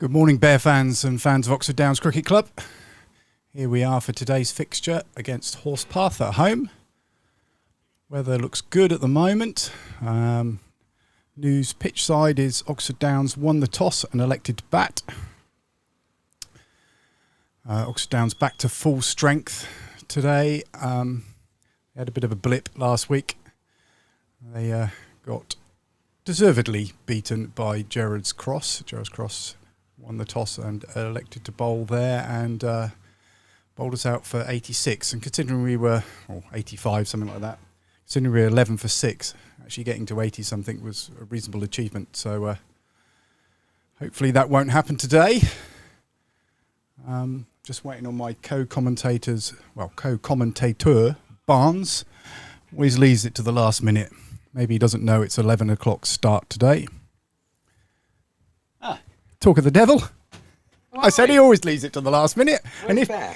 Good morning, Bear fans and fans of Oxford Downs Cricket Club. Here we are for today's fixture against Horspath at home. Weather looks good at the moment. News pitch side is Oxford Downs won the toss and elected to bat. Oxford Downs back to full strength today. They had a bit of a blip last week. They got deservedly beaten by Gerrards Cross. Gerrards Cross won the toss and elected to bowl there and bowled us out for 86. And considering we were, or 85, something like that, considering we were 11 for 6, actually getting to 80 something was a reasonable achievement. So hopefully that won't happen today. Just waiting on my co-commentator, Barnes. Always leaves it to the last minute. Maybe he doesn't know it's 11 o'clock start today. Talk of the devil. I said he always leaves it to the last minute. Where's and if Bear?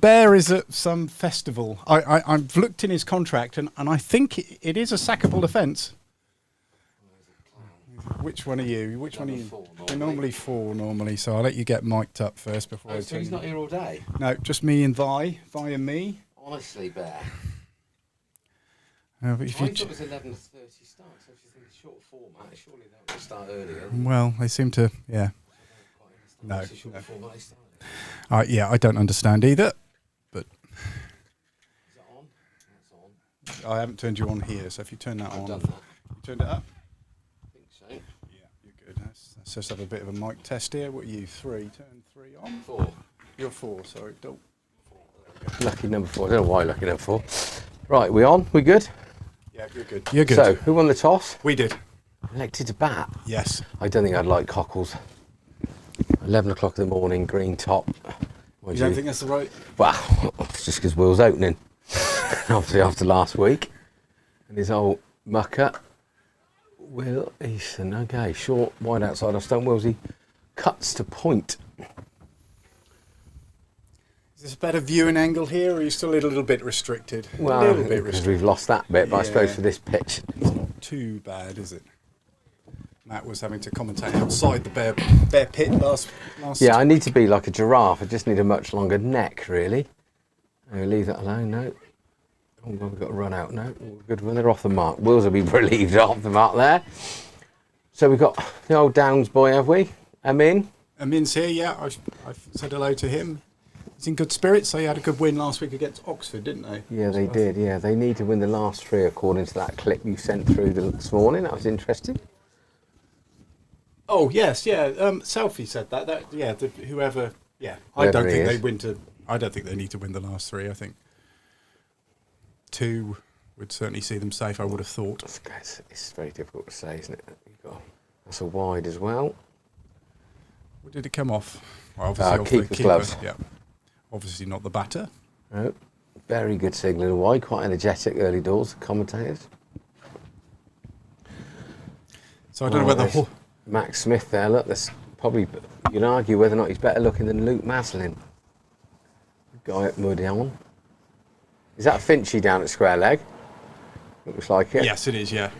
Bear is at some festival. I've looked in his contract and I think it is a sackable offence. Which one are you? Which one are you? Four, We're normally four normally, so I'll let you get mic'd up first before I So tell he's you. not here all day? No, just me and Vi and me. Honestly, Bear. But I if you thought it was 11:30 start, so if you think it's short format, surely that would start earlier. well, they seem to, yeah. No, It's a short no. format, they started. Yeah, I don't understand either, but Is it on? That's on. I haven't turned you on here, so if you turn that I've on. done that. You turned it up? I think so. Yeah, you're good. Let's just have a bit of a mic test here. What are you, 3? Turn 3 on? 4. You're 4, sorry. Don't. Lucky number 4. I don't know why lucky number 4. Right, we on? We good? Yeah, you're good. You're good. So, who won the toss? We did. Elected to bat. Yes. I don't think I'd like cockles. 11 o'clock in the morning, green top. You don't think that's the right? Well, it's just because Will's opening. Obviously after last week. And his old mucker, Will Eason. Okay, short, wide outside off stump. Willsy cuts to point. Is this a better viewing angle here, or are you still a little bit restricted? Well, a little bit because restricted. we've lost that bit, but I suppose Yeah. for this pitch. It's not too bad, is it? Matt was having to commentate outside the bear pit last. Yeah, I need to be like a giraffe. I just need a much longer neck, really. Leave that alone, no. Oh, well, we've got to run out, no. Good when they're off the mark. Wills will be relieved off the mark there. So we've got the old Downs boy, have we? Amin's here, yeah. I've said hello to him. He's in good spirits. They had a good win last week against Oxford, didn't they? Yeah, they did, yeah. They need to win the last 3 according to that clip you sent through this morning. That was interesting. Oh yes, yeah. Selfie said that. Yeah, whoever. Yeah, I Whoever don't he think they is. win to. I don't think they need to win the last 3. I think 2 would certainly see them safe. I would have thought. It's very difficult to say, isn't it? That's a wide as well. Where did it come off? Well, obviously off the keeper's keeper. gloves. Yeah, obviously not the batter. No, very good signalling wide. Quite energetic early doors. Commentators. So I don't know whether. Max Smith there. Look, there's probably you can argue whether or not he's better looking than Luke Maslin. Guy at Muddy-on. Is that Finchy down at square leg? Looks like it. Yes, it is. Yeah.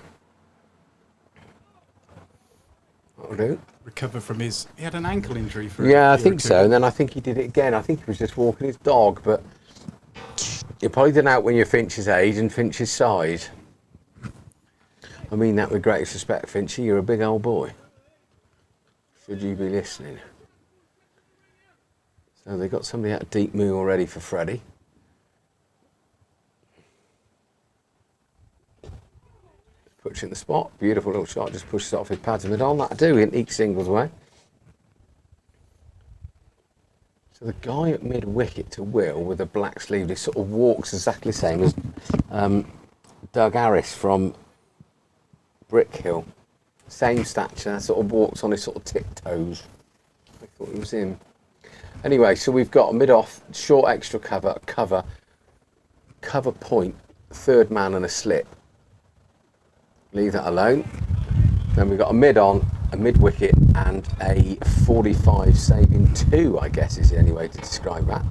That'll do. Recover from his. He had an ankle injury for. Yeah, I think so. And then I think he did it again. I think he was just walking his dog, but you probably didn't out when you're Finch's age and Finch's size. I mean that with greatest respect, Finchy. You're a big old boy. Should you be listening? So they got somebody out of deep moo already for Freddie. Puts it in the spot. Beautiful little shot. Just pushes it off his pads of mid-on. That'll do. He ekes singles away. So the guy at mid-wicket to Will with a black sleeve, he sort of walks exactly the same as Doug Harris from Brickhill. Same stature, sort of walks on his sort of tiptoes. I thought it was him. Anyway, so we've got a mid-off, short extra cover point, 3rd man and a slip. Leave that alone. Then we've got a mid-on, a mid-wicket and a 45 saving 2, I guess is the only way to describe that.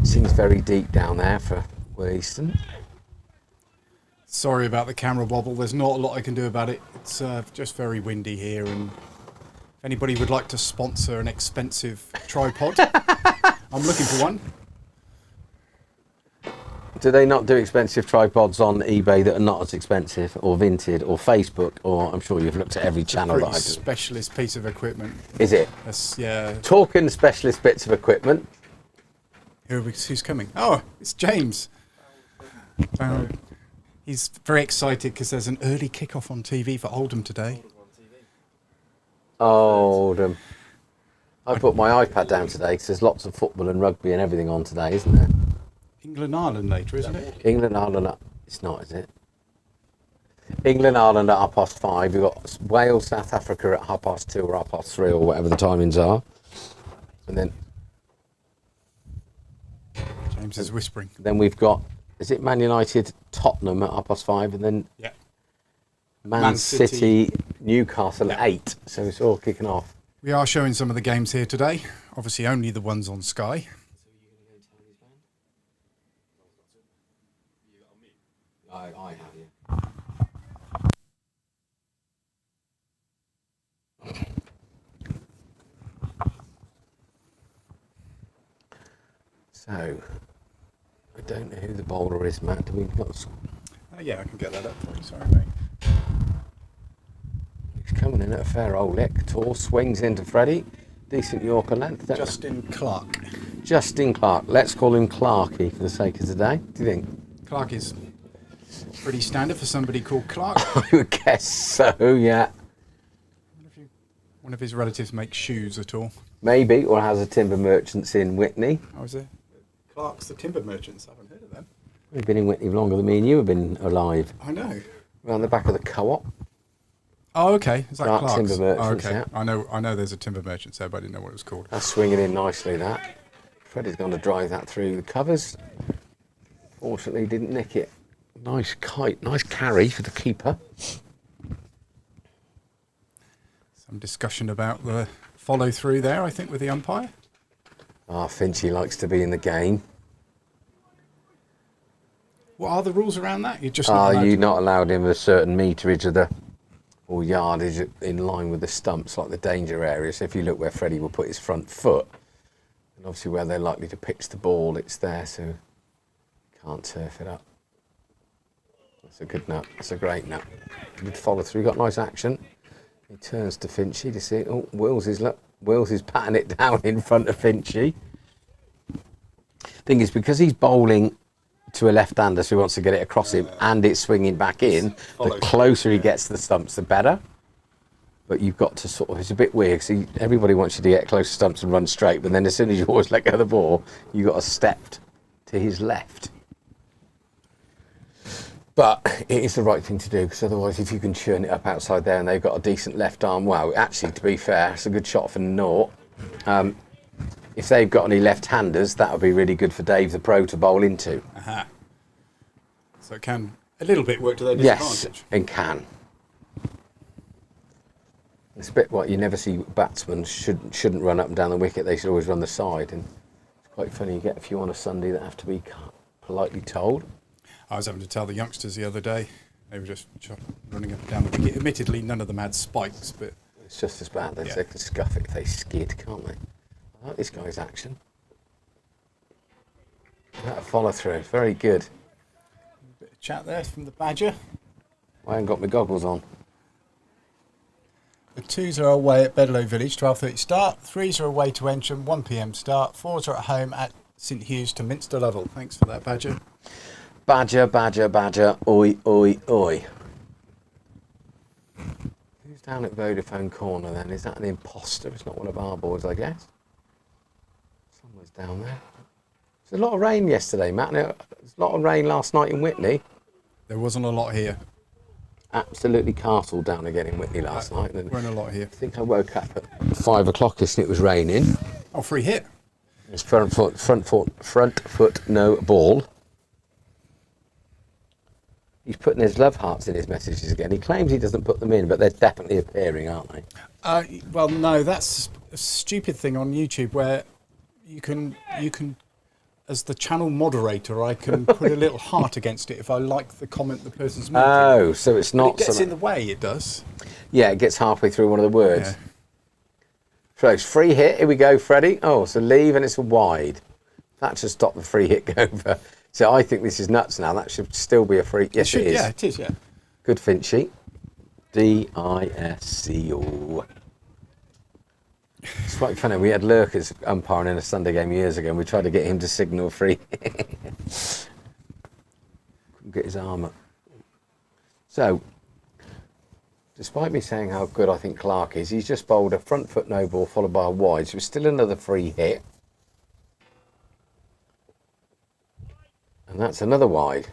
Seems very deep down there for Will Eason. Sorry about the camera wobble. There's not a lot I can do about it. It's just very windy here, and if anybody would like to sponsor an expensive tripod, I'm looking for one. Do they not do expensive tripods on eBay that are not as expensive, or Vinted, or Facebook, or I'm sure you've looked at every channel that I do. Specialist piece of equipment. Is it? Yeah. Talking specialist bits of equipment. Who's coming? Oh, it's James. He's very excited because there's an early kickoff on TV for Oldham today. Oldham. I put my iPad down today because there's lots of football and rugby and everything on today, isn't there? England-Ireland later, isn't it? England-Ireland, it's not, is it? England-Ireland at 5:30. We've got Wales-South Africa at 2:30 or 3:30 or whatever the timings are. And then... James is whispering. Then we've got, is it Man United, Tottenham at 5:30, and then Man City, Newcastle at 8. So it's all kicking off. We are showing some of the games here today. Obviously only the ones on Sky. I have, yeah. So, I don't know who the bowler is, Matt. Do we got? Yeah, I can get that up for you. Sorry, mate. He's coming in at a fair old lick. Tall, swings into Freddie. Decent Yorker length. Justin Clark. Justin Clark. Let's call him Clarky for the sake of today. Do you think? Clark is pretty standard for somebody called Clark. I would guess so, yeah. One of his relatives makes shoes at all. Maybe, or has a timber merchants in Whitney. Oh, is it? Clark's the timber merchants. I haven't heard of them. We've been in Whitney longer than me and you have been alive. I know. Around the back of the co-op. Oh, okay. Is that Clark's Clark's? Timber Merchants, oh, okay. yeah. I know there's a timber merchants there, but I didn't know what it was called. That's swinging in nicely, that. Freddie's going to drive that through the covers. Fortunately, didn't nick it. Nice kite, nice carry for the keeper. Some discussion about the follow through there, I think, with the umpire. Finchy likes to be in the game. What are the rules around that? You're just not allowed him a certain meterage of the, or yardage in line with the stumps, like the danger areas. So if you look where Freddie will put his front foot, and obviously where they're likely to pitch the ball, it's there, so you can't turf it up. That's a good nut. That's a great nut. Good follow through. Got nice action. He turns to Finchy to see. Oh, Wills is patting it down in front of Finchy. Thing is, because he's bowling to a left-hander, so he wants to get it across him, and it's swinging back in. The closer he gets to the stumps, the better. But you've got to sort of. It's a bit weird. See, everybody wants you to get close to stumps and run straight, but then as soon as you always let go of the ball, you got to step to his left. But it is the right thing to do, because otherwise if you can churn it up outside there and they've got a decent left arm, well, actually, to be fair, it's a good shot for naught. If they've got any left-handers, that would be really good for Dave the Pro to bowl into. Aha. So it can a little bit work to their disadvantage. Yes, and can. It's a bit what you never see batsmen shouldn't run up and down the wicket, they should always run the side. And it's quite funny, you get a few on a Sunday that have to be politely told. I was having to tell the youngsters the other day, they were just running up and down the wicket. Admittedly, none of them had spikes, but... It's just as bad. They can scuff it if they skid, can't they? I like this guy's action. That follow through, very good. A bit of chat there from the Badger. I haven't got my goggles on. The 2s are away at Bedlow Village, 12:30 start. 3s are away to Ensham, 1 p.m. start. 4s are at home at St Hughes to Minster Level. Thanks for that, Badger. Badger, badger, badger, oi, oi, oi. Who's down at Vodafone Corner then? Is that an imposter? It's not one of our boards, I guess. Someone's down there. There's a lot of rain yesterday, Matt. There's a lot of rain last night in Whitney. There wasn't a lot here. Absolutely castled down again in Whitney last night. There weren't a lot here. I think I woke up at 5 o'clock and it was raining. Oh, free hit. It's front foot, no ball. He's putting his love hearts in his messages again. He claims he doesn't put them in, but they're definitely appearing, aren't they? Well, no, that's a stupid thing on YouTube where you can, as the channel moderator, I can put a little heart against it if I like the comment the person's making. Oh, so it's not... But it gets in the way, it does. Yeah, it gets halfway through one of the words. Yeah. So free hit. Here we go, Freddie. Oh, it's a leave and it's a wide. That should stop the free hit over. So I think this is nuts now. That should still be a free. Yes, it is. Yeah, it is. Yeah. Good Finchy. DISCO. It's quite funny. We had Lurkers umpiring in a Sunday game years ago, and we tried to get him to signal free. Couldn't get his arm up. So, despite me saying how good I think Clark is, he's just bowled a front foot no ball followed by a wide, so it's still another free hit. And that's another wide.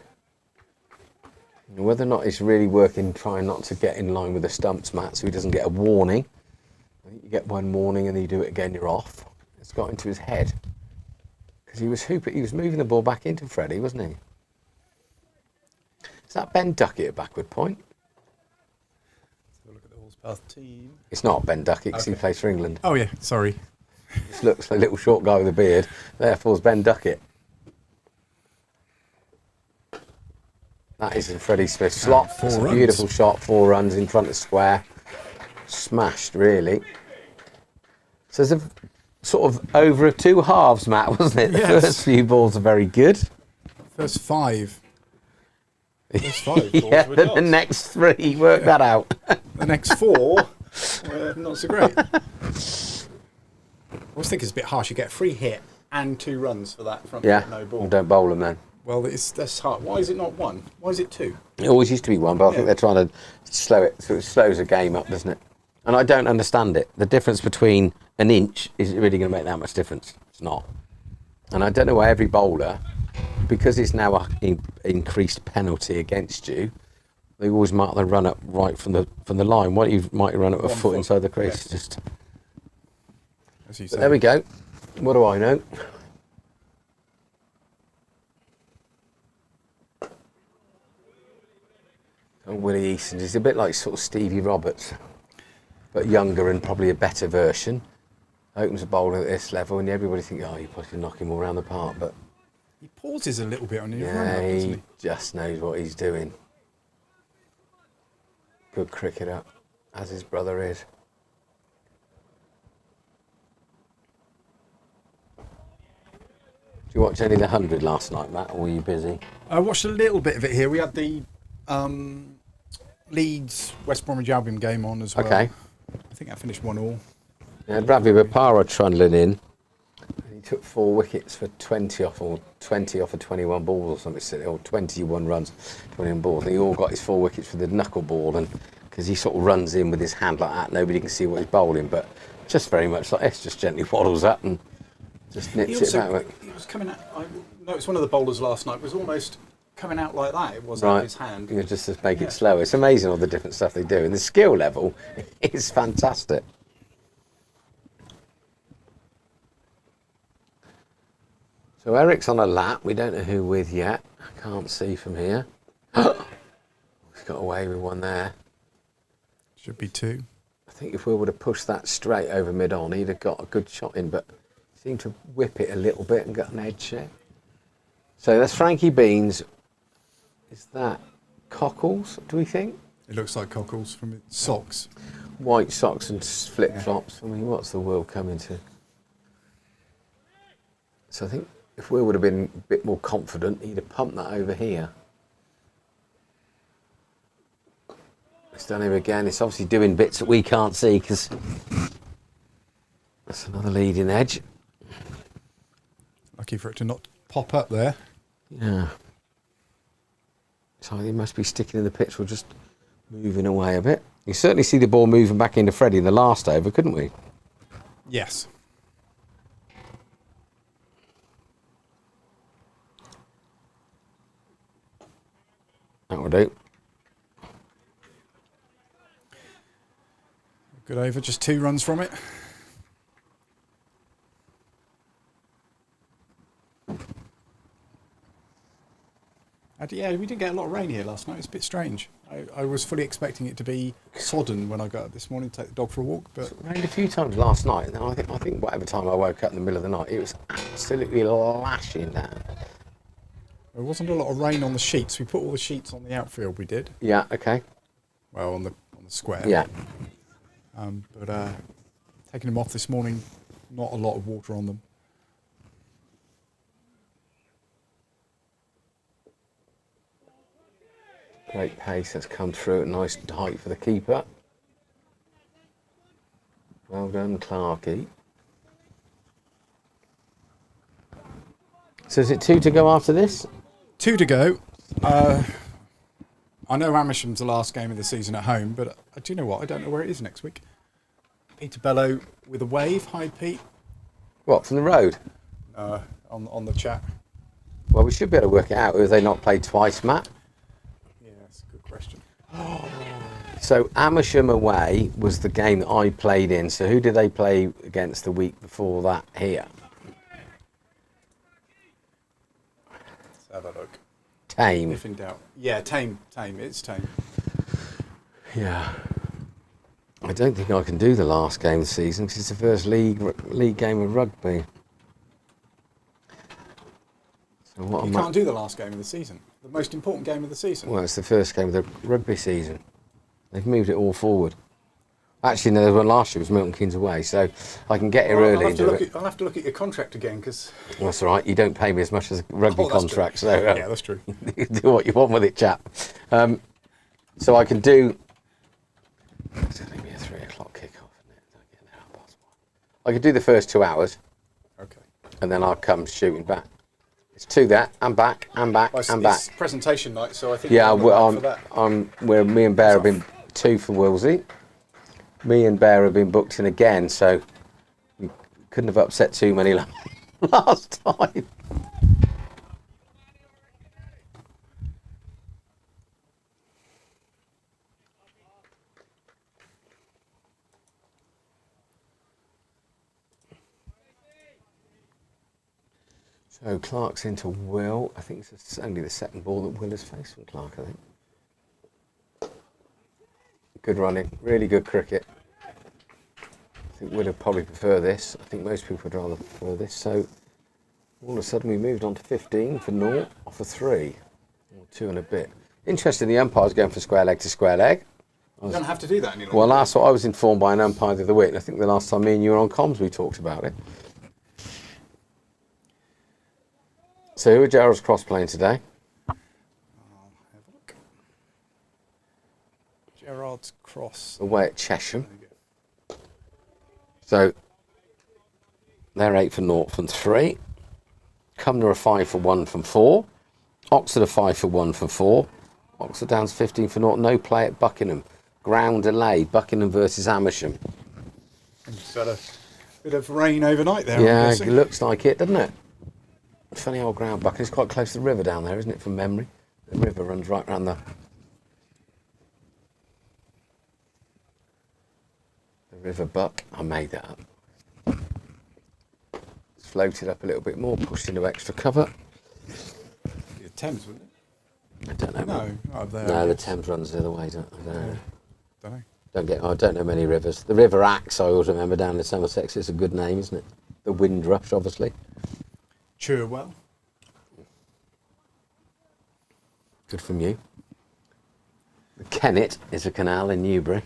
And whether or not he's really working, trying not to get in line with the stumps, Matt, so he doesn't get a warning. I think you get one warning and then you do it again, you're off. It's got into his head. Because he was moving the ball back into Freddie, wasn't he? Is that Ben Duckett at backward point? Let's have a look at the Horspath team. It's not Ben Duckett because he plays for England. Oh yeah, sorry. This looks like a little short guy with a beard. Therefore, it's Ben Duckett. That is in Freddie Smith's slot. It's a beautiful shot, 4 runs in front of square. Smashed, really. So there's a sort of over 2 halves, Matt, wasn't it? Yes. The first few balls are very good. First 5. First 5 balls Yeah, were the dots. next 3, work that out. The next 4 were not so great. I always think it's a bit harsh. You get a free hit and 2 runs for that front foot no ball. Well, don't bowl them then. Well, that's hard. Why is it not 1? Why is it 2? It always used to be 1, but I think they're trying to slow it, so it slows the game up, doesn't it? And I don't understand it. The difference between an inch, is it really going to make that much difference? It's not. And I don't know why every bowler, because it's now an increased penalty against you, they always mark the run up right from the line. Why don't you might run up a foot inside the crease? Yeah. Just. As you But say. there we go. What do I know? Oh, Willie Eason. He's a bit like sort of Stevie Roberts, but younger and probably a better version. Opens a bowler at this level, and everybody thinks, oh, you probably can knock him all around the park, but He pauses a little bit on his run up, yeah, doesn't he he? just knows what he's doing. Good cricketer, as his brother is. Did you watch any of the 100 last night, Matt, or were you busy? I watched a little bit of it here. We had the Leeds West Bromwich Albion game on as well. Okay. I think that finished 1-1. Yeah, Bradley Bapara trundling in. He took 4 wickets for 20 off, or 20 off of 21 balls or something, or 21 runs, 21 balls. And he all got his 4 wickets for the knuckleball, and because he sort of runs in with his hand like that, nobody can see what he's bowling, but just very much like this, just gently waddles up and just nips it back. He was coming out. I noticed one of the bowlers last night was almost coming out like that. It was out Right, of his hand. you know, just to make it slower. It's amazing all the different stuff they do, and the skill level is fantastic. So Eric's on a lap. We don't know who with yet. I can't see from here. He's got away with one there. Should be 2. I think if we would have pushed that straight over mid-on, he'd have got a good shot in, but seemed to whip it a little bit and got an edge there. So that's Frankie Beans. Is that Cockles, do we think? It looks like Cockles from its socks. White socks and flip-flops. I mean, what's the world coming to? So I think if we would have been a bit more confident, he'd have pumped that over here. It's done him again. It's obviously doing bits that we can't see because that's another leading edge. Lucky for it to not pop up there. Yeah. So he must be sticking in the pitch or just moving away a bit. You certainly see the ball moving back into Freddie in the last over, couldn't we? Yes. That would do. Good over, just 2 runs from it. Yeah, we didn't get a lot of rain here last night. It's a bit strange. I was fully expecting it to be sodden when I got up this morning to take the dog for a walk, but It rained a few times last night, and I think whatever time I woke up in the middle of the night, it was absolutely lashing down. there wasn't a lot of rain on the sheets. We put all the sheets on the outfield. We did. Yeah, okay. Well, on the square. Yeah. But Taking them off this morning, not a lot of water on them. Great pace that's come through at nice height for the keeper. Well done, Clarkey. So is it 2 to go after this? 2 to go. I know Amersham's the last game of the season at home, but do you know what? I don't know where it is next week. Peterborough with a wave. Hi, Pete. What, from the road? On the chat. Well, we should be able to work it out. Have they not played twice, Matt? Yeah, that's a good question. So Amersham away was the game that I played in. So who did they play against the week before that here? Let's have a look. Tame. If in doubt. Yeah, Tame. It's Tame. Yeah. I don't think I can do the last game of the season because it's the first league game of rugby. So what You can't do the last game of the season. The most important game of the season. Well, it's the first game of the rugby season. They've moved it all forward. Actually, no, the one last year was Milton Keynes away, so I can get here early and do it. I'll have to look at your contract again because... Well, that's all right. You don't pay me as much as a rugby contract, so yeah, that's true. do what you want with it, chap. So I can do. It's going to be a 3 o'clock kickoff, isn't it? Don't get there half past 1. I could do the first 2 hours. Okay. And then I'll come shooting back. It's 2 there. I'm back. I'm back. Well, I'm back. It's presentation night, so I think. Yeah, we're me and Bear have been 2 for Willsey. Me and Bear have been booked in again, so we couldn't have upset too many last time. So Clark's into Will. I think it's only the second ball that Will has faced from Clark, I think. Good running, really good cricket. I think Will would probably prefer this. I think most people would rather prefer this. So all of a sudden we moved on to 15 for naught off of 3, or 2 and a bit. Interesting, the umpire's going for square leg to square leg. You don't have to do that any longer. Well, that's what I was informed by an umpire the other week. And I think the last time me and you were on comms, we talked about it. So who are Gerrards Cross playing today? I'll have a look. Gerrards Cross. Away at Chesham. So they're 8 for naught from 3. Cumnor are 5 for 1 from 4. Oxford are 5 for 1 from 4. Oxford Downs 15 for naught. No play at Buckingham. Ground delay. Buckingham versus Amersham. Just had a bit of rain overnight there. Yeah, it looks like it, doesn't it? Funny old ground, Buckingham. It's quite close to the river down there, isn't it, from memory? The river runs right round the River Buck. I made that up. It's floated up a little bit more, pushed into extra cover. The Thames, wouldn't it? I don't know. No, up there. No, the Thames runs the other way. I don't know. I don't know many rivers. The River Axe, I always remember down in Somerset. It's a good name, isn't it? The Windrush, obviously. Cherwell. Good from you. The Kennet is a canal in Newbury.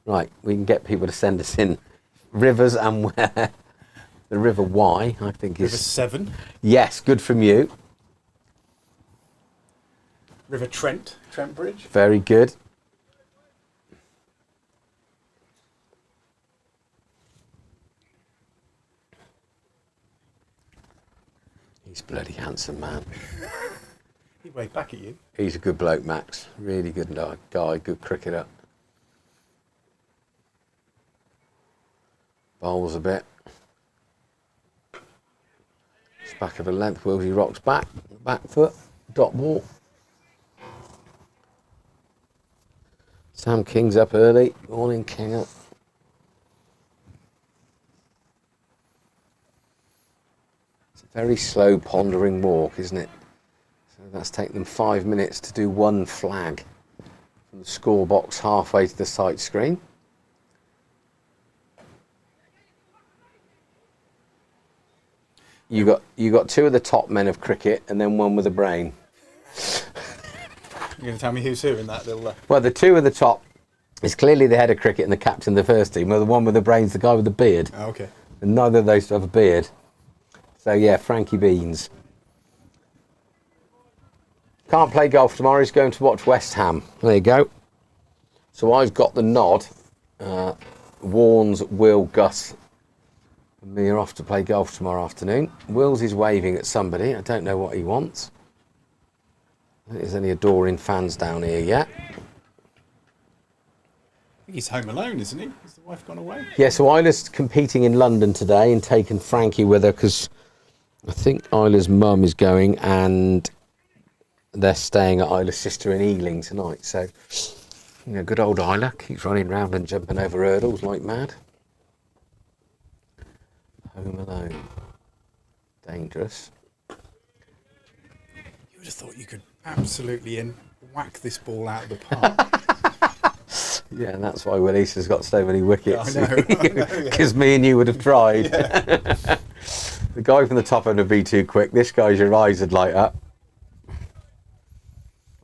Right, we can get people to send us in rivers and where. The River Wye, I think, is... River Severn. Yes, good from you. River Trent. Trent Bridge. Very good. He's a bloody handsome man. He waved back at you. He's a good bloke, Max. Really good guy, good cricketer. Bowls a bit. It's back of a length, Wilsey rocks back foot, dot ball. Sam King's up early. Morning, King up. It's a very slow, pondering walk, isn't it? So that's taken them 5 minutes to do one flag from the score box halfway to the sight screen. You got 2 of the top men of cricket and then 1 with a brain. You're going to tell me who's who in that little... Well, the 2 of the top It's clearly the head of cricket and the captain of the first team, or the one with the brains, the guy with the beard. Oh, okay. And neither of those have a beard. So yeah, Frankie Beans. Can't play golf tomorrow, he's going to watch West Ham. There you go. So I've got the nod. Warns Will, Gus and me are off to play golf tomorrow afternoon. Will's is waving at somebody. I don't know what he wants. I don't think there's any adoring fans down here yet. I think he's home alone, isn't he? Has the wife gone away? Yeah, so Isla's competing in London today and taking Frankie with her because I think Isla's mum is going and they're staying at Isla's sister in Ealing tonight. So, you know, good old Isla keeps running round and jumping over hurdles like mad. Home alone. Dangerous. You would have thought you could absolutely whack this ball out of the park. Yeah, and that's why Will Eason's got so many wickets. I know. Because me and you would have tried. Yeah. The guy from the top end would be too quick. This guy's your eyes would light up.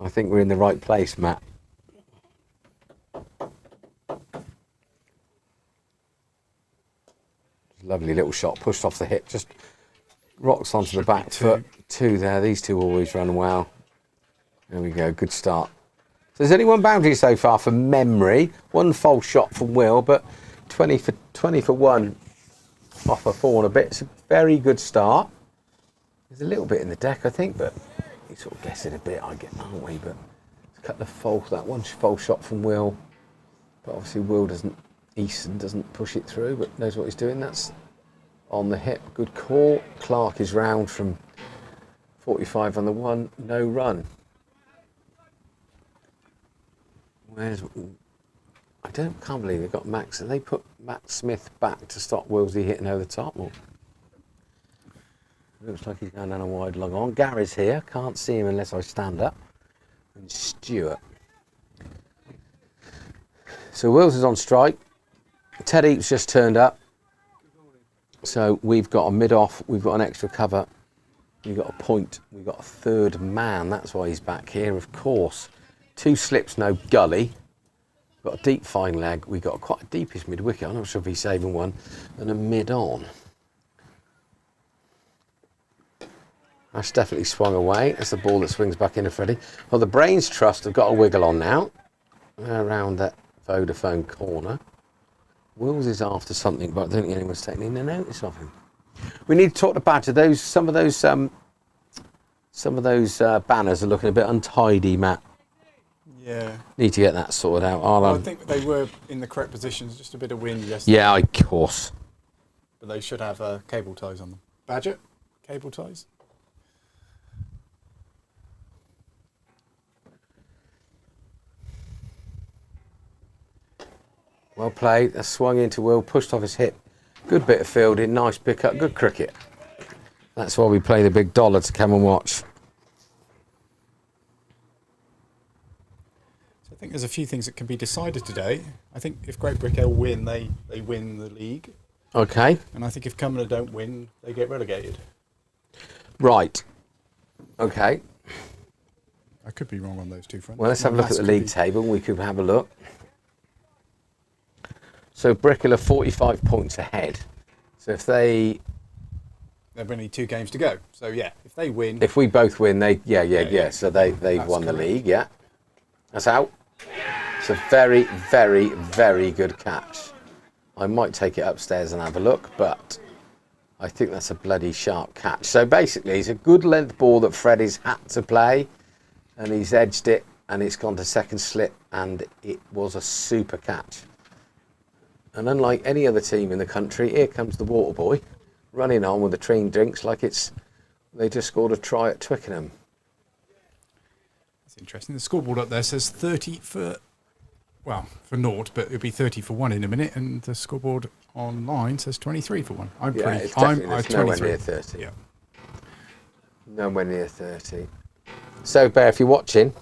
I think we're in the right place, Matt. Lovely little shot, pushed off the hip, just rocks onto the back foot. Two there, these two always run well. There we go, good start. So there's only one boundary so far for memory. One false shot from Will, but 20 for 1 off a 4 and a bit. It's a very good start. There's a little bit in the deck, I think, but you sort of guess it a bit, aren't we? But a couple of false, that one false shot from Will. But obviously Will Eason doesn't push it through, but knows what he's doing. That's on the hip. Good call. Clark is round from 45 on the 1. No run. Can't believe they've got Max. Have they put Matt Smith back to stop Willsey hitting over the top? Well, looks like he's going down a wide long on. Gary's here. Can't see him unless I stand up. And Stewart. So Wills is on strike. Ted Eaps just turned up. So we've got a mid-off. We've got an extra cover. We've got a point. We've got a third man. That's why he's back here, of course. 2 slips, no gully. Got a deep fine leg. We got quite a deepish mid wicket. I'm not sure if he's saving one. And a mid on. That's definitely swung away. That's the ball that swings back into Freddie. Well, the Brains Trust have got a wiggle on now. Around that Vodafone corner. Wills is after something, but I don't think anyone's taking any notice of him. We need to talk to Badger. Some of those banners are looking a bit untidy, Matt. Yeah. Need to get that sorted out. I think they were in the correct positions, just a bit of wind yesterday. Yeah, of course. But they should have cable ties on them. Badger? Cable ties? Well played. That's swung into Will, pushed off his hip. Good bit of fielding, nice pick up, good cricket. That's why we play the big dollar to come and watch. I think there's a few things that can be decided today. I think if Great Brickell win, they win the league. Okay. And I think if Cumberland don't win, they get relegated. Right. Okay. I could be wrong on those two fronts. Well, let's have a look at the league table. We could have a look. So Brickell are 45 points ahead. So if they've only 2 games to go. So yeah, if they win, if we both win, yeah. So they've won the correct. league. Yeah. That's out. It's a very, very, very good catch. I might take it upstairs and have a look, but I think that's a bloody sharp catch. So basically, it's a good length ball that Freddie's had to play, and he's edged it, and it's gone to second slip, and it was a super catch. And unlike any other team in the country, here comes the water boy, running on with the train drinks like they just scored a try at Twickenham. That's interesting. The scoreboard up there says 30 for naught, but it'll be 30 for 1 in a minute, and the scoreboard online says 23 for 1. I'm nowhere near 30. Yeah. Nowhere near 30. So, Bear, if you're watching,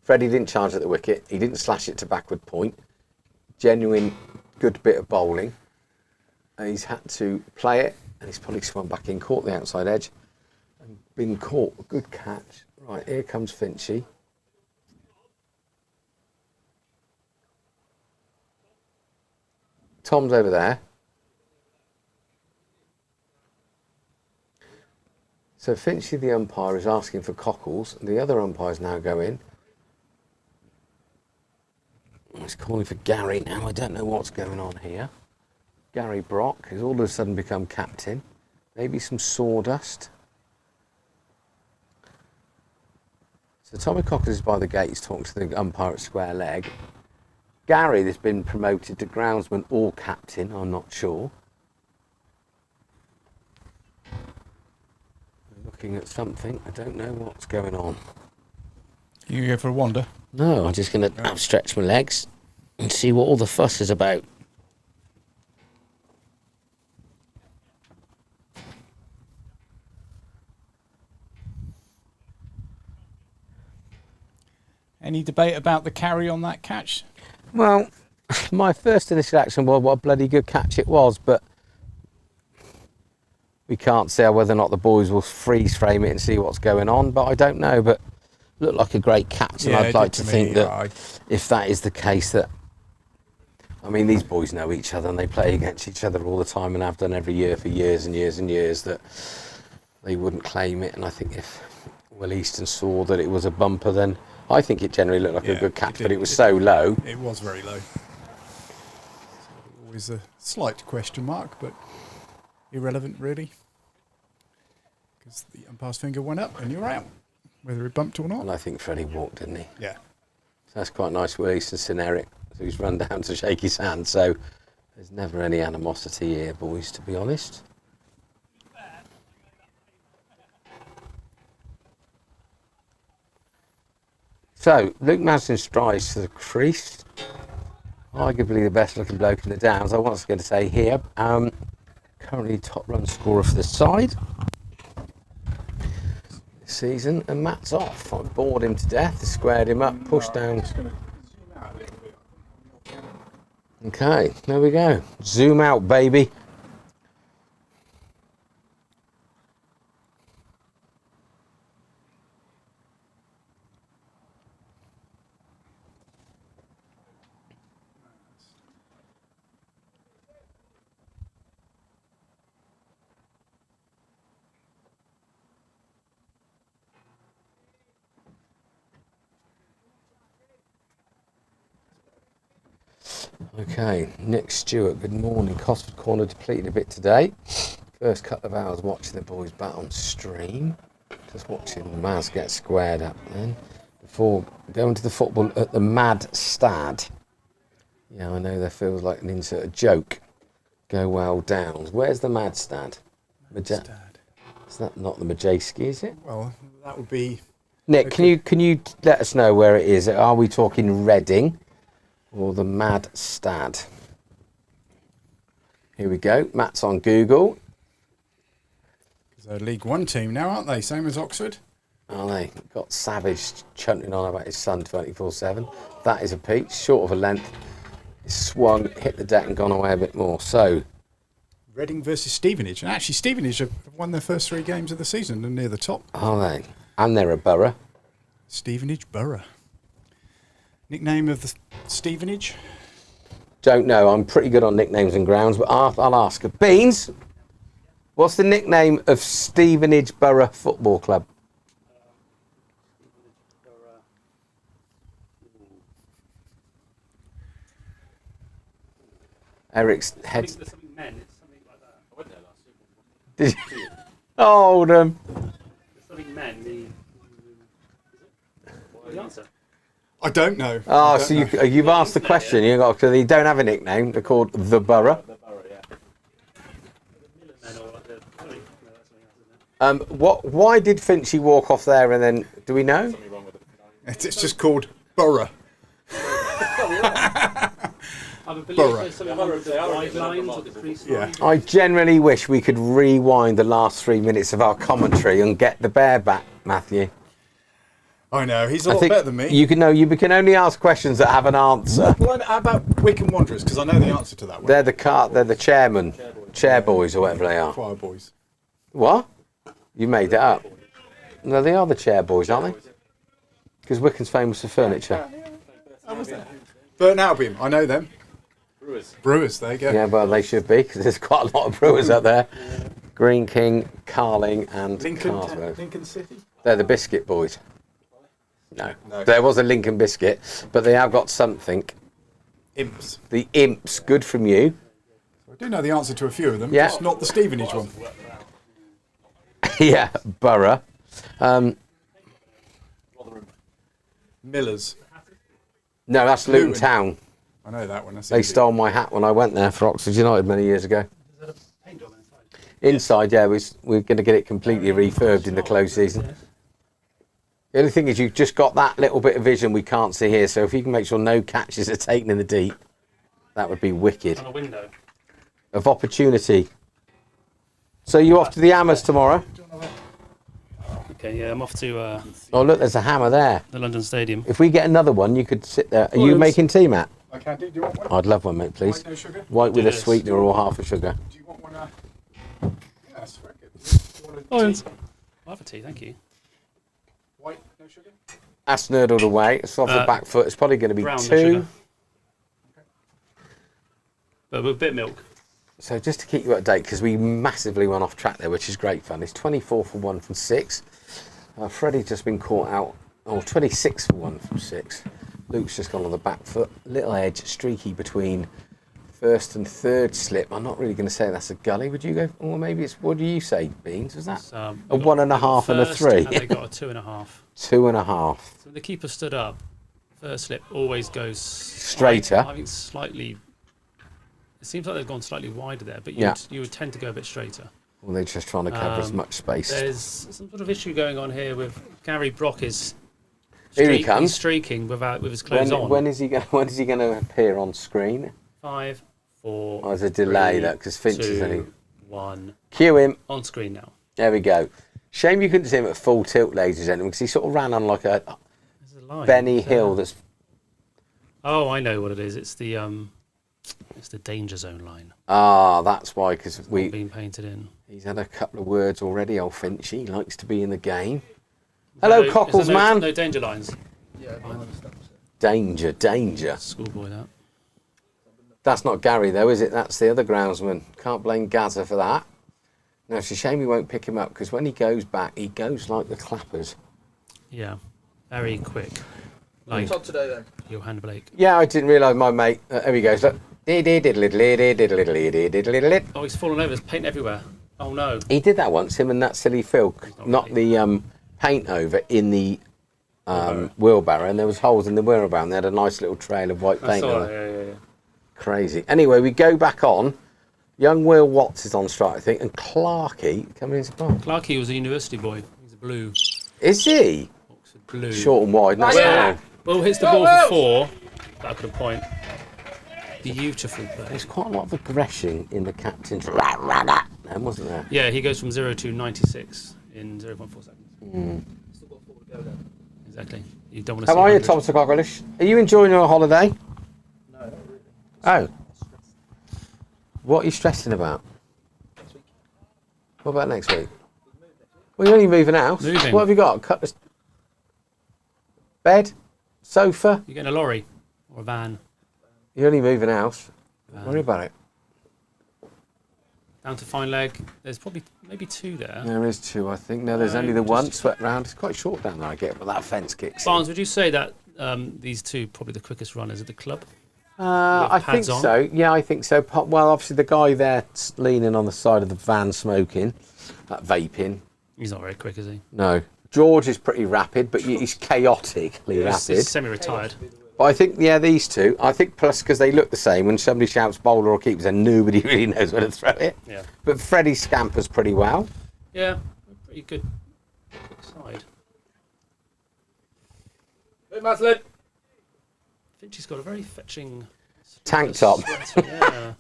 Freddie didn't charge at the wicket. He didn't slash it to backward point. Genuine good bit of bowling. And he's had to play it, and he's probably swung back in, caught the outside edge, and been caught. A good catch. Right, here comes Finchy. Tom's over there. So Finchley, the umpire, is asking for Cockles, and the other umpires now go in. He's calling for Gary now. I don't know what's going on here. Gary Brock has all of a sudden become captain. Maybe some sawdust. So Tommy Cockles is by the gates talking to the umpire at square leg. Gary has been promoted to groundsman or captain, I'm not sure. Looking at something, I don't know what's going on. You can go for a wander? No, I'm just going to outstretch my legs and see what all the fuss is about. Any debate about the carry on that catch? Well, my first initial action was what a bloody good catch it was, but we can't say whether or not the boys will freeze frame it and see what's going on, but I don't know, but looked like a great catch, and I'd like to think that if that is the case, that I mean, these boys know each other and they play against each other all the time and have done every year for years and years and years, that they wouldn't claim it. And I think if Will Eason saw that it was a bumper, then I think it generally looked like a good catch, but it was so low. It was very low. Always a slight question mark, but irrelevant really, because the umpire's finger went up and you're out, whether it bumped or not. And I think Freddie walked, didn't he? Yeah. So that's quite nice. Will Eason's seen Eric, who's run down to shake his hand. So there's never any animosity here, boys, to be honest. So Luke Madsen strides to the crease. Arguably the best looking bloke in the Downs. I was going to say here. Currently top run scorer for the side this season, and Matt's off. I bored him to death, squared him up, pushed down. Okay, there we go. Zoom out, baby. Okay, Nick Stewart, good morning. Cosford Corner depleted a bit today. First couple of hours watching the boys bat on stream. Just watching Maz get squared up then. Before going to the football at the Mad Stad. Yeah, I know that feels like an insert a joke. Go well Downs. Where's the Mad Stad? Stad. Is that not the Majewski, is it? Well, that would be... Nick, can you let us know where it is? Are we talking Reading? Or the Mad Stad? Here we go. Matt's on Google. They're a League One team now, aren't they? Same as Oxford. Are they? Got Savage chanting on about his son 24/7. That is a peach. Short of a length. It's swung, hit the deck and gone away a bit more. So, Reading versus Stevenage. And actually, Stevenage have won their first 3 games of the season and near the top. are they? And they're a borough. Stevenage Borough. Nickname of the Stevenage? Don't know. I'm pretty good on nicknames and grounds, but I'll ask her. Beans, what's the nickname of Stevenage Borough Football Club? Eric's head. There's something men. It's something like that. I went there last year. Did you? Oh, them. There's something men. What's the answer? I don't know. Oh, so you've asked the question. You don't have a nickname. They're called the Borough. The borough, yeah. The men or like the... No, that's something else, isn't it? Why did Finchy walk off there? And then, do we know? Something wrong with it. It's just called Borough. I believe Borough. there's something wrong with the wide lines or the crease line. I generally wish we could rewind the last 3 minutes of our commentary and get the bear back, Matthew. I know, he's a lot better than me. You can only ask questions that have an answer. Well, how about Wycombe Wanderers? Because I know the answer to that one. They're the chairman, chair boys or whatever they are. Choir boys. What? You made it up. No, they are the chair boys, aren't they? Because Wycombe's famous for furniture. Burton Albion, I know them. Brewers, there you go. Yeah, well, they should be, because there's quite a lot of Brewers out there. Green King, Carling, and Carswell. Lincoln City? They're the Biscuit Boys. No. There was a Lincoln Biscuit, but they have got something. Imps. The Imps, good from you. I do know the answer to a few of them, Yeah. just not the Stevenage one. Yeah, Borough. Millers. No, that's Luton Town. I know that one. That's They easy. stole my hat when I went there for Oxford United many years ago. Is that a paint job inside? Inside, yeah, we're going to get it completely refurbed in the close season. The only thing is you've just got that little bit of vision we can't see here, so if you can make sure no catches are taken in the deep, that would be wicked. On a window. Of opportunity. So you off to the Hammers tomorrow? Okay, yeah, I'm off to Oh look, there's a hammer there. the London Stadium. If we get another one, you could sit there. Are you Well, making tea, Matt? I can do. Do you want one? I'd love one, mate, please. White, no sugar? White with a Yes. sweetener or half a sugar. Do you want one? Yeah, that's very good. Do you want a Oh, tea? I'll have a tea, thank you. White, no sugar? That's nurdled away. It's off the back foot. It's probably going to be Brown, no 2. sugar. But with a bit of milk. So just to keep you up to date, because we massively went off track there, which is great fun. It's 24 for 1 from 6. Freddie's just been caught out. Oh, 26 for 1 from 6. Luke's just gone on the back foot. Little edge, streaky between first and third slip. I'm not really going to say that's a gully. Would you go? Or maybe it's. What do you say, Beans? Was that It's, a we got 1.5 and a first, 3? And they got a 2.5. 2.5. So the keeper stood up. First slip always goes Straighter. I think slightly. It seems like they've gone slightly wider there, but Yeah. you would tend to go a bit straighter. Well, they're just trying to cover as much space. There's some sort of issue going on here with Gary Brock is. Here he comes. He's streaking with his clothes on. When is he going? When is he going to appear on screen? 5, 4. Oh, there's a delay 3, there because Finch is 2, only. 1. Cue him. On screen now. There we go. Shame you couldn't see him at full tilt, ladies and gentlemen, because he sort of ran on like a There's a line. Benny Hill. That's Oh, I know what it is. It's the danger zone line. that's why. Because Being painted in. he's had a couple of words already. Old Finch, he likes to be in the game. Hello, No- Cockles is there man. No danger lines. Danger, danger. Schoolboy that. That's not Gary though, is it? That's the other groundsman. Can't blame Gaza for that. No, it's a shame you won't pick him up because when he goes back, he goes like the clappers. Yeah. Very quick. Like Top today then. Johan Blake. Yeah, I didn't realise my mate. There he goes. Look. He Oh, he's fallen over. There's paint everywhere. Oh no. did that once. Him and that silly Phil knocked the paint over in the wheelbarrow, and there was holes in the wheelbarrow, and they had a nice little trail of white paint on it. Yeah. Crazy. Anyway, we go back on. Young Will Watts is on strike, I think, and Clarkey coming into play. Clarkey was a university boy. He's a blue. Is he? Oxford blue. Short and wide. That's fine. Will hits the ball for 4. That could point. Beautiful play. There's quite a lot of aggression in the captain's then, wasn't there? Yeah, he goes from 0 to 96 in 0.4 seconds. Still got 4 to go then. Exactly. You don't want to How see are you, 100. Tom Costley? Are you enjoying your holiday? No, not really. Oh. What are you stressing about? Next week. What about next week? Well, you're only moving out. Moving. What have you got? Bed? Sofa? You're getting a lorry or a van. You're only moving house. Don't worry about it. Down to fine leg. There's probably maybe 2 there. There is 2, I think. No, there's No, only the just- one swept round. It's quite short down there, I get, but that fence kicks in. Barnes, would you say that these 2 probably the quickest runners at the club? I think pads on? so. Yeah, I think so. Well, obviously the guy there leaning on the side of the van smoking, vaping. He's not very quick, is he? No. George is pretty rapid, but he's chaotically He's rapid. semi-retired. But I think, yeah, these 2. I think plus because they look the same. When somebody shouts bowler or keeper, then nobody really knows where to throw it. Yeah. But Freddie scampers pretty well. Yeah, pretty good side. Hey, Maslin. I think she's got a very fetching Tank top. sweater, yeah.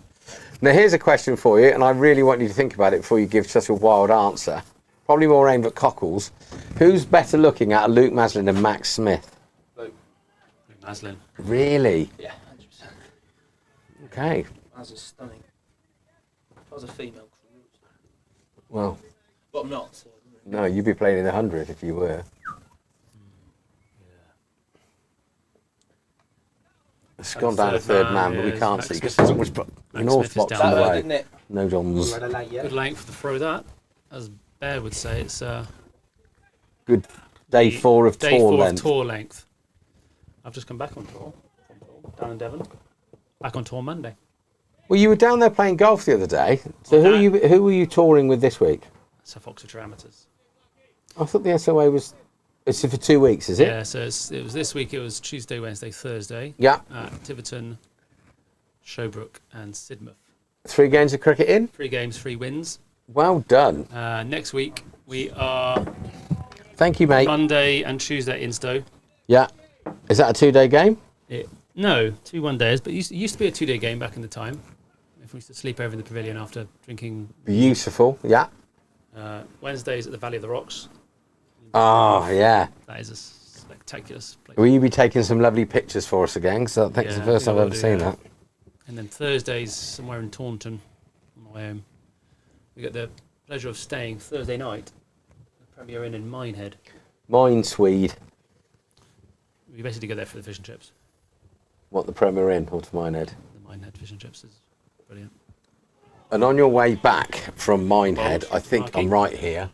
Now, here's a question for you, and I really want you to think about it before you give such a wild answer. Probably more aimed at Cockles. Who's better looking at Luke Maslin and Max Smith? Luke. Maslin. Really? Yeah, 100%. Okay. Maz is stunning. If I was a female, Well, but I'm not. So no, you'd be playing in the 100 if you were. It's gone down to third man, but we can't see because there's always an Smith is box down in the low, way. didn't it? No Johns. Good length to throw that. As Bear would say, it's Good day 4 of day tour 4 length. of tour length. I've just come back on tour down in Devon. Back on tour Monday. Well, you were down there playing golf the other day. So who were you touring with this week? South Oxfordshire Amateurs. I thought the SOA was. It's for 2 weeks, is it? Yeah, so it was this week. It was Tuesday, Wednesday, Thursday. Yeah. At Tiverton, Showbrook, and Sidmouth. 3 games of cricket in. 3 games, 3 wins. Well done. Next week we are Thank you, mate. Monday and Tuesday in Stowe. Yeah. Is that a 2-day game? No, 2 1-days, but it used to be a 2-day game back in the time. If we used to sleep over in the pavilion after drinking. Beautiful. Yeah. Wednesdays at the Valley of the Rocks. Oh, yeah. That is a spectacular place. Will you be taking some lovely pictures for us again? Because I think it's the first time I've ever seen that. And then Thursdays somewhere in Taunton on my way home. We get the pleasure of staying Thursday night. The Premier Inn in Minehead. Mine Swede. We basically go there for the fish and chips. What, the Premier Inn or to Minehead? The Minehead fish and chips is brilliant. And on your way back from Minehead, Bulge, I think Marky. I'm right here,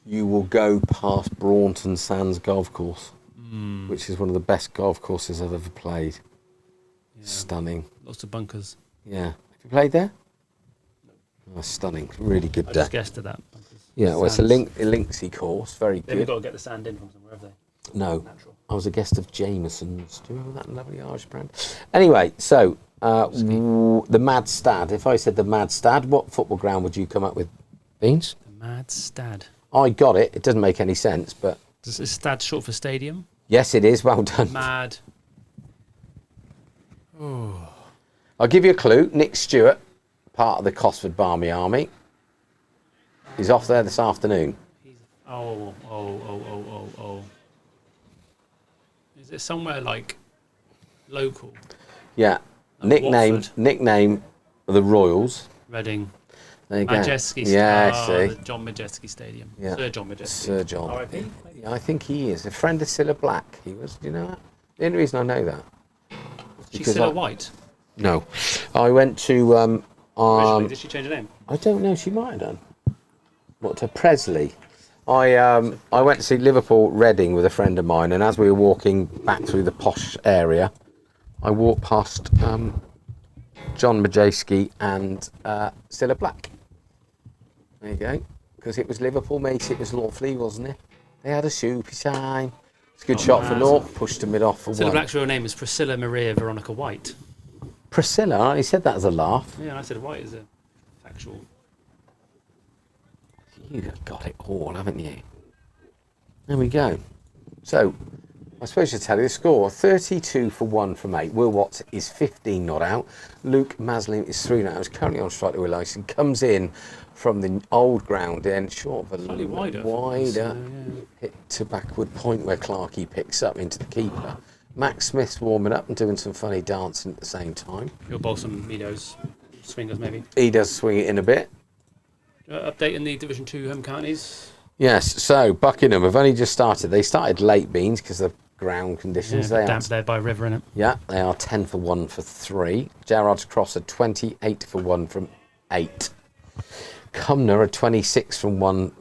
you will go past Braunton Sands Golf Course, which is one of the best golf courses I've ever played. Yeah. Stunning. Lots of bunkers. Yeah. Have you played there? Oh, stunning. Really good I day. just guessed at that. Yeah, well, it's a Sands. linksy course. Very Then we've good. got to get the sand in from somewhere, have they? No. Natural. I was a guest of Jameson's. Do you remember that lovely Irish brand? Anyway, so the Mad Stad. If I said the Mad Stad, what football ground would you come up with? Beans? The Mad Stad. I got it. It doesn't make any sense, but Is Stad short for stadium? yes, it is. Well done. Mad. I'll give you a clue. Nick Stewart, part of the Cosford Barmy Army, is off there this afternoon. Oh. Is it somewhere like local? Yeah. Nickname the Royals. Reading. There you go. Majeski. Yeah, see. The John Majeski Stadium. Yeah. Sir John Majeski. Sir John. R.I.P. Yeah, I think he is. A friend of Cilla Black, he was. Do you know that? The only reason I know that. She's because still I- a white. No. I went to... Originally, did she change her name? I don't know. She might have done. What, to Presley? I went to see Liverpool Reading with a friend of mine, and as we were walking back through the posh area, I walked past John Majeski and Cilla Black. There you go. Because it was Liverpool, mate. It was lovely, wasn't it? They had a soupy time. It's a good shot for naught. Pushed them mid off for Cilla one. Black's real name is Priscilla Maria Veronica White. Priscilla, he said that as a laugh. Yeah, I said White is a factual. You've got it all, haven't you? There we go. So, I suppose to tell you the score. 32 for 1 from 8. Will Watts is 15 not out. Luke Maslin is 3 not out. He's currently on strike to Will Eason. Comes in from the old ground end, short of a Slightly wider. wider hit to backward point where Clarkey picks up into the keeper. Max Smith's warming up and doing some funny dancing at the same time. Your Balsam Meadows swingers, maybe. He does swing it in a bit. Update in the Division 2 home counties. Yes, so Buckingham have only just started. They started late, Beans, because of ground conditions. Yeah, They damp are, there by river, innit? yeah, they are 10 for 1 for 3. Gerrards Cross are 28 for 1 from 8. Cumnor are 26 from 1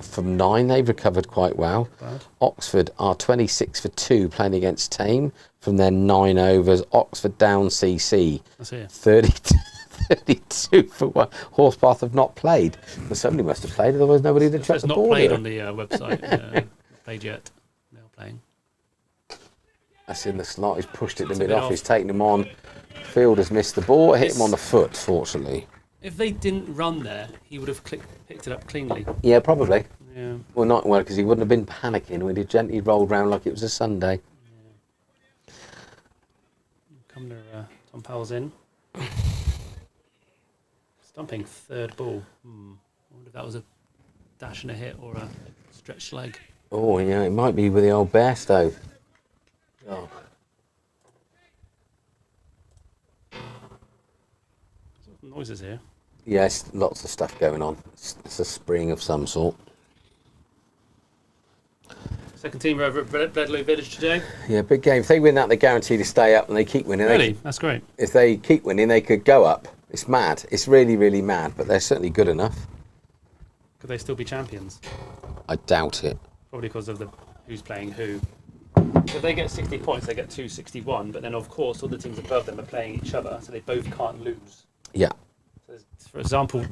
from 9. They've recovered quite well. Bad. Oxford are 26 for 2 playing against Tame from their 9 overs. Oxford down CC That's here. 32 for 1. Horspath have not played. Well, somebody must have played, otherwise nobody would have checked It's the not board. played here. on the website. Not played yet. They're playing. That's in the slot. He's pushed it to It's a mid bit off. off. He's taken him on. Field has missed the ball. Hit him It's- on the foot, fortunately. If they didn't run there, he would have picked it up cleanly. Yeah, probably. Yeah. Well, not well, because he wouldn't have been panicking when he gently rolled round like it was a Sunday. Cumnor, Tom Powell's in. Stumping third ball. I wonder if that was a dash and a hit or a stretched leg. Oh, yeah, it might be with the old bear stove. Oh. Noises here. Yes, lots of stuff going on. It's a spring of some sort. Second team are over at Bledlow Village today. Yeah, big game. If they win that, they're guaranteed to stay up, and they keep winning. Really? That's great. If they keep winning, they could go up. It's mad. It's really, really mad, but they're certainly good enough. Could they still be champions? I doubt it. Probably because of who's playing who. So if they get 60 points, they get 261, but then of course all the teams above them are playing each other, so they both can't lose. Yeah. So for example,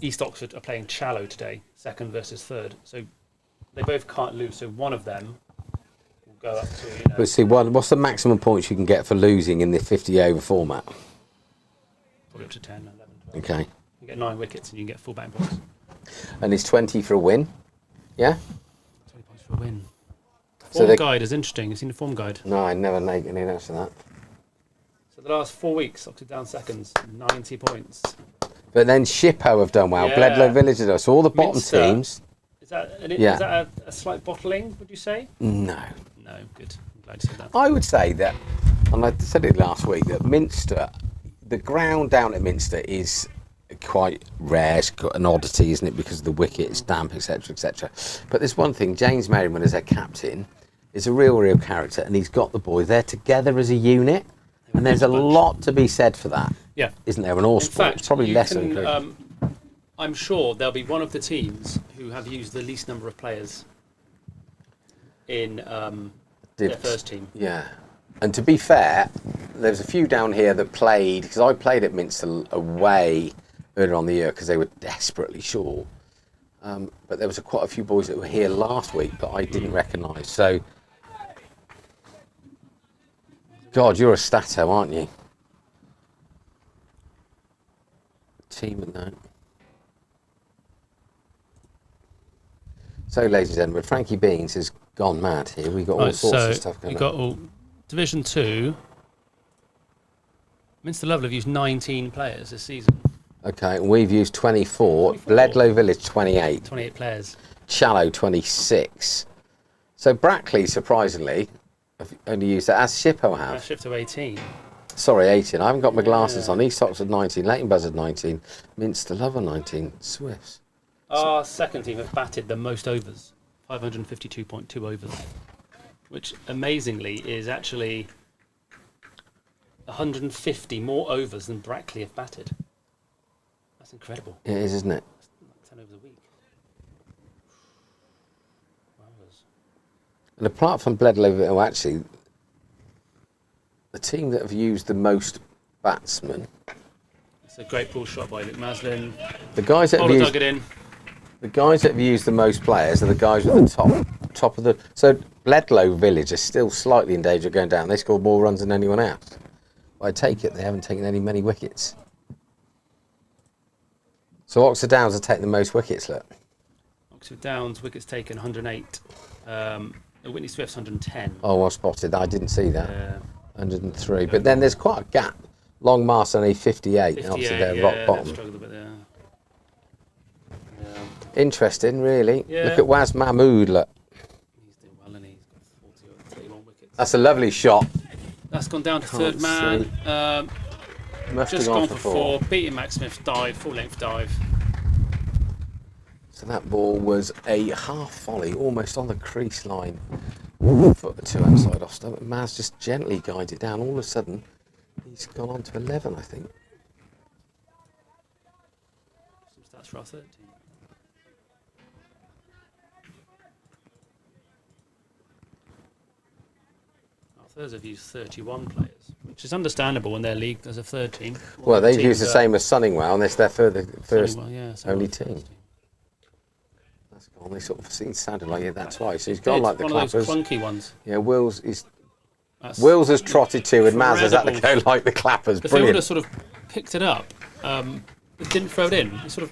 East Oxford are playing Challow today, second versus third. So they both can't lose. So one of them will go up to. But see, what's the maximum points you can get for losing in the 50 over format? Probably up to 10, 11, 12. Okay. You get 9 wickets and you can get full batting points. And it's 20 for a win. Yeah. 20 points for a win. So Form guide is interesting. You've seen the form guide. No, I never make any notes of that. So the last 4 weeks, Oxford down seconds, 90 points. But then Shippo have done well. Yeah. Bledlow Village have done. So all the bottom Minster. teams. Is that a slight bottling? Would you say? No. No, good. I'm glad you said that. I would say that, and I said it last week, that Minster, the ground down at Minster is quite rare. It's got an oddity, isn't it, because of the wicket, it's damp, etc., etc. But there's one thing, James Merriman as their captain is a real character, and he's got the boys. They're together as a unit, and there's a lot to be said for that. Yeah. Isn't there? An all sport, it's probably less than included. I'm sure there'll be one of the teams who have used the least number of players in their first team. Yeah. And to be fair, there's a few down here that played, because I played at Minster away earlier on the year because they were desperately short. But there was quite a few boys that were here last week, but I didn't recognise. So, God, you're a stato, aren't you? Team at that. So, ladies and gentlemen, Frankie Beans has gone mad here. We've got all sorts of stuff going on. Division 2. Minster Lovell have used 19 players this season. Okay, and we've used 24. Bledlow Village, 28. 28 players. Challow, 26. So Brackley, surprisingly, have only used that, as Shippo have. Shift to 18. Sorry, 18. I haven't got my glasses on. East Oxford, 19. Leighton Buzzard, 19. Minster Lover, 19. Swifts. Our second team have batted the most overs. 552.2 overs. Which, amazingly, is actually 150 more overs than Brackley have batted. That's incredible. It is, isn't it? That's 10 overs a week. Wowzers. And apart from Bledlow, actually, the team that have used the most batsmen. It's a great pull shot by Luke Maslin. The guys that have Bowler used, dug it in. the guys that have used the most players are the guys with the top of the. So Bledlow Village are still slightly in danger of going down. They scored more runs than anyone else. I take it they haven't taken many wickets. So Oxford Downs are taking the most wickets, look. Oxford Downs, wickets taken, 108. Whitney Swift's 110. Oh, well spotted. I didn't see that. 103. But then there's quite a gap. Long Mast only 58. 58, Obviously they're yeah, rock bottom. they've struggled a bit there. Yeah. Interesting, really. Yeah. Look at Waz Mahmood, look. He's doing well, and he's got 40 or 31 wickets. That's a lovely shot. That's gone down to Can't third man. Must Just have gone for four. Beating Max Smith dive, full length dive. So that ball was a half volley, almost on the crease line. Foot or two outside off stump. Maz just gently guided it down. All of a sudden, he's gone on to 11, I think. Some stats for our third team. Our thirds have used 31 players, which is understandable in their league as a third team. Well, they've used the same as Sunningwell, and it's their first only team. That's gone. They sort of sounded like that's why. So he's gone like the one clappers. of those clunky ones. Yeah, Wills has trotted to, and Maz has had to go like the clappers. The Brilliant. fielder sort of picked it up, but didn't throw it in. He sort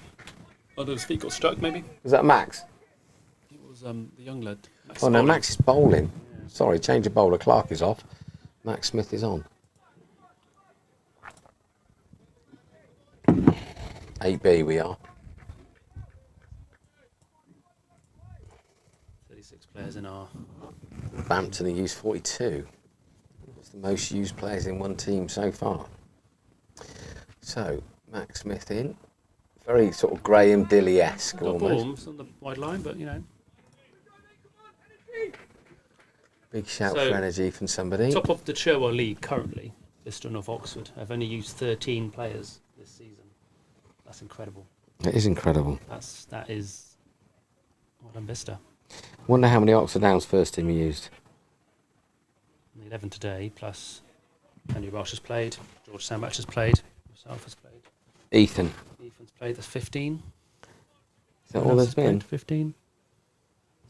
of, his feet got struck maybe. Was that Max? It was the young lad. Oh no, Max is bowling. Yeah. Sorry, change of bowler. Clark is off. Max Smith is on. 8B we are. 36 players in our. Bampton have used 42. It's the most used players in one team so far. So, Max Smith in. Very sort of Graham Dilly-esque Got almost. Balls on the wide line, but you know. Big shout So, for energy from somebody. Top of the Cherwell League currently, Bicester and North Oxford have only used 13 players this season. That's incredible. It is incredible. That is well done, Bicester. Wonder how many Oxford Downs first team you used. 11 today, plus Henry Welsh has played, George Sandbach has played, myself has played. Ethan's played. That's 15. Is that all there's been? 15.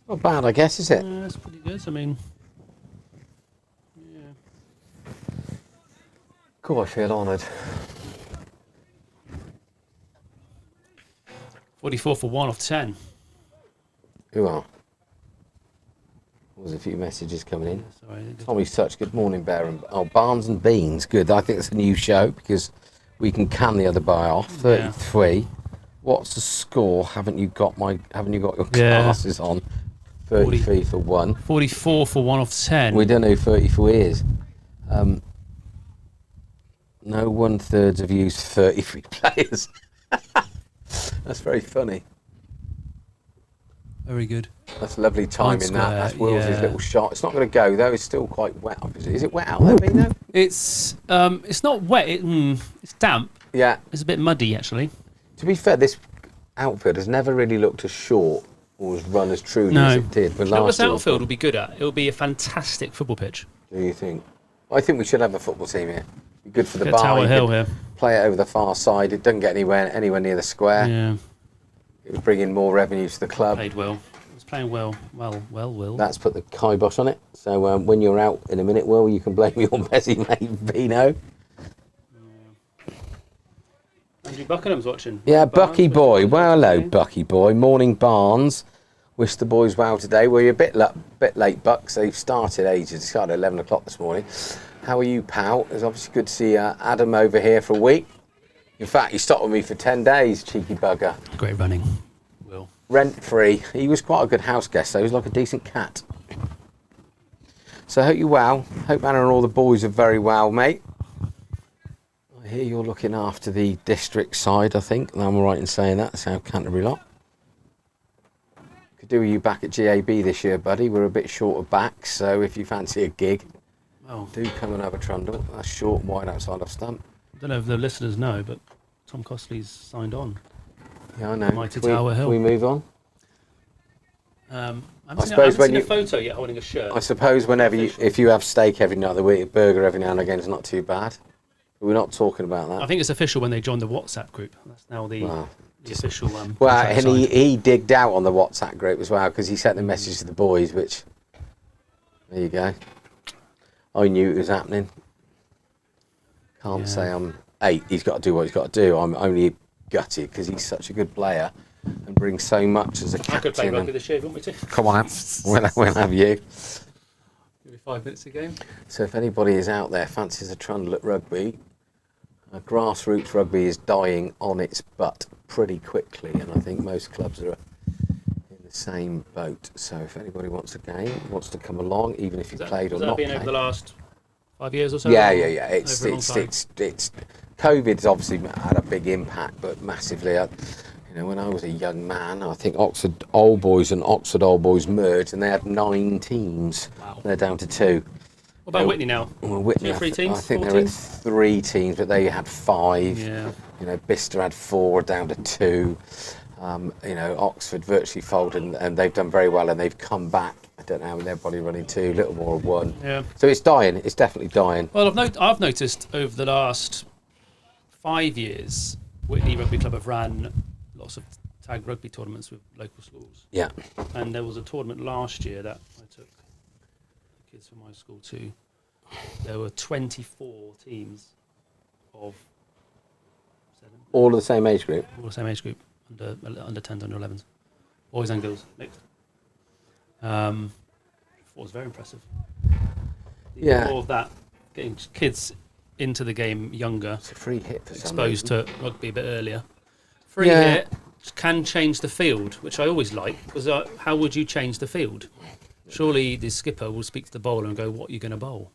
Not bad, I guess, is it? Yeah, that's pretty good. I mean, yeah. Cool, I feel honoured. 44 for 1 off 10. Who are? There's a few messages coming in. Sorry. Tommy's Touch, good morning, Bear. Barnes and Beans, good. I think it's a new show because we can can the other guy off. 33. Yeah. What's the score? Haven't you got your glasses on? 33 for 1. 44 for 1 off 10. We don't know who 34 is. No 1/3 have used 33 players. That's very funny. Very good. That's lovely timing. That's Will's little shot. It's not going to go though. It's still quite wet. Obviously, is it wet out there, Bino? It's not wet. It's damp. Yeah. It's a bit muddy actually. To be fair, this outfield has never really looked as short or as run as truly as it did. But this outfield will be good at. It will be a fantastic football pitch. Do you think? I think we should have a football team here. Be good for the Get bar. Tower Hill here. Play it over the far side. It doesn't get anywhere near the square. Yeah. It would bring in more revenue to the club. Played well. It's playing well. Will. That's put the kibosh on it. So when you're out in a minute, Will, you can blame your busy mate Vino. Andrew Buckingham's watching. Yeah, Barnes, Bucky boy. Well, hello, Bucky boy. Morning, Barnes. Wish the boys well today. Well, you're a bit late, Bucks. They've started ages. They started at 11 o'clock this morning. How are you, pal? It's obviously good to see Adam over here for a week. In fact, he stopped with me for 10 days, cheeky bugger. Great running, Will. Rent-free. He was quite a good house guest, though. He was like a decent cat. So I hope you're well. Hope Anna and all the boys are very well, mate. I hear you're looking after the district side, I think. I'm right in saying that. South Canterbury lot. Could do with you back at GAB this year, buddy. We're a bit short of backs, so if you fancy a gig, do come and have a trundle. That's short and wide outside off stump. I don't know if the listeners know, but Tom Costley's signed on. Yeah, I know. Mighty Tower Hill. Can we move on? I haven't seen a photo yet holding a shirt. I suppose if you have steak every night of the week, a burger every now and again is not too bad. But we're not talking about that. I think it's official when they join the WhatsApp group. That's now the official. Well, and he digged out on the WhatsApp group as well because he sent the message to the boys, which there you go. I knew it was happening. Can't say I'm 8. He's got to do what he's got to do. I'm only gutted because he's such a good player and brings so much as a captain. I could play rugby this year if you want me to. Come on, we'll have you. Give me 5 minutes a game. So if anybody is out there fancies a trundle at rugby, grassroots rugby is dying on its butt pretty quickly, and I think most clubs are in the same boat. So if anybody wants a game, wants to come along, even if you played or not played. Has that been over the last 5 years or so? Yeah. It's COVID's obviously had a big impact, but massively. When I was a young man, I think Oxford Old Boys and Oxford Old Boys merged, and they had 9 teams. Wow. They're down to 2. What about Whitney now? Well, Whitney, 2 or 3 teams? I think they're at 3 teams, but they had 5. Yeah. Bicester had 4, down to 2. Oxford virtually folded, and they've done very well, and they've come back. I don't know how they're probably running 2, Littlemore 1. Yeah. So it's dying. It's definitely dying. Well, I've noticed over the last 5 years, Whitney Rugby Club have ran lots of tag rugby tournaments with local schools. Yeah. And there was a tournament last year that I took kids from my school to. There were 24 teams of 7. All of the same age group? All the same age group, under 10s, under 11s. Boys and girls, mixed. It was very impressive. Yeah. More of that, getting kids into the game younger. It's a free hit for exposed to rugby a bit earlier. Free hit can change the field, which I always like, because how would you change the field? Surely the skipper will speak to the bowler and go, what are you going to bowl?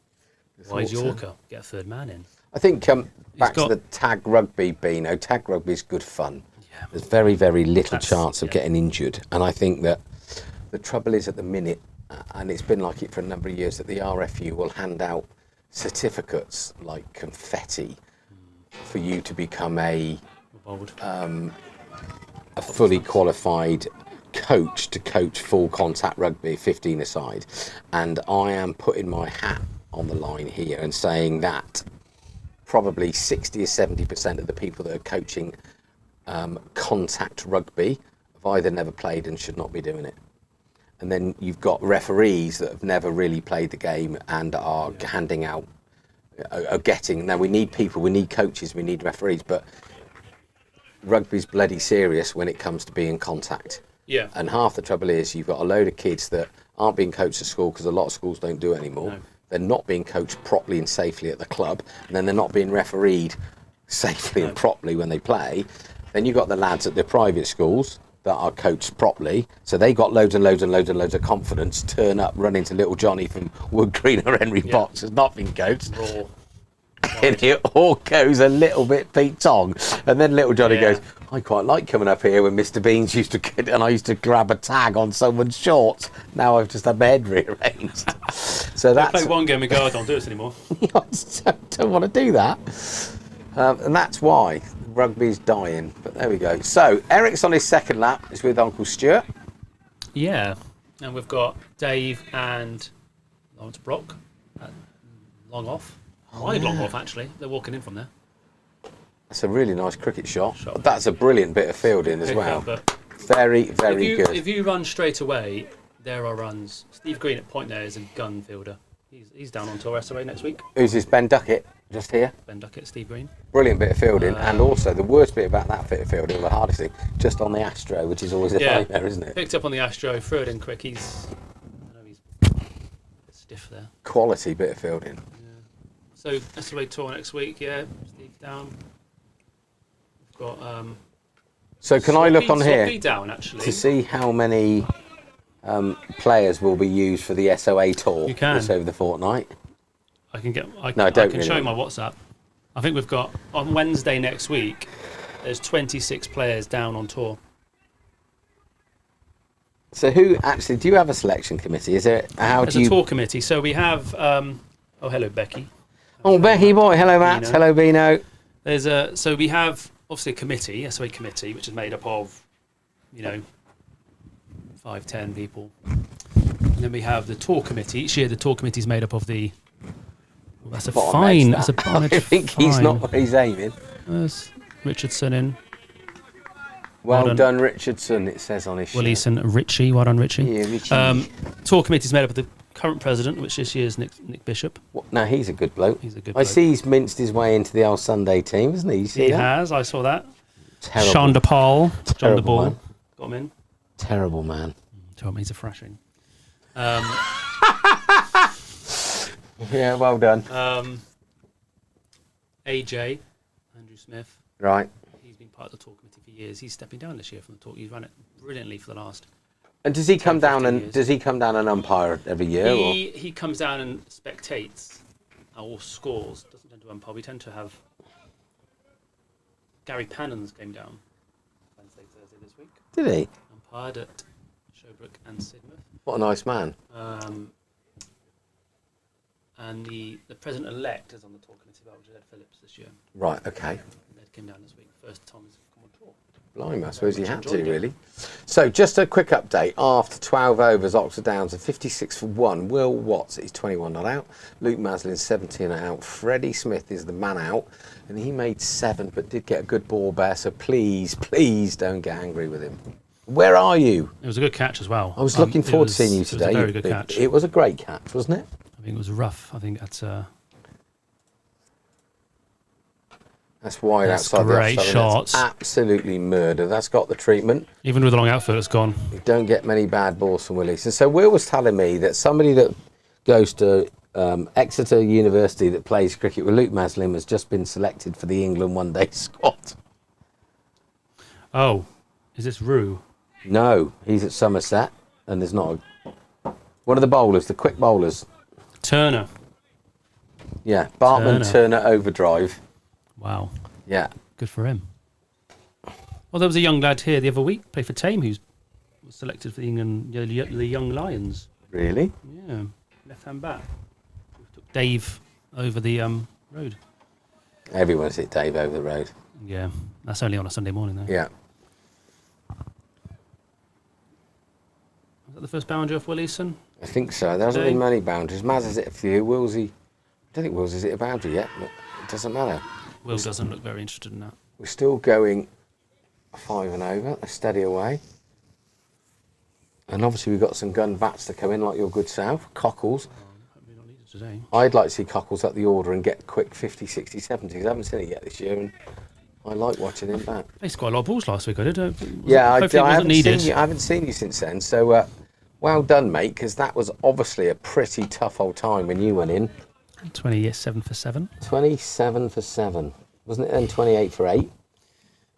Wide Yorker, get a third man in. I think back to the tag rugby, Beano, tag rugby is good fun. Yeah. There's very, very little chance of getting injured. And I think that the trouble is at the minute, and it's been like it for a number of years, that the RFU will hand out certificates like confetti for you to become a fully qualified coach to coach full contact rugby, 15-a-side. And I am putting my hat on the line here and saying that probably 60 or 70% of the people that are coaching contact rugby have either never played and should not be doing it. And then you've got referees that have never really played the game and are handing out, are getting. Now we need people, we need coaches, we need referees, but rugby's bloody serious when it comes to being contact. Yeah. And half the trouble is you've got a load of kids that aren't being coached at school, because a lot of schools don't do it anymore. No. They're not being coached properly and safely at the club, and then they're not being refereed safely and properly when they play. Then you've got the lads at the private schools that are coached properly, so they got loads and loads and loads and loads of confidence, turn up, run into little Johnny from Wood Green or Henry Box, has not been coached. Raw. And it all goes a little bit Pete Tong, and then little Johnny goes, I quite like coming up here when Mr. Beans used to get, and I used to grab a tag on someone's shorts. Now I've just had my head rearranged. So I that's play one game and go, I don't do this anymore. I just don't want to do that. And that's why rugby's dying. But there we go. So Eric's on his second lap. It's with Uncle Stuart. Yeah. And we've got Dave and Lawrence Brock at long off. Wide long off, actually. They're walking in from there. That's a really nice cricket shot. That's a brilliant bit of fielding as well. But Very, very good. If you run straight away, there are runs. Steve Green at point there is a gun fielder. He's down on tour SOA next week. Who's this? Ben Duckett, just here. Ben Duckett, Steve Green. Brilliant bit of fielding. And also, the worst bit about that bit of fielding, the hardest thing, just on the Astro, which is always a nightmare, isn't it? Picked up on the Astro, threw it in quick. He's a bit stiff there. Quality bit of fielding. So SOA tour next week, Steve down. We've got So can I look on here Sloppy down, actually. to see how many players will be used for the SOA tour You can. this over the fortnight? I can get. I don't can really show you know. my WhatsApp. I think we've got on Wednesday next week. There's 26 players down on tour. So who actually, do you have a selection committee? Is there, how There's do a you... tour committee. So we have. Oh, hello, Becky. Oh, Becky boy, hello Matt, Bino. hello Bino. There's a. So we have obviously a committee, SOA committee, which is made up of, 5-10 people. And then we have the tour committee. Each year, the tour committee is made up of the. Well, that's a Bottom fine. edge, That's a that. bottom I edge think he's fine. not where he's aiming. There's Richardson in. Well Well done, Richardson, it says on his Will shirt. Eason, Richie. Well done, Richie. Yeah, Richie. Tour committee is made up of the current president, which this year is Nick Bishop. No, he's a good bloke. He's a good I bloke. see he's minced his way into the old Sunday team, hasn't he? You see He that? has. I saw that. Terrible. Sean DePaul, John de Terrible Ball, man. got him in. Terrible man. Told me he's a thrashing. Yeah, well done. AJ, Andrew Smith. Right. He's been part of the tour committee for years. He's stepping down this year from the tour. He's run it brilliantly for the last. And does he come 10, down 15 and years. does he come down and umpire every year? Or? He comes down and spectates our scores. Doesn't tend to umpire. We tend to have. Gary Pannons came down Wednesday, Thursday this week. Did he? Umpired at Showbrook and Sidmouth. What a nice man. And the president-elect is on the tour committee, which is Ed Phillips this year. Right. Okay. Ed came down this week. First time he's come on tour. Blimey, I suppose he much had to, enjoyed it. really. So, just a quick update. After 12 overs, Oxford Downs are 56 for 1. Will Watts is 21 not out. Luke Maslin 17 not out. Freddie Smith is the man out. And he made 7, but did get a good ball bear. So, please, please don't get angry with him. Where are you? It was a good catch as well. I was looking It forward was- to seeing you It today. was a very good catch. It was a great catch, wasn't it? I think it was rough. I think that's That's wide That's outside the great offside. shots. That's absolutely murder. That's got the treatment. even with the long outfield, it's gone. You don't get many bad balls from Will Eason. So Will was telling me that somebody that goes to Exeter University that plays cricket with Luke Maslin has just been selected for the England one-day squad. Oh, is this Rue? No, he's at Somerset, and there's not one of the bowlers, the quick bowlers. Turner. Yeah, Bartman Turner overdrive. Wow, Yeah. good for him. Well, there was a young lad here the other week, played for Tame, who was selected for the England, the Young Lions. Really? Yeah, left-hand back. We took Dave over the road. Everyone's hit Dave over the road. Yeah, that's only on a Sunday morning though. Yeah. Was that the first boundary off Will Eason? I think so. There hasn't Today? been many boundaries. Maz has hit a few. Willsy, I don't think Will's has hit a boundary yet, but it doesn't matter. Will doesn't look very interested in that. We're still going 5 and over, a steady away. And obviously we've got some gun bats to come in, like your good self, Cockles. We don't need it today. I'd like to see Cockles up the order and get quick 50, 60, 70s. I haven't seen it yet this year, and I like watching him back. Placed quite a lot of balls last week. I did. Yeah, Hopefully it wasn't needed. I haven't seen you since then, so well done, mate, because that was obviously a pretty tough old time when you went in. 27 for 7. 27 for 7. Wasn't it then 28 for 8?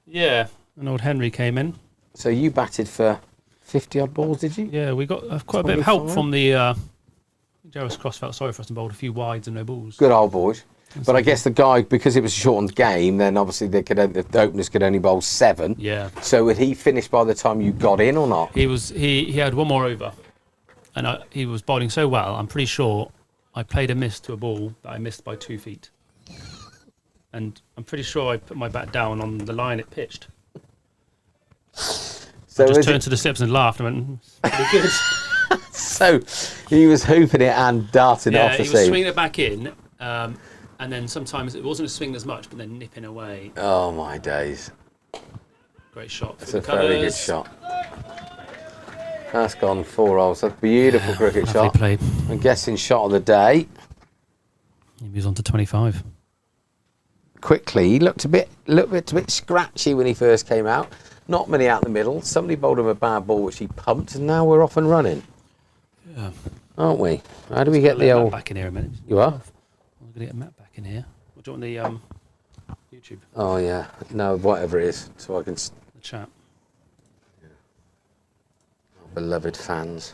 Yeah, and old Henry came in. So you batted for 50 odd balls, did you? Yeah, we got quite a bit of help 25? from the Gerrards Cross. Felt sorry for us and bowled a few wides and no balls. Good old boys. But I guess the guy, because it was a shortened game, then obviously the openers could only bowl 7. Yeah. So had he finished by the time you got in or not? He had one more over, and he was bowling so well. I'm pretty sure I played a miss to a ball that I missed by 2 feet, and I'm pretty sure I put my bat down on the line it pitched. So I just is turned it- to the slips and laughed and went, "Pretty good." So he was hooping it and darting it Yeah, off the he was seam. swinging it back in, and then sometimes it wasn't swinging as much, but then nipping away. Oh my days. Great shot. That's through a the very good colours. shot. That's gone 4 holes. That's a beautiful cricket Lovely shot. play. I'm guessing shot of the day. He moves on to 25. Quickly, he looked a bit scratchy when he first came out. Not many out the middle. Somebody bowled him a bad ball, which he pumped, and now we're off and running, Yeah. aren't we? How do we get Let the Matt old? back in here a minute. You are? I'm going to get Matt back in here. What do you want the YouTube, Oh yeah. No, whatever it is, so I can. the chat? Beloved fans.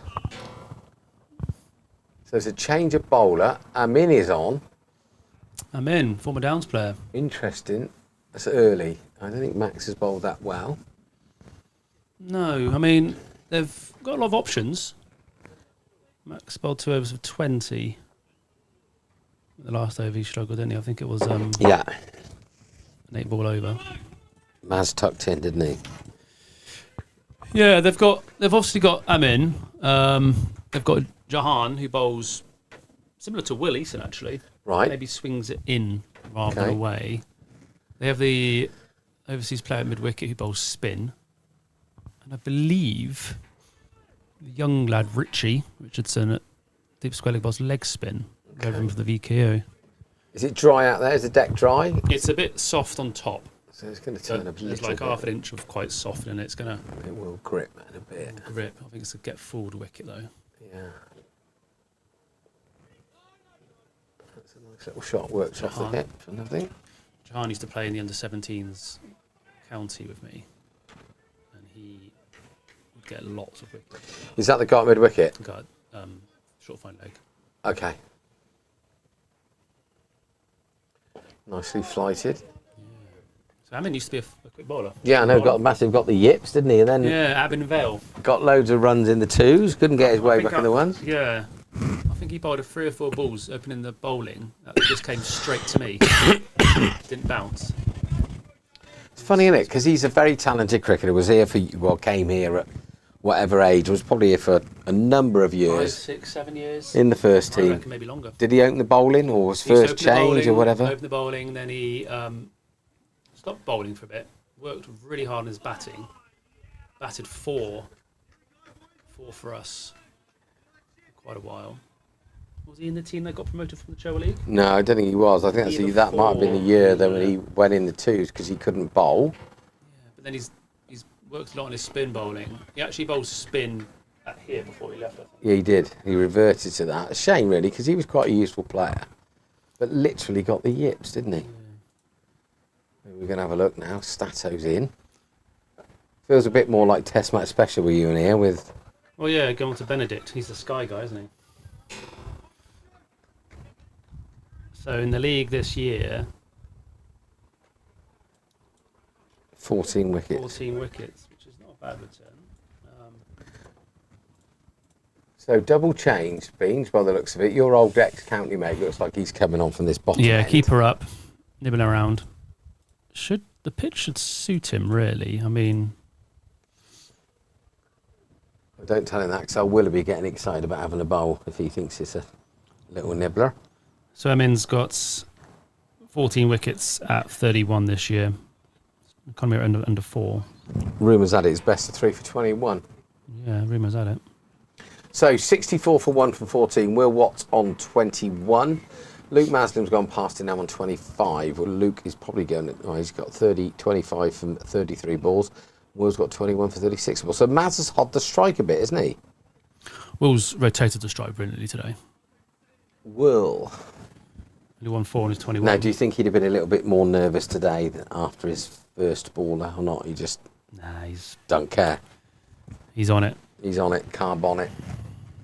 So it's a change of bowler. Amin is on. I'm in, former Downs player. Interesting. That's early. I don't think Max has bowled that well. No, I mean, they've got a lot of options. Max bowled 2 overs of 20. The last over he struggled, didn't he? I think it was an Yeah. 8-ball over. Maz tucked in, didn't he? Yeah, they've obviously got Amin. They've got Jahan, who bowls similar to Will Eason, actually. Right. Maybe swings it in rather Okay. than away. They have the overseas player at mid-wicket who bowls spin. And I believe the young lad, Richardson, at deep square leg bowls leg spin. Over him for the VKO. Is it dry out there? Is the deck dry? It's a bit soft on top. So it's going to So turn up a there's little like bit. half an inch of quite soft and it's going to It will grip man a bit. grip. I think it's a get forward wicket though. Yeah. That's a nice little shot. Works off the Jahan. hip and everything. Jahan used to play in the under-17s county with me, and he would get lots of wickets. Is that the guy at mid wicket? Got short fine leg. Okay. Nicely flighted. So Amin used to be a quick bowler. Yeah, I know. Got the yips, didn't he? And then Yeah, Abin Vale. got loads of runs in the 2s. Couldn't get his I way think back in the 1s. Yeah. I think he bowled 3 or 4 balls opening the bowling. That just came straight to me. Didn't bounce. It's funny, isn't it? Because he's a very talented cricketer. Was here came here at whatever age. Was probably here for a number of 5, years 6, 7 years. in the first I team. reckon maybe longer. Did he open the bowling or was He used to first open the change or bowling, whatever? Opened the bowling, then he stopped bowling for a bit. Worked really hard on his batting. Batted 4 for us for quite a while. Was he in the team that got promoted from the Joe League? No, I don't think he was. I think Either actually that might have been the four, year then when yeah. he went in the 2s because he couldn't bowl. Yeah, but then he's worked a lot on his spin bowling. He actually bowled spin at here before he left, I think. Yeah, he did. He reverted to that. A shame, really, because he was quite a useful player. But literally got the yips, didn't he? We're going to have a look now. Stato's in. Feels a bit more like Test Match Special with you in here with... Well, yeah, going on to Benedict. He's the Sky guy, isn't he? So in the league this year, 14 wickets. 14 wickets, which is not a bad return. So double change, Beans, by the looks of it. Your old ex-county mate looks like he's coming on from this bottom Yeah, end. keep her up, nibbling around. The pitch should suit him, really. I mean, Don't tell him that, because I will be getting excited about having a bowl if he thinks it's a little nibbler. so Emin's got 14 wickets at 31 this year. Economy are under 4. Rumours had it, it's best of 3 for 21. Yeah, rumours at it. So 64 for 1 from 14. Will Watts on 21. Luke Maslam's gone past him now on 25. Well, Luke is probably going. Oh, he's got 25 from 33 balls. Will's got 21 for 36 balls. So Maz has hod the strike a bit, isn't he? Will's rotated the strike brilliantly today. Will. He won 4 on his 21. Now, do you think he'd have been a little bit more nervous today than after his first baller or not? He just Nah, don't care. he's on it. He's on it, carb on it.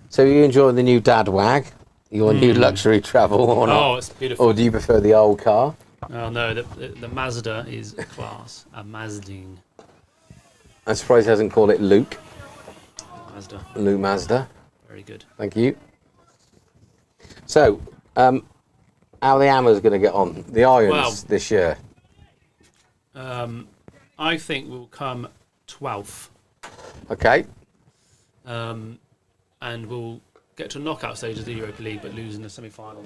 So you enjoying the new dad wag? Your new luxury travel or not? Oh, it's beautiful. Or do you prefer the old car? Oh no, the Mazda is a class. A Mazding I'm surprised he hasn't called it Luke. Mazda. Luke Mazda. Very good. Thank you. So, how are the Hammers going to get on? The Irons this year? I think we'll come 12th. Okay. And we'll get to a knockout stage of the Europa League, but lose in the semi-final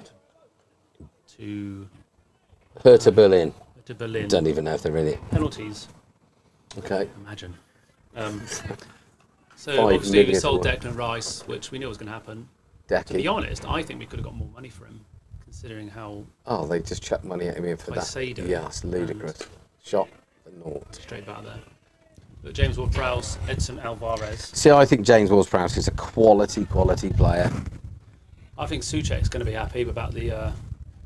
to Hertha Berlin. Berlin. Don't even know if they're in it. Penalties, Okay. imagine. So 5 obviously we million sold to one. Declan Rice, which we knew was going to happen. To be Decky. honest, I think we could have got more money for him, considering how Oh, they just chucked money at me for that. Caicedo Yeah, it's ludicrous. Shot for naught. straight back there. But James Ward-Prowse, Edson Alvarez. See, I think James Ward-Prowse is a quality player. I think Souček's going to be happy about the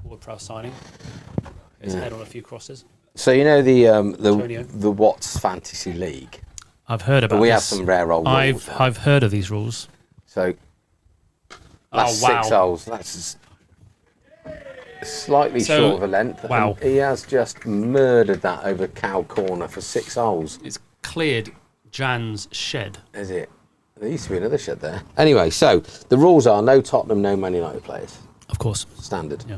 Ward-Prowse signing. His Yeah. head on a few crosses. So you know Antonio. the Watts Fantasy League. I've heard about We have this. some rare old rules. I've heard of these rules. So that's Oh, wow. 6 holes. That's slightly So, short of a length. wow. And he has just murdered that over cow corner for 6 holes. It's cleared Jan's shed. Is it? There used to be another shed there. Anyway, so the rules are no Tottenham, no Man United players. Of course. Standard. Yeah.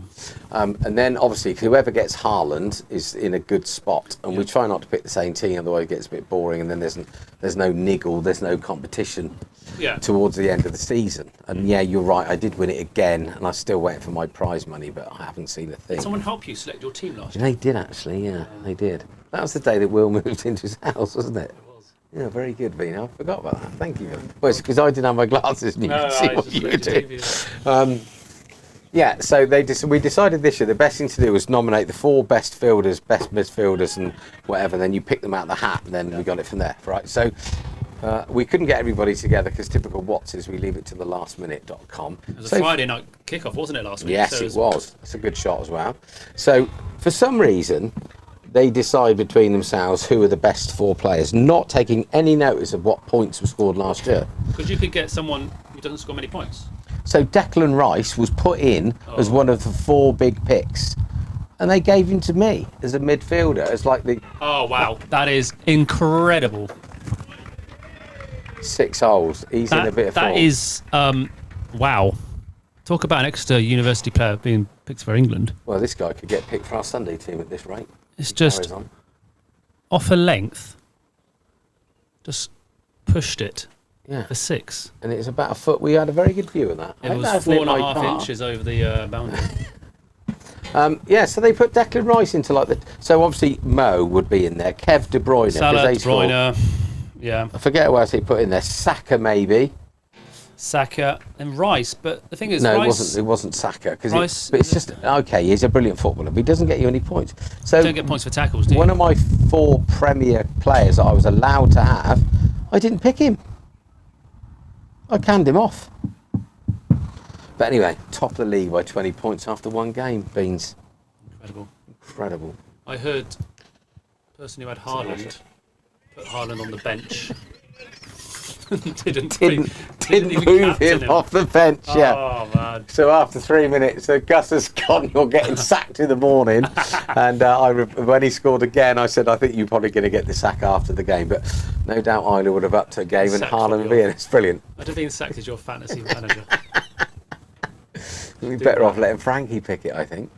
And then obviously whoever gets Haaland is in a good spot. And we try not to pick the same team, otherwise it gets a bit boring. And then there's no niggle, there's no competition Yeah. towards the end of the season. And yeah, you're right. I did win it again, and I'm still waiting for my prize money, but I haven't seen a thing. Did someone help you select your team last year? They did actually, yeah, they did. That was the day that Will moved into his house, wasn't it? It was. Yeah, very good, Vino. I forgot about that. Thank you. Well, it's because I didn't have my glasses and you could see what you were doing. Yeah, so we decided this year the best thing to do was nominate the 4 best fielders, best midfielders, and whatever. Then you pick them out of the hat, and then we got it from there, right? So we couldn't get everybody together because typical Watts is we leave it to the lastminute.com. It was a Friday night kickoff, wasn't it, last week? Yes, So it was. It's a good shot as well. So for some reason, they decide between themselves who are the best 4 players, not taking any notice of what points were scored last year. Because you could get someone who doesn't score many points. So Declan Rice was put in as one of the 4 big picks, and they gave him to me as a midfielder, as like the Oh, wow. That is incredible. 6 holes. He's in a bit of form. That is, wow. Talk about an extra university player being picked for England. Well, this guy could get picked for our Sunday team at this rate. It's He just carries on. off a length, just pushed it Yeah, for 6. and it was about a foot. We had a very good view of that. It was 4.5 inches over the boundary. Yeah, so they put Declan Rice into like the. So obviously Mo would be in there. Kev De Bruyne. 'cause Salah, they De scored- Bruyne, yeah, I forget who else he put in there. Saka maybe. Saka and Rice. But the thing is, No, Rice it wasn't Saka because Rice- but it's just okay. He's a brilliant footballer, but he doesn't get you any points. So don't get points for tackles, do you? one of my 4 Premier players that I was allowed to have, I didn't pick him. I canned him off. But anyway, top of the league by 20 points after 1 game. Beans, Incredible. incredible. I heard the person who had Haaland put Haaland on the bench didn't Didn't even move captain him off the bench. Yeah. Oh man. So after 3 minutes, Gus has gone, you're getting sacked in the morning. And when he scored again, I said, I think you're probably going to get the sack after the game. But no doubt Isla would have upped her game and Sacked Harlan would would be be in. It's brilliant. I'd have been sacked as your fantasy manager. You'd be better off letting Frankie pick it, I think.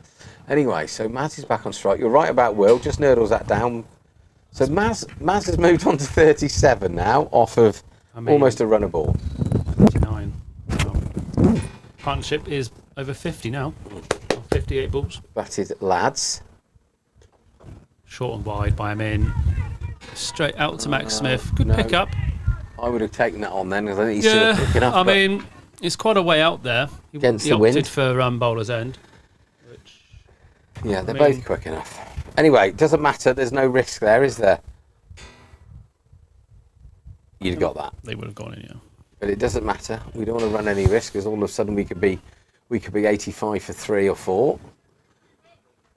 Anyway, so Maz is back on strike. You're right about Will, just nurdles that down. So Maz has moved on to 37 now, off of almost a runner ball. 59. Wow. Partnership is over 50 now. 58 balls. Batted lads. Short and wide by him in. Straight out to Max Smith. Good no. pick up. I would have taken that on then, because I think he's still quick enough. I mean, it's quite a way out there. Against he the opted wind. for bowler's end. Which, Yeah, they're both quick enough. Anyway, it doesn't matter. There's no risk there, is there? You'd have got that. they would have gone in, yeah. But it doesn't matter. We don't want to run any risk, because all of a sudden we could be 85 for 3 or 4.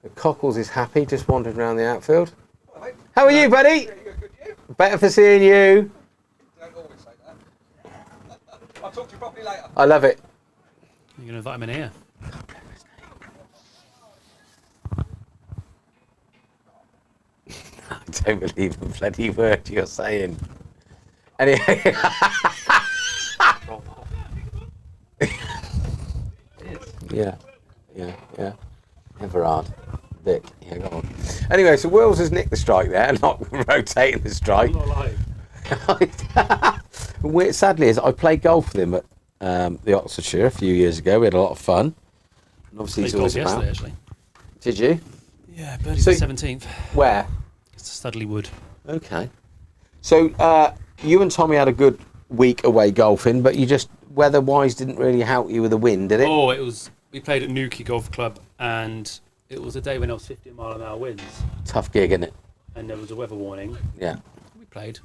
But Cockles is happy, just wandering around the outfield. How are you, buddy? Better for seeing you. Don't always say that. I'll talk to you properly later. I love it. You're going to invite him in here. I don't believe the bloody word you're saying. Anyway. Yeah. Everard. Vic. Yeah, go on. Anyway, so Wills has nicked the strike there, not rotating the strike. Sadly, is I played golf with him at the Oxfordshire a few years ago. We had a lot of fun. And obviously, he's always yesterday, about. actually. Did you? Yeah, birdie So- the 17th. Where? It's Studley Wood. Okay. So you and Tommy had a good week away golfing, but you just weather-wise didn't really help you with the wind, did it? Oh, it was. We played at Newquay Golf Club, and it was a day when there was 50-mile-an-hour winds, Tough gig, isn't it? and there was a weather warning. Yeah. We played.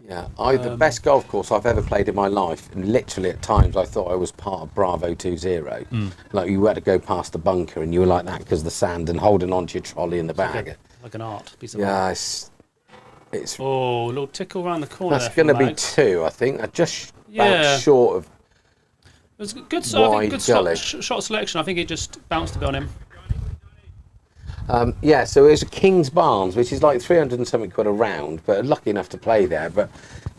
Yeah. The best golf course I've ever played in my life, and literally at times I thought I was part of Bravo 20. Like you had to go past the bunker, and you were like that because of the sand and holding onto your trolley in the bag. Like an art piece of Yeah, art. it's Oh, little tickle around the corner. that's there going to from be Mags. 2, I think. I just Yeah. about short of. It was a good, Wide good gully. shot selection. I think it just bounced a bit on him. Yeah, so it was King's Barnes, which is like 300 and something quid a round, but lucky enough to play there. But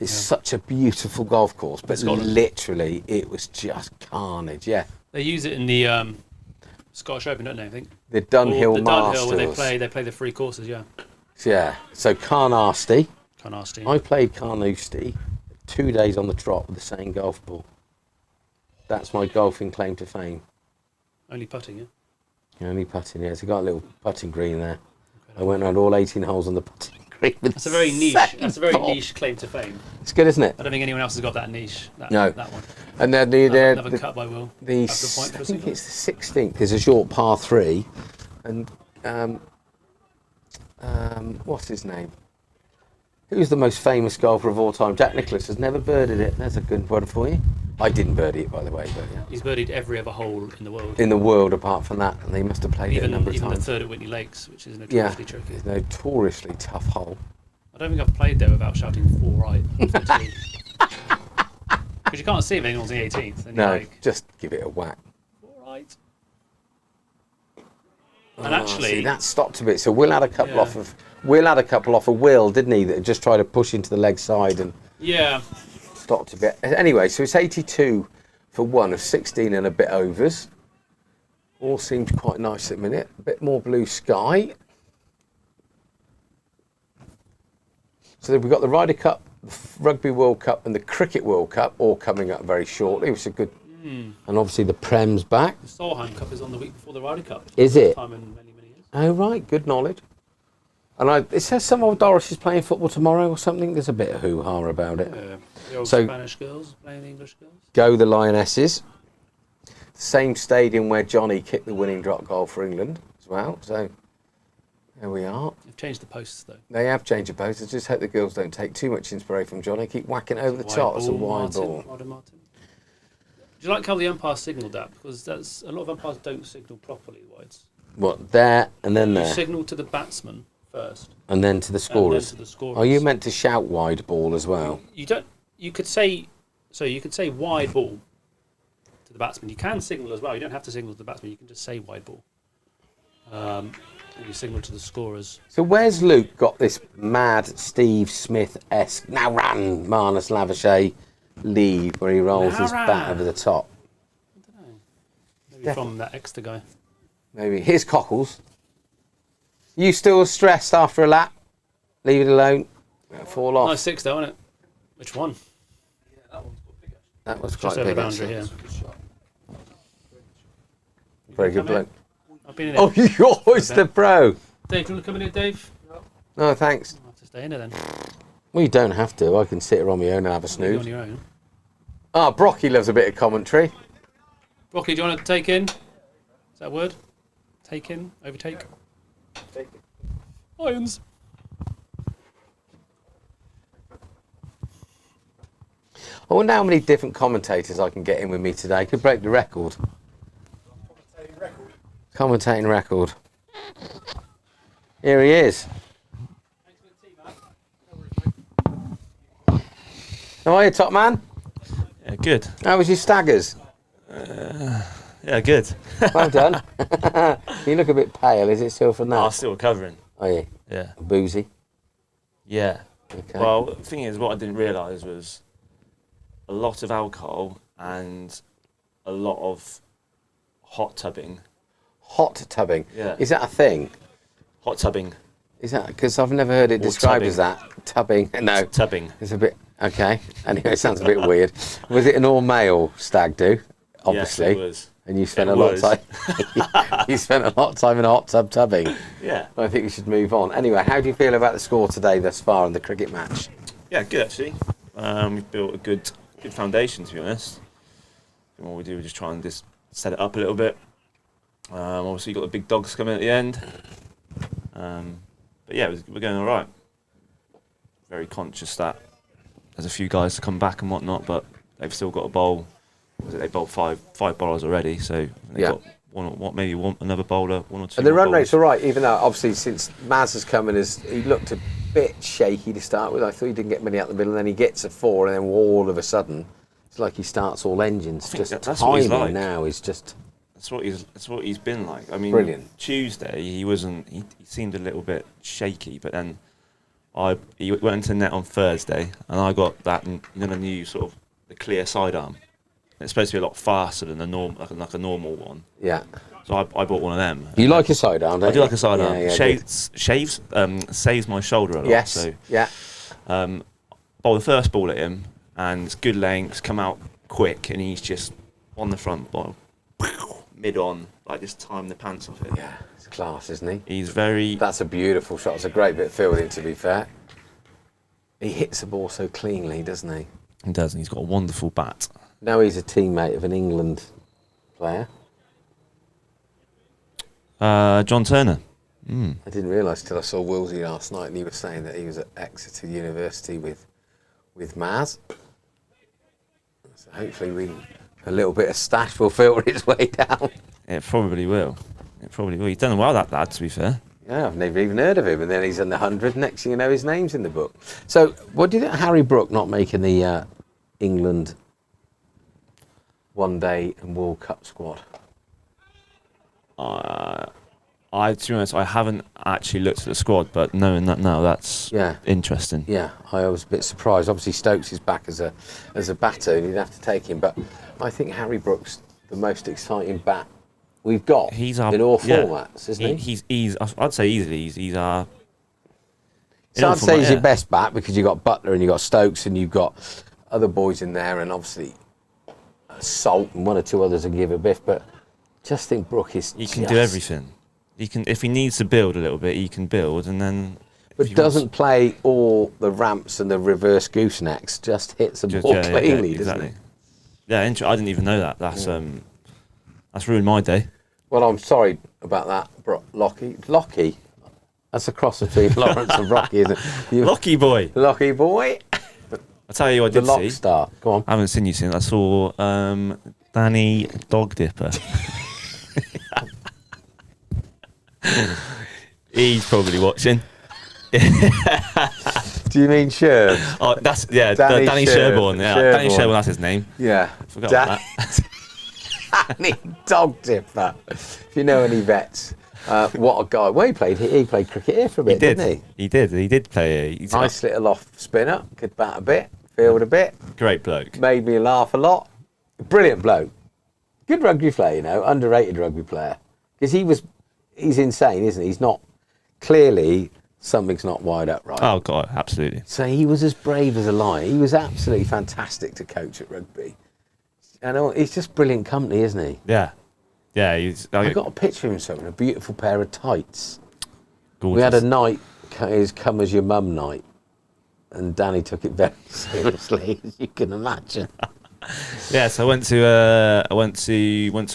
it's such a beautiful golf course. But literally, it was just carnage. Yeah. They use it in the Scottish Open, don't they? I think. The Dunhill the Masters. Dunhill where they play the free courses. Yeah. Yeah. So Carnoustie. Carnoustie. I played Carnoustie 2 days on the trot with the same golf ball. That's my golfing claim to fame. Only putting, yeah. Only putting, yeah. So got a little putting green there. I went around all 18 holes on the putting green. With That's a very niche. same That's a very ball. niche claim to fame. It's good, isn't it? I don't think anyone else has got that niche. No. That one. And then Another cut by Will. the That's the point for I a think single. it's the 16th. It's a short par 3, and what's his name? Who's the most famous golfer of all time? Jack Nicklaus has never birdied it. There's a good one for you. I didn't birdie it, by the way, but yeah. He's birdied every other hole in the world. In the world, apart from that, and they must have played it a number of Even the times. third at Whitney Lakes, which is Yeah, notoriously tricky. it's a notoriously tough hole. I don't think I've played there without shouting 4 right. Because you can't see if anyone's the 18th. And No, you're like, just give it a whack. 4 right. And actually, See, that stopped a bit. So Will had a couple Yeah. off of Will, didn't he? That just tried to push into the leg side and yeah, stopped a bit. Anyway, so it's 82 for 1 of 16 and a bit overs. All seems quite nice at the minute. A bit more blue sky. So we've got the Ryder Cup, the Rugby World Cup, and the Cricket World Cup all coming up very shortly, which is good. And obviously the Prem's back. the Solheim Cup is on the week before the Ryder Cup. Is First it? time in many, many years. Oh right, good knowledge. And it says some old Doris is playing football tomorrow or something. There's a bit of hoo-ha about it. Yeah. The old So- Spanish girls playing the English girls. Go the Lionesses. Same stadium where Johnny kicked the winning drop goal for England as well. So there we are. They've changed the posts though. They have changed the post. I just hope the girls don't take too much inspiration from Johnny. Keep whacking it over the top. It's a wide ball. Martin. Do you like how the umpire signalled that? Because that's a lot of umpires don't signal properly wides. What, there and then You there? signal to the batsman first, And then to the and then scorers. to the scorers. Are you meant to shout wide ball as well? You don't. you could say wide ball to the batsman. You can signal as well. You don't have to signal to the batsman. You can just say wide ball. And you signal to the scorers. So where's Luke got this mad Steve Smith-esque now ran Marnus Lavishai lead where he rolls his bat over the top? I don't know. Maybe from that extra guy. Maybe. Here's Cockles. You still stressed after a lap? Leave it alone. Fall off. Nice 6 though, isn't it? Which one? Yeah, that one's got big actually. That was Just quite over big. the boundary, actually. yeah. Good shot. Very good Come in. bloke. I've been in there. Oh, you're always the pro. Dave, do you want to come in here, Dave? No, thanks. I'll have to stay in there then. Well, you don't have to. I can sit here on my own and have a You're on snooze. your own. Ah, Brocky loves a bit of commentary. Rocky, do you want to take in? Is that a word? Take in? Overtake? Take it. Irons. I wonder how many different commentators I can get in with me today. Could break the record. Commentating record. Here he is. How are you, top man? Yeah, good. How was your staggers? Yeah, good. Well done. You look a bit pale. Is it still from I'm that? still recovering. Are you? Yeah. Boozy? Yeah. Okay. Well, the thing is, what I didn't realise was a lot of alcohol and a lot of hot tubbing. Hot tubbing. Yeah. Is that a thing? Hot tubbing. Is that because I've never heard it Or described tubbing. as that? Tubbing. No. Tubbing. It's a bit okay. Anyway, it sounds a bit weird. Was it an all-male stag do? Obviously. Yes, it was. And you spent It a lot was. of time. You spent a lot of time in a hot tub tubbing. Yeah. I think we should move on. Anyway, how do you feel about the score today thus far in the cricket match? Yeah, good actually. We've built a good foundation, to be honest. And what we do is just try and just set it up a little bit. Obviously, you've got the big dogs coming at the end. But yeah, we're going all right. Very conscious that there's a few guys to come back and whatnot, but they've still got a bowl. They bowled five bowlers already, so they've Yeah. got another bowler, one or two. And the more run bowlers. rate's all right, even though obviously since Maz has come in, he looked a bit shaky to start with. I thought he didn't get many out the middle, and then he gets a 4, and then all of a sudden, it's like he starts all engines. I think Just that's what he's timing like. now is just That's what he's been like. I mean, Brilliant. Tuesday he wasn't. He seemed a little bit shaky, but then he went into net on Thursday, and I got that. The new sort of the clear sidearm. It's supposed to be a lot faster than a like a normal one. yeah. So I bought one of them. You like a sidearm, don't I do you? like a sidearm. Yeah, good. Saves my shoulder a lot. Yes. So Yeah. bowl the first ball at him, and it's good lengths, come out quick, and he's just on the front ball, mid on, like just time the pants off it. Yeah. It's class, isn't he? He's very. That's a beautiful shot. It's a great bit of fielding, to be fair. He hits the ball so cleanly, doesn't he? He does, and he's got a wonderful bat. Now he's a teammate of an England player. John Turner. I didn't realise till I saw Willsey last night, and he was saying that he was at Exeter University with Maz. So hopefully a little bit of stash will filter its way down. It probably will. He's done well, that lad, to be fair. Yeah, I've never even heard of him, and then he's in the 100. Next thing you know, his name's in the book. So, what do you think of Harry Brook not making the England one-day and World Cup squad? To be honest, I haven't actually looked at the squad, but knowing that now, that's interesting. Yeah, I was a bit surprised. Obviously, Stokes is back as a batter, and you'd have to take him. But I think Harry Brook's the most exciting bat we've got in all formats, isn't he? I'd say easily. He's our. So I'd say he's your best bat because you've got Butler and you've got Stokes and you've got other boys in there, and obviously Salt and one or two others will give a biff. But just think Brook is. He can do everything. He can, if he needs to build a little bit, he can build, and then. But doesn't play all the ramps and the reverse goosenecks. Just hits the ball cleanly, doesn't he? Yeah, I didn't even know that. That's ruined my day. Well, I'm sorry about that, Lockie. That's a cross between Lawrence and Rocky, isn't it? Lockie boy. Lockie boy. I'll tell you, I did The see. lock star. Go on. I haven't seen you since. I saw Danny Dog Dipper. He's probably watching. Do you mean Sherbs? Oh, that's Danny Danny Sherborne. Yeah, Danny Sherborne. That's his name. Yeah. Forgot about that. Danny Dog Tipper. If you know any vets, what a guy. Well, he played cricket here for a bit, didn't he? He did play. He's Nice little off spinner. Could bat a bit, field a bit. great bloke. Made me laugh a lot. Brilliant bloke. Good rugby player, you know, underrated rugby player. Because he's insane, isn't he? He's not, clearly, something's not wired up right. Oh, God, absolutely. So he was as brave as a lion. He was absolutely fantastic to coach at rugby. And he's just brilliant company, isn't he? Yeah. Yeah, I got a picture of him somewhere, a beautiful pair of tights. gorgeous. We had a night, his come as your mum night. And Danny took it very seriously, as you can imagine. Yeah, so I went to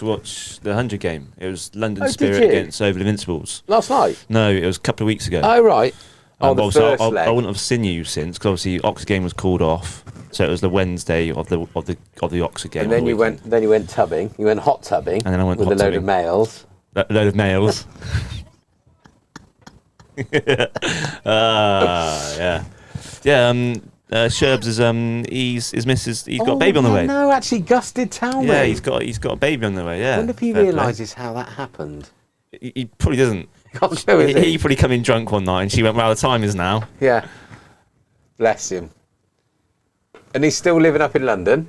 watch the 100 game. It was London Spirit against Oval Invincibles. Last night? No, it was a couple of weeks ago. Oh, right. The obviously, first I leg. wouldn't have seen you since, because obviously Oxford game was called off, so it was the Wednesday of the Oxford game. And then you went tubbing. You went hot tubbing. And then I went with hot a load tubbing. of males. A load of males. Yeah. Sherbs is his missus. He's got a baby on the way. No, actually, Gus did tell me. Yeah, he's got a baby on the way. Yeah. I wonder if he Fair play. realises how that happened. He probably doesn't. Can't show is He probably come in drunk one night, and she went, "Well, the time is now." Yeah. Bless him. And he's still living up in London.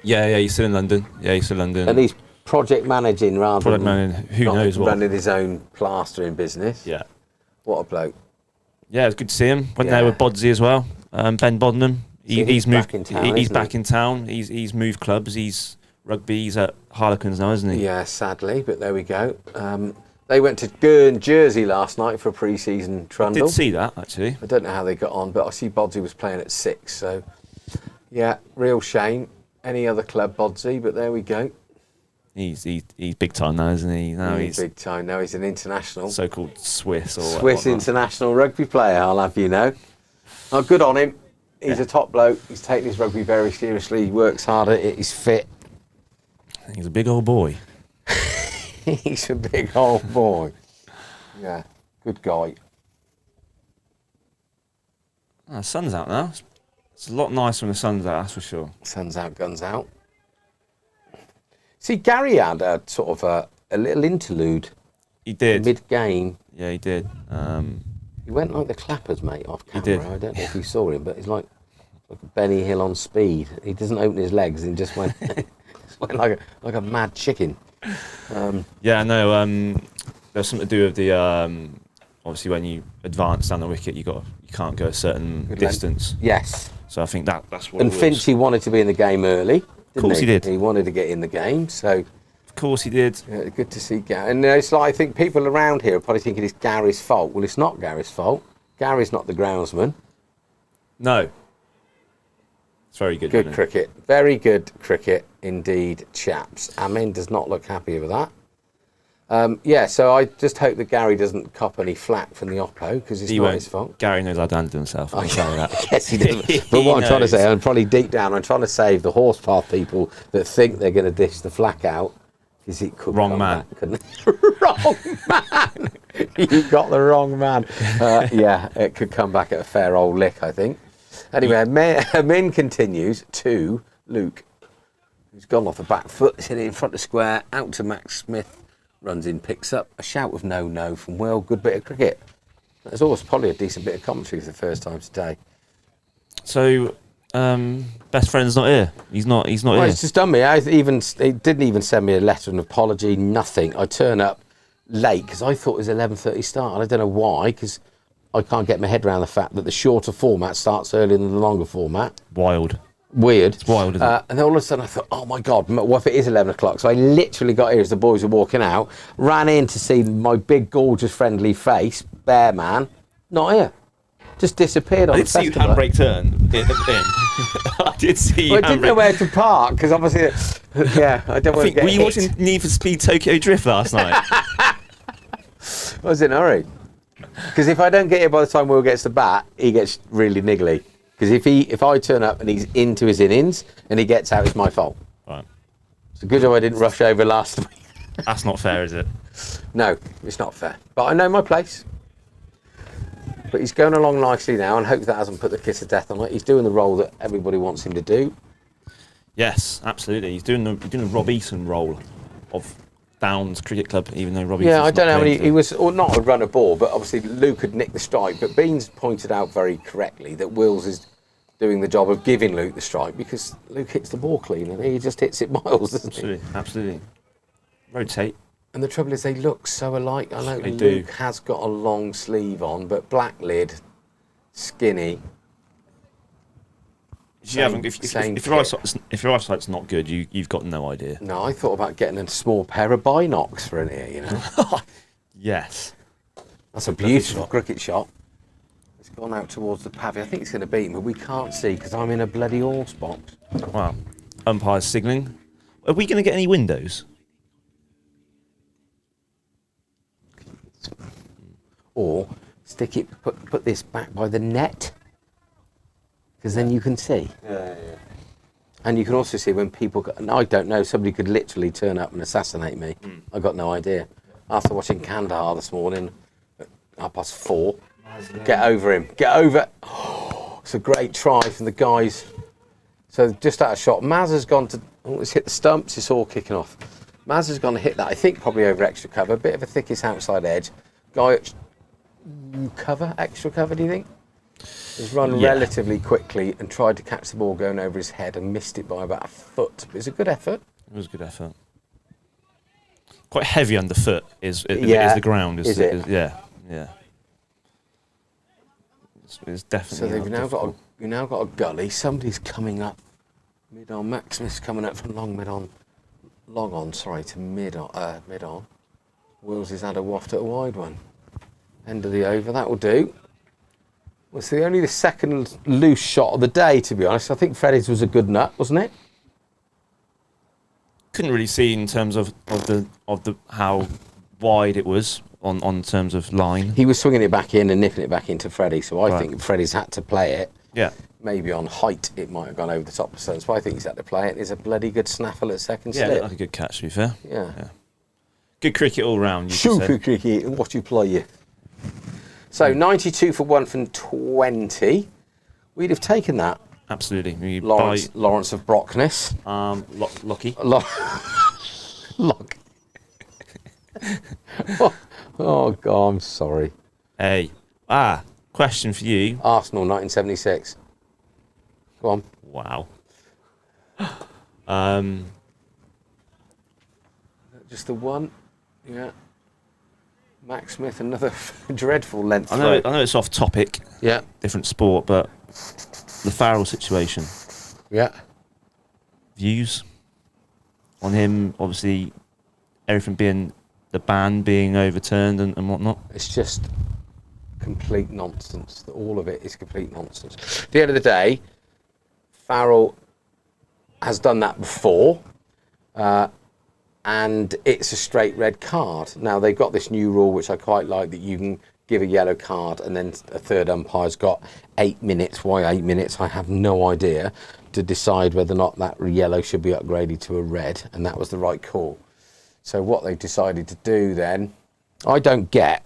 Yeah, he's still in London. And he's project managing rather Product than man, who not knows what. running his own plastering business. Yeah. What a bloke. Yeah, it was good to see him. Went Yeah. there with Bodsey as well. Ben Bodnam. He's moved. back in town, He's isn't back he? in town. He's moved clubs. He's rugby. He's at Harlequins now, isn't he? Yeah, sadly, but there we go. They went to Guernsey, Jersey last night for a pre-season trundle. Did see that actually. I don't know how they got on, but I see Bodsey was playing at 6, so yeah, real shame. Any other club, Bodsey, but there we go. He's big time now, isn't he? Now he's big time. Now he's an international. so-called Swiss or Swiss whatnot. international rugby player, I'll have you know. Oh, good on him. He's a top bloke. He's taking his rugby very seriously. He works hard at it. He's fit. He's a big old boy. He's a big old boy. Yeah, good guy. Oh, the sun's out now. It's a lot nicer when the sun's out, that's for sure. Sun's out, guns out. See, Gary had a sort of a little interlude He did. mid-game. Yeah, he did. He went like the clappers, mate, off camera. did. I don't know if you saw him, but he's like a Benny Hill on speed. He doesn't open his legs and just went, just went like a mad chicken. Yeah, no. There's something to do with the obviously when you advance down the wicket, you can't go a certain Good distance. Yes. So I think that's what. And it was. Finchy wanted to be in the game early. Of course he did. He wanted to get in the game, so Of course he did. good to see Gary. And it's like, I think people around here are probably thinking it's Gary's fault. Well, it's not Gary's fault. Gary's not the groundsman. No. It's very good. Good isn't it? cricket. Very good cricket indeed, chaps. Amin does not look happy with that. Yeah, so I just hope that Gary doesn't cop any flack from the Oppo, because it's He not won't. his fault. Gary knows how to handle himself. I'll tell you that. Yes, he does. He But what I'm trying to say, knows. I'm probably deep down, I'm trying to save the Horspath people that think they're going to dish the flack out, because it could Wrong come man. back, couldn't it? Wrong man. You got the wrong man. Yeah, it could come back at a fair old lick, I think. Anyway, Min continues to Luke, who's gone off the back foot, is hitting in front of square, out to Max Smith, runs in, picks up a shout of no from Will. Good bit of cricket. There's always probably a decent bit of commentary for the first time today. So, best friend's not here. He's not Well, here. it's just done me. He didn't even send me a letter, an apology, nothing. I turn up late because I thought it was 11:30 start. And I don't know why, because I can't get my head around the fact that the shorter format starts earlier than the longer format. Wild. Weird. It's wild, isn't it? And then all of a sudden I thought, oh my God, what if it is 11 o'clock? So I literally got here as the boys were walking out, ran in to see my big, gorgeous, friendly face, bear man, not here. Just disappeared on I the did see you festival. handbrake turn in. I did see you Well, I didn't know handbrake. where to park, because obviously, yeah, I don't I want to think, get were you hit. watching Need for Speed Tokyo Drift last night? I was in a hurry. Because if I don't get here by the time Will gets the bat, he gets really niggly. Because if I turn up and he's into his innings and he gets out, it's my fault. Right. It's a good job I didn't rush over last week. That's not fair, is it? No, it's not fair. But I know my place. But he's going along nicely now, and hope that hasn't put the kiss of death on it. He's doing the role that everybody wants him to do. Yes, absolutely. He's doing the Rob Eason role of Downs Cricket Club, even though Rob Eason's Yeah, I don't know how many. today. He was or not a runner ball, but obviously Luke had nicked the strike. But Beans pointed out very correctly that Wills is doing the job of giving Luke the strike because Luke hits the ball clean and he just hits it miles, doesn't he? Absolutely, absolutely. Rotate. And the trouble is they look so alike. I know They Luke do. has got a long sleeve on, but black lid, skinny. If you haven't, Same if your eyesight's not good, you've got no idea. No, I thought about getting a small pair of binocs for in here, you know. Yes. That's a beautiful cricket shot. It's gone out towards the pavy. I think it's going to beat him, but we can't see because I'm in a bloody horse box. Wow. Umpire's signalling. Are we going to get any windows? Or stick it, put this back by the net, because then you can see. Yeah. And you can also see when people go, and I don't know, somebody could literally turn up and assassinate me. I got no idea. After watching Kandahar this morning at 4:30, get over him, get over. Oh, it's a great try from the guys. So just out of shot, Maz has gone to, it's hit the stumps, it's all kicking off. Maz has gone to hit that, I think probably over extra cover, a bit of a thickest outside edge. Guy at cover, extra cover, do you think? He's run relatively quickly and tried to catch the ball going over his head and missed it by about a foot. It was a good effort. It was a good effort. Quite heavy underfoot is the ground. Is it? Yeah. It's definitely. So they've now got a gully. Somebody's coming up mid on. Max Smith's coming up from long on to mid on. Wills has had a waft at a wide one. End of the over. That will do. Well, it's only the second loose shot of the day, to be honest. I think Freddie's was a good nut, wasn't it? Couldn't really see in terms of the how wide it was on terms of line. He was swinging it back in and nipping it back into Freddie, so I Right. think Freddie's had to play it. Yeah. Maybe on height it might have gone over the top of Stones, but I think he's had to play it. It's a bloody good snaffle at second Yeah, it slip. looked like a good catch, to be fair. Yeah. Good cricket all round. You could say. Super cricket, and what you play you. So 92 for 1 from 20. We'd have taken that. Absolutely. We Lawrence of Brockness. Lucky. Lock. Oh, God, I'm sorry. Hey. Question for you. Arsenal, 1976. Go on. Wow. Just the one. Yeah. Max Smith, another dreadful length I know throw. it's off topic, Yeah. different sport, but the Farrell situation. Yeah. Views on him, obviously everything being the ban being overturned and whatnot. It's just complete nonsense. All of it is complete nonsense. At the end of the day, Farrell has done that before, and it's a straight red card. Now, they've got this new rule, which I quite like, that you can give a yellow card and then a third umpire's got 8 minutes. Why 8 minutes? I have no idea, to decide whether or not that yellow should be upgraded to a red, and that was the right call. So what they've decided to do then, I don't get.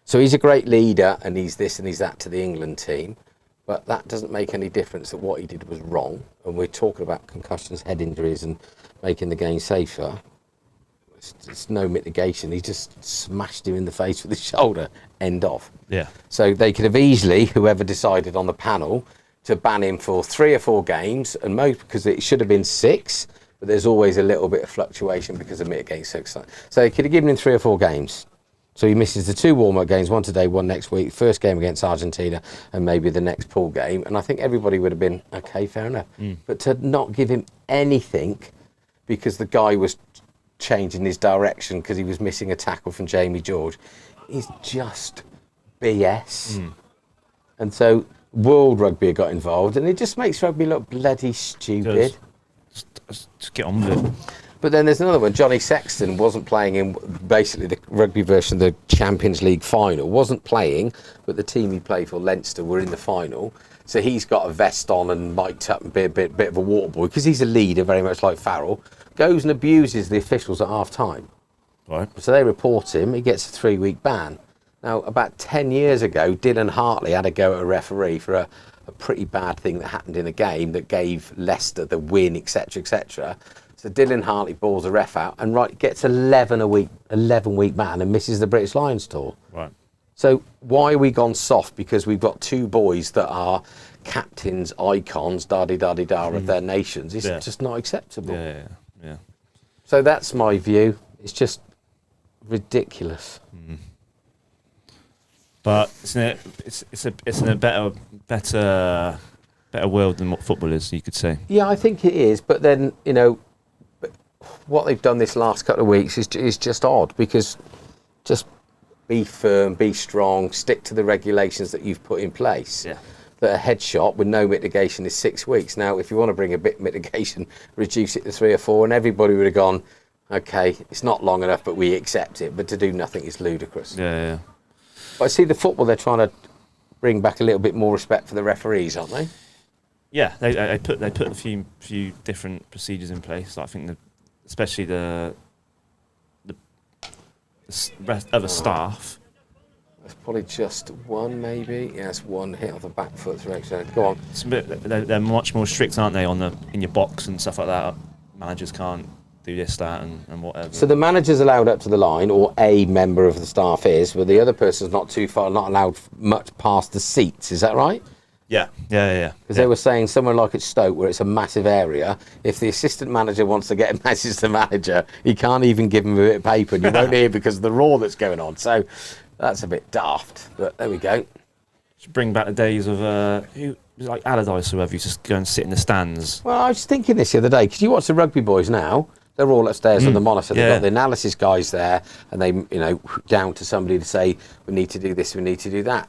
So he's a great leader and he's this and he's that to the England team, but that doesn't make any difference that what he did was wrong. And we're talking about concussions, head injuries and making the game safer. It's no mitigation. He just smashed him in the face with his shoulder. End of. Yeah. So they could have easily, whoever decided on the panel, to ban him for 3 or 4 games, and most, because it should have been 6, but there's always a little bit of fluctuation because of mitigating circumstances. So they could have given him 3 or 4 games. So he misses the 2 warm-up games, one today, one next week, first game against Argentina, and maybe the next pool game. And I think everybody would have been, okay, fair enough. But to not give him anything because the guy was changing his direction because he was missing a tackle from Jamie George is just BS. And so World Rugby got involved, and it just makes rugby look bloody stupid. Just get on with it. But then there's another one. Johnny Sexton wasn't playing in basically the rugby version of the Champions League final. Wasn't playing, but the team he played for, Leinster, were in the final. So he's got a vest on and mic'd up and be a bit of a water boy because he's a leader, very much like Farrell. Goes and abuses the officials at half time. Right. So they report him. He gets a 3-week ban. Now, about 10 years ago, Dylan Hartley had a go at a referee for a pretty bad thing that happened in a game that gave Leicester the win, etc., etc. So Dylan Hartley balls a ref out and gets 11 week ban and misses the British Lions tour. Right. So why are we gone soft? Because we've got two boys that are captains, icons, da-di-da-di-da of their nations. It's just not acceptable. Yeah. So that's my view. It's just ridiculous. But it's in a better world than what football is, you could say. Yeah, I think it is. But then, what they've done this last couple of weeks is just odd, because just be firm, be strong, stick to the regulations that you've put in place. Yeah. That a headshot with no mitigation is 6 weeks. Now, if you want to bring a bit mitigation, reduce it to 3 or 4, and everybody would have gone, okay, it's not long enough, but we accept it. But to do nothing is ludicrous. Yeah. But I see the football, they're trying to bring back a little bit more respect for the referees, aren't they? Yeah, they put a few different procedures in place. I think especially the rest of the staff. There's probably just one, maybe. Yes, one hit off the back foot through extra. Go on. They're much more strict, aren't they, in your box and stuff like that. Managers can't do this, that, and whatever. So the manager's allowed up to the line, or a member of the staff is, but the other person's not too far, not allowed much past the seats. Is that right? Yeah. Because they were saying somewhere like at Stoke, where it's a massive area, if the assistant manager wants to get a message to the manager, he can't even give him a bit of paper, and you won't hear because of the roar that's going on. So that's a bit daft, but there we go. Should bring back the days of who was like Allardyce or whoever used to go and sit in the stands. Well, I was thinking this the other day, because you watch the rugby boys now, they're all upstairs on the monitor. They've got the analysis guys there, and they, down to somebody to say, we need to do this, we need to do that.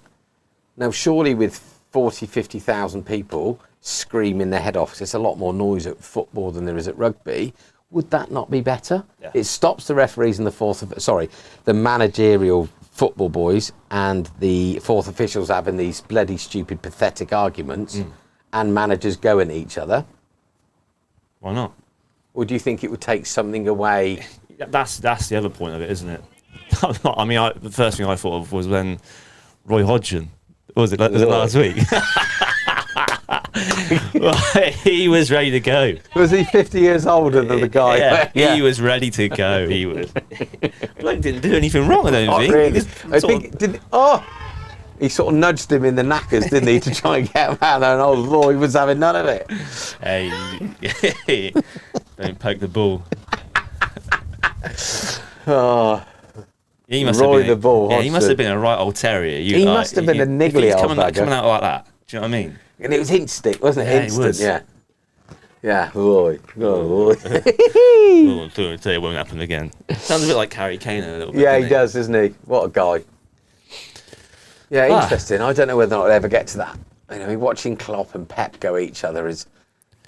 Now, surely with 40, 50,000 people screaming their head off, there's a lot more noise at football than there is at rugby. Would that not be better? Yeah. It stops the referees and the managerial football boys and the fourth officials having these bloody stupid pathetic arguments and managers going at each other. Why not? Or do you think it would take something away? That's the other point of it, isn't it? I mean, the first thing I thought of was when Roy Hodgson, was it last week? He was ready to go. Was he 50 years older than the guy? Yeah, he was ready to go. He was. Bloke didn't do anything wrong, I don't think. Really. He sort of nudged him in the knackers, didn't he, to try and get him out, and old Roy was having none of it. Hey, don't poke the ball. He must Roy have been the ball. Yeah, he must have been a right old terrier. He must have been a niggly old coming bagger. out like that. Do you know what I mean? And it was instinct, wasn't it? Yeah, Instant, it was. Yeah, Roy. Oh, Roy. I'll tell you it won't happen again. Sounds a bit like Harry Kane a little bit. Yeah, he does, doesn't he? What a guy. Yeah, interesting. I don't know whether or not I'll ever get to that. Watching Klopp and Pep go at each other is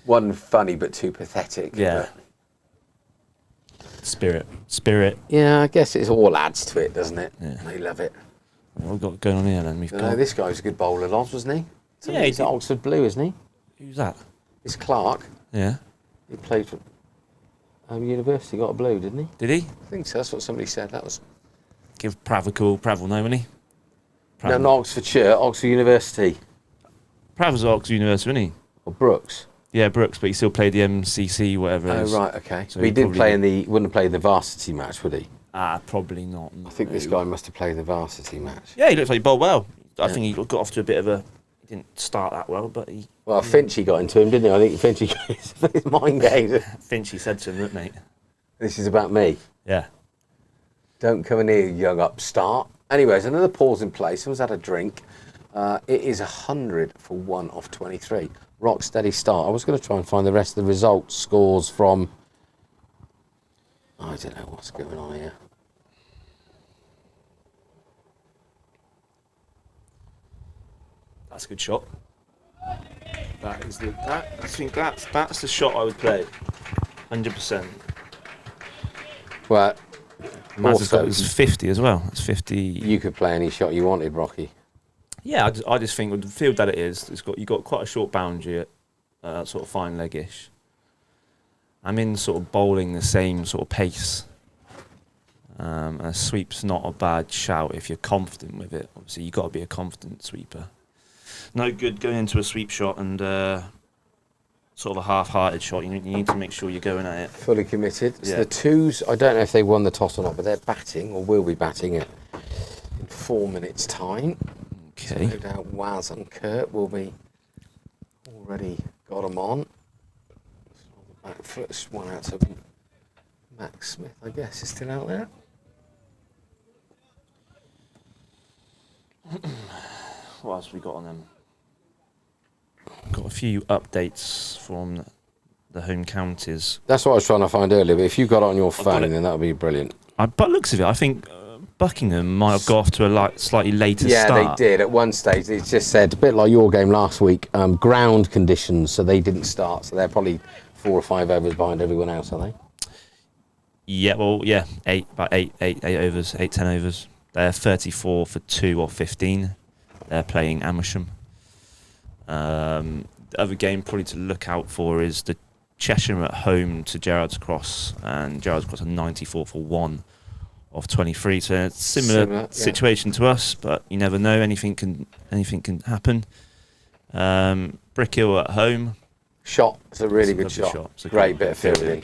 one funny but two pathetic. Yeah. Spirit. Yeah, I guess it all adds to it, doesn't it? Yeah. They love it. What we've got going on here then? This guy's a good bowler, Loz, wasn't he? Yeah, he's at Oxford Blue, isn't he? Who's that? It's Clark. Yeah. He played for university, got a blue, didn't he? Did he? I think so. That's what somebody said. That was. Give Prav a call. Prav will know, won't he? No, not Oxfordshire, Oxford University. Prav's at Oxford University, wasn't he? Or Brooks. Yeah, Brooks, but he still played the MCC, whatever it is. Oh, right, okay. So but he didn't play probably wouldn't have played the varsity match, would he? Probably not. I think this guy must have played the varsity match. Yeah, he looks like he bowled well. I think he got off to a bit of a... He didn't start that well, but he... Well, Finchy got into him, didn't he? I think Finchy got his mind games. Finchy said to him, didn't he? This is about me. Yeah. Don't come in here, young upstart. Anyways, another pause in place. Someone's had a drink. It is 100 for 1 off 23. Rock steady start. I was going to try and find the rest of the results, scores from... I don't know what's going on here. That's a good shot. That is I think that's the shot I would play. 100%. Well, Maz's got his 50 as well. It's 50. You could play any shot you wanted, Rocky. Yeah, I just think with the field that it is, you've got quite a short boundary at sort of fine leggish. I'm in sort of bowling the same sort of pace. A sweep's not a bad shout if you're confident with it. Obviously, you've got to be a confident sweeper. No good going into a sweep shot and sort of a half-hearted shot. You need to make sure you're going at it. Fully committed. So Yeah. the twos, I don't know if they won the toss or not, but they're batting, or will be batting it in 4 minutes' time. Okay. So no doubt Waz and Kurt will be already got them on. Back foot, one out to Max Smith, I guess, is still out there. What else have we got on them? Got a few updates from the home counties. That's what I was trying to find earlier, but if you got it on your got phone, it. then that would be brilliant. But looks of it, I think Buckingham might have got off to a slightly later Yeah, start. they did. At one stage, it just said, a bit like your game last week, ground conditions, so they didn't start. So they're probably 4 or 5 overs behind everyone else, are they? Yeah, well, yeah, about eight overs, 10 overs. They're 34 for 2 or 15. They're playing Amersham. The other game probably to look out for is the Cheshire at home to Gerrards Cross, and Gerrards Cross are 94 for 1 of 23. So it's similar yeah. situation to us, but you never know. Anything can happen. Brick Hill at home. Shot. It's a really It's a good lovely shot. It's a Great bit of fielding.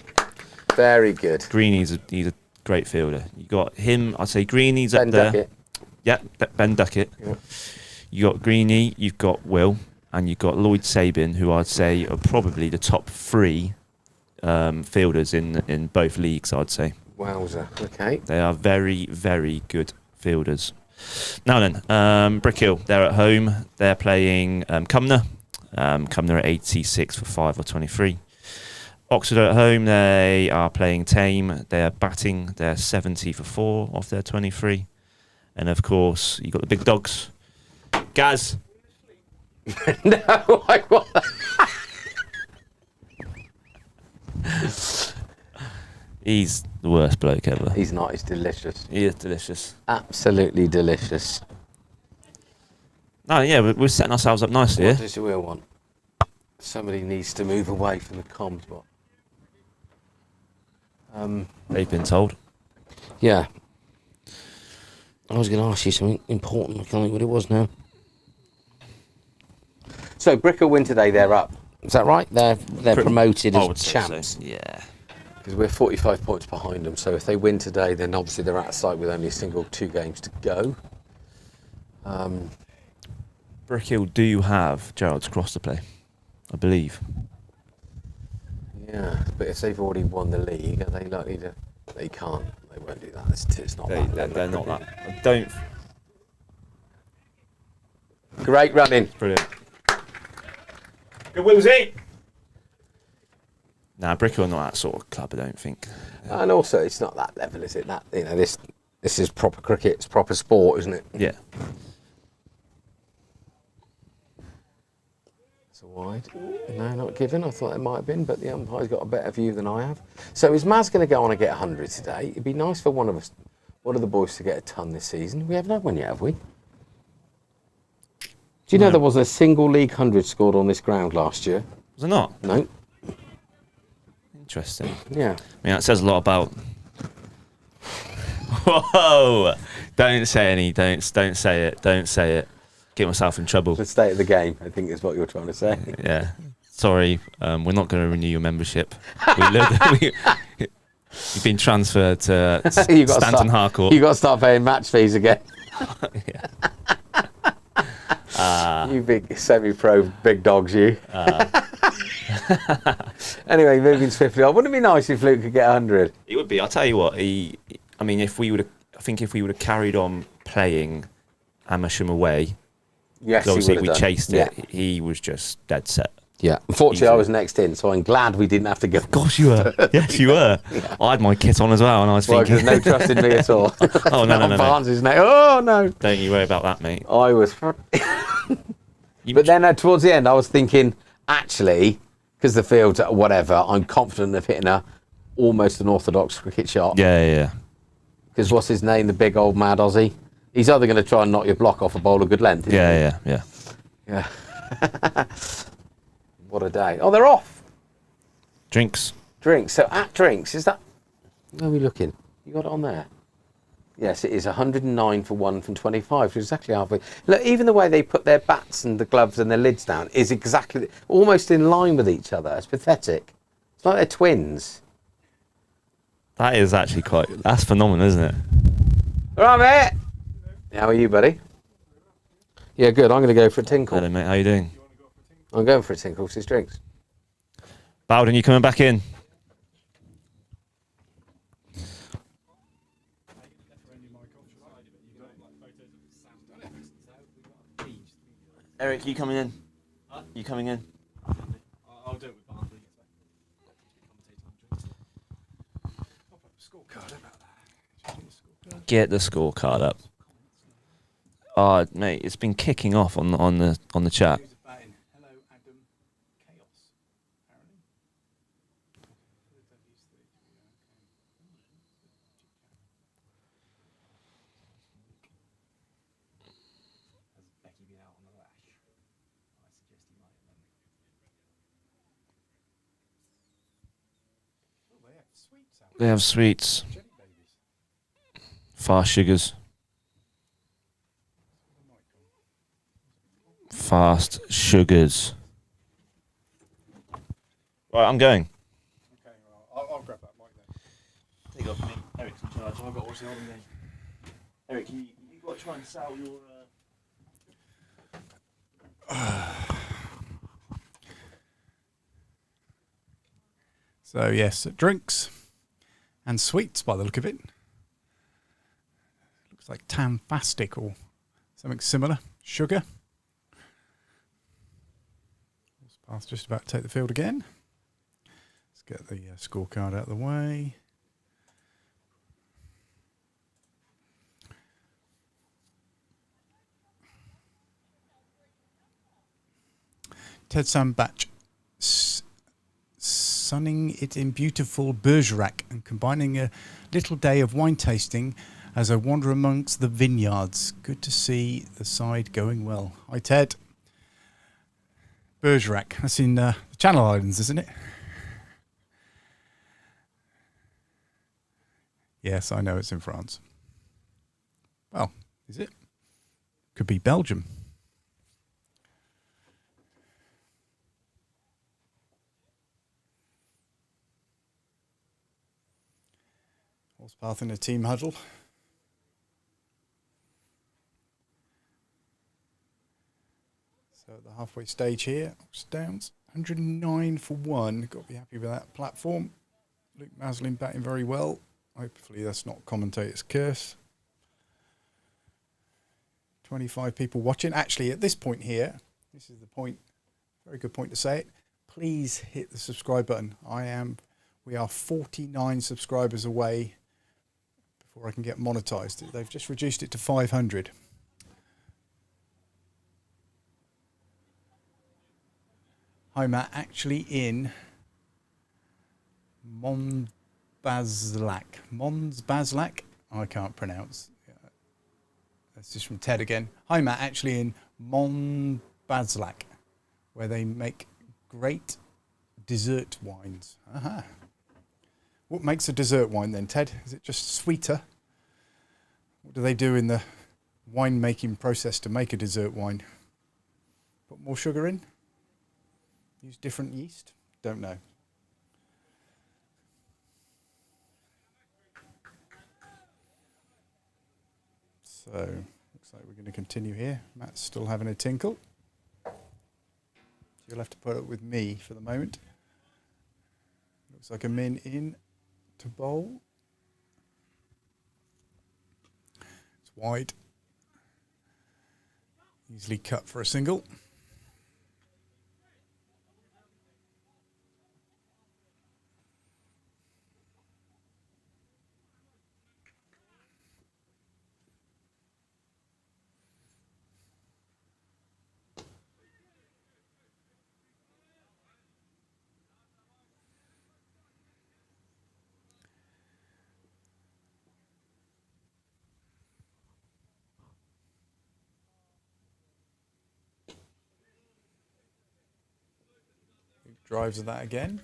Very good. Greeny's he's a great fielder. You got him. I'd say Greeny's Ben up there. Duckett. Yeah, Ben Duckett. Yeah. You got Greeny, you've got Will, and you've got Lloyd Sabin, who I'd say are probably the top 3 fielders in both leagues, I'd say. Wowzer. Okay. They are very, very good fielders. Now then, Brick Hill, they're at home. They're playing Cumnor. Cumnor at 86 for 5 or 23. Oxford at home, they are playing Tame. They are batting. They're 70 for 4 off their 23. And of course, you've got the big dogs. Gaz. No, I want He's the worst bloke ever. He's not. He's delicious. He is delicious. Absolutely delicious. No, yeah, we're setting ourselves up nicely What here. does Will want? Somebody needs to move away from the comms bot. They've been told. Yeah. I was going to ask you something important. I can't think what it was now. So Bricker win today. They're up. Is that right? They're promoted I would as say champs. so. Yeah. Because we're 45 points behind them. So if they win today, then obviously they're out of sight with only a single 2 games to go. Brick Hill do have Gerrards Cross to play, I believe. Yeah, but if they've already won the league, are they likely to? They can't. They won't do that. It's not that level. They're not that. I don't. Great running. Brilliant. Good Willsy. Nah, Brick Hill are not that sort of club, I don't think. And also, it's not that level, is it? That this is proper cricket. It's proper sport, isn't it? Yeah. It's a wide. No, not given. I thought it might have been, but the umpire's got a better view than I have. So is Maz going to go on and get 100 today? It'd be nice for one of the boys to get a ton this season. We haven't had one yet, have we? Do you know there wasn't a single league 100 scored on this ground last year? Was it not? No. Interesting. Yeah. I mean, that says a lot about. Whoa! Don't say it. Don't say it. Get myself in trouble. The state of the game, I think, is what you're trying to say. Yeah. Sorry, we're not going to renew your membership. You've been transferred to Stanton Harcourt. You've got to start paying match fees again. You big semi-pro big dogs, you. Anyway, moving swiftly on. Wouldn't it be nice if Luke could get 100? It would be. I'll tell you what. I mean, if we would have carried on playing Amersham away, Yes, obviously he would we have done. chased it. He was just dead set. Yeah. Unfortunately, I Easily. was next in, so I'm glad we didn't have to go. Of course you were. Yes, you were. Yeah. I had my kit on as well, and I was Well, thinking. there's no trust in me at all. Oh no. Barnes' name. Oh no. Don't you worry about that, mate. I was. But then towards the end, I was thinking, actually, because the field's whatever, I'm confident of hitting almost an orthodox cricket shot. Yeah. Because what's his name, the big old mad Aussie? He's either going to try and knock your block off a bowl of good length. Isn't he? Yeah. What a day. Oh, they're off. Drinks. Drinks. So at Drinks, is that... Where are we looking? You got it on there? Yes, it is 109 for 1 from 25, exactly halfway. Look, even the way they put their bats and the gloves and their lids down is exactly, almost in line with each other. It's pathetic. It's like they're twins. That is actually that's phenomenal, isn't it? All right, mate. How are you, buddy? Yeah, good. I'm going to go for a tinkle. Hello, mate. How you doing? I'm going for a tinkle, 6 drinks. Bowden, you coming back in? Eric, you coming in? You coming in? I'll do it with Barnsley. Get the scorecard up. Oh, mate, it's been kicking off on the chat. Hello, Adam. Chaos, apparently. Has Becky been out on the lash? I suggest he might have. Oh, they have sweets out. They have sweets, Jelly babies. fast sugars. Fast sugars. Right, I'm going. Okay, well, I'll grab that mic then. Take off me. Eric's in charge. I've got to watch the Holden game. Eric, you got to try and sell your. So yes, drinks and sweets by the look of it. Looks like Tamfastic or something similar. Sugar. Horspath just about to take the field again. Let's get the scorecard out of the way. Ted Sambach sunning it in beautiful Bergerac and combining a little day of wine tasting as I wander amongst the vineyards. Good to see the side going well. Hi, Ted. Bergerac, that's in the Channel Islands, isn't it? Yes, I know it's in France. Well, is it? Could be Belgium. Horspath in a team huddle. So at the halfway stage here, Downs, 109 for 1. Got to be happy with that platform. Luke Maslin batting very well. Hopefully that's not commentator's curse. 25 people watching. Actually, at this point here, this is the point, very good point to say it. Please hit the subscribe button. We are 49 subscribers away before I can get monetized. They've just reduced it to 500. Hi, Matt. Actually in Mons Baslac. I can't pronounce. That's just from Ted again. Hi, Matt. Actually in Mons Baslac, where they make great dessert wines. Aha. What makes a dessert wine then, Ted? Is it just sweeter? What do they do in the winemaking process to make a dessert wine? Put more sugar in? Use different yeast? Don't know. So, looks like we're going to continue here. Matt's still having a tinkle. You'll have to put up with me for the moment. Looks like a min in to bowl. It's wide. Easily cut for a single. Drives of that again.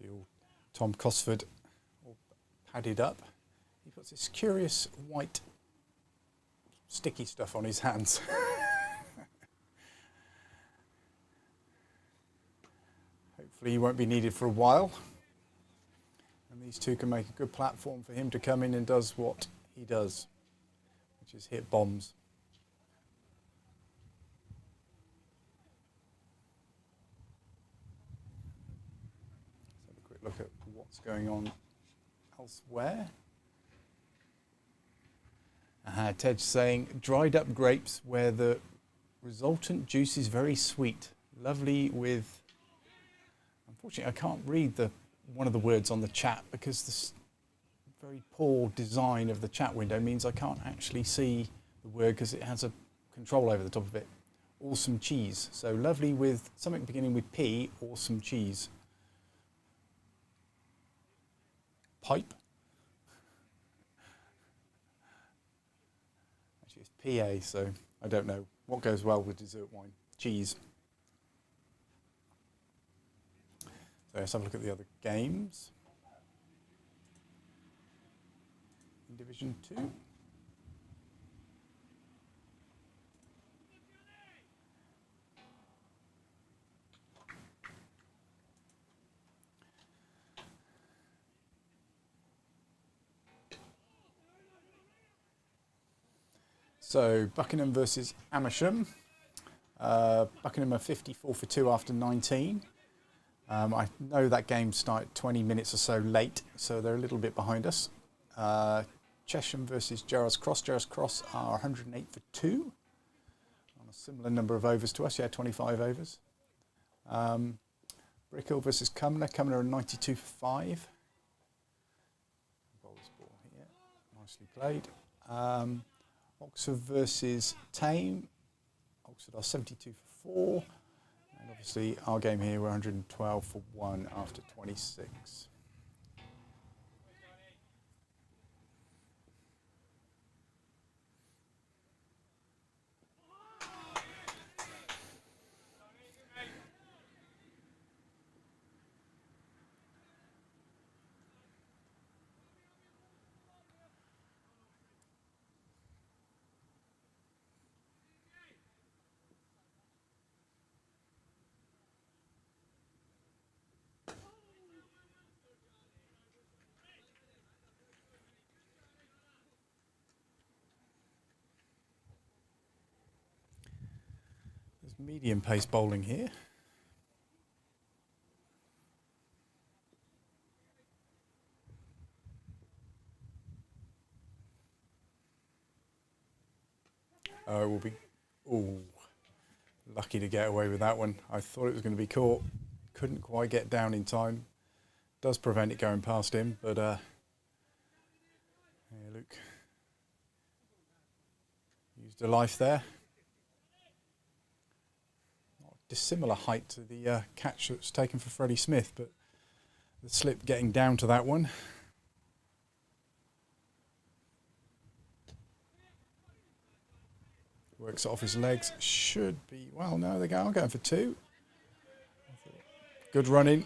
See all Tom Costley all padded up. He puts this curious white sticky stuff on his hands. Hopefully he won't be needed for a while. And these two can make a good platform for him to come in and does what he does, which is hit bombs. Let's have a quick look at what's going on elsewhere. Ted's saying, dried up grapes where the resultant juice is very sweet. Lovely with... Unfortunately, I can't read one of the words on the chat because this very poor design of the chat window means I can't actually see the word because it has a control over the top of it. Awesome cheese. So lovely with something beginning with P, awesome cheese. Pipe. Actually, it's PA, so I don't know what goes well with dessert wine. Cheese. So let's have a look at the other games. In Division 2. So Buckingham versus Amersham. Buckingham are 54 for 2 after 19. I know that game started 20 minutes or so late, so they're a little bit behind us. Chesham versus Gerrards Cross. Gerrards Cross are 108 for 2 on a similar number of overs to us, 25 overs. Brickhill versus Cumnor. Cumnor are 92 for 5. Bowler's ball here, nicely played. Oxford versus Tame. Oxford are 72 for 4. And obviously our game here, we're 112 for 1 after 26. Medium pace bowling here. Oh, it will be lucky to get away with that one. I thought it was going to be caught. Couldn't quite get down in time. Does prevent it going past him, but yeah, Luke used a life there. Dissimilar height to the catch that's taken for Freddie Smith, but the slip getting down to that one. Works it off his legs. Should be, well, no, they are going for 2. Good running.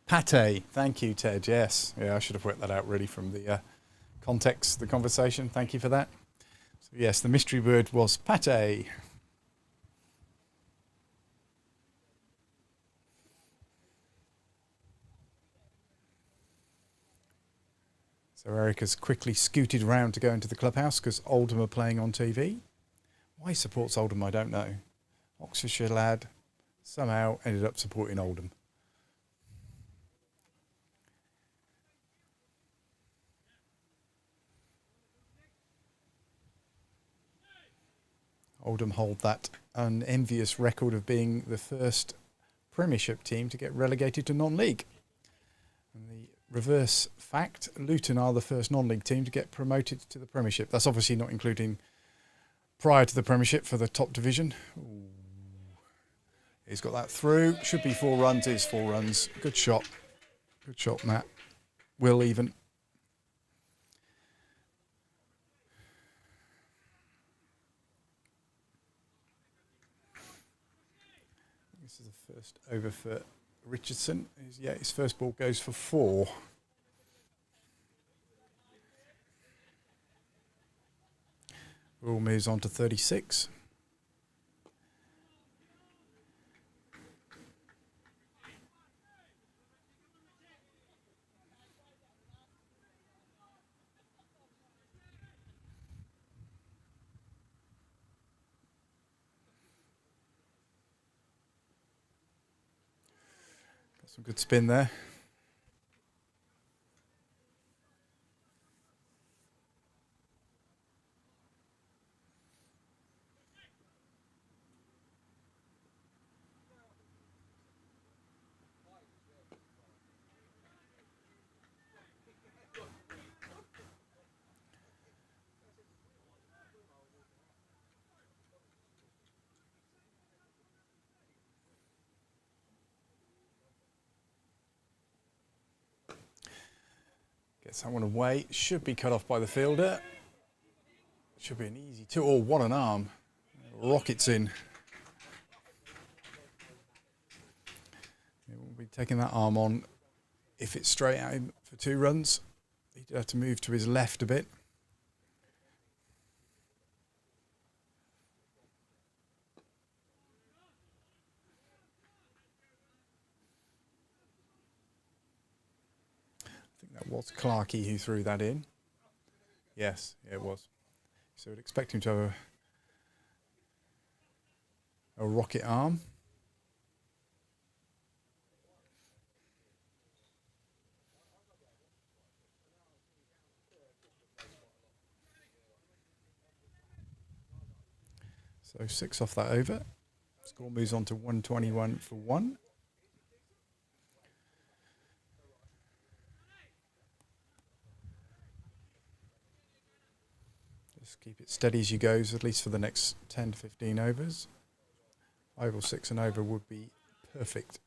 Pate, thank you, Ted. Yes, yeah, I should have worked that out really from the context, the conversation. Thank you for that. So yes, the mystery word was pate. So Eric has quickly scooted around to go into the clubhouse because Oldham are playing on TV. Why he supports Oldham, I don't know. Oxfordshire lad somehow ended up supporting Oldham. Oldham hold that unenvious record of being the first Premiership team to get relegated to non-league. And the reverse fact, Luton are the first non-league team to get promoted to the Premiership. That's obviously not including prior to the Premiership for the top division. Ooh. He's got that through. Should be 4 runs. Is 4 runs. Good shot. Good shot, Matt. Will even. This is the first over for Richardson. Yeah, his first ball goes for 4. Will moves on to 36. Got some good spin there. Gets that one away. Should be cut off by the fielder. Should be an easy 2. Oh, what an arm. Rockets in. He will be taking that arm on if it's straight out for 2 runs. He did have to move to his left a bit. I think that was Clarkey who threw that in. Yes, yeah, it was. So we'd expect him to have a rocket arm. So 6 off that over. Score moves on to 121 for 1. Just keep it steady as you goes, at least for the next 10 to 15 overs. 5 or 6 and over would be perfect.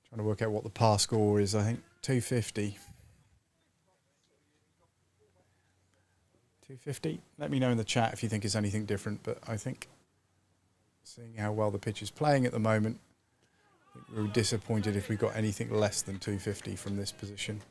Trying to work out what the par score is, I think 250. 250. Let me know in the chat if you think it's anything different, but I think seeing how well the pitch is playing at the moment, I think we were disappointed if we got anything less than 250 from this position.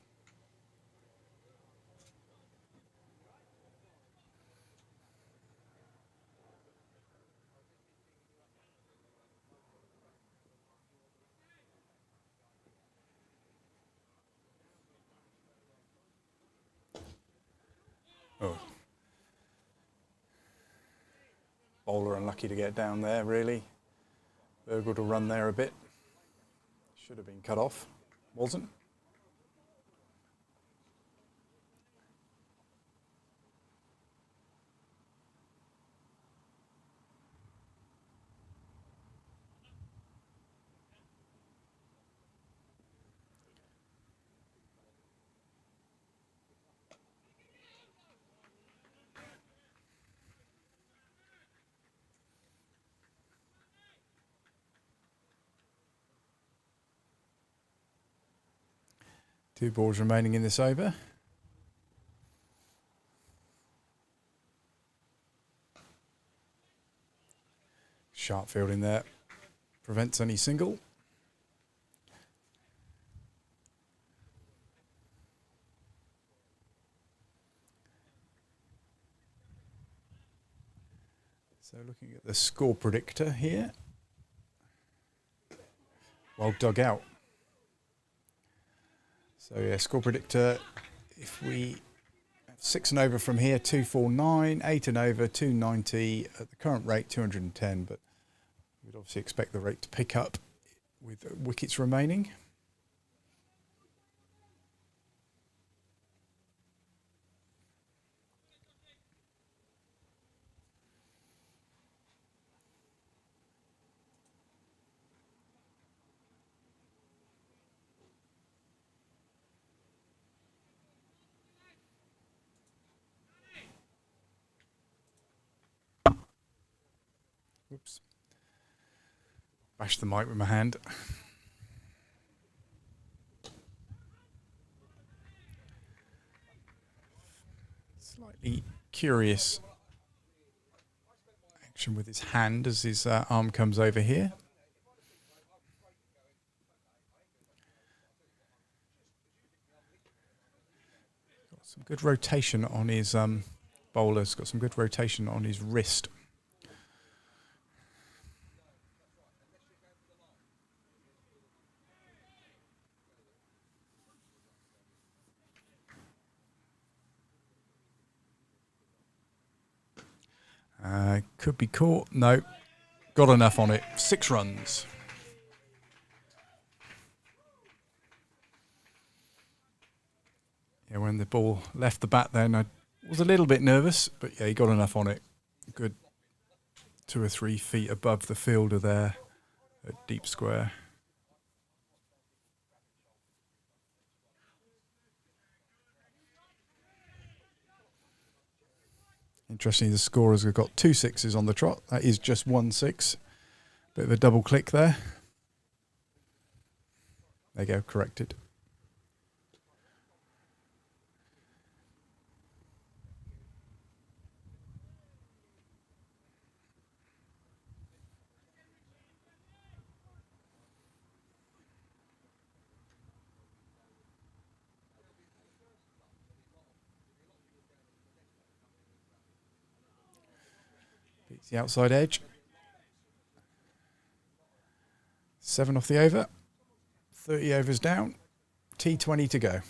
Oh. Bowler unlucky to get down there, really. Virgil to run there a bit. Should have been cut off. Wasn't. Two balls remaining in this over. Sharp fielding there. Prevents any single. So looking at the score predictor here. Well dug out. So yeah, score predictor, if we have 6 and over from here, 249, 8 and over, 290, at the current rate, 210, but we'd obviously expect the rate to pick up with wickets remaining. Bash the mic with my hand. Slightly curious action with his hand as his arm comes over here. Got some good rotation on his bowler's got some good rotation on his wrist. Could be caught. No. Got enough on it. 6 runs. Yeah, when the ball left the bat then, I was a little bit nervous, but yeah, he got enough on it. Good 2 or 3 feet above the fielder there at deep square. Interestingly, the scorers have got 2 sixes on the trot. That is just 1 6. Bit of a double click there. There you go, corrected. Beats the outside edge. 7 off the over. 30 overs down. T20 to go.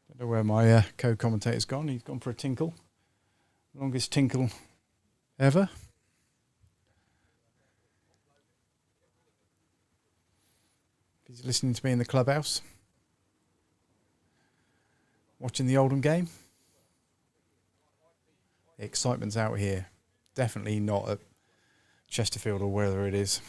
Don't know where my co-commentator's gone. He's gone for a tinkle. Longest tinkle ever. He's listening to me in the clubhouse. Watching the Oldham game. The excitement's out here. Definitely not at Chesterfield or wherever it is.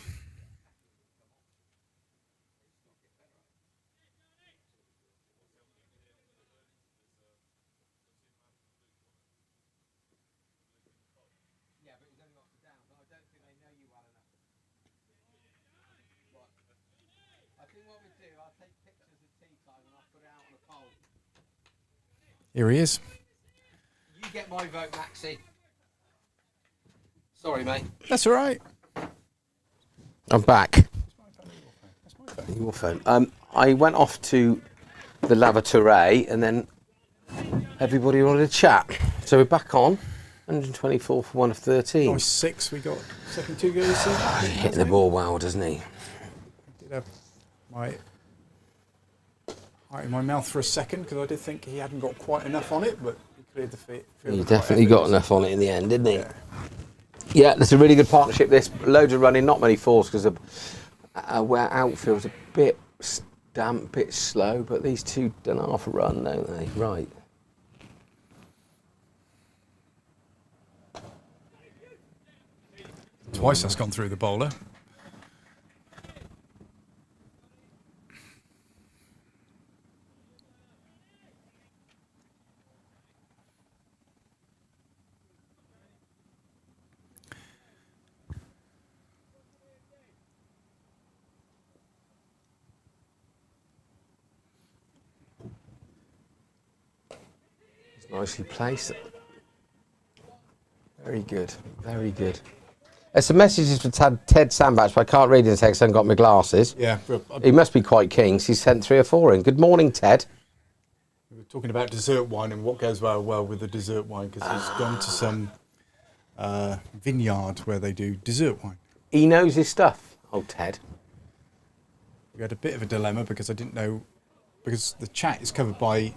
Yeah, but he's only got it down, but I don't think they know you well enough. What? I think what we do, I'll take pictures of tea time and I'll put it out on a poll. Here he is. You get my vote, Maxie. Sorry, mate. That's all right. I'm back. Your phone. I went off to the lavatory and then everybody wanted to chat. So we're back on. 124 for 1 of 13. Nice 6 we got. Second 2 goes. Hitting the ball well, doesn't he? Did have my heart in my mouth for a second because I did think he hadn't got quite enough on it, but he cleared the field. He definitely got enough on it in the end, didn't he? Yeah, that's a really good partnership. This loads of running, not many fours because where outfield's a bit damp, bit slow, but these two done half a run, don't they? Right. Twice that's gone through the bowler. Nicely placed. Very good, very good. There's some messages for Ted Sandbach, but I can't read in text. I haven't got my glasses. Yeah. He must be quite keen 'cause he's sent 3 or 4 in. Good morning, Ted. We were talking about dessert wine and what goes well with the dessert wine because he's gone to some vineyard where they do dessert wine. He knows his stuff. Oh, Ted. We had a bit of a dilemma because I didn't know, because the chat is covered by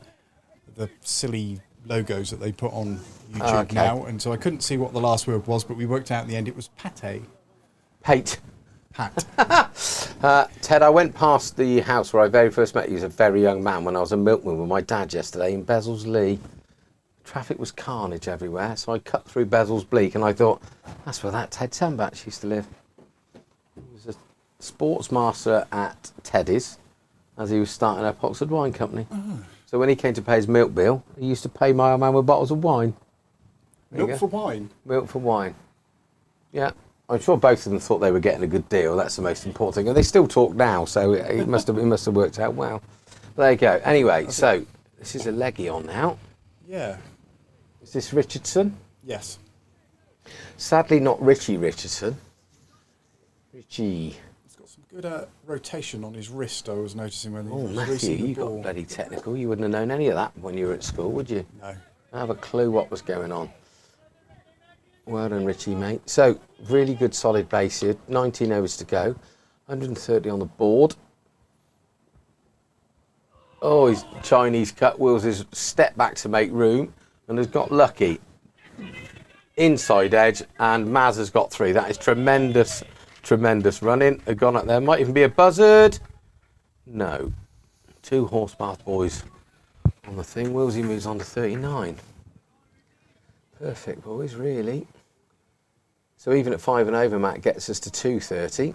the silly logos that they put on YouTube now, and so I couldn't see what the last word was, but we worked out in the end it was pate. Pate. Pat. Ted, I went past the house where I very first met you as a very young man when I was a milkman with my dad yesterday in Bezzles-Lee. Traffic was carnage everywhere, so I cut through Bezzles Bleak and I thought, that's where that Ted Sandbach used to live. He was a sports master at Teddy's as he was starting up Oxford Wine Company. So when he came to pay his milk bill, he used to pay my old man with bottles of wine. you Milk go. for wine. Milk for wine. Yeah. I'm sure both of them thought they were getting a good deal. That's the most important thing. And they still talk now, so it must have worked out well. There you go. Anyway, so this is a leggy on now. Yeah. Is this Richardson? Yes. Sadly, not Richie Richardson. Richie. He's got some good rotation on his wrist. I was noticing when he Oh, was Matthew, releasing the you ball. got bloody technical. You wouldn't have known any of that when you were at school, would you? No. I have a clue what was going on. Well done, Richie, mate. So, really good solid base here. 19 overs to go. 130 on the board. Oh, he's Chinese cut. Wills has stepped back to make room and has got lucky. Inside edge, and Maz has got 3. That is tremendous, tremendous running. They've gone up there. Might even be a buzzard. No. 2 Horspath boys on the thing. Willsy moves on to 39. Perfect, boys, really. So even at 5 and over, Matt gets us to 230.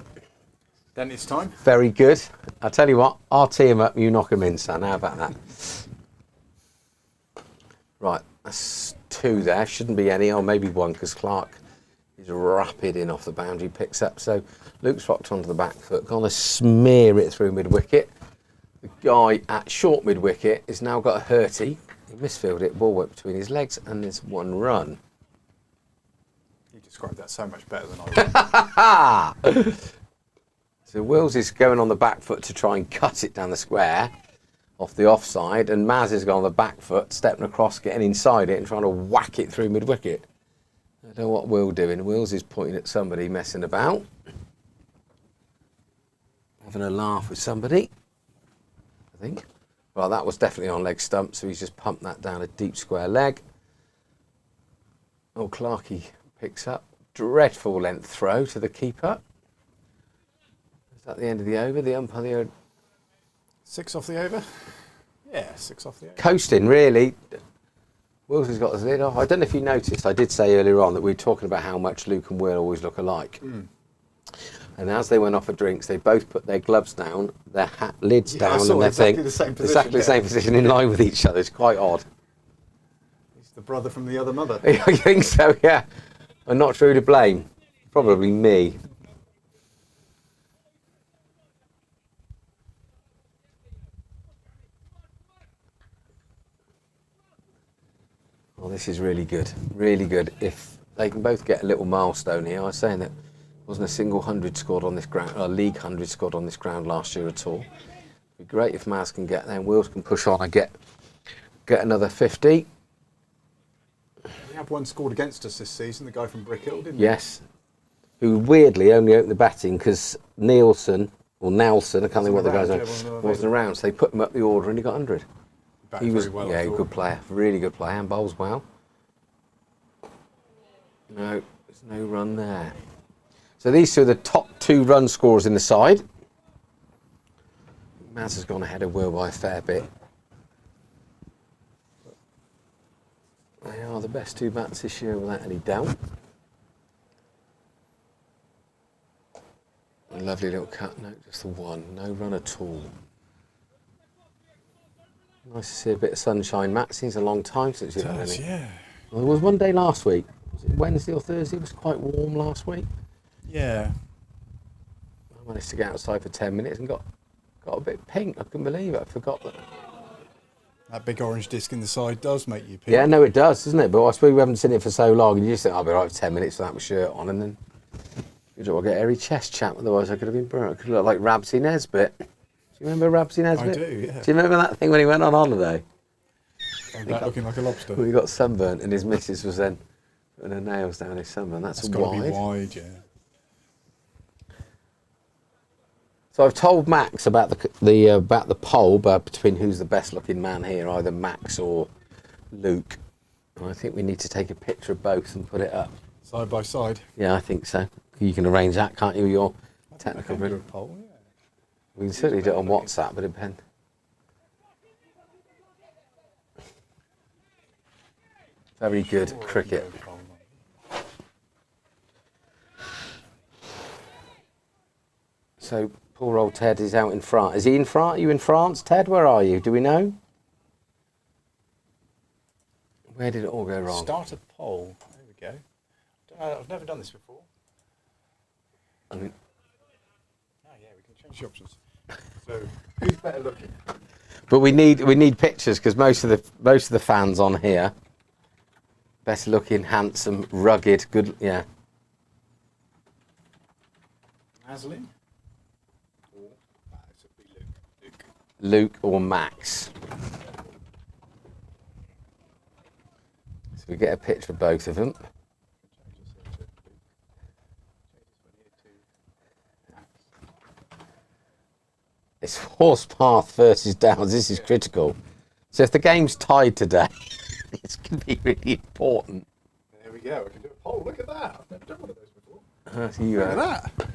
Then it's time. Very good. I'll tell you what, I'll tee him up, you knock him in, son. How about that? Right, that's 2 there. Shouldn't be any, or maybe 1, because Clark is rapid in off the boundary, picks up. So Luke's rocked onto the back foot, gonna smear it through mid-wicket. The guy at short mid-wicket has now got a hurty. He misfielded it, ball went between his legs, and there's 1 run. You described that so much better than I would. So Wills is going on the back foot to try and cut it down the square off the offside, and Maz is going on the back foot, stepping across, getting inside it and trying to whack it through mid-wicket. I don't know what Will's doing. Wills is pointing at somebody, messing about. Having a laugh with somebody, I think. Well, that was definitely on leg stump, so he's just pumped that down a deep square leg. Oh, Clarkey picks up. Dreadful length throw to the keeper. Is that the end of the over? The umpire 6 off the over? Yeah, 6 off the over. coasting, really. Wills has got his lid off. I don't know if you noticed, I did say earlier on that we were talking about how much Luke and Will always look alike. And as they went off for drinks, they both put their gloves down, their hat lids Yeah, I down, saw and their exactly thing. the same position, Exactly the yeah. same position in line with each other. It's quite odd. He's the brother from the other mother. I think so, yeah. I'm not sure who to blame. Probably me. Oh, this is really good. Really good. If they can both get a little milestone here. I was saying that wasn't a single 100 scored on this ground, a league 100 scored on this ground last year at all. It'd be great if Maz can get there and Wills can push on and get another 50. We had one scored against us this season, the guy from Brickhill, didn't Yes. Who weirdly only opened the batting because Nielsen, or Nelson, I can't think what the guy's around, name, yeah, wasn't wasn't around. So they put him up the order and he got 100. he? Batted He was, very well, I yeah, a thought. good player, really good player, and bowls well. No, there's no run there. So these 2 are the top 2 run scorers in the side. Maz has gone ahead of Will by a fair bit. They are the best 2 bats this year without any doubt. A lovely little cut, no, just the 1, no run at all. Nice to see a bit of sunshine, Matt. Seems a long time since you've had any. Yeah. Well, there was one day last week. Was it Wednesday or Thursday? It was quite warm last week. Yeah. I managed to get outside for 10 minutes and got a bit pink. I couldn't believe it. I forgot that. That big orange disc in the side does make you pink. Yeah, no, it does, doesn't it? But I suppose we haven't seen it for so long, and you just think, I'll be right for 10 minutes without my shirt on, and then you don't want to get hairy chest chap, otherwise I could have been burnt. I could look like Rabsy Nesbitt. Do you remember Rabsy Nesbitt? I do, yeah. Do you remember that thing when he went on holiday? Came back looking like a lobster. When he got sunburnt, and his missus was then putting her nails down his sunburn. That's It's got to be wide. wide, yeah. So I've told Max about the poll between who's the best looking man here, either Max or Luke. And I think we need to take a picture of both and put it up. Side by side. Yeah, I think so. You can arrange that, can't you? Your technical. I can do a poll, yeah. We can certainly do it on WhatsApp, but it depends. Very good cricket. So poor old Ted is out in France. Is he in France? Are you in France, Ted? Where are you? Do we know? Where did it all go wrong? Start a poll. go. I've never done this before. I mean, Oh yeah, we can change the options. So who's better looking? but we need pictures because most of the fans on here, best looking, handsome, rugged, good. Yeah. Maslin? Or it would be Luke. Luke or Max. So we get a picture of both of them. It's Horspath versus Downs. This is critical. So if the game's tied today, it's going to be really important. There we go. I can do a poll. Look at that. I've never done one of those before. You, Look at that.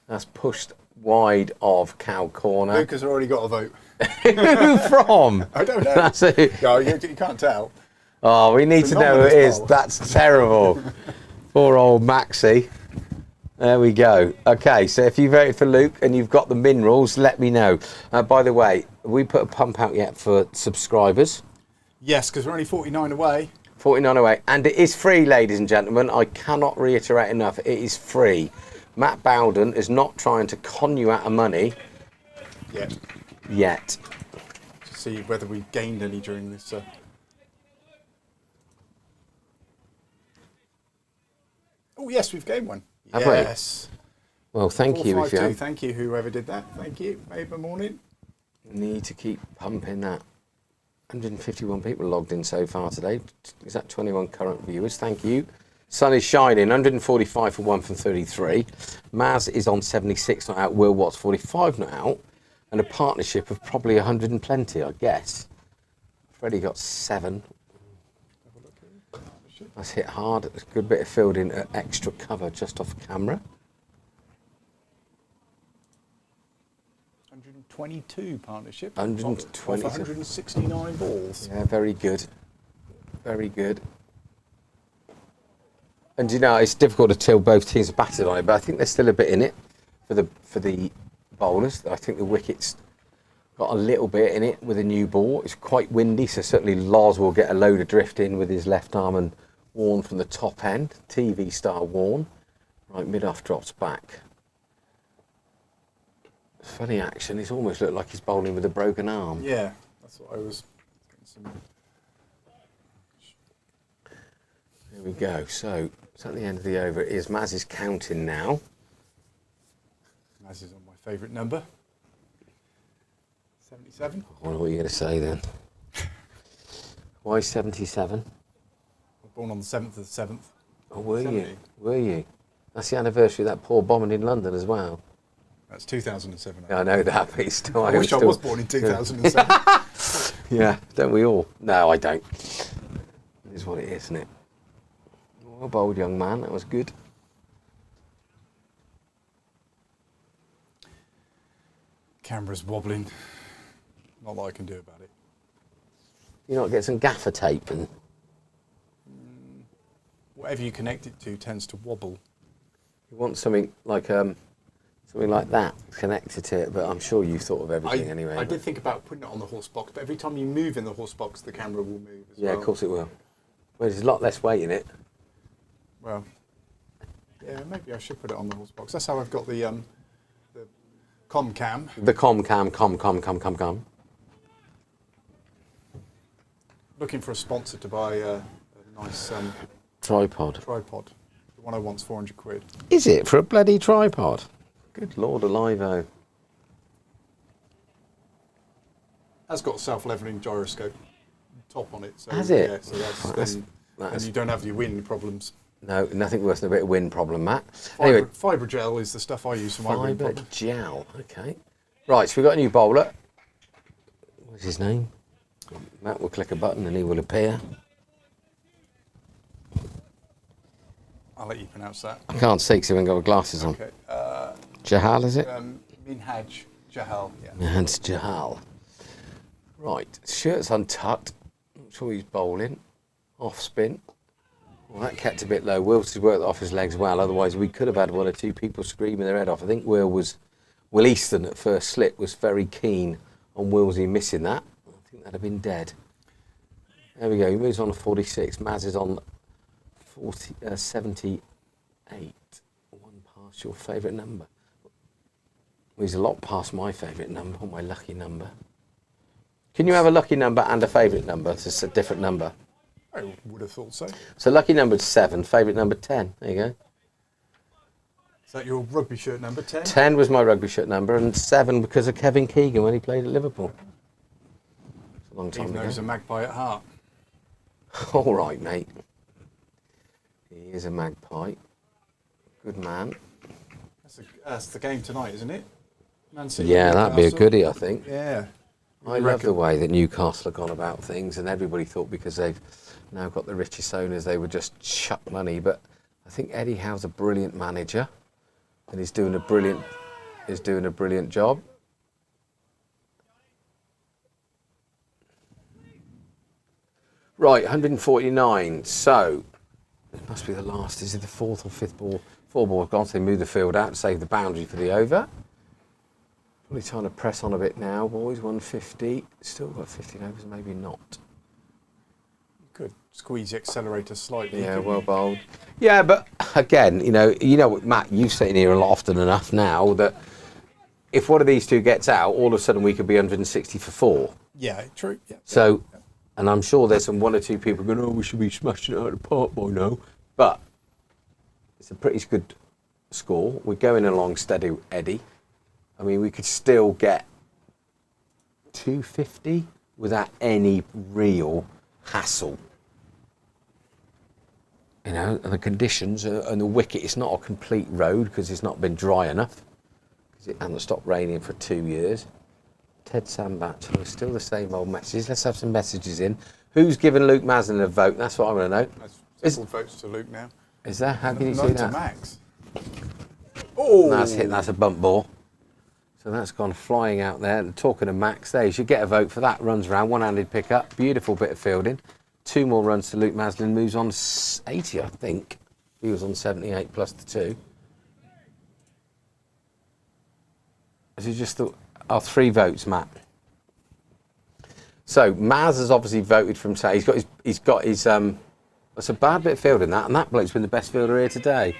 that's pushed wide of cow corner. Luke has already got a vote. Who from? I don't know. That's it. No, you can't tell. Oh, we need It's to know who it anonymous is. poll. That's terrible. Poor old Maxie. There we go. Okay, so if you voted for Luke and you've got the minerals, let me know. By the way, have we put a pump out yet for subscribers? Yes, because we're only 49 away. 49 away. And it is free, ladies and gentlemen. I cannot reiterate enough. It is free. Matt Bowden is not trying to con you out of money yet. To see whether we gained any during this. Oh yes, we've gained one. Have we? Yes. Well, thank you if you 452. have. Thank you, whoever did that. Thank you. Maybe morning. Need to keep pumping that. 151 people logged in so far today. Is that 21 current viewers? Thank you. Sun is shining. 145 for 1 from 33. Maz is on 76 not out. Will Watts 45 not out. And a partnership of probably 100 and plenty, I guess. Freddie got 7. That's hit hard. It's a good bit of fielding at extra cover just off camera. 122 partnership. 122. Off 169 balls. Yeah, very good. Very good. And you know, it's difficult until both teams are battered on it, but I think there's still a bit in it for the bowlers. I think the wicket's got a little bit in it with a new ball. It's quite windy, so certainly Lars will get a load of drift in with his left arm and Warne from the top end. TV star Warne. Right, mid-off drops back. Funny action. He's almost looked like he's bowling with a broken arm. Yeah, that's what I was. There we go. So it's at the end of the over. It is Maz is counting now. As is on my favourite number. 77. I wonder what you're going to say then. Why 77? I was born on the 7th of the 7th. Oh, were 70. you? Were you? That's the anniversary of that poor bombing in London as well. That's 2007. Yeah, I know that, but it's still. I wish I was born in 2007. Yeah, don't we all? No, I don't. It is what it is, isn't it? Well bowled, young man. That was good. Camera's wobbling. Not that I can do about it. You not get some gaffer tape and. Whatever you connect it to tends to wobble. You want something like that connected to it, but I'm sure you've thought of everything anyway. I did think about putting it on the horse box, but every time you move in the horse box, the camera will move as Yeah, well. of course it will. Well, there's a lot less weight in it. Well, yeah, maybe I should put it on the horse box. That's how I've got the Comcam. The com. Looking for a sponsor to buy a nice Tripod. tripod. The one I want's 400 quid. Is it for a bloody tripod? Good Lord alive-o. Has got a self-leveling gyroscope top on it. So, Has it? Yeah, so That's- then you don't have your wind problems. No, nothing worse than a bit of wind problem, Matt. Anyway, Fibrogel is the stuff I use for my wind fibre problem. gel. Okay. Right, so we've got a new bowler. What's his name? Matt will click a button and he will appear. I'll let you pronounce that. I can't see because I haven't got my glasses on. Okay. Jahal, is it? Minhaj Jahal. Yeah. Hans Jahal. Right, shirt's untucked. Not sure he's bowling. Off spin. Well, that kept a bit low. Will's worked off his legs well. Otherwise, we could have had one or two people screaming their head off. I think Will Eason at first slip was very keen on Willsy missing that. I think that'd have been dead. There we go. He moves on to 46. Maz is on 78. One past your favourite number. Well, he's a lot past my favourite number, or my lucky number. Can you have a lucky number and a favourite number? It's a different number. I would have thought so. So lucky number 7, favourite number 10. There you go. Is that your rugby shirt number 10? 10 was my rugby shirt number, and 7 because of Kevin Keegan when he played at Liverpool. It's a long time Even though ago. he's a magpie at heart. All right, mate. He is a magpie. Good man. That's the game tonight, isn't it? Man City, Yeah, that'd be a Newcastle. goodie, I think. Yeah. I love the way that Newcastle have gone about things, and everybody thought because they've now got the richest owners, they would just chuck money. But I think Eddie Howe's a brilliant manager, and he's doing a brilliant job. Right, 149. So it must be the last. Is it the fourth or fifth ball? 4 balls gone. So they move the field out, save the boundary for the over. Probably trying to press on a bit now, boys. 150. Still got 15 overs, maybe not. You could squeeze the accelerator slightly. Yeah, couldn't well you? bowled. Yeah, but again, you know what, Matt, you've sitting here a lot often enough now that if one of these two gets out, all of a sudden we could be 160 for 4. Yeah, true. Yeah. So, and I'm sure there's some 1 or 2 people going, oh, we should be smashing it out of the park by now. But it's a pretty good score. We're going along steady, Eddie. I mean, we could still get 250 without any real hassle. You know, and the conditions and the wicket, it's not a complete road because it's not been dry enough. Because it hasn't stopped raining for 2 years. Ted Sambat, still the same old messages. Let's have some messages in. Who's given Luke Maslin a vote? That's what I want to know. That's several votes to Luke now. Is that? How can you see None that? to Max. Oh! That's hit. That's a bump ball. So that's gone flying out there. And talking to Max there, you should get a vote for that. Runs round, one-handed pick-up. Beautiful bit of fielding. 2 more runs to Luke Maslin. Moves on 80, I think. He was on 78 plus the 2. As you just thought, 3 votes, Matt. So Maz has obviously voted from say he's got his that's a bad bit of fielding that, and that bloke's been the best fielder here today.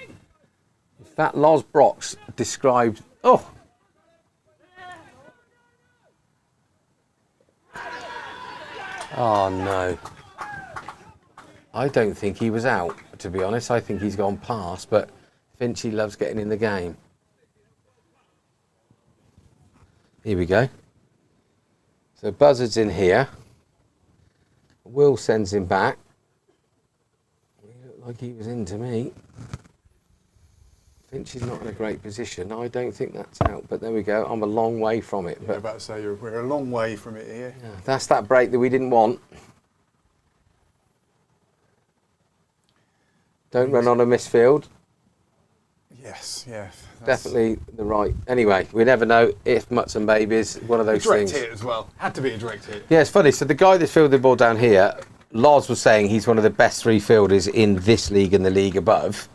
In fact, Loz Brox described oh no. I don't think he was out, to be honest. I think he's gone past, but Finchy loves getting in the game. Here we go. So Buzzard's in here. Will sends him back. He looked like he was in to me. Finchy's not in a great position. I don't think that's out, but there we go. I'm a long way from it. Yeah, But about to say we're a long way from it here. yeah, that's that break that we didn't want. Don't run on a misfield. Yes, yeah. Definitely the right. Anyway, we never know if Mutts and Babies, one of A those direct things. hit as well. Had to be a direct hit. Yeah, it's funny. So the guy that's fielded the ball down here, Loz was saying he's one of the best 3 fielders in this league and the league above.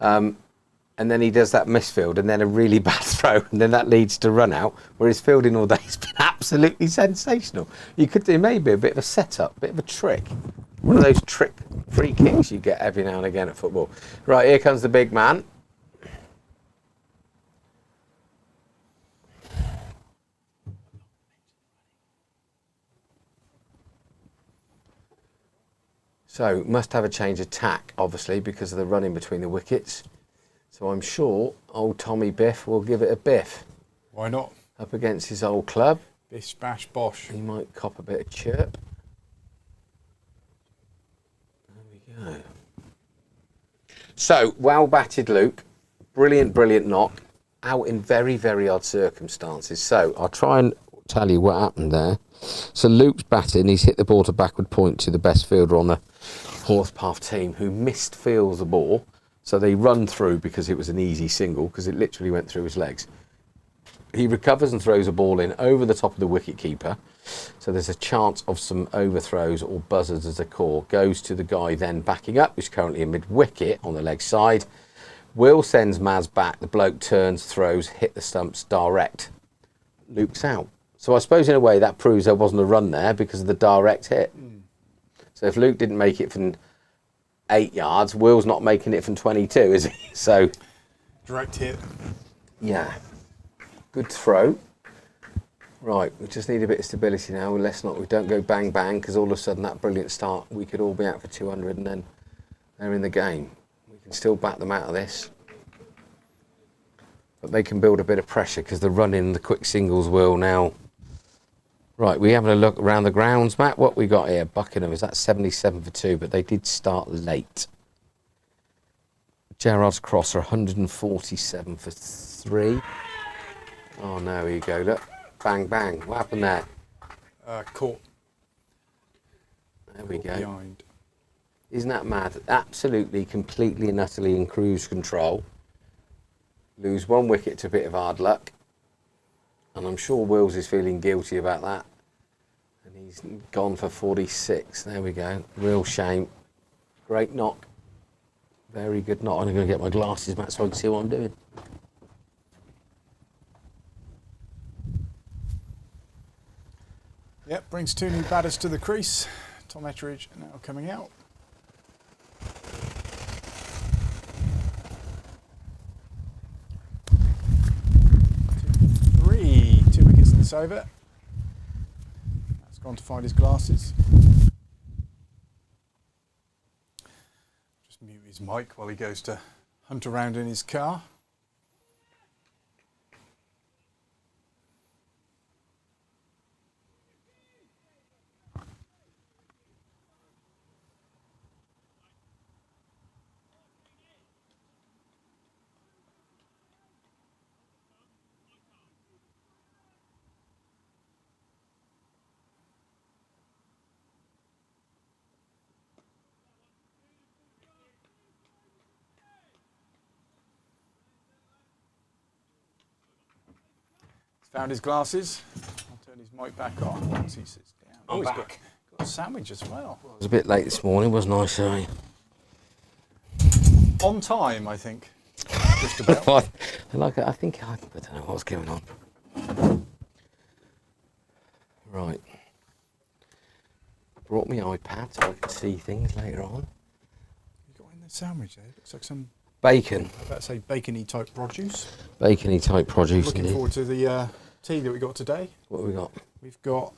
And then he does that misfield and then a really bad throw, and then that leads to run out, where his fielding all day has been absolutely sensational. You could do maybe a bit of a setup, a bit of a trick. One of those trick free kicks you get every now and again at football. Right, here comes the big man. So, must have a change of tack, obviously, because of the running between the wickets. So I'm sure old Tommy Biff will give it a biff. Why not? Up against his old club. Bish, bash, bosh. He might cop a bit of chirp. There we go. So, well batted Luke. Brilliant, brilliant knock. Out in very, very odd circumstances. So, I'll try and tell you what happened there. So, Luke's batting. He's hit the ball to backward point to the best fielder on the Horspath team, who missed fields the ball. So they run through because it was an easy single, because it literally went through his legs. He recovers and throws a ball in over the top of the wicket keeper. So there's a chance of some overthrows or buzzards as a core. Goes to the guy then backing up, who's currently in mid-wicket on the leg side. Will sends Maz back. The bloke turns, throws, hit the stumps direct. Luke's out. So I suppose in a way that proves there wasn't a run there because of the direct hit. So if Luke didn't make it from 8 yards. Will's not making it from 22, is he? So, Direct hit. yeah. Good throw. Right, we just need a bit of stability now. We don't go bang bang, because all of a sudden that brilliant start, we could all be out for 200 and then they're in the game. We can still back them out of this. But they can build a bit of pressure because the running, the quick singles will now. Right, we having a look around the grounds, Matt. What we got here? Buckingham, is that 77 for 2, but they did start late. Gerrards Cross are 147 for 3. Oh no, here you go, look. Bang, bang. What happened there? Caught. There we go. Behind. Isn't that mad? Absolutely, completely and utterly in cruise control. Lose 1 wicket to a bit of hard luck. And I'm sure Wills is feeling guilty about that. And he's gone for 46. There we go. Real shame. Great knock. Very good knock. I'm going to get my glasses, Matt, so I can see what I'm doing. Yep, brings 2 new batters to the crease. Tom Ettridge now coming out. 2 wickets in this over. That's gone to find his glasses. Just mute his mic while he goes to hunt around in his car. Found his glasses. I'll turn his mic back on once he sits down. I'm he's back. got a sandwich as well. I was a bit late this morning, wasn't I, sorry? On time, I think. Just about. I think I don't know what's going on. Right. Brought my iPad so I can see things later on. You got in the sandwich there? Looks like some, Bacon. I was about to say, bacony type produce. Bacony type produce. Looking indeed. forward to the tea that we got today. What have we got? We've got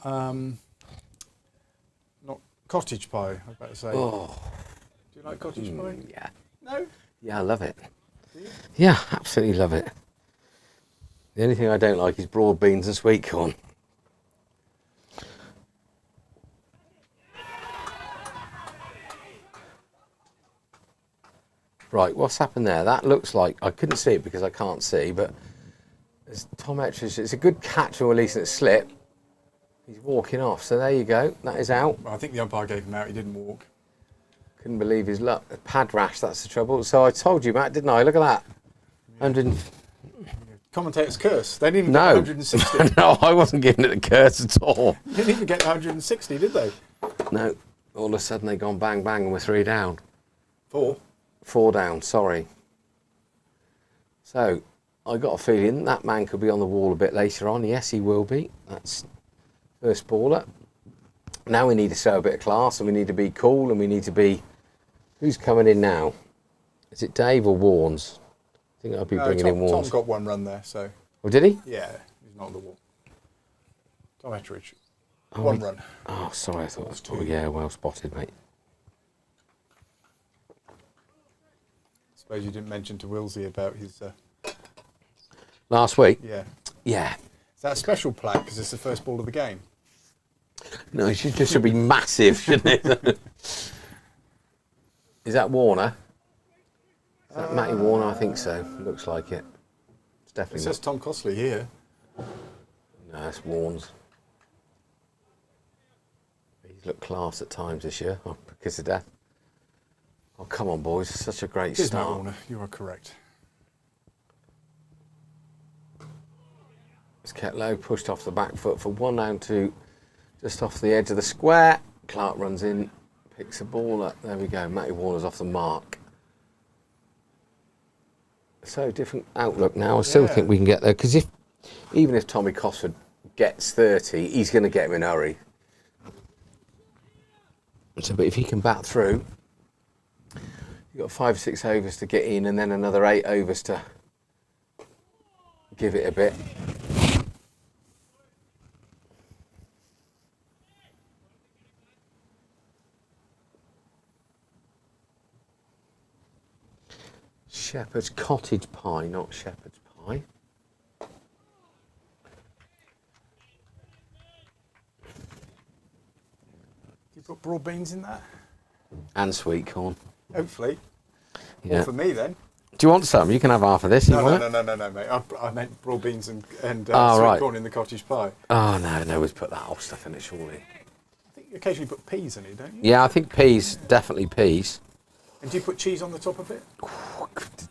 not cottage pie. I was about to say. Oh, Do you like cottage pie? yeah. No. Yeah, I love it. Do you? Yeah, absolutely love it. The only thing I don't like is broad beans and sweet corn. Right, what's happened there? That looks like, I couldn't see it because I can't see, but as Tom Ettridge, it's a good catch from releasing it slip. He's walking off, so there you go. That is out. Well, I think the umpire gave him out. He didn't walk. Couldn't believe his luck. A pad rash, that's the trouble. So I told you, Matt, didn't I? Look at that. 100. Commentator's curse. They didn't even No. get 160. No, I wasn't giving it the curse at all. They didn't even get the 160, did they? No. All of a sudden they've gone bang, bang, and we're 3 down. 4. 4 down, sorry. So, I got a feeling that man could be on the wall a bit later on. Yes, he will be. That's first baller. Now we need to show a bit of class, and we need to be cool, and we need to be... Who's coming in now? Is it Dave or Warnes? I think I'll be bringing in Warnes. Tom got 1 run there, so Oh, did he? yeah, he's not on the wall. Tom Ettridge. Oh, 1 run. Oh, sorry, I thought it was 2. 2. Yeah, well spotted, mate. Suppose you didn't mention to Willsey about his. Last week? Yeah. Yeah. Is that a special plaque because it's the first ball of the game? No, it should be massive, shouldn't it? Is that Warner? Is that Matty Warner? I think so. Looks like it. It's It definitely says Tom Costley here. not. No, it's Warnes. He's looked class at times this year. Oh, kiss of death. Oh, come on, boys. It's such a great Here's Matt start. Warner. You are correct. It's kept low, pushed off the back foot for 1 down to just off the edge of the square. Clark runs in, picks a ball up. There we go. Matty Warner's off the mark. So different outlook now. I still Yeah. think we can get there because even if Tommy Cosford gets 30, he's going to get him in a hurry. So, but if he can bat through, You've got 5, 6 overs to get in, and then another 8 overs to give it a bit. Shepherd's cottage pie, not shepherd's pie. You put broad beans in that? And sweet corn. Hopefully. Yeah. Or for me then. Do you want some? You can have half of this. No, you no, want no, it? no, no, mate. I meant broad beans and sweet right. corn in the cottage pie. Oh, no, we've put that whole stuff in it, surely. I think you occasionally put peas in it, don't you? Yeah, I think peas, definitely peas. And do you put cheese on the top of it?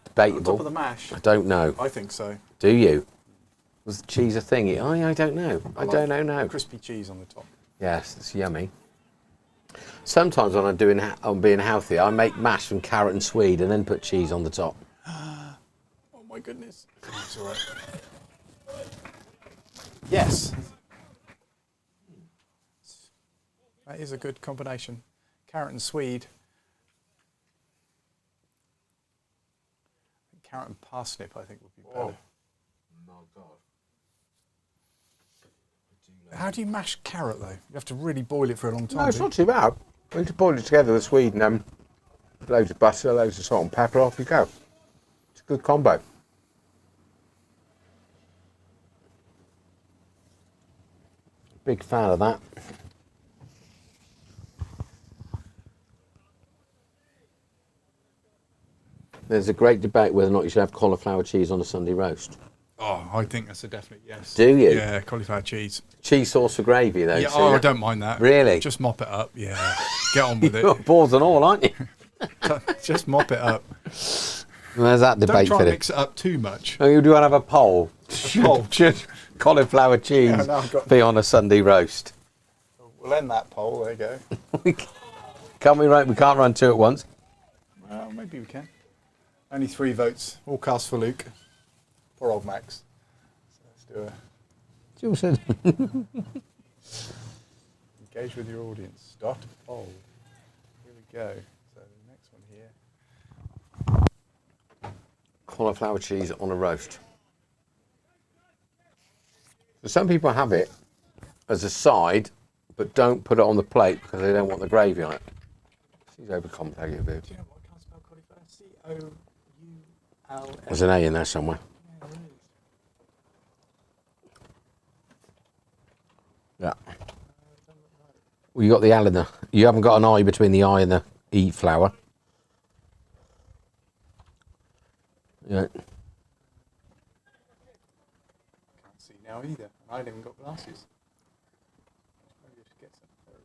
Debatable. On top of the mash? I don't know. I think so. Do you? Was cheese a thing? Oh, yeah, I don't know. I like don't know now. Crispy cheese on the top. Yes, it's yummy. Sometimes when I'm being healthy, I make mash from carrot and swede and then put cheese on the top. Oh my goodness. That's all right. Yes. That is a good combination. Carrot and swede. Carrot and parsnip, I think, would be better. My God. How do you mash carrot, though? You have to really boil it for a long time. No, it's do you? not too bad. When you boil it together with swede and loads of butter, loads of salt and pepper, off you go. It's a good combo. Big fan of that. There's a great debate whether or not you should have cauliflower cheese on a Sunday roast. Oh, I think that's a definite yes. Do you? Yeah, cauliflower cheese. Cheese sauce for gravy, though. Yeah, so I don't mind that. Really? Just mop it up, yeah. Get on with You're it. balls and all, aren't you? Just mop it up. There's that Don't debate try for and it. mix it up too much. Oh, you do want to have a poll? poll. Should cauliflower cheese Yeah, now I've got- be on a Sunday roast? We'll end that poll, there you go. We can't run two at once. Well, maybe we can. Only 3 votes, all cast for Luke. Poor old Max. So let's do a Jill said. engage with your audience. Start a poll. Here we go. So the next one here. Cauliflower cheese on a roast. So some people have it as a side, but don't put it on the plate because they don't want the gravy on it. She's overcomplicated a bit. Do you know what? I can't spell cauliflower. C-O-U-L-F. There's an A in there somewhere. Yeah, there is. Yeah. Well, you got the L in there. You haven't got an I between the I and the E flower. Yeah. Can't see now either. I haven't even got glasses. Maybe I should get some. There it is.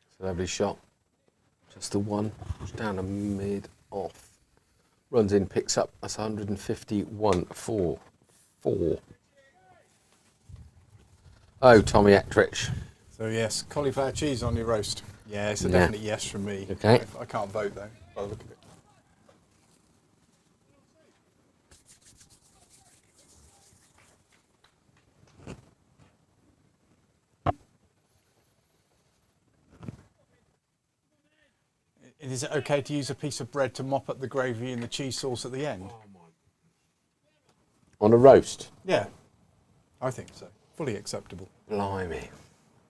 It's a lovely shot. Just the one. Down a mid off. Runs in, picks up. That's 151. 4. Oh, Tommy Ettrich. So yes, cauliflower cheese on your roast. Yeah, it's a Yeah. definite yes from me. Okay. I can't vote though, by the look of it. Is it okay to use a piece of bread to mop up the gravy and the cheese sauce at the end? On a roast. Yeah, I think so. Fully acceptable. Blimey.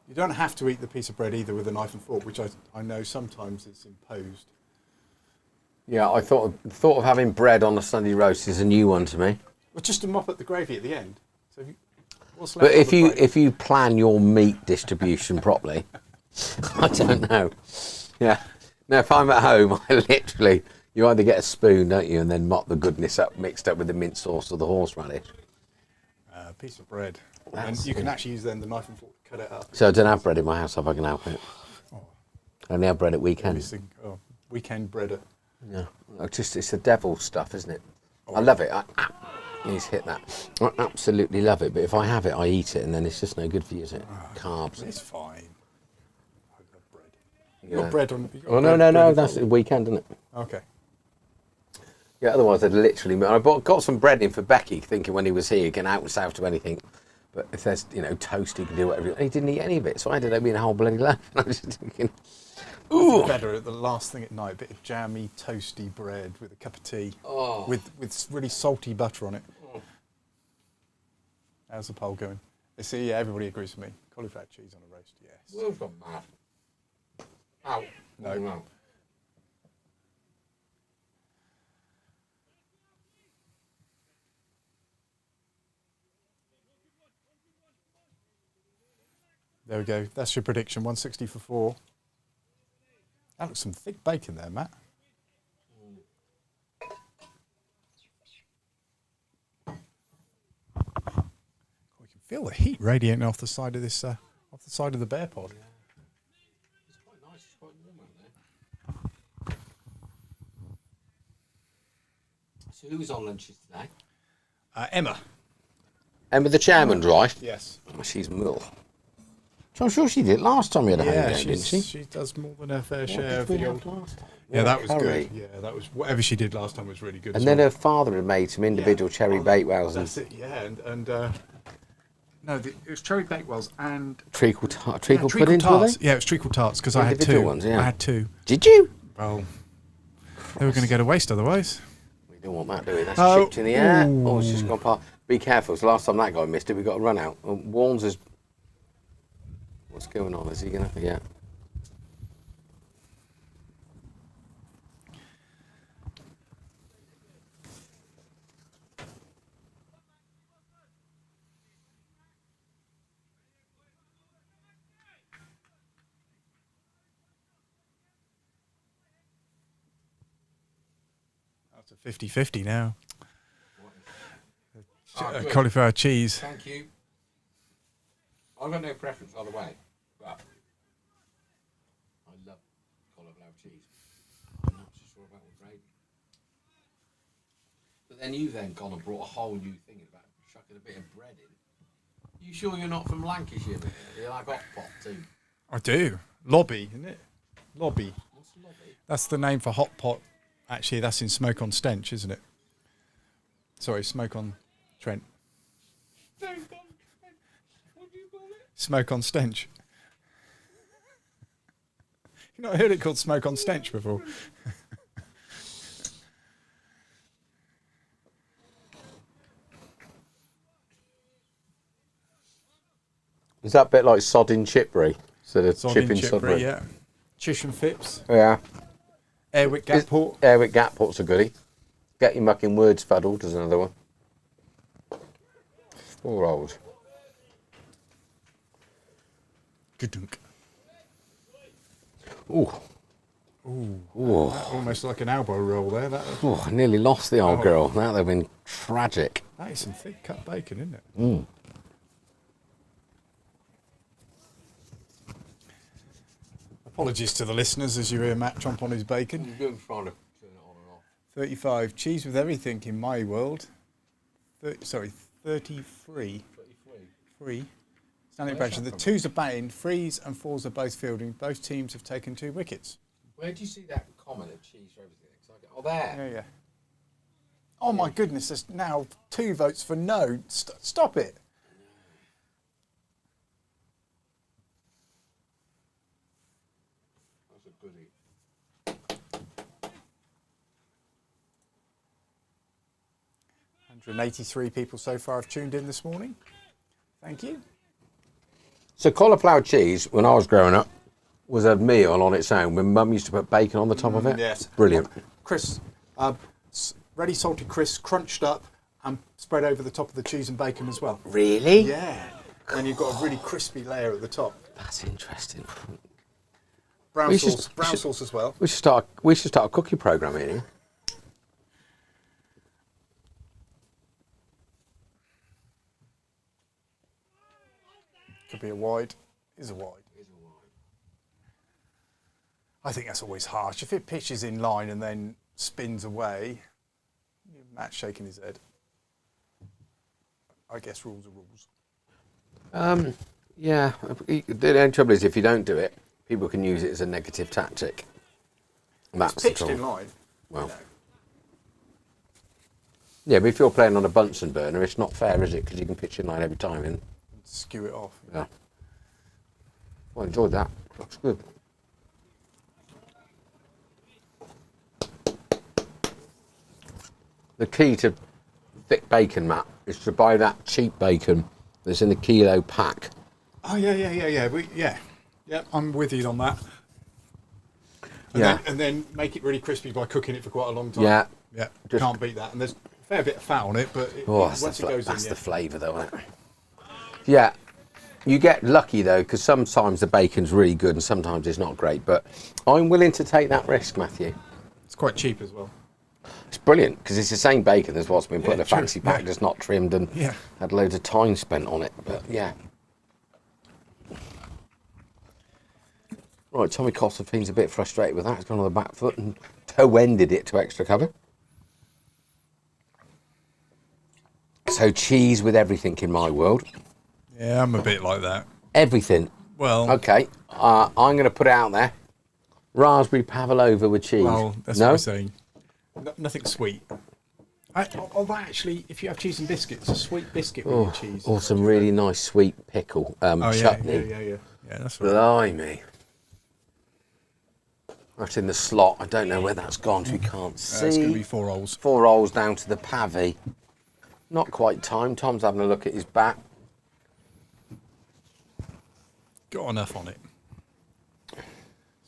You don't have to eat the piece of bread either with a knife and fork, which I know sometimes is imposed. Yeah, I thought of having bread on a Sunday roast is a new one to me. Well, just to mop up the gravy at the end. So what's left But on if the you plate? if you plan your meat distribution properly, I don't know. Yeah. Now, if I'm at home, you either get a spoon, don't you, and then mop the goodness up, mixed up with the mint sauce or the horseradish. Piece of bread. And That's you can good. actually use then the knife and fork to cut it up. So I don't have bread in my house if I can help it. I only have bread at weekends. Weekend breader. Yeah, it's the devil stuff, isn't it? I love it. He's hit that. I absolutely love it. But if I have it, I eat it, and then it's just no good for you, is it? Carbs. It's fine. I love bread. You Yeah. got bread on. Oh no, that's the weekend, isn't it? Okay. Yeah, otherwise I'd literally. I got some bread in for Becky, thinking when he was here, getting out and south to anything. But if there's, toast, he can do whatever. He didn't eat any of it, so I ended up eating a whole bloody loaf. I was just thinking, ooh. Better at the last thing at night, a bit of jammy, toasty bread with a cup of tea, with really salty butter on it. How's the poll going? See, yeah, everybody agrees with me. Cauliflower cheese on a roast, yes. Will's gone mad. Ow. No. There we go. That's your prediction. 160 for 4. That looks some thick bacon there, Matt. We can feel the heat radiating off the side of this, off the side of the bear pod. Yeah. It's quite nice. It's quite warm out there. So who was on lunches today? Emma. Emma, the chairman's wife. Yes. Oh, she's Mill. I'm sure she did last time we had a home game, didn't she? She does more than her fair What share did of we the have old. last time? Yeah, that was curry. good. Yeah, that was whatever she did last time was really good. And as then well. her father had made some individual cherry bakewells and That's it. Yeah, it was cherry bakewells and treacle treacle puddings, were tarts. they? Yeah, it was treacle tarts because I had Individual two. ones, yeah. I had two. Did you? Well, they were going to go to waste otherwise. We don't want that, do we? That's Oh, chipped in the air. ooh. Oh, it's just gone past. Be careful. So last time that guy missed it, we got a run out. Warnes has. What's going on? Is he going to? Yeah. That's a 50-50 now. Good. Cauliflower cheese. Thank you. I've got no preference either way, but I love cauliflower cheese. I'm not so sure about the gravy. But then you've then gone and brought a whole new thing about chucking a bit of bread in. You sure you're not from Lancashire? Mate? You like hot pot too? I do. Lobby, isn't it? Lobby. What's the lobby? That's the name for hot pot. Actually, that's in Smoke on Stench, isn't it? Sorry, Smoke on Trent. What do you call it? Smoke on Stench. You've not heard it called Smoke on Stench before? Is that a bit like sodding chippery? Instead of chipping Chippery, sodbury? yeah. Chish and Phipps. Yeah. Airwick Gatport. Airwick Gatport's a goodie. Get your mucking words fuddled is another one. Poor old. Good-dunk. Ooh. Ooh. Ooh. Almost like an elbow roll there. That Oh, I nearly lost the old Oh. girl. That would have been tragic. is some thick cut bacon, isn't it? Mm. Apologies to the listeners as you hear Matt chomp on his bacon. You're doing trying to turn it on and off. 35. Cheese with everything in my world. 33. 33. Free. Standing Where's ovation. that The from? twos are batting, threes and fours are both fielding. Both teams have taken 2 wickets. Where do you see that comment of cheese for everything? Oh, there. Yeah. Oh my goodness, there's now 2 votes for no. Stop it. That's a goodie. 183 people so far have tuned in this morning. Thank you. So cauliflower cheese, when I was growing up, was a meal on its own. When Mum used to put bacon on the top of it. Yes. Brilliant. Chris, ready salted crisps, crunched up and spread over the top of the cheese and bacon as well. Really? Yeah. And you've got a really crispy layer at the top. That's interesting. Brown We sauce, should- brown sauce as well. We should start a cooking program here. Could be a wide. Is a wide. I think that's always harsh. If it pitches in line and then spins away, Matt's shaking his head. I guess rules are rules. Yeah. The only trouble is if you don't do it, people can use it as a negative tactic. That's It's the pitched in trouble. line. Well, yeah, but if you're playing on a Bunsen burner, it's not fair, is it? Because you can pitch in line every time. And Skew it off. yeah. Well, I enjoyed that. Looks good. The key to thick bacon, Matt, is to buy that cheap bacon that's in the kilo pack. Oh yeah. Yeah, I'm with you on that. And then make it really crispy by cooking it for quite a long time. Yeah. Yeah. Just- Can't beat that. And there's a fair bit of fat on it, but That's once it goes in, the flavour, though, isn't it? Yeah. You get lucky, though, because sometimes the bacon's really good and sometimes it's not great. But I'm willing to take that risk, Matthew. it's quite cheap as well. It's brilliant, because it's the same bacon as what's been put in a true. fancy pack, Yeah. just not trimmed and had loads of time spent on it. But, yeah. Right, Tommy Costley's a bit frustrated with that. He's gone on the back foot and toe-ended it to extra cover. So cheese with everything in my world. Yeah, I'm a bit like that. Everything. Well, Okay, I'm going to put it out there. Raspberry pavlova with cheese. well, that's no? what I'm saying. Nothing sweet. Although actually, if you have cheese and biscuits, a sweet biscuit with your cheese. Or some really nice sweet pickle chutney. Yeah, that's right. Blimey. That's in the slot. I don't know where that's gone. We can't see. It's going to be 4 holes. 4 rolls down to the pavy. Not quite time. Tom's having a look at his bat. Got enough on it.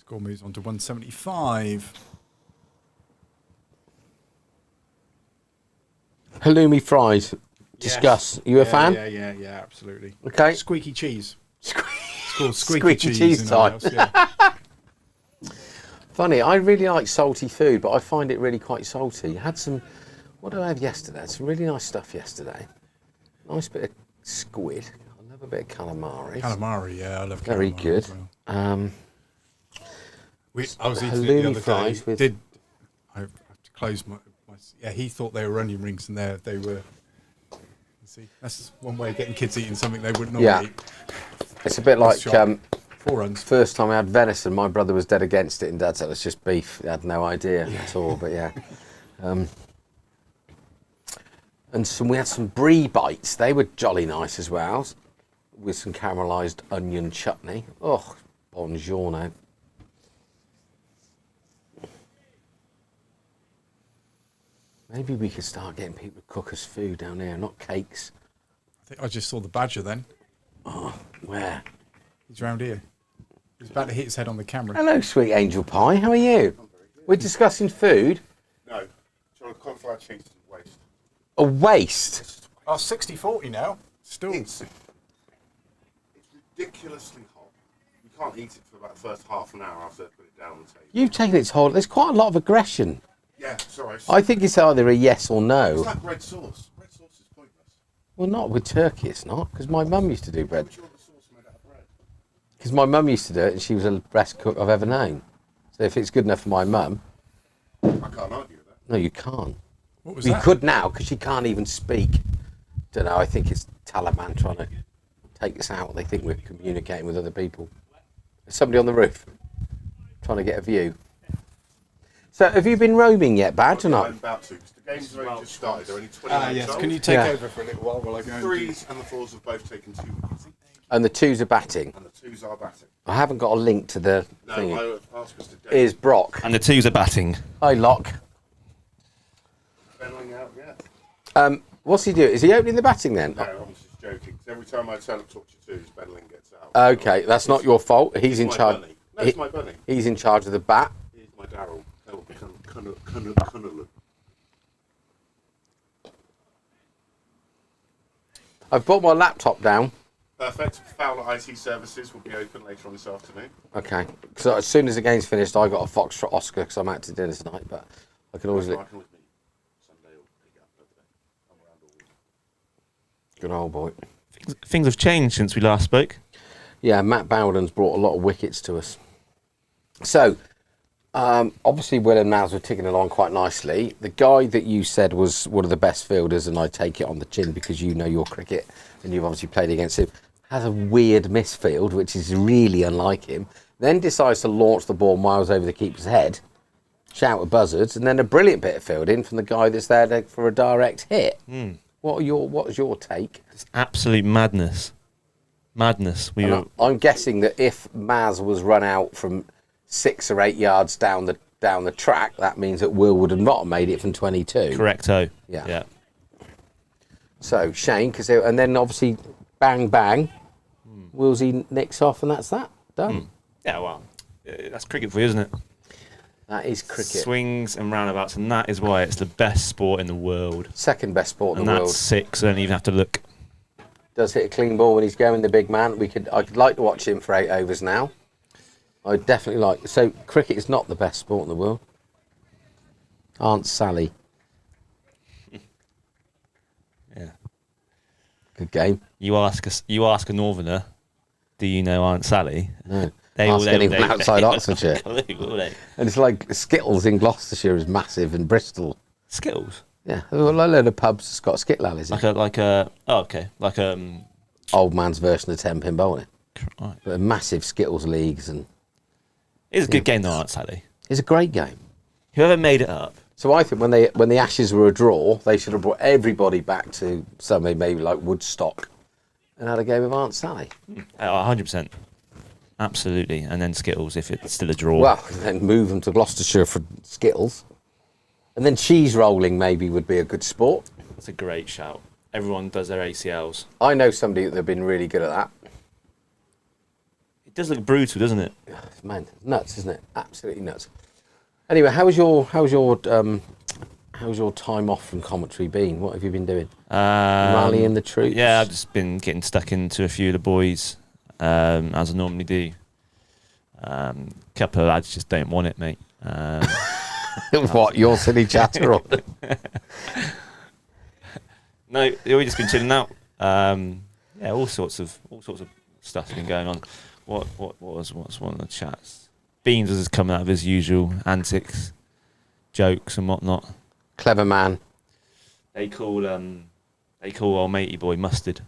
Score moves on to 175. Halloumi fries. Discuss. You a fan? Yeah, absolutely. Okay. Squeaky cheese. It's called Squeaky cheese in time. our house, yeah. Funny, I really like salty food, but I find it really quite salty. I had some, what did I have yesterday? I had some really nice stuff yesterday. Nice bit of squid. I love a bit of calamari. Calamari, yeah, I love calamari. Very good. As well. I was eating it the halloumi other fries day. with- I have to close my. Yeah, he thought they were onion rings, and they were. See, that's one way of getting kids eating something they wouldn't normally Yeah. eat. It's a bit like shocking. 4 runs. first time I had venison, my brother was dead against it, and Dad said it's just beef. He had no idea at all, but yeah. And we had some brie bites. They were jolly nice as well, with some caramelised onion chutney. Oh, buongiorno. Maybe we could start getting people to cook us food down here, not cakes. I think I just saw the badger then. Where? He's round here. He's about to hit his head on the camera. Hello, sweet angel pie. How are you? We're discussing food. No, trying to cauliflower cheese is a waste. A waste. Oh, 60-40 now. Still. It's ridiculously hot. You can't eat it for about the first half an hour after I put it down on the table. You've taken its hold. There's quite a lot of aggression. Yeah, sorry. I think it's either a yes or It's no. like red sauce. Red sauce is pointless. Well, not with turkey, it's not, because my mum used to do bread. What's your other sauce made out of bread? Because my mum used to do it, and she was the best cook I've ever known. So if it's good enough for my mum, I can't argue with that. no, you can't. What was You that? could now, because she can't even speak. Don't know, I think it's Taliban trying to take us out. They think we're communicating with other people. There's somebody on the roof trying to get a view. So have you been roaming yet, Badge, or I'm not? about to, because the game's only just started. They're only 20 minutes Yes. old. Can you take Yeah. over for a little while I go The and threes and the fours have both taken 2 wickets, And the twos are batting. and the twos are batting. I haven't got a link to the No, thing. I asked Mr. Davis. Is Brock. And the twos are batting. Hi, Locke. Benelling out yet? What's he doing? Is he opening the batting then? No, I'm just joking. 'Cause every time I turn up to talk to twos, Benelling gets out. Okay, that's not your fault. He's in my charge. bunny. No, it's my bunny. He's in charge of the bat. Here's my Darryl. I've brought my laptop down. Perfect. Fowler IT services will be open later on this afternoon. Okay. So as soon as the game's finished, I got a Foxtrot Oscar because I'm out to dinner tonight. But I can always I look. can always meet Sunday or pick it up over there. I'm around all week. Good old boy. Things have changed since we last spoke. Yeah, Matt Bowden's brought a lot of wickets to us. So, obviously Will and Naz were ticking along quite nicely. The guy that you said was one of the best fielders, and I take it on the chin because you know your cricket and you've obviously played against him, has a weird misfield, which is really unlike him, then decides to launch the ball miles over the keeper's head, shout at buzzards, and then a brilliant bit of fielding from the guy that's there for a direct hit. What was your take? It's absolute madness. Madness. I'm guessing that if Maz was run out from 6 or 8 yards down the track, that means that Will would have not made it from 22. Correcto. Yeah. So Shane, and then obviously bang bang, Willsy nicks off, and that's that done. Yeah, well, that's cricket for you, isn't it? That is cricket. Swings and roundabouts, and that is why it's the best sport in the world. Second best sport in And the that's world. 6. I don't even have to look. Does hit a clean ball when he's going, the big man. I'd like to watch him for 8 overs now. I'd definitely like. So cricket is not the best sport in the world. Aunt Sally. Yeah. Good game. You ask a northerner, do you know Aunt Sally? No. They Ask anyone they- outside they- Oxfordshire. Will they? And it's like Skittles in Gloucestershire is massive, and Bristol. Skittles. Yeah, well, a load of pubs has got skittle alleys in. Like a oh, okay, like Old man's version of 10-pin bowling. right. But massive Skittles leagues, and It's a good game though, Aunt Sally. it's a great game. Whoever made it up. So I think when the Ashes were a draw, they should have brought everybody back to something maybe like Woodstock and had a game of Aunt Sally. 100%. Absolutely. And then Skittles if it's still a draw. Well, then move them to Gloucestershire for Skittles. And then cheese rolling maybe would be a good sport. That's a great shout. Everyone does their ACLs. I know somebody that have been really good at that. It does look brutal, doesn't it? Man, nuts, isn't it? Absolutely nuts. Anyway, how's your time off from commentary been? What have you been doing? Rallying the troops? Yeah, I've just been getting stuck into a few of the boys, as I normally do. Couple of lads just don't want it, mate. What, your silly chatter? Or? No, we've just been chilling out. Yeah, all sorts of stuff's been going on. What's one of the chats? Beans was coming out of his usual antics, jokes and whatnot. Clever man. They call old matey boy Mustard.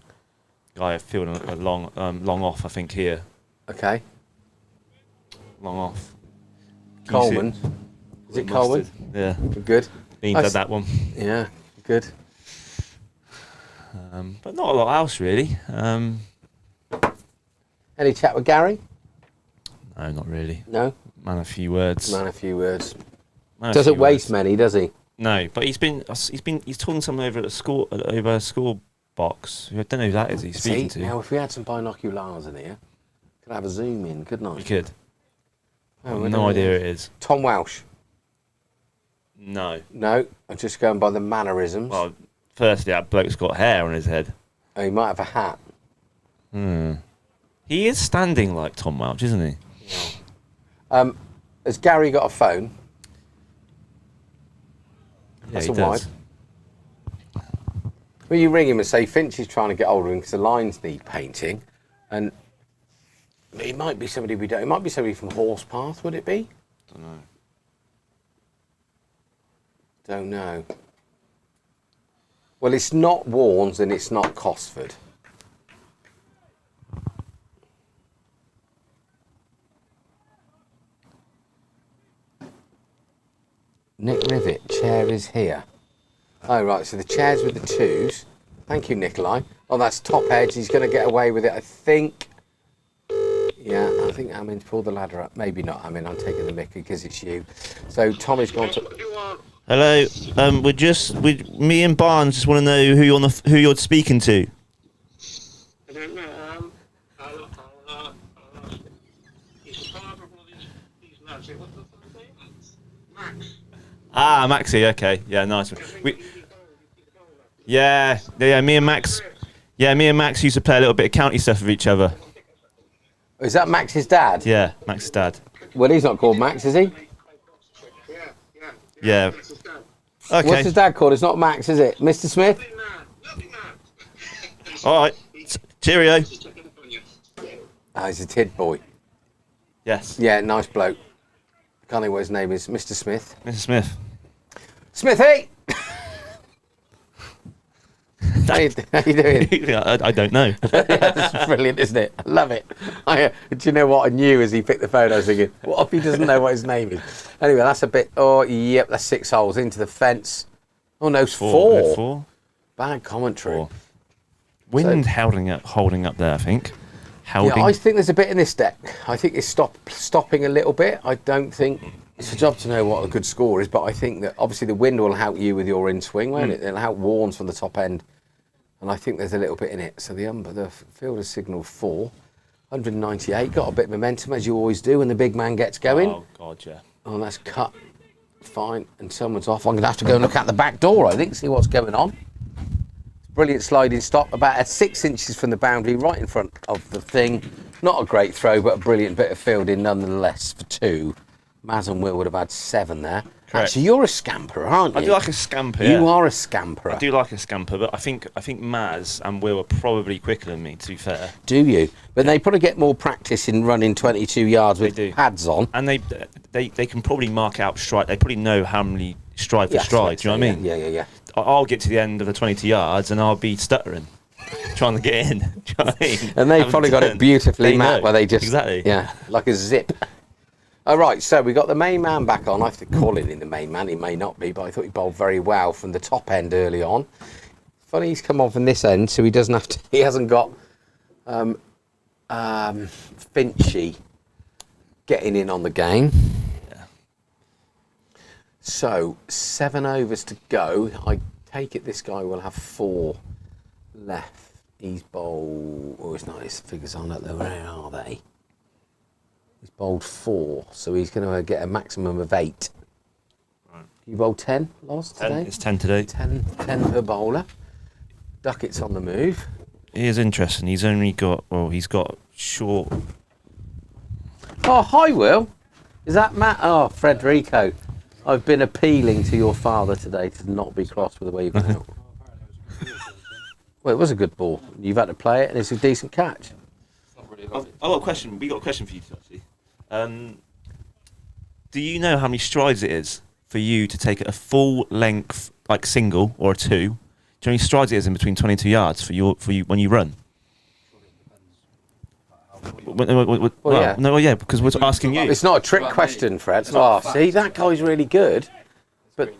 Guy feeling a long off, I think here. Okay. Long off. Coleman. Is it Coleman? Mustard. Yeah. Good. Beans Nice. had that one. Yeah, good. But not a lot else really. Any chat with Gary? No, not really. No? Man, a few words. Man, a few words. Man, a Doesn't few waste words. many, does he? No, but he's talking to someone over at the school over a school box. I don't know who that is. He's speaking to. Now if we had some binoculars in here, could I have a zoom in, couldn't I? You could. Oh, I we have don't no know. idea who it is. Tom Welsh. No. No, I'm just going by the mannerisms. Well, firstly, that bloke's got hair on his head. Oh, he might have a hat. He is standing like Tom Welch, isn't he? Has Gary got a phone? Yeah, That's he a does. wide. Well, you ring him and say Finch is trying to get hold of him because the lines need painting, and it might be somebody we don't. It might be somebody from Horspath. Would it be? Don't know. Don't know. Well, it's not Warnes and it's not Cosford. Nick Rivet, chair is here. Oh, right, so the chair's with the twos. Thank you, Nikolai. Oh, that's top edge. He's going to get away with it, I think. Yeah, I think Amin's pulled the ladder up. Maybe not, Amin. I'm taking the mickey because it's you. So Tommy's gone to... Hello. Me and Barnes just want to know who you're speaking to. I don't know. He's the father of all these lads. What's the son's name? Max. Ah, Maxie. Okay. Yeah, nice one. Yeah. Me and Max. Yeah, me and Max used to play a little bit of county stuff with each other. Is that Max's dad? Yeah, Max's dad. Well, he's not called Max, is he? Yeah. That's his dad. Okay. What's his dad called? It's not Max, is it? Mr. Smith? Nothing, man. All right. Cheerio. Just checking up on you. Oh, he's a Tid boy. Yes. Yeah, nice bloke. Can't think what his name is. Mr. Smith. Mr. Smith. Smithy! How you doing? I don't know. That's brilliant, isn't it? I love it. Do you know what I knew as he picked the phone? I was thinking, what if he doesn't know what his name is? Anyway, that's a bit. Oh, yep, that's 6 holes into the fence. Oh no, it's four. Bad commentary. 4. Wind holding up there, I think. Yeah, I think there's a bit in this deck. I think it's stopping a little bit. I don't think it's a job to know what a good score is, but I think that obviously the wind will help you with your in swing, won't it? It'll help Warnes from the top end, and I think there's a little bit in it. So the field has signalled 4, 198. Got a bit of momentum as you always do when the big man gets going. Oh God, yeah. Oh, that's cut. Fine, and someone's off. I'm going to have to go and look out the back door, I think, see what's going on. Brilliant sliding stop, about 6 inches from the boundary, right in front of the thing. Not a great throw, but a brilliant bit of fielding nonetheless for 2. Maz and Will would have had 7 there. Correct. Actually, you're a scamper, aren't you? I do like a scamper. You yeah. are a scamperer. I do like a scamper, but I think Maz and Will are probably quicker than me, to be fair. Do you? But they probably get more practice in running 22 yards with pads on. And they can probably mark out stride. They probably know how many stride for stride. Do you know what I mean? Yeah. I'll get to the end of the 22 yards and I'll be stuttering, trying to get in. Do you know what I mean? And they've probably got it beautifully mapped where they just... Exactly. Yeah, like a zip. All right, so we got the main man back on. I have to call it in the main man. He may not be, but I thought he bowled very well from the top end early on. Funny he's come on from this end, so he doesn't have to... He hasn't got Finchy getting in on the game. Yeah. So 7 overs to go. I take it this guy will have 4 left. He's bowled. Oh, it's not. His figures aren't up there. Where are they? He's bowled 4, so he's going to get a maximum of 8. Right. You bowled 10 last 10. today. It's 10 today. 10 per bowler. Duckett's on the move. He is interesting. He's got short. Oh, hi, Will. Is that Matt? Oh, Frederico. I've been appealing to your father today to not be cross with the way you've gone out. Well, it was a good ball. You've had to play it, and it's a decent catch. I've got a question. We got a question for you, actually. Do you know how many strides it is for you to take a full length, like single or a 2? Do you know how many strides it is in between 22 yards for you when you run? Yeah, because we're asking you. It's not a trick question, Fred. Oh, see, that guy's really good. But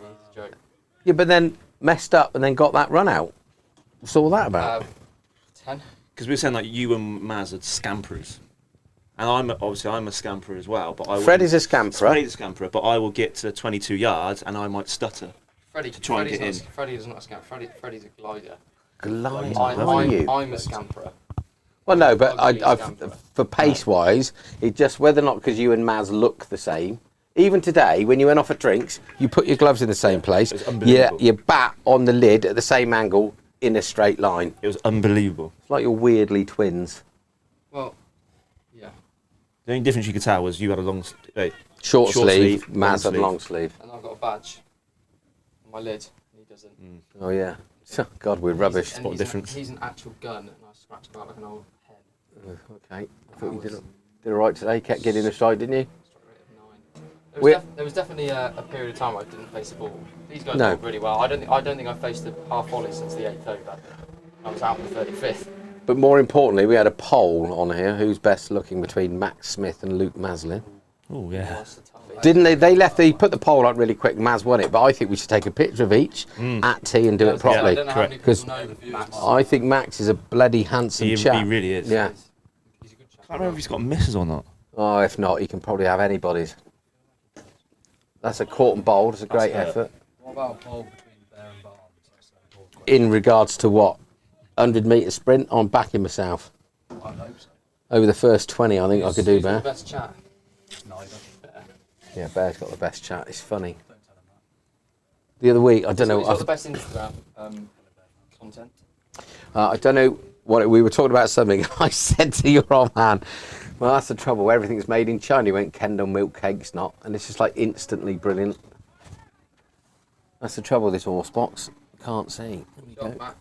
yeah, but then messed up and then got that run out. What's all that about? 10. Because we were saying like you and Maz are scamperers, and I'm a scamperer as well. But Freddie's a scamperer. Freddie's a scamperer, but I will get to 22 yards and I might stutter. Freddie, to try and get in. Freddie is not a scamper. Freddie's a glider. Glider? I'm a scamperer. Well, no, but for pace-wise, it just whether or not because you and Maz look the same. Even today, when you went off for drinks, you put your gloves in the same place. Yeah, you bat on the lid at the same angle in a straight line. It was unbelievable. It's like you're weirdly twins. Well, yeah. The only difference you could tell was you had a long short sleeve, Maz had long sleeve. And I've got a badge on my lid, and he doesn't. Oh, yeah. God, we're rubbish. What difference? He's an actual gun, and I scratched about like an old head. Okay. I thought you did all right today. Kept getting a stride, didn't you? Strike rate of 9. There was definitely a period of time I didn't face the ball. These guys did really well. I don't think I've faced a half volley since the 8th over. I was out in the 35th. But more importantly, we had a poll on here. Who's best looking between Max Smith and Luke Maslin? Oh yeah. That's the toughie. Didn't they? They put the poll up really quick. Maz won it, but I think we should take a picture of each at tea and do it properly. I don't know how many people know Max. I think Max is a bloody handsome chap. He really is. Yeah. He's a good chap. I can't remember if he's got misses or not. Oh, if not, he can probably have anybody's. That's a caught and bowled. It's a great effort. What about a bowl between Bear and Barnes? In regards to what? 100-metre sprint, I'm backing myself. I hope so. Over the first 20, I think I could do Who's got Bear. the best chat? Neither. Yeah, Bear's got the best chat. It's funny. Don't tell him that. The other week, I don't know. Who's got the best Instagram content? I don't know what we were talking about. Something I said to your old man. Well, that's the trouble. Everything's made in China. He went Kendall milk cakes, not, and it's just like instantly brilliant. That's the trouble with this horse box. Can't see. There we go.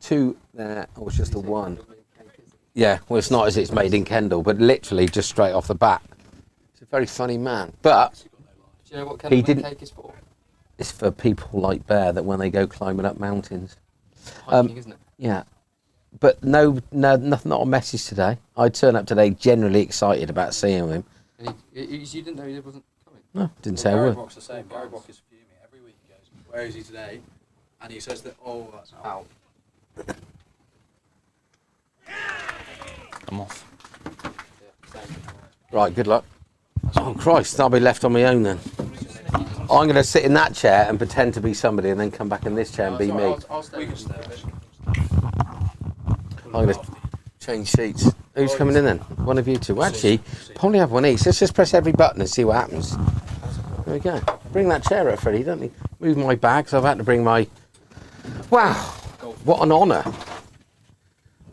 2 there. Oh, it's just the 1. Yeah, well, it's not as it's made in Kendal, but literally just straight off the bat. He's a very funny man. But Do you know what He Kendall didn't- cake is for? it's for people like Bear that when they go climbing up mountains. Hiking, isn't it? Yeah. But no, nothing, not a message today. I turn up today generally excited about seeing him. And you didn't know he wasn't coming? No, didn't say a Gary word. Brock's the same. Gary Brock is fuming. Every week he goes, where is he today? And he says that, oh, that's out. I'm off. Yeah, same. Right, good luck. Oh, Christ, I'll be left on my own then. I'm going to sit in that chair and pretend to be somebody and then come back in this chair and be me. I'll stay. We can stay a bit. I'm going to change seats. Who's coming in then? One of you two. Well, actually, probably have one each. Let's just press every button and see what happens. There we go. Bring that chair up, Freddie. Don't move my bags. I've had to bring my... Wow. What an honour.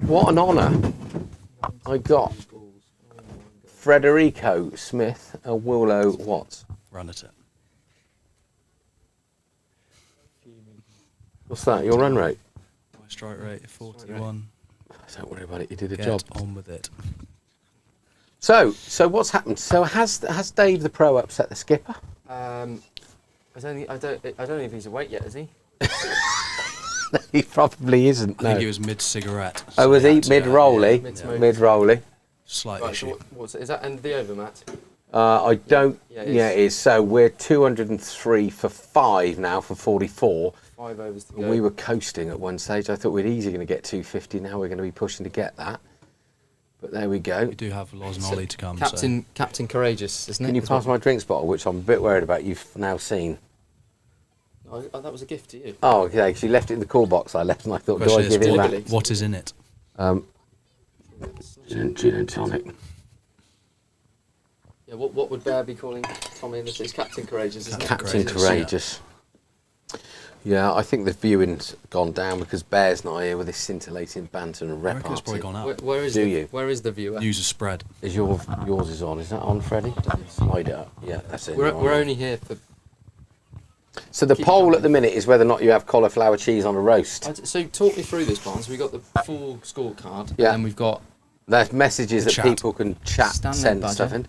What an honour. I got Federico Smith and Willow Watts. Run at it. What's that? Your run rate? My strike rate is 41. Don't worry about it. You did a Get job. on with it. So what's happened? So has Dave the Pro upset the skipper? I don't know if he's awake yet, is he? He probably isn't. I No. think he was mid-cigarette. Oh, was he mid-rolly? Mid-smoke. Mid-rolly. Slight Right, issue. so what's is that end of the over, Matt? I don't. Yeah, Yeah, it is. So we're 203 for 5 now for 44. 5 overs to go. We were coasting at one stage. I thought we'd easily going to get 250. Now we're going to be pushing to get that. But there we go. We do have Loz and Ollie to come. Captain Courageous, isn't it? Can you pass my drinks bottle, which I'm a bit worried about? You've now seen. Oh, that was a gift to you. Oh, okay. Because you left it in the cool box. I left, and I thought, do I Question give it is, back? what is in it? Gin and tonic. Yeah, what would Bear be calling Tommy in this? It's Captain Courageous, isn't it? Captain Courageous, Courageous. Yeah, I think the viewing's gone down because Bear's not here with this scintillating banter and I reckon it's probably repartee. gone up. Where is Do the, you? Where is the viewer? News is spread. Is yours is on? Is that on, Freddie? Slide it up. Yeah, that's it. We're You're on. only here for. So the keep poll going. at the minute is whether or not you have cauliflower cheese on a roast. So talk me through this, Barnes. We've got the full scorecard, Yeah. and then we've got There's messages The that chat. people can chat, Stanley send Badger. stuff in.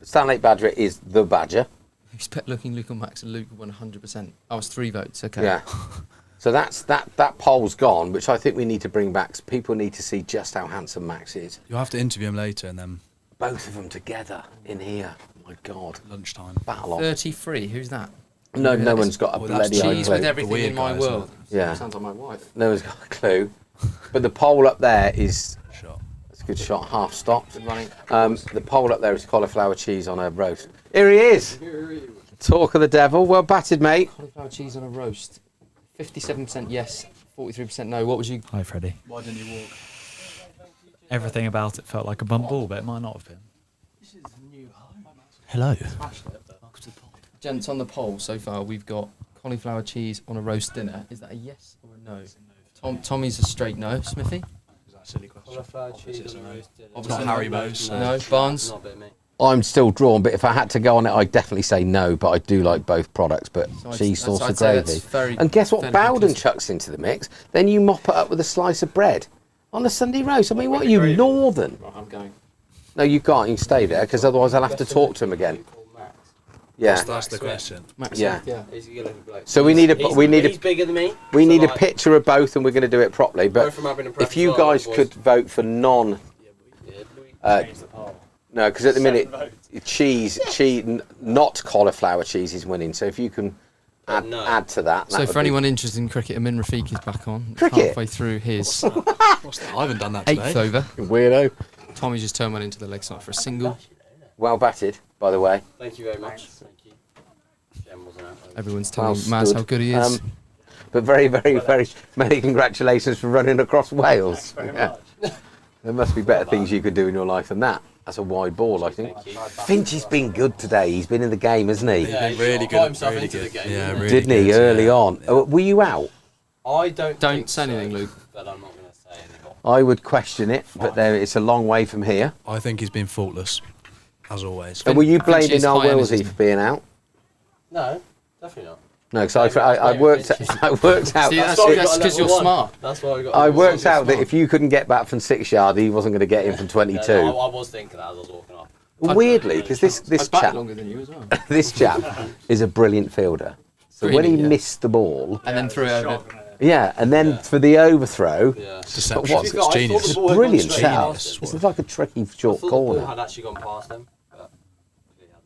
Stanley Badger is the Badger. expect looking Luke and Max, and Luke won 100%. I was 3 votes. Okay. Yeah. So that poll's gone, which I think we need to bring back. So people need to see just how handsome Max is. You'll have to interview him later and then Both of them together in here. My God. lunchtime. Battle on. 33. Who's that? No one's got a Oh, that's bloody Cheese with clue. everything weird in my guy, isn't world. Yeah. Sounds like my wife. No one's got a clue. But the poll up there is, Shot. it's a good shot, half stopped. Good running. The poll up there is cauliflower cheese on a roast. Here he is. Talk of the devil. Well batted, mate. Cauliflower cheese on a roast. 57% yes, 43% no. What would you? Hi, Freddie. Why didn't you walk? Everything about it felt like a bump ball, but it might not have been. Hello. Gents, on the poll so far, we've got cauliflower cheese on a roast dinner. Is that a yes or a no? Tommy's a straight no. Smithy? Is that a silly question? Cauliflower cheese It's on a no. roast dinner. It's not Harry Bowes, so- No. Barnes? Not a bit of me. I'm still drawn, but if I had to go on it, I'd definitely say no. But I do like both products. But So I'd- cheese sauce I'd or say that's gravy. very And guess what? fairly Bowden conclusive. chucks into the mix. Then you mop it up with a slice of bread on a Sunday roast. I mean, what are you, northern? Right, I'm going. No, you can't. You can stay there because otherwise I'll have to talk to him again. Yeah. That's the question. Max, Yeah. He's a good-looking bloke. So we need a He's bigger than me. we so need a like, picture of both, and we're going to do it properly. go But from having a if preference you like guys that was- could vote for non, Yeah, Louis Uh, changed the poll. no, because at the minute 7 votes. cheese, not cauliflower cheese is winning. So if you can add, No. add to that. So for anyone interested in cricket, Amin Rafiq is back on. Cricket? Halfway through his What's that? I haven't done that today. 8th over. weirdo, Tommy just turned one into the leg side for a single. well batted, by the way. Thank you very much. Thank you. Jem wasn't out. Everyone's Well telling Maz stood. how good he is. But very, very, very many congratulations for running across Wales. Very Yeah. much. There must be better things you could do in your life than that. That's a wide ball, I think. Thank you. Finch has been good today. He's been in the game, hasn't he? Yeah, Been really got good. himself Really into good. the game, Yeah, didn't he? really Didn't he good, early yeah. on? Were you out? I don't think say anything, so, Luke. But I'm not going to say anymore. I would question it, but it's a long way from here. I think he's been faultless, as always. And were you Finch is blaming our high on his- Willsey for being out? No, definitely not. No, because I worked out. See, that's why we got because you're level one. smart. That's why we got. I worked out that if you couldn't get back from 6 yard, he wasn't going to get in from 22. I was thinking that as I was walking off. Weirdly, because this I batted chap, longer than you as well. this chap is a brilliant fielder. So when he Really, yeah. missed the ball, And then threw it over. yeah, and then for the overthrow, Yeah. but what's To be fair, I thought genius. the ball had brilliant gone straight setup. past him. This is like a tricky I short thought the ball corner. had actually gone past him. But he hadn't.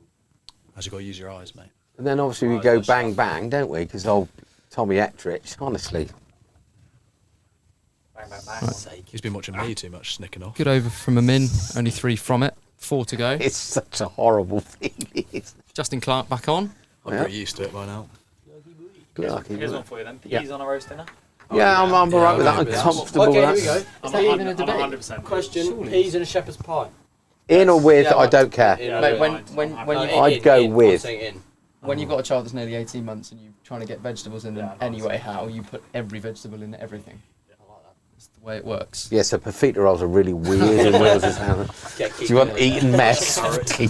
As you got to use your eyes, mate. And then obviously we go bang bang, don't we? Because old Tommy Ettrich, honestly, Bang, bang, bang. He's been watching me too much, snicking off. Good over from a min. Only 3 from it. 4 to go. it's such a horrible feeling. Justin Clark back on. I'm Yeah. pretty used to it by now. Lucky, Here's one for you then. Yeah. Peas on a roast dinner. yeah, I'm all right with that. I'm yeah. comfortable Okay, here with we that. go. Is that even a debate? 100%. Question: Surely. peas and a shepherd's pie. In or with, Yeah, I don't care. In. Mate, when No, you I'd go I'm with. saying in. when you've got a child that's nearly 18 months and you're trying to get vegetables in them anyway, how you put every vegetable in everything. It's the way it works. Yeah, so pafita rolls are really weird in Wales' house. Do you want Eton mess,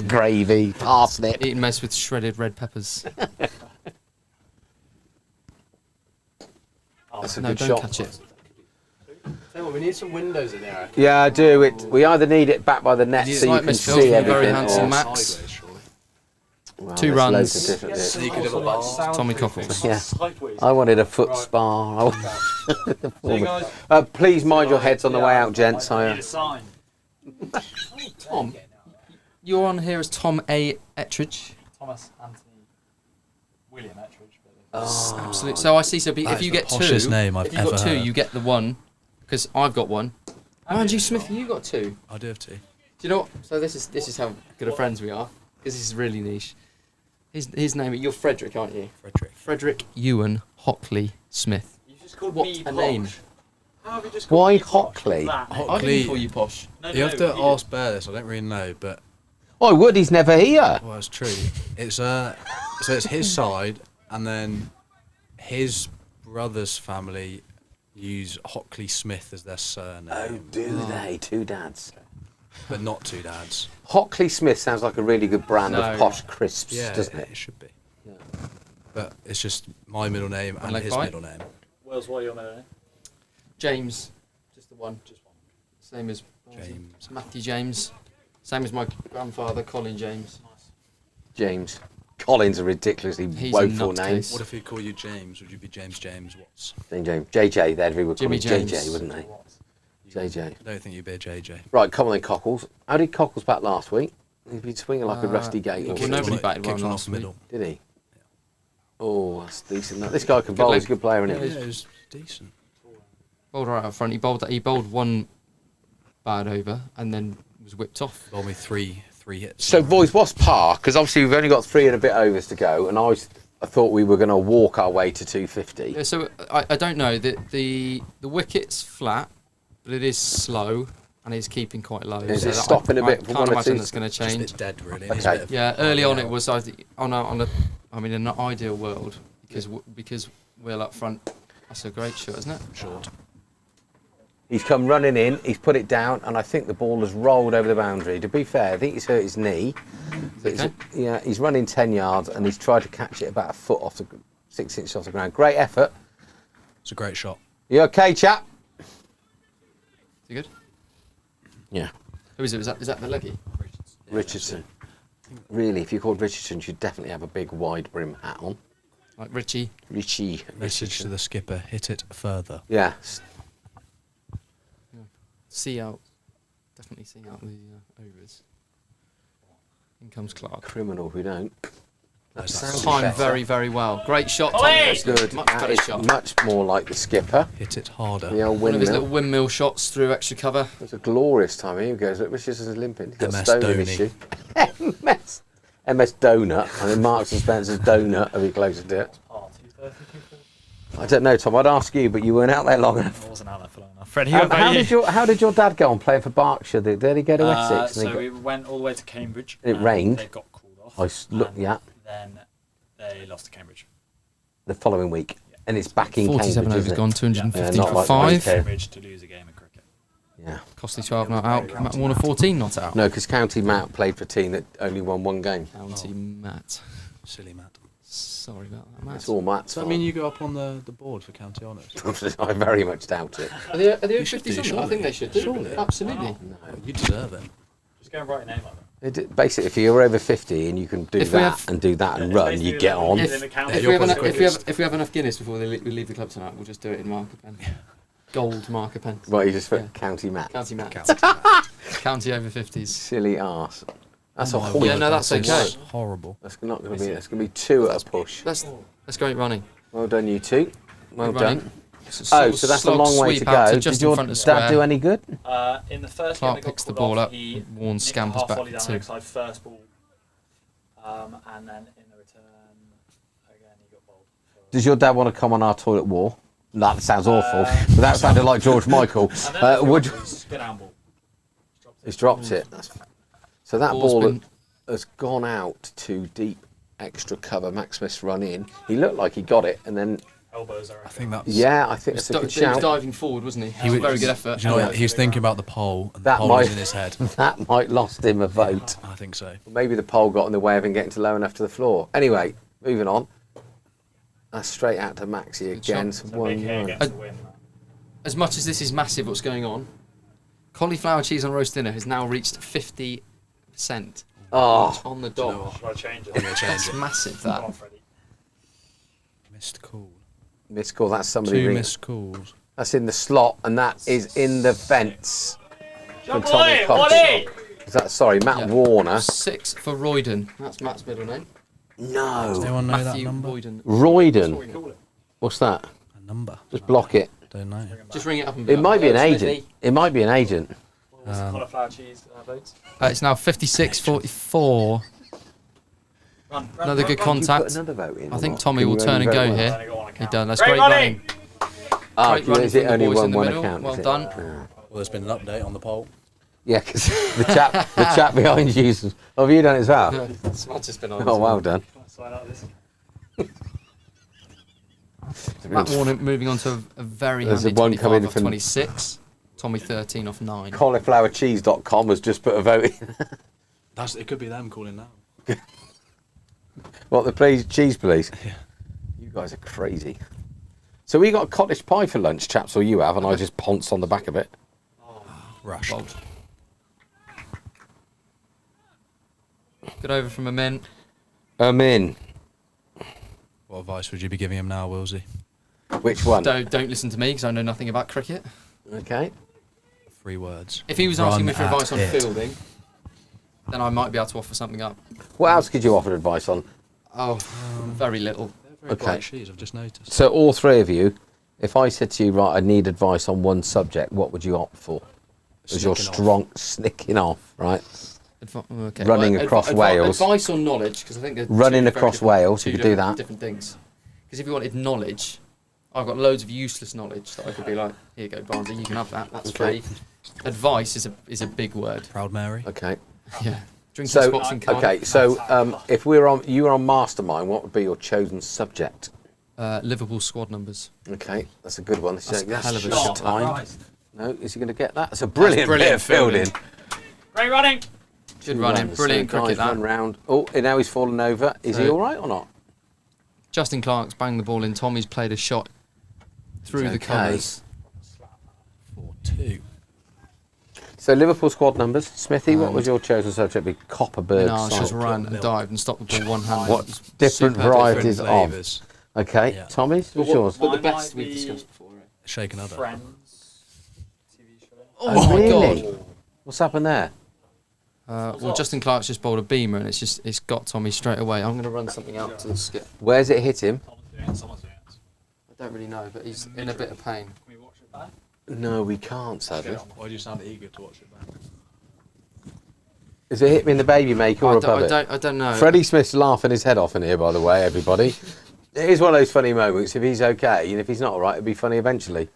gravy, parsnip? Eaten mess with shredded red peppers. That's a No, good don't shot. catch it. Tell you what, we need some windows in there. Yeah, I do. We either need it back by the net so you Like can Miss see Phil's everything. very handsome or- Max. Sideways, surely. Well, 2 there's runs. loads of different bits. Sneaky little bar. Tommy Cockles. Yeah, Sideways. I wanted a foot spa. Please mind your heads on the way out, gents. I need a sign. Tom, you're on here as Tom A. Ettridge. Thomas Anthony William Ettridge. Absolutely. So I see. So That if is you the get 2, poshest name I've if you've got ever 2, heard. you get the 1. Because I've got 1. Andrew Smith, you got 2. I do have to. Do you know what? So this is how good of friends we are. Because this is really niche. His name. You're Frederick, aren't you? Frederick. Frederick Ewan Hockley Smith. You just called What me a posh. name. How have you just called Why me posh? Hockley? That name. I didn't call you posh. No, You have no, to you ask Bear this. I don't really know, but Oh, Woody's never here. well, it's true. It's so it's his side, and then his brother's family use Hockley Smith as their surname, Oh, do they? 2 dads. but not 2 dads. Hockley Smith sounds like a really good brand No. of posh crisps, Yeah, doesn't it? it should be. But it's just my middle name and like his pie? middle name. Wales, what are your name? James. Just the 1. Just one. Same as James. Matthew James. Same as my grandfather, Colin James. James. Colin's a ridiculously He's a woeful name. nutcase. What if we call you James? Would you be James Watts? James. JJ, they'd be would call Jimmy him James. JJ, wouldn't they? JJ. I don't think you'd be a JJ. Right, come on then, Cockles. How did Cockles bat last week? He's been swinging like a rusty gate. well, all nobody week. batted well Kicked one last off the week. middle. Did he? Oh, that's decent. This guy can bowl. leg. He's a good player, isn't Yeah, he? it was decent. Bowled right up front. He bowled 1 bad over and then was whipped off. Bowled me three hits. So, boys, what's par? Because obviously we've only got 3 and a bit overs to go, and I thought we were going to walk our way to 250. Yeah, so I don't know. The wicket's flat, but it is slow and it's keeping quite low. Is so it that stopping a bit I for can't one or imagine two? that's going to Just a change. bit dead, really. Okay. Yeah, early on it was. I think in an ideal world because Will up front. That's a great shot, isn't it? Short. He's come running in, he's put it down, and I think the ball has rolled over the boundary. To be fair, I think he's hurt his knee. So Okay. yeah, he's running 10 yards, and he's tried to catch it about a foot off 6 inches off the ground. Great effort. It's a great shot. You okay, chap? Is he good? Yeah. Who is it? Is that the leggy? Richardson. Really, if you're called Richardson, you should definitely have a big wide brim hat on. Like Richie. Richie. Message to the skipper: hit it further. Yeah. See out. Definitely see out the overs. In comes Clark. Criminal who don't. That sounds Timed better. very, very well. Great shot, Tommy. Good. Much That better is shot. much more like the skipper. Hit it harder. The old One of his little windmill. windmill shots through extra cover. It was a glorious time. Here he goes. Look, Richardson's limping. He's got a MS stone Dhoni. issue. MS Donut. I mean, Marks and Spencer's Donut, are we closer to it? Oh, 230, 240. I don't know, Tom. I'd ask you, but you weren't out there long enough. I wasn't out there for long enough. Freddie, what about How did your dad go on playing for Berkshire? Did he go to Essex? And So he we went all the way to Cambridge. It and rained. They got called off. Look, and yeah, Then they lost to Cambridge. the following week, and it's back in 47 Cambridge, overs isn't it? gone, 250 Yeah, not for like 5. Okay. Cambridge to lose a game of cricket. Yeah. Costly 12 not out. Matt Warner 14 not out. No, because County Matt played for a team that only won 1 game. County Matt. Silly Matt. Sorry about that, Matt. It's all Matt's Does that fault. mean you go up on the board for county honours? I very much doubt it. Are the You should do, 50s on there? I surely. think they should do. Surely. Absolutely. No. You deserve it. Just go and write your name like that. Basically, if you're over 50 and you can do If we that have- and do that and Yeah, run, basically you get on. within the county. If you're we, have probably enough, quickest. if we have enough Guinness before we leave the club tonight, we'll just do it in marker pen. Gold marker pen. Right, you just put Yeah. County Matt. County Matt. County. County over 50s. Silly arse. That's Oh a my horrible. word, Yeah, no, that's okay. Horrible. That's not going to be. That's going to be 2 at a push. That's great running. Well done, you two. Well Good running. done. Sort Oh, of so that's a slog long way sweep to out go. to Did just your in front of dad square. do any good? In the first Clark game, they got picks the pulled ball off, up, he Warren nicked a scampers half back volley down to the leg side first ball, and then in the return, again he got bowled. Does your dad want to come on our toilet wall? That sounds awful. But that sounded like George Michael. And then Would you? spin handball. He's dropped it. So that Ball's ball been- has gone out to deep extra cover. Max Smith's run in. He looked like he got it, and then Elbows are. I think that's... yeah, I think He was, that's a good he was shout. diving forward, wasn't he? He was was- very good effort. Do you know what? He was thinking about the pole, and the That pole was might- in his head. That might lost him a vote. I think so. Maybe the pole got in the way of him getting to low enough to the floor. Anyway, moving on. That's straight out to Maxi again. shot. So Big hit 1-1. against the wind. As much as this is massive, what's going on? Cauliflower cheese on roast dinner has now reached 50% Oh, on the Do you know dot. what? Should I change it? I'm going to change That's it. massive. Come on, That. Freddie. Missed call. missed call. That's somebody. 2 ringing. missed calls. That's in the slot, and that is in the fence. From Jump Tommy away, Costley. Wally! Is that sorry, Matt Yeah. Warner? 6 for Royden. That's Matt's middle name. Does No, anyone know that Matthew number? Royden. That's what Royden. we call it. What's that? A number? Just block it. Don't know. Just ring it up and It might be an Smithy. agent. It might be an agent. What was the cauliflower cheese votes? It's now 56-44. Run, Another good You put contact. another vote in. I or think not? Tommy Can will you turn and only go vote here. one? Only got one He account. done. That's Great great running! running. Ah, Great running is it from the only boys in the one middle. account? Well is it? done. Yeah. Well, there's been an update on the poll. Yeah, because the chap behind you. Oh, have you done it as well? Smart's just been on. Oh, well done. Sign out this. Matt Warner moving on to a very There's handy a one 25 coming off from- 26. Tommy 13 off 9. Cauliflowercheese.com has just put a vote in. It could be them calling now. What, the cheese police? Yeah. You guys are crazy. So we got cottage pie for lunch, chaps, or you have, and I just pounced on the back of it. Rushed. Bolt. Good over from a min. I'm in. What advice would you be giving him now, Willsey? Which one? Don't listen to me because I know nothing about cricket. Okay. 3 words. If he was asking me Run for at advice on it. fielding, then I might be able to offer something up. What else could you offer advice on? Oh, very little. They're very Okay. bright shoes, I've just noticed. So all 3 of you, if I said to you, right, I need advice on one subject, what would you opt for? As your Snicking off. strong snicking off, right? Okay. Running across Wales. Advice on knowledge, because I think they're Running two very across different- Wales, two you could do different- that. Different things. Because if you wanted knowledge, I've got loads of useless knowledge that I could be like, here you go, Barnsley, you can have that. That's Okay. free. Advice is a big word. Proud Mary. Okay. Yeah. Drinking So spots in Cardiff. okay, so if you were on Mastermind, what would be your chosen subject? Liverpool squad numbers. Okay, that's a good one. That's a That's hell of a shot shot. time. No, is he going to get that? That's a brilliant, brilliant bit of fielding. Great running! Good 2 running. runs. Brilliant So cricket guys that. run round. Oh, and now he's fallen over. Is he So- all right or not? Justin Clark's banged the ball in. Tommy's played a shot through It's the okay. covers. 4-2. So Liverpool squad numbers. Smithy, what was your chosen subject? Be Copperberg. Minaj just side. ran and milk. dived and stopped the ball one-handed. What It was different superb. varieties Different of? flavours. Okay, Yeah. Tommy's, what's yours? But the Mine best might we've be discussed before. Right? Shake another. Friends. TV show. Oh, my really? God. What's happened there? Well, Justin Clark's just bowled a beamer and it's got Tommy straight away. I'm going to run something out to the skip. Where's it hit him? Someone's doing it. I don't really know, but he's in a bit of pain. Can we watch it back? No, we can't, sadly. Why do you sound eager to watch it back? Is it hit me in the baby maker or above it? I don't know. Freddie Smith's laughing his head off in here, by the way, everybody. It is one of those funny moments. If he's okay, and if he's not all right, it'll be funny eventually.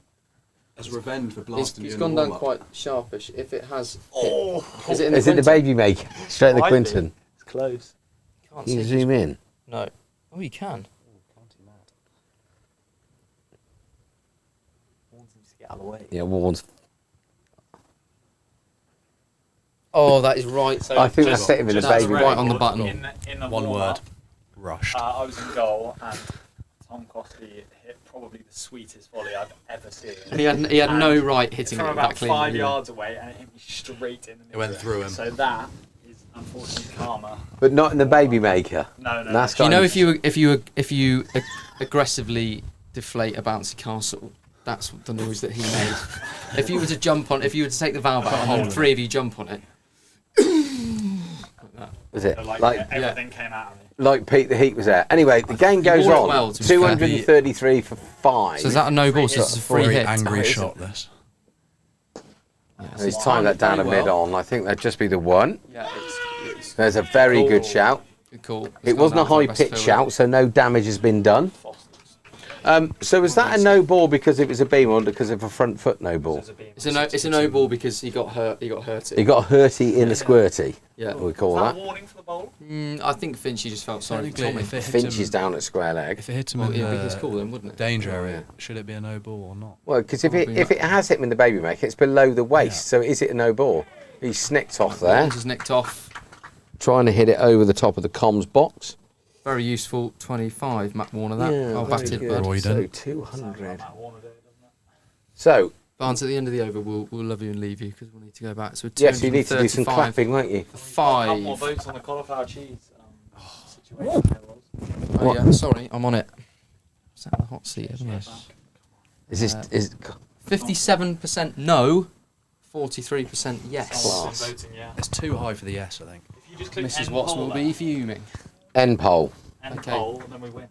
As revenge for He's, blasting he's you gone in the down warm-up. quite sharpish. If it has. Oh! Is it in Is it the Quinton? baby maker? Straight at the Might be. Quinton. It's close. Can't Can you see. zoom in? No. Oh, you can. Get out of the way. Yeah, Warren's. Oh, that is right. So I think just- that's hit him in the just baby right right on the button. In the One warm-up, word. rushed. I was in goal, and Tom Costley hit probably the sweetest volley I've ever seen. And he had no right hitting from it about that clean. 5 yards away, and it hit me straight in the middle. It went through him. So that is unfortunately karma. But not in the baby maker. No. That's You know, kind if you aggressively deflate a bouncy castle, that's the noise that he made. If you were to take the valve out and 3 of you jump on it, like that. Was it? So everything came out of me. Like Pete the Heat was there. Anyway, the game goes wore it on. well, to be 233 for 5. So is that a no ball? So it's a free Very hit. angry shot, this. He's timed that down a Very mid well. on. I think that'd just be the one. Yeah, it's There's a very Cool. good shout. good call. It wasn't a high-pitched shout, so no damage has been done. So was that a no ball because it was a beam or because of a front foot no ball? It's a no ball because he got hurt. He got hurt. He got hurty in the squirty. Yeah. We call Is that a that. warning for the bowl? I think Finchy just felt sorry for Technically, Tommy. if it hits Finch him, is down at square leg. if it hits him Well, in it'd be his the call then, wouldn't it? danger Oh, area, should it be a no ball or not? Well, because if Probably it has hit him in the baby maker, it's below the waist. So is it a no ball? He snicked off there, Barnes has nicked off. trying to hit it over the top of the comms box. Very useful. 25. Matt Warner. That. I'll very bat it, good. bud. Roy So done. 200. So Barnes, at the end of the over, we'll love you and leave you because we'll need to go back. So yes, you need to do some 235 clapping, won't you? Couple more 5. votes on the cauliflower cheese situation. there was. Oh, yeah, sorry, I'm on it. Sat in the hot seat, haven't I? Is this is 57% no, 43% yes. Class. Voting, yeah. It's too high for the yes, I think. If you just click Mrs. end Watts poll will there, be fuming. end pole? end Okay. poll, and then we win.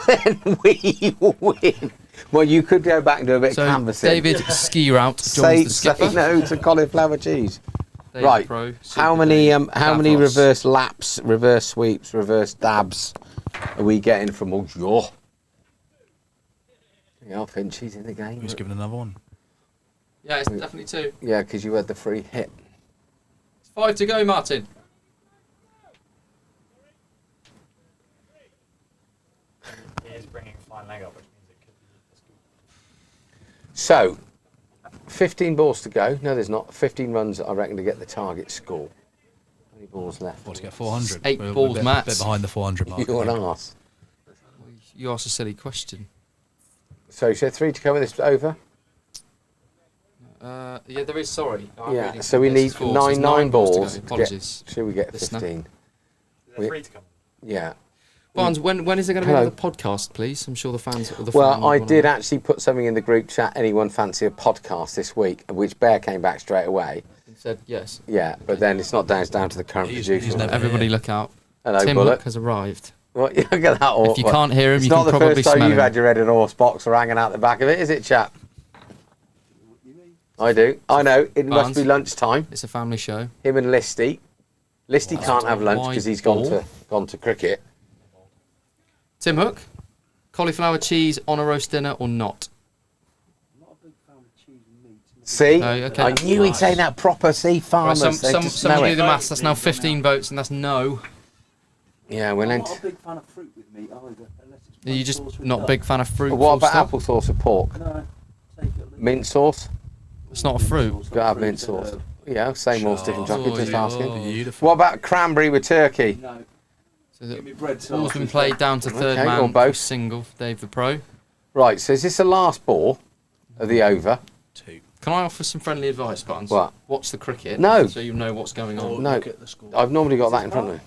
Then we win. Well, you could go back and do a bit of So canvassing. David Ski Route say, joins the skipper. say no to cauliflower cheese. David Right. Pro, How Super many Dave, how many Davros. reverse laps, reverse sweeps, reverse dabs are we getting from Ulster? Yeah, Finchie's in the game. Who's given another one? Yeah, it's definitely 2. Yeah, because you had the free hit. It's 5 to go, Martin. He is bringing a flying leg up, which means it could be as good. So, 15 balls to go. No, there's not. 15 runs, I reckon, to get the target score. How many balls left? What, to get 400? 8 We're balls, a bit, Matt. bit behind the 400 mark. You're I an think. arse. You asked a silly question. So, you said 3 to go with this over? Yeah, there is, sorry. I'm Yeah, reading so we from this. need It's 4, so it's 9 balls. to go. to get- Apologies. Should we get Listener. 15? Is there 3 to come? Yeah. Barnes, when is there going to be Hello. another podcast, please? I'm sure the fans. Or the Well, fan I will did wanna- actually put something in the group chat. Anyone fancy a podcast this week? Which Bear came back straight away. Said yes. Yeah, but then it's not down. It's down to the current He's producer. never- Everybody, look out! Hello, Tim Bullet. Hook has arrived. Well, look at that. If you can't hear him, it's you not can the probably first time smell you've him. had your Red and Horse box or hanging out the back of it, is it, chap? I do. I know. It must Barnes. be lunchtime. It's a family show. Him and Listy. Listy can't have lunch because he's gone to cricket. Tim Hook, cauliflower cheese on a roast dinner or not? See, Oh, okay. I knew he'd say that proper. See, Right, farmers. some, they some, just someone know do it. the maths. That's now 15 votes, and that's no. Yeah, we're I'm not. not a big fan of fruit with meat either, unless it's Are you white just sauce with not a duck. big fan of fruit? What full about stop? applesauce or pork? No, take it. leave it. Mint sauce? It's not a fruit. Sauce, Gotta have fruit, mint sauce. herb. Yeah, same old different chocolate. Just asking. Beautiful. What about cranberry with turkey? No, So the give me bread ball's sauce been instead. played down to third Okay, or man, both. single for Dave the Pro. Right, so is this the last ball of the over? 2. Can I offer some friendly advice, Barnes? What? Watch the cricket. No. So you know what's going on. No, Look at the score. I've normally got that in front of me.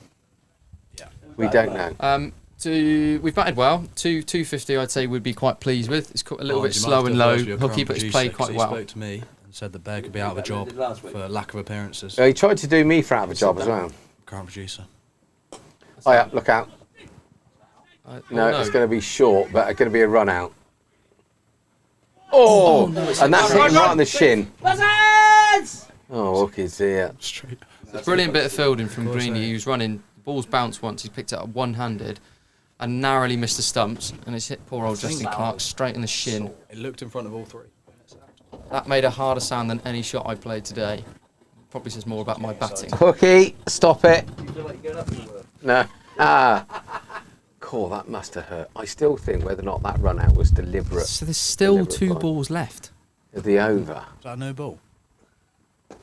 Yeah. We don't know. We've batted well. 250, I'd say, would be quite pleased with. It's a little bit You might slow have and to low, advise your hooky, current but it's producer, played 'cause quite he well. spoke to me and said that Bear could be out of a job for lack of appearances. He tried to do me for out of a job as well. Current producer. Oh yeah, look out. No, no. it's going to be short, but it's going to be a run out. Oh, and that's hit him right on the shin. Oh, look, he's here. Straight. It's a brilliant bit of fielding from Greeny. He was running, the ball's bounced once, he picked it up one-handed and narrowly missed the stumps, and it's hit poor old Justin Clark straight in the shin. It looked in front of all 3. That made a harder sound than any shot I played today. Probably says more about my batting. Hooky, stop it. You feel like you're going up in the world. No. Ah. Cool, that must have hurt. I still think whether or not that run out was deliberate. So there's still Deliberate 2 fine. balls left. The over. Is that a no ball?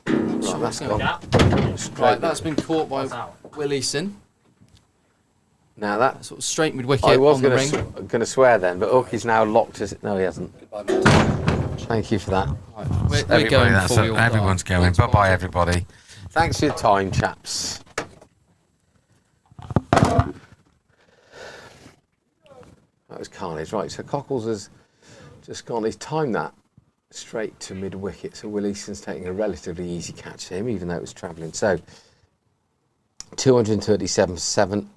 Right, that's gone. Right, Straight. that's been caught by That's out. Will Eason. Now that Sort of straight mid wicket I was on the going ring. to swear then, but Hook is now locked us. No, he hasn't. Goodbye, Matt. Thank you for that. Right, we're going before we all die. Everyone's going. Bye bye, everybody. Thanks for your time, chaps. That was carnage, right? So Cockles has just gone. He's timed that straight to mid wicket. So Will Eason's taking a relatively easy catch to him, even though it was travelling. So 237 for 7.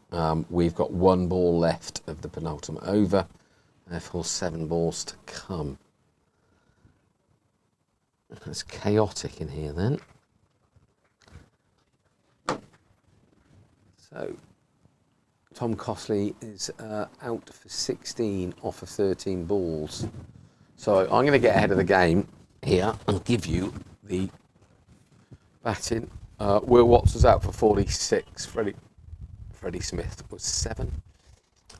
We've got 1 ball left of the penultimate over. Therefore, 7 balls to come. It's chaotic in here then. So, Tom Costley is out for 16 off of 13 balls. So I'm going to get ahead of the game here and give you the batting. Will Watts was out for 46. Freddie Smith was 7.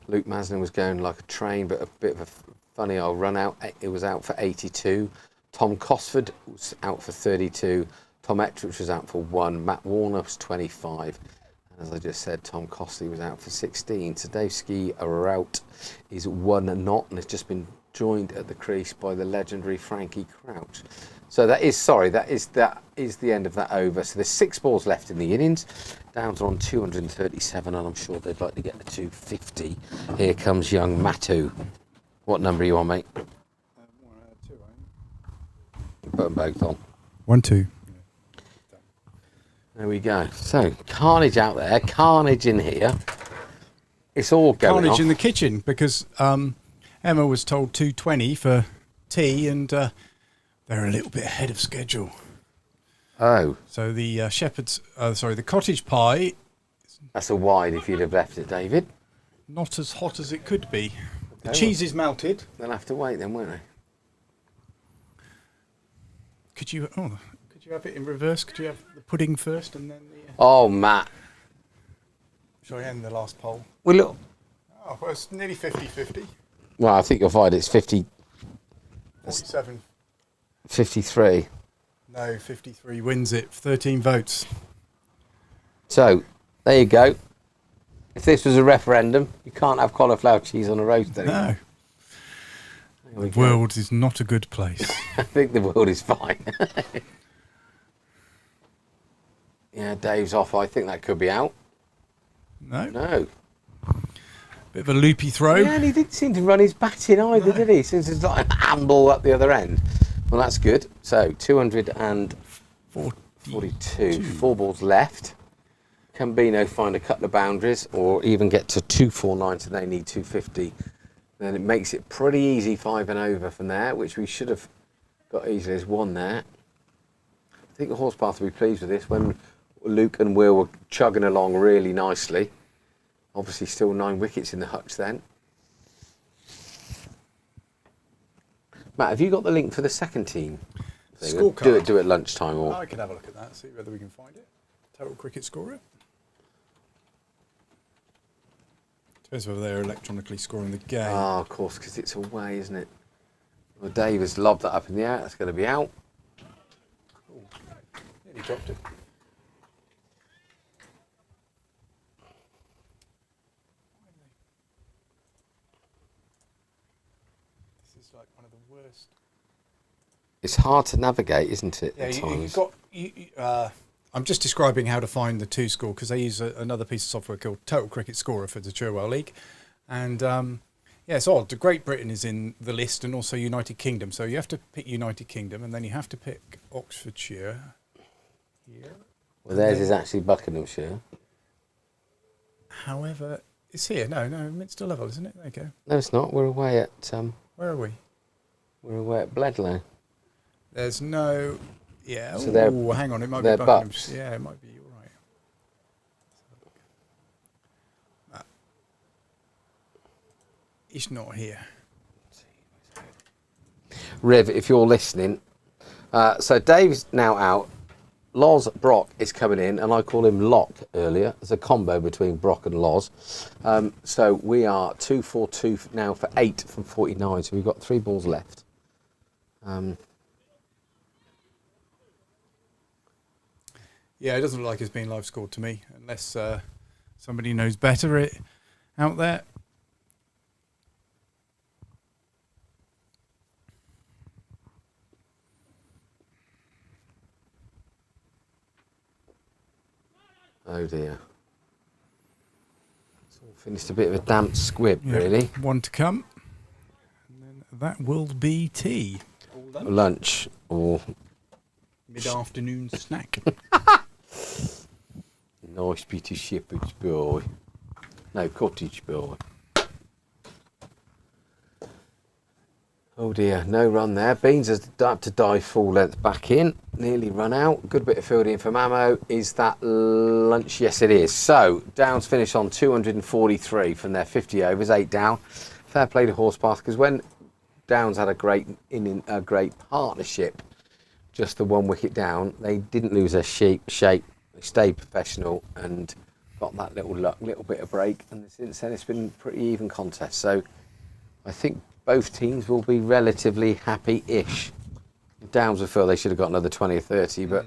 Luke Maslin was going like a train, but a bit of a funny old run out. It was out for 82. Tom Cosford was out for 32. Tom Ettridge was out for 1. Matt Warner was 25. And as I just said, Tom Costley was out for 16. So Dave Ski, a rout, is 1 not and has just been joined at the crease by the legendary Frankie Crouch. So that is the end of that over. So there's 6 balls left in the innings. Downs are on 237, and I'm sure they'd like to get the 250. Here comes young Matu. What number are you on, mate? 2, Put them both on. 1, 2. There we go. So carnage out there, carnage in here. It's all going Carnage off. in the kitchen because Emma was told 2:20 for tea, and they're a little bit ahead of schedule. Oh. So the the cottage pie, That's a wide if you'd have left it, David. not as hot as it could be. The Okay, cheese is melted. They'll have to wait then, won't they? Could you have it in reverse? Could you have the pudding first and then the? Oh, Matt. Shall I end the last poll? Well, look. Oh, well, it's nearly 50-50. Well, I think you'll find it's 47. 53. No, 53 wins it. 13 votes. So, there you go. If this was a referendum, you can't have cauliflower cheese on a roast anymore. No. There we The go. world is not a good place. I think the world is fine. Yeah, Dave's off. I think that could be out. No. No. Bit of a loopy throw. Yeah, and he didn't seem to run his bat in either, did he? Since it's like an amble up the other end. Well, that's good. So, 242. 4 balls left. Can Bino find a couple of boundaries or even get to 249, so they need 250. Then it makes it pretty easy 5 and over from there, which we should have got easily. There's 1 there. I think the Horspath will be pleased with this when Luke and Will were chugging along really nicely. Obviously still 9 wickets in the hutch then. Matt, have you got the link for the second team? Scorecard. Do it at lunchtime or... I can have a look at that, see whether we can find it. Total cricket scorer. Depends whether they're electronically scoring the game. Oh, of course, because it's away, isn't it? Well, Dave has lobbed that up in the air. That's going to be out. Cool. Nearly dropped it. This is like one of the worst. It's hard to navigate, isn't it? Yeah, at times? I'm just describing how to find the 2 score because they use another piece of software called Total Cricket Scorer for the Cherwell League. And yeah, it's odd. Great Britain is in the list and also United Kingdom. So you have to pick United Kingdom and then you have to pick Oxfordshire. Here. Well, theirs is actually Buckinghamshire. However, it's here. No, Minster level, isn't it? There you go. No, it's not. We're away at... Where are we? We're away at Bledlow. There's no... Yeah. So they're- Ooh, hang on. It might be they're Buckinghamshire. Bucks. Yeah, it might be. You're right. It's not here. Riv, if you're listening. So Dave's now out. Loz Brock is coming in, and I call him Lock earlier. There's a combo between Brock and Loz. So we are 242 now for 8 from 49. So we've got 3 balls left. Yeah, it doesn't look like it's being live scored to me, unless somebody knows better. out there. Oh dear. It's all finished a bit of a damp squib, Yeah, really. one to come. And then that will be tea. Lunch or Mid-afternoon snack. nice bit of shepherd's pie. No, cottage pie. Oh dear, no run there. Beans has had to dive full length back in. Nearly run out. Good bit of fielding from Ammo. Is that lunch? Yes, it is. So, Downs finish on 243 from their 50 overs, 8 down. Fair play to Horspath, because when Downs had a great partnership, just the 1 wicket down, they didn't lose their shape. They stayed professional and got that little bit of break. And since then, it's been a pretty even contest. So, I think both teams will be relatively happy-ish. Downs will feel they should have got another 20 or 30, but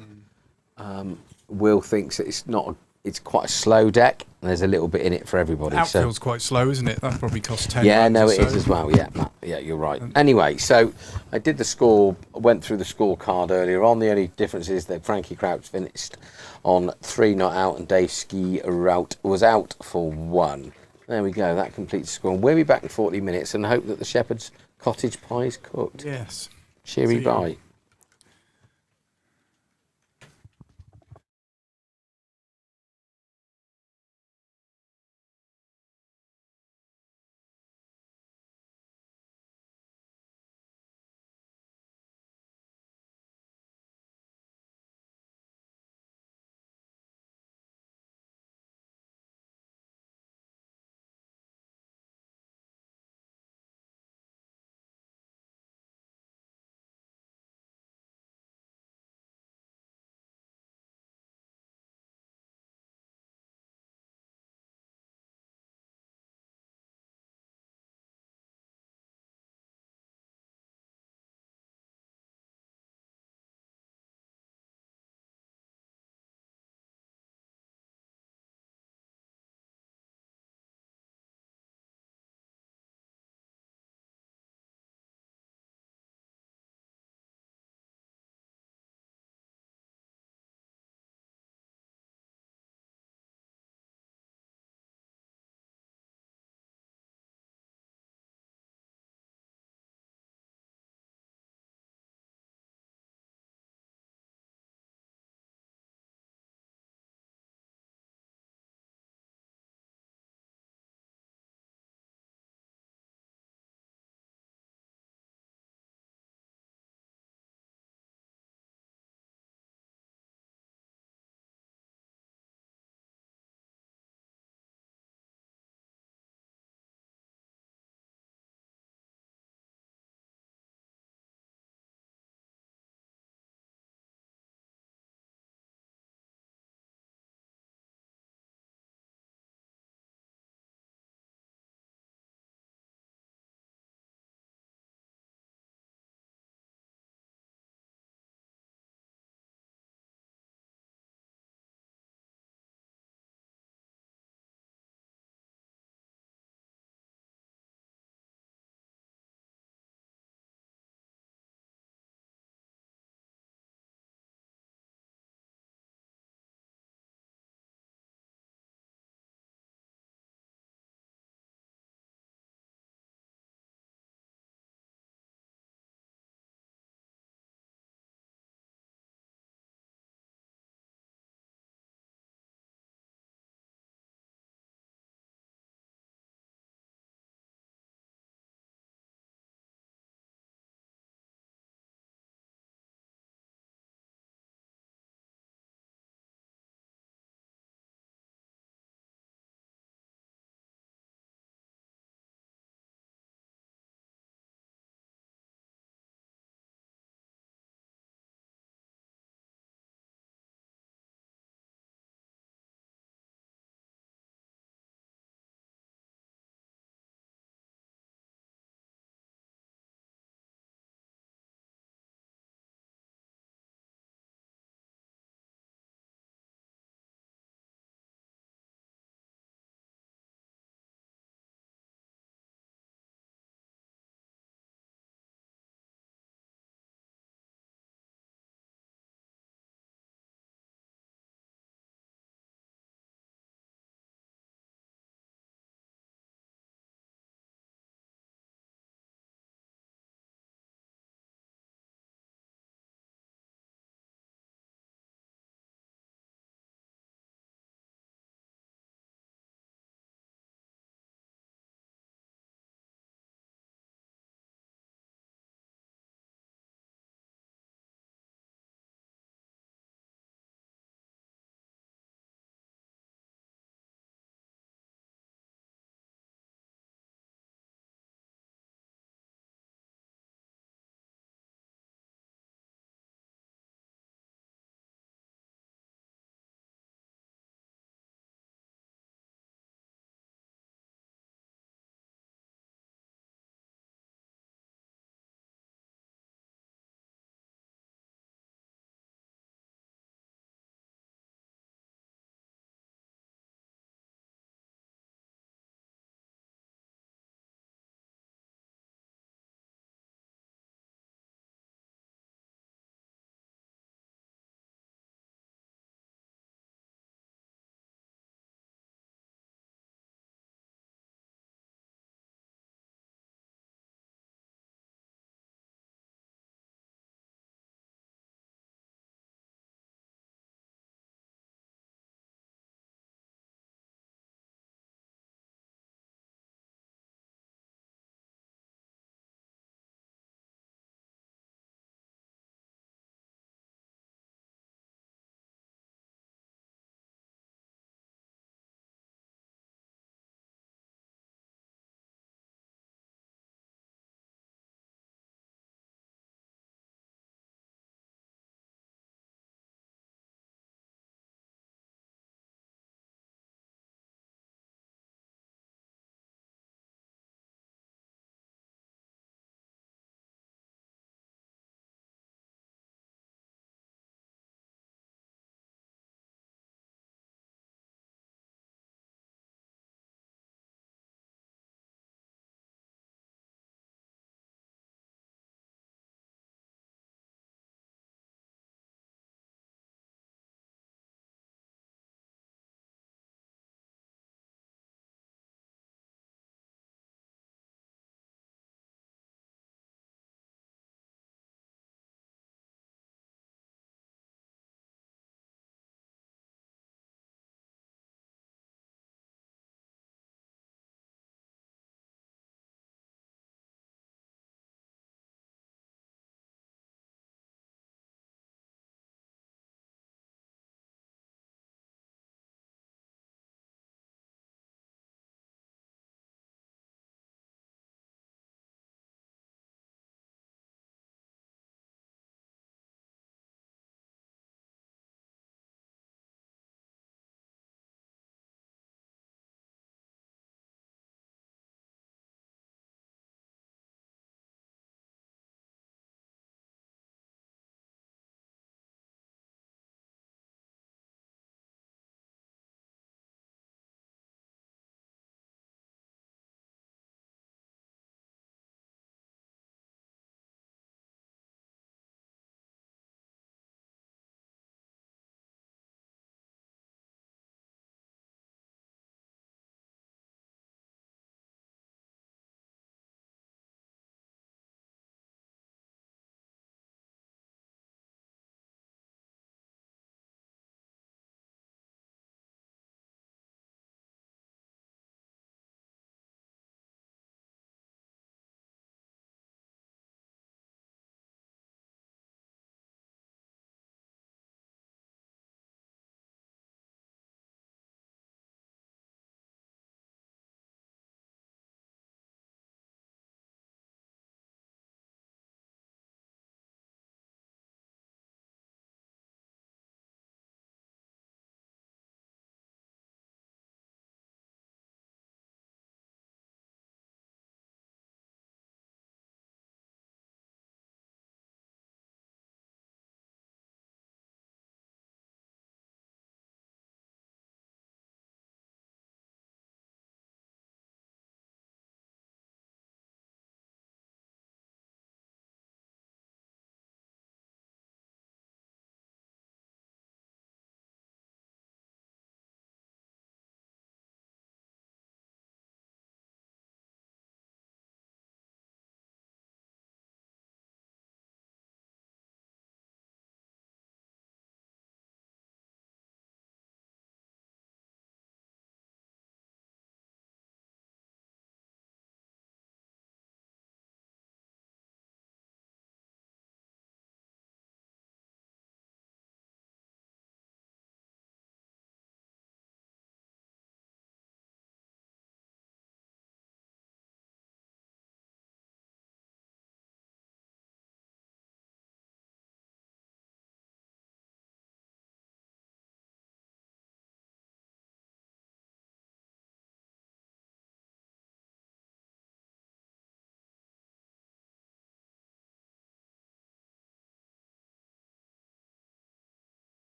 Will thinks that it's quite a slow deck, and there's a little bit in it for everybody. Outfield's quite slow, isn't it? That probably costs 10 Yeah, runs no, or it is so. as well. Yeah, Matt. Yeah, you're right. Anyway, so I did the score, went through the scorecard earlier on. The only difference is that Frankie Crouch finished on 3 not out, and Dave Ski Rout was out for 1. There we go. That completes the score. And we'll be back in 40 minutes and hope that the Shepherd's cottage pie is cooked. Yes. Cheery See you. bye.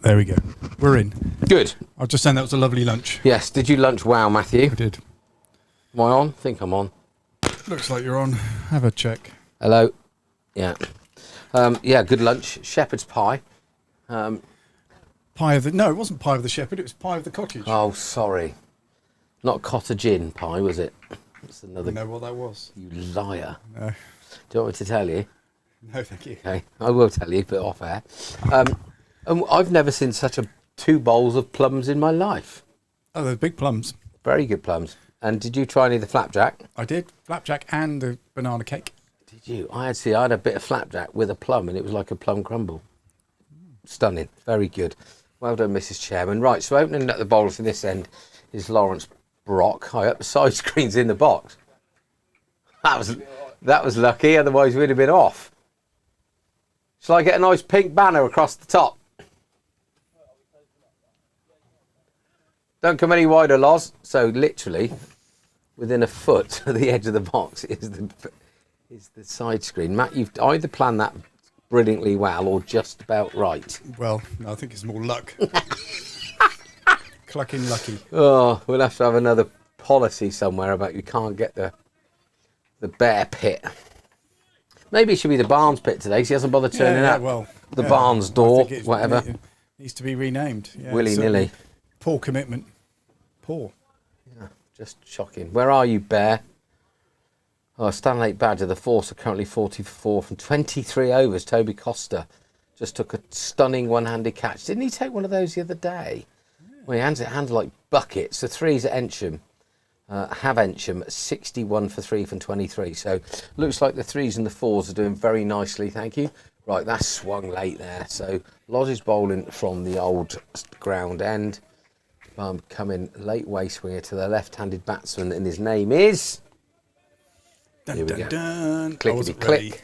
There we go. We're in. Good. I was just saying that was a lovely lunch. Yes. Did you lunch well, Matthew? I did. Am I on? Think I'm on. Looks like you're on. Have a check. Hello. Yeah. Yeah, good lunch. Shepherd's pie. Pie of the... No, it wasn't pie of the shepherd. It was pie of the cottage. Oh, sorry. Not cottage inn pie, was it? That's another... I know what that was. You liar. No. Do you want me to tell you? No, thank you. Okay, I will tell you, but off air. And I've never seen such 2 bowls of plums in my life. Oh, they're big plums. Very good plums. And did you try any of the flapjack? I did. Flapjack and the banana cake. Did you? I had a bit of flapjack with a plum, and it was like a plum crumble. Stunning. Very good. Well done, Mrs. Chairman. Right, so opening up the bowls for this end is Lawrence Brock. High up the side screen's in the box. That was lucky, otherwise we'd have been off. Shall I get a nice pink banner across the top? Don't come any wider, Loz. So literally, within a foot of the edge of the box is the side screen. Matt, you've either planned that brilliantly well or just about right. Well, no, I think it's more luck. Clucking lucky. Oh, we'll have to have another policy somewhere about you can't get the bear pit. Maybe it should be the Barnes pit today, so he hasn't bothered turning up. Well, the Barnes door, whatever. It needs to be renamed. Yeah, Willy-nilly. Poor commitment. Poor. Yeah, just shocking. Where are you, Bear? Oh, Stanley Badger, the Force are currently 44 from 23 overs. Toby Costa just took a stunning one-handed catch. Didn't he take one of those the other day? Yeah. Well, he hands like buckets. The threes at Ensham. Have Ensham 61 for 3 from 23. So looks like the threes and the fours are doing very nicely, thank you. Right, that's swung late there. So Loz is bowling from the old ground end. Coming late waste winger to the left-handed batsman, and his name is... Dun, Here we dun, go. dun. Clickety click.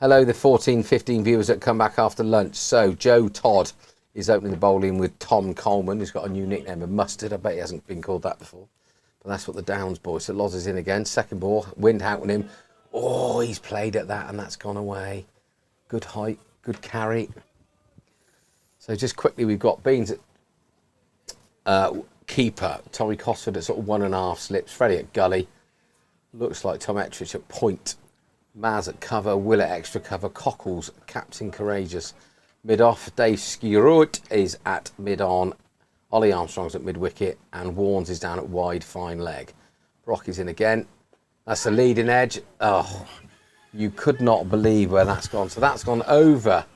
Hello, the 14, 15 viewers that come back after lunch. So Joe Todd is opening the bowling with Tom Coleman, who's got a new nickname of Mustard. I bet he hasn't been called that before. But that's what the Downs boys. So Loz is in again. Second ball, wind out on him. Oh, he's played at that and that's gone away. Good height, good carry. So just quickly, we've got Beans at keeper. Tommy Cosford at sort of 1.5 slips. Freddie at gully. Looks like Tom Ettrich at point. Maz at cover. Will at extra cover. Cockles, Captain Courageous. Mid-off. Dave Skirut is at mid-on. Ollie Armstrong's at mid-wicket. And Warnes is down at wide, fine leg. Brock is in again. That's the leading edge. Oh, you could not believe where that's gone. So that's gone over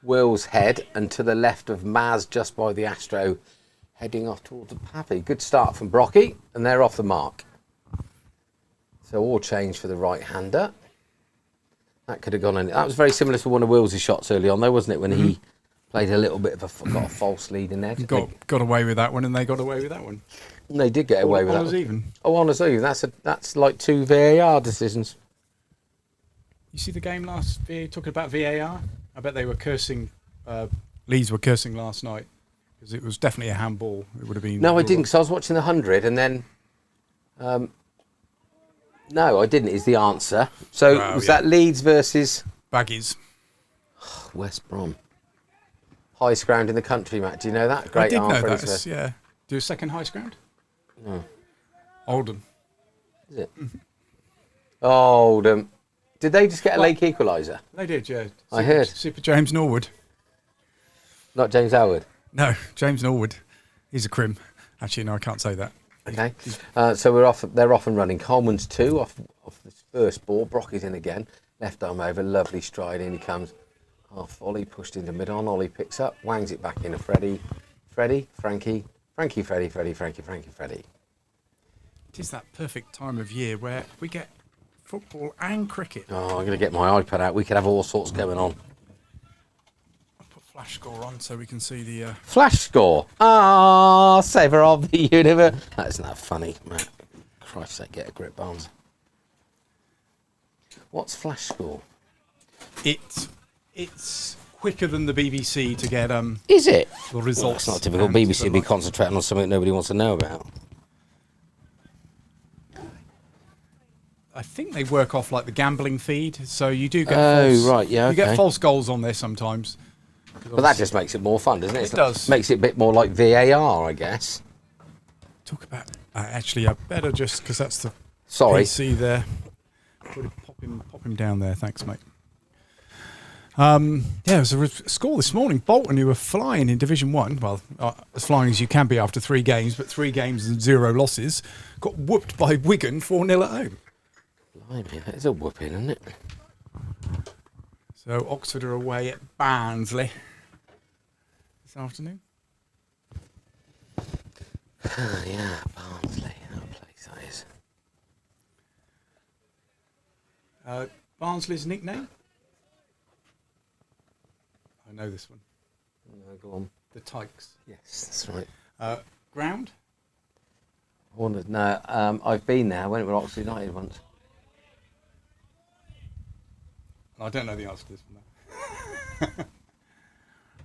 Will's head and to the left of Maz just by the Astro, heading off towards the Pappy. Good start from Brocky, and they're off the mark. So all change for the right-hander. That could have gone in. That was very similar to one of Will's shots early on, though, wasn't it? When he played a little bit of got a false lead in there. Got away with that one, and they got away with that one. And they did get away with that. Honours even. Oh, honours even. That's like 2 VAR decisions. You see the game last? Talking about VAR, I bet they were cursing. Leeds were cursing last night because it was definitely a handball. It would have been. No, I didn't. Because I was watching the 100, and then. No, I didn't. Is the answer. So was that Leeds versus Baggies? West Brom. Highest ground in the country, Matt. Do you know that? Great I did arm know for that. Elizabeth. Yeah. Do a second highest ground? No. Oldham. Is it? Oldham. Did they just get a lake equaliser? They did, yeah. I heard. Super James Norwood. Not James Howard. No, James Norwood. He's a crim. Actually, no, I can't say that. Okay. So we're off. They're off and running. Coleman's 2 off this first ball. Brock is in again. Left arm over. Lovely stride. In he comes. Half volley pushed into mid-on. Ollie picks up. Wangs it back in to Freddie. Freddie. Frankie. Frankie. Freddie. Freddie. Frankie. Frankie. Freddie. It is that perfect time of year where we get football and cricket. Oh, I'm going to get my iPad out. We could have all sorts going on. I'll put flash score on so we can see the... Flash score. Ah, saver of the universe. That's not funny, Matt. Christ's sake, get a grip, Barnes. What's flash score? It's quicker than the BBC to get Is it? the results. Well, it's not typical BBC to be concentrating on something nobody wants to know about. I think they work off like the gambling feed, so you do get right, yeah, you get okay. false goals on there sometimes. But that just makes it more fun, doesn't it? It does. Makes it a bit more like VAR, I guess. Talk about. Actually, I better just because that's the Sorry. PC there. Pop him down there. Thanks, mate. Yeah, it was a score this morning. Bolton, who were flying in Division 1, well, as flying as you can be after 3 games, but 3 games and 0 losses, got whooped by Wigan 4-0 at home. Blimey, that is a whooping, isn't it? So Oxford are away at Barnsley this afternoon. Yeah, Barnsley, that place that is. Barnsley's nickname? I know this one. No, go on. The Tykes. Yes, that's right. Ground? No, I've been there. I went with Oxford United once. I don't know the answer to this one, though.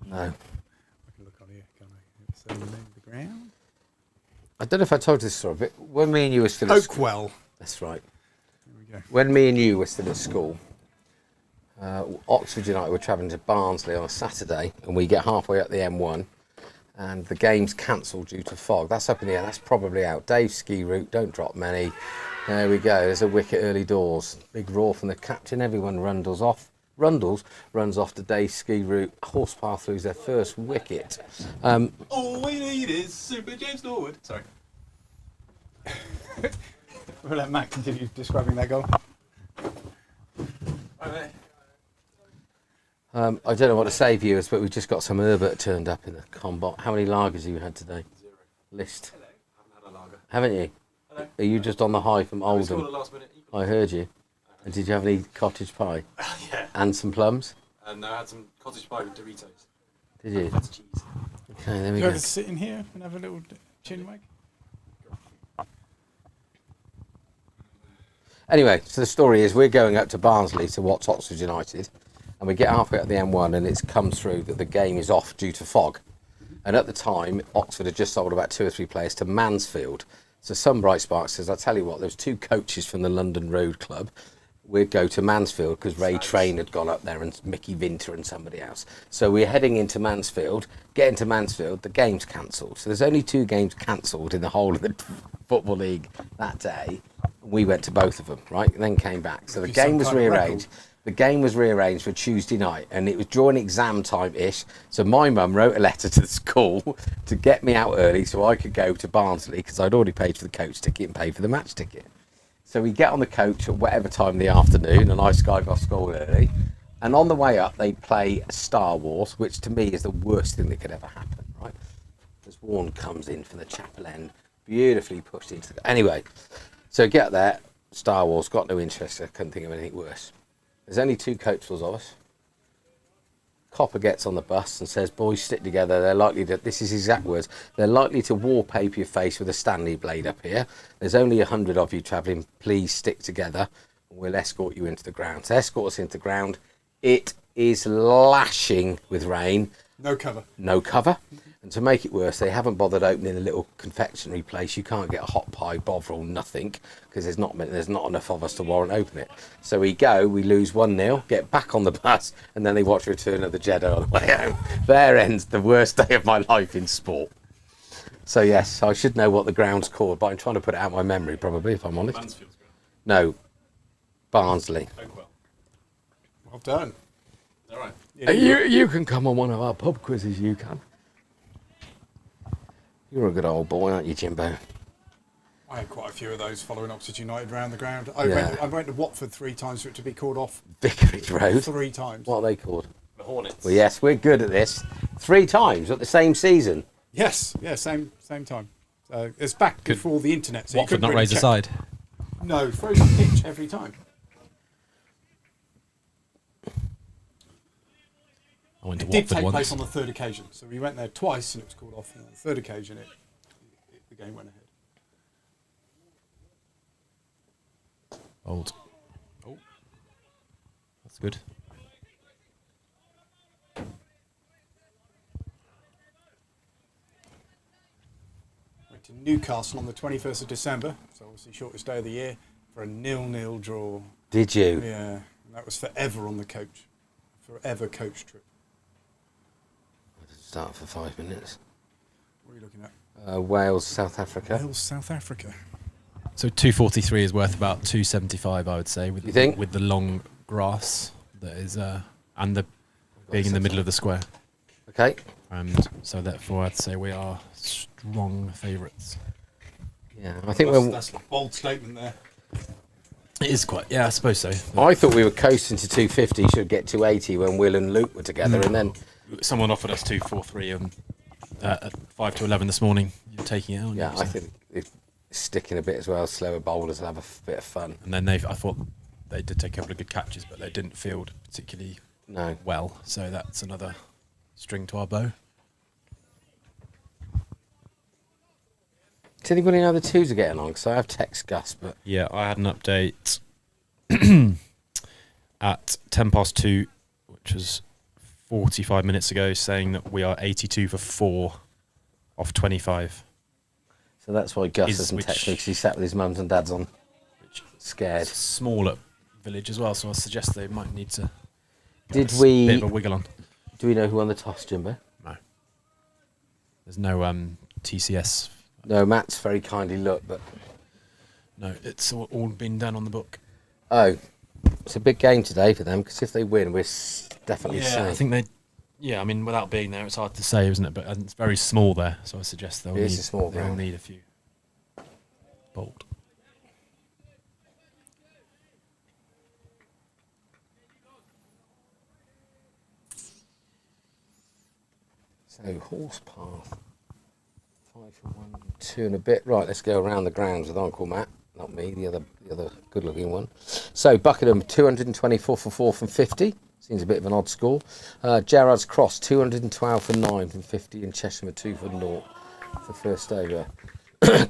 No. I can look on here, can't I? It's the name of the ground. I don't know if I told you this story, but when me and you were still at school... Oakwell. That's right. There we go. When me and you were still at school, Oxford United were travelling to Barnsley on a Saturday, and we get halfway up the M1, and the game's cancelled due to fog. That's up in the air. That's probably out. Dave's ski route, don't drop many. There we go. There's a wicket early doors. Big roar from the captain. Everyone rundles off. Rundles runs off to Dave's ski route. Horspath lose their first wicket. All we need is Super James Norwood. Sorry. We'll let Matt continue describing that goal. I don't know what to say, viewers, but we've just got some Herbert turned up in the combo. How many lagers have you had today? 0. List. Hello. Haven't had a lager. Haven't you? Hello. Are you just on the high from We scored a Oldham? last minute. I heard you. And did you have any cottage pie? Yeah. And some plums? And I had some cottage pie with Doritos. Did you? That's cheese. Okay, there we Do you go. ever sit in here and have a little chin wag? Anyway, so the story is we're going up to Barnsley to watch Oxford United, and we get halfway up the M1 and it's come through that the game is off due to fog. And at the time, Oxford had just sold about 2 or 3 players to Mansfield. So some bright spark says, I'll tell you what, there's 2 coaches from the London Road Club. We'd go to Mansfield because Ray Train had gone up there and Mickey Vinter and somebody else. So we're heading into Mansfield. Getting to Mansfield, the game's cancelled. So there's only 2 games cancelled in the whole of the Football League that day. We went to both of them, right? And then came back. So the Be game some was kind of rearranged. The game was rearranged for Tuesday night, and it was during exam time-ish. So my mum wrote a letter to the school to get me out early so I could go to Barnsley because I'd already paid for the coach ticket and paid for the match ticket. So we get on the coach at whatever time in the afternoon, and I skive off school early. And on the way up, they play Star Wars, which to me is the worst thing that could ever happen, right? As Warren comes in from the chapel end, beautifully pushed into the... Anyway, so get there, Star Wars, got no interest. I couldn't think of anything worse. There's only 2 coachables of us. Copper gets on the bus and says, boys, stick together. They're likely to, this is his exact words, they're likely to wallpaper your face with a Stanley blade up here. There's only 100 of you travelling. Please stick together and we'll escort you into the ground. So escort us into the ground. It is lashing with rain. No cover. No cover. And to make it worse, they haven't bothered opening a little confectionery place. You can't get a hot pie, bovril, nothing, because there's not enough of us to warrant open it. So we go, we lose 1-0, get back on the bus, and then they watch Return of the Jedi on the way home. There ends the worst day of my life in sport. So yes, I should know what the ground's called, but I'm trying to put it out of my memory, probably, if I'm honest. Mansfield's ground. No, Barnsley. Oakwell. Well done. All right. Yeah, You can come on one of our pub quizzes, you can. You're a good old boy, aren't you, Jimbo? I had quite a few of those following Oxford United round the ground. Yeah. I went to Watford 3 times for it to be called off Vicarage Road. 3 times. What are they called? The Hornets. Well, yes, we're good at this. 3 times at the same season. Yes, yeah, same time. It's back before the internet. So you Watford couldn't not really raise a check. side. No, frozen pitch every time. I went to It did Watford take once. place on the 3rd occasion. So we went there twice and it was called off. And on the 3rd occasion, the game went ahead. Old. Oh, that's good. Went to Newcastle on the 21st of December, so obviously shortest day of the year, for a 0-0 draw. Did you? Yeah, and that was forever on the coach. Forever coach trip. start for 5 minutes. What are you looking at? Wales, South Africa. Wales, South Africa. So 243 is worth about 275, I would say, with You think? with the long grass that is, and the being in the middle of the square. Okay. And so therefore, I'd say we are strong favourites. Yeah, I think That's a bold statement there. It is quite, yeah, I suppose so. I thought we were coasting to 250, should get 280 when Will and Luke were together, and then Someone offered us 243 at 5 to 11 this morning. You're taking it, aren't you? I think it's sticking a bit as well. Slower bowlers will have a bit of fun. And then I thought they did take a couple of good catches, but they didn't field particularly well. So that's another string to our bow. Does anybody know the twos are getting on? Because I have text Gus, but Yeah, I had an update at 2:10, which was 45 minutes ago, saying that we are 82 for 4 off 25. so that's why Gus Is doesn't which- text me because he sat with his mums and dads on, scared. It's a smaller village as well, so I suggest they might need to Did get a we- bit of a wiggle on. Do we know who won the toss, Jimbo? No. There's no TCS. No, Matt's very kindly looked, but No, it's all been done on the book. oh, it's a big game today for them because if they win, we're definitely Yeah, safe. I think they. Yeah, I mean, without being there, it's hard to say, isn't it? But it's very small there, so I suggest they'll It is a small they'll ground. need a few. Bolt. So Horspath, 5 for 1, 2 and a bit. Right, let's go around the grounds with Uncle Matt, not me, the other good-looking one. So Buckingham, 224 for 4 from 50. Seems a bit of an odd score. Gerrards Cross, 212 for 9 from 50, and Cheshire 2 for 0 for first over.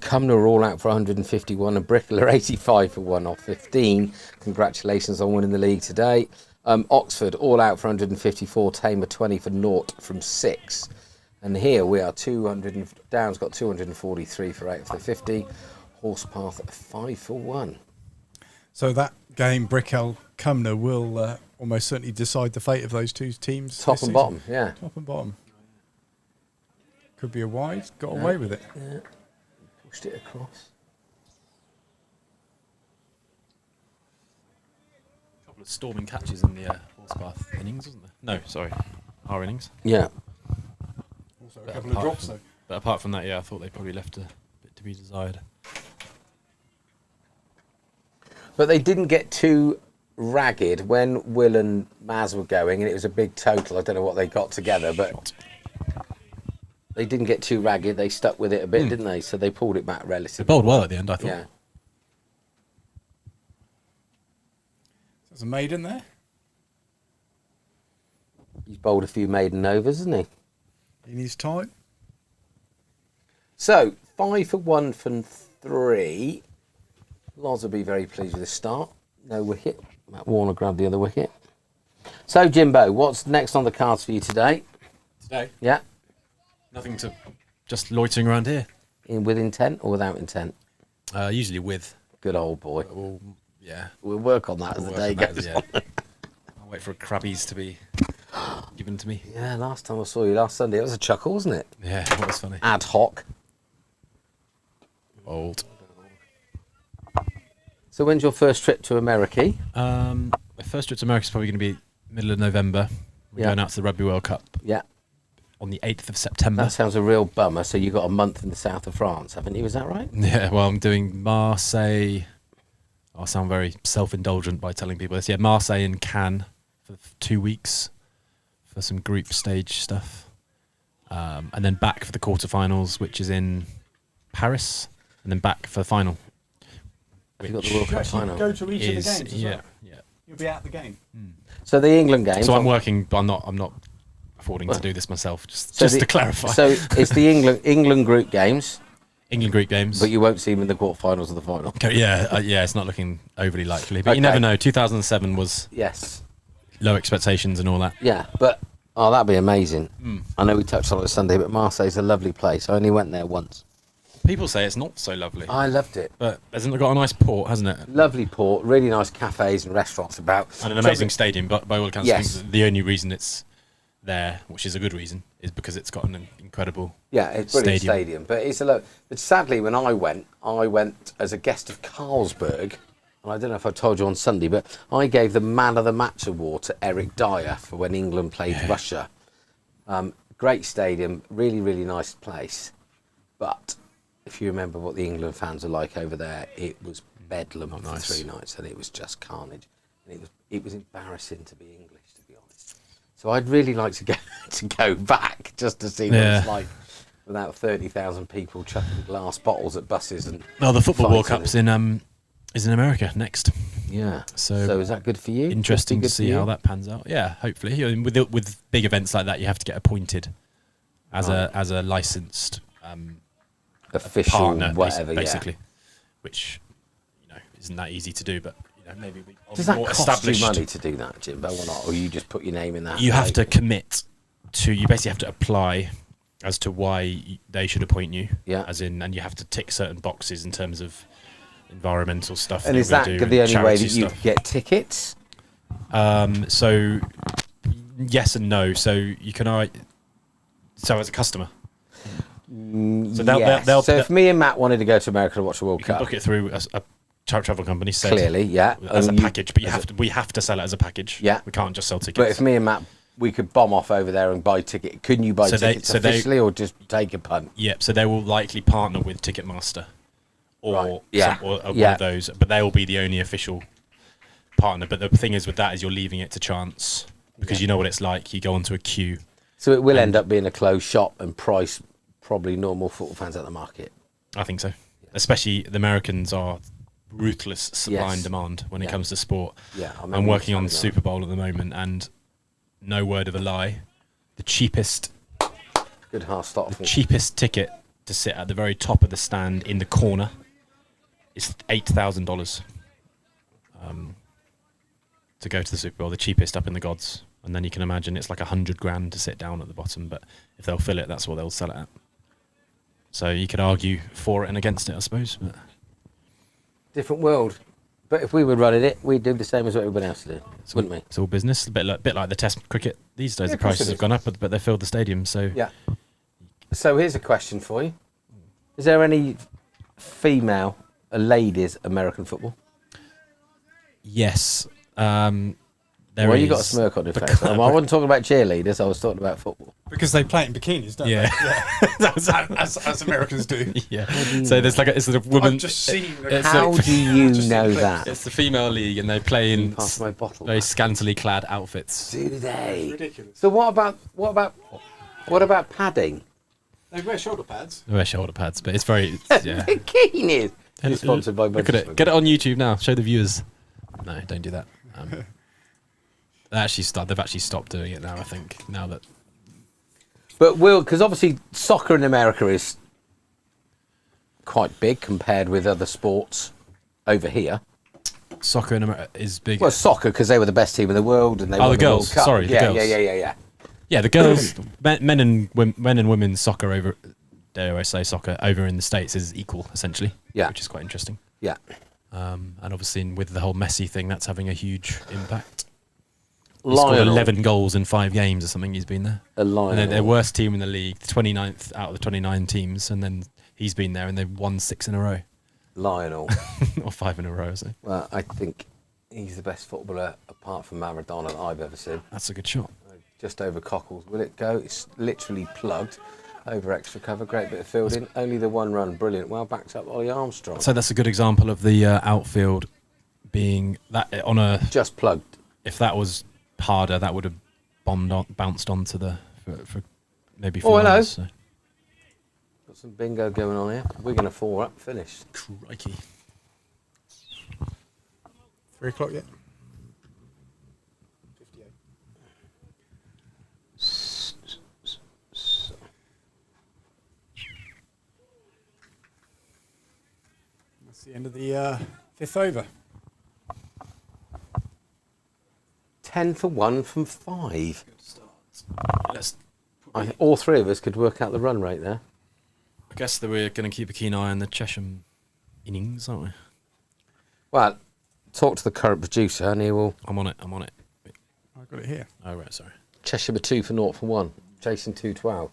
Cumnor are all out for 151, and Brickell are 85 for 1 off 15. Congratulations on winning the league today. Oxford all out for 154, Tamer 20 for 0 from 6. And here we are 200, Down's got 243 for 8 of the 50. Horspath 5 for 1. So that game, Brickell Cumnor, will almost certainly decide the fate of those two teams. Top this and season. bottom, yeah. Top and bottom. Could be a wide. Got away with it. Yeah. Pushed it across. A couple of storming catches in the Horspath innings, wasn't there? No, sorry, our innings. Yeah. Also a But couple of apart drops from- though. But apart from that, yeah, I thought they probably left a bit to be desired. But they didn't get too ragged when Will and Maz were going, and it was a big total. I don't know what they got together, but they didn't get too ragged. They stuck with it a bit, didn't they? So they pulled it back They relatively. bowled well at the end, I thought. Yeah. There's a maiden there. He's bowled a few maiden overs, hasn't he? In his time. So 5 for 1 from 3. Loz will be very pleased with the start. No wicket. Matt Warner grabbed the other wicket. So Jimbo, what's next on the cards for you today? Today, Yeah, nothing to, just loitering around here. with intent or without intent? Usually with. Good old boy. Well, yeah. We'll work on that as the Work day on that, goes yeah. on. I'll wait for crabbies to be given to me. Yeah, last time I saw you last Sunday, it was a chuckle, wasn't it? Yeah, that was funny. Ad hoc. Old. So when's your first trip to America? My first trip to America is probably going to be middle of November. We're Yeah. going out to the Rugby World Cup Yeah, on the 8th of September. that sounds a real bummer. So you got a month in the south of France, haven't you? Is that right? Yeah, well, I'm doing Marseille. I'll sound very self-indulgent by telling people this. Yeah, Marseille and Cannes for 2 weeks for some group stage stuff. And then back for the quarterfinals, which is in Paris, and then back for the final. Have you got the World Cup final? Go to each of the is- games as yeah, well. yeah. You'll be at the game. So the England game. So I'm working, but I'm not affording to do this myself. Just So to clarify. So it's the England group games, England group games. but you won't see them in the quarterfinals of the final. Okay, yeah, it's not looking overly likely. But Okay. you never know. 2007 was Yes. low expectations and all that. Yeah, but that'd be amazing. Mm. I know we touched on it Sunday, but Marseille's a lovely place. I only went there once. People say it's not so lovely. I loved it. But hasn't it got a nice port, hasn't it? Lovely port, really nice cafes and restaurants about. And an amazing stadium, but by all accounts, Yes. I think the only reason it's there, which is a good reason, is because it's got an incredible Yeah, it's a brilliant stadium. But it's a lot. But sadly, when I went as a guest of Carlsberg. And I don't know if I told you on Sunday, but I gave the Man of the Match award to Eric Dyer for when England played Russia. Great stadium, really, really nice place. But if you remember what the England fans are like over there, it was bedlam for 3 nights, and it was just carnage. And it was embarrassing to be English, to be honest. So I'd really like to go back just to see what it's like without 30,000 people chucking glass bottles at buses and. Well, the Football World Cup's in America next. Yeah. So is that good for you? Interesting to see how that pans out. Yeah, hopefully. I mean, with big events like that, you have to get appointed as a licensed official partner, whatever, basically, which isn't that easy to do. But maybe does that cost you money to do that, Jimbo, or not? Or you just put your name in that? You have to commit to. You basically have to apply as to why they should appoint you. Yeah. And you have to tick certain boxes in terms of environmental stuff. And is that the only way that you get tickets? So yes and no. So you can. So as a customer. So they'll if me and Matt wanted to go to America to watch the World Cup, book it through a travel company. Clearly, yeah, as a package. But we have to sell it as a package. Yeah, we can't just sell tickets. But if me and Matt, we could bomb off over there and buy tickets. Couldn't you buy tickets officially, or just take a punt? Yep. So they will likely partner with Ticketmaster, or one of those. But they will be the only official partner. But the thing is with that is you're leaving it to chance because you know what it's like. You go onto a queue. So it will end up being a closed shop and price probably normal football fans at the market. I think so. Yeah. Especially the Americans are ruthless supply and demand when it comes to sport. Yeah, I'm working on Super Bowl at the moment, and no word of a lie, the cheapest cheapest ticket to sit at the very top of the stand in the corner is $8,000 to go to the Super Bowl. The cheapest up in the gods. And then you can imagine it's like $100,000 to sit down at the bottom, but if they'll fill it, that's what they'll sell it at. So you could argue for it and against it, I suppose. But different world. But if we were running it, we'd do the same as what everybody else did, wouldn't we? It's all business, a bit like the Test cricket these days. The prices have gone up, but they filled the stadium. So yeah. So here's a question for you: is there any female, ladies American football? Yes. Well, you got a smirk on your face. I wasn't talking about cheerleaders. I was talking about football. Because they play in bikinis, don't they? Yeah. as Americans do. Yeah. So there's like it's sort of woman. I've just seen. How do you know that? It's the female league, and they play in very scantily clad outfits. Do they? It's ridiculous. So what about padding? They wear shoulder pads. They wear shoulder pads, but it's very bikinis. It's sponsored by. Look at it. Get it on YouTube now. Show the viewers. No, don't do that. They've actually stopped doing it now. I think now that. But because obviously soccer in America is quite big compared with other sports over here. Soccer in America is big. Well, soccer because they were the best team in the world and they won the girls. World Cup. Sorry, the girls. Yeah. Yeah, the girls, men and women's soccer over. Dare I say soccer over in the States is equal essentially. Yeah, which is quite interesting. Yeah. And obviously with the whole Messi thing, that's having a huge impact. He scored 11 goals in 5 games or something. He's been there. And they're their worst team in the league, 29th out of the 29 teams, and then he's been there and they've won 6 in a row. Lionel. Or 5 in a row, so. Well, I think he's the best footballer apart from Maradona that I've ever seen. That's a good shot. Just over Cockles. Will it go? It's literally plugged. Over extra cover, great bit of fielding. Only the one run, brilliant. Well backed up Ollie Armstrong. So that's a good example of the outfield being that on a just plugged. If that was harder, that would have bounced onto the for maybe 4 hello. runs, so. Got some bingo going on here. We're going to 4 up, finished. Crikey. 3 o'clock yet? 58. That's the end of the 5th over. 10 for 1 from 5. Good start. All 3 of us could work out the run rate there. I guess that we're going to keep a keen eye on the Chesham innings, aren't we? Well, talk to the current producer and he will... I'm on it. I've got it here. Oh, right, sorry. Cheshire 2 for 0 for 1. Chasing 212.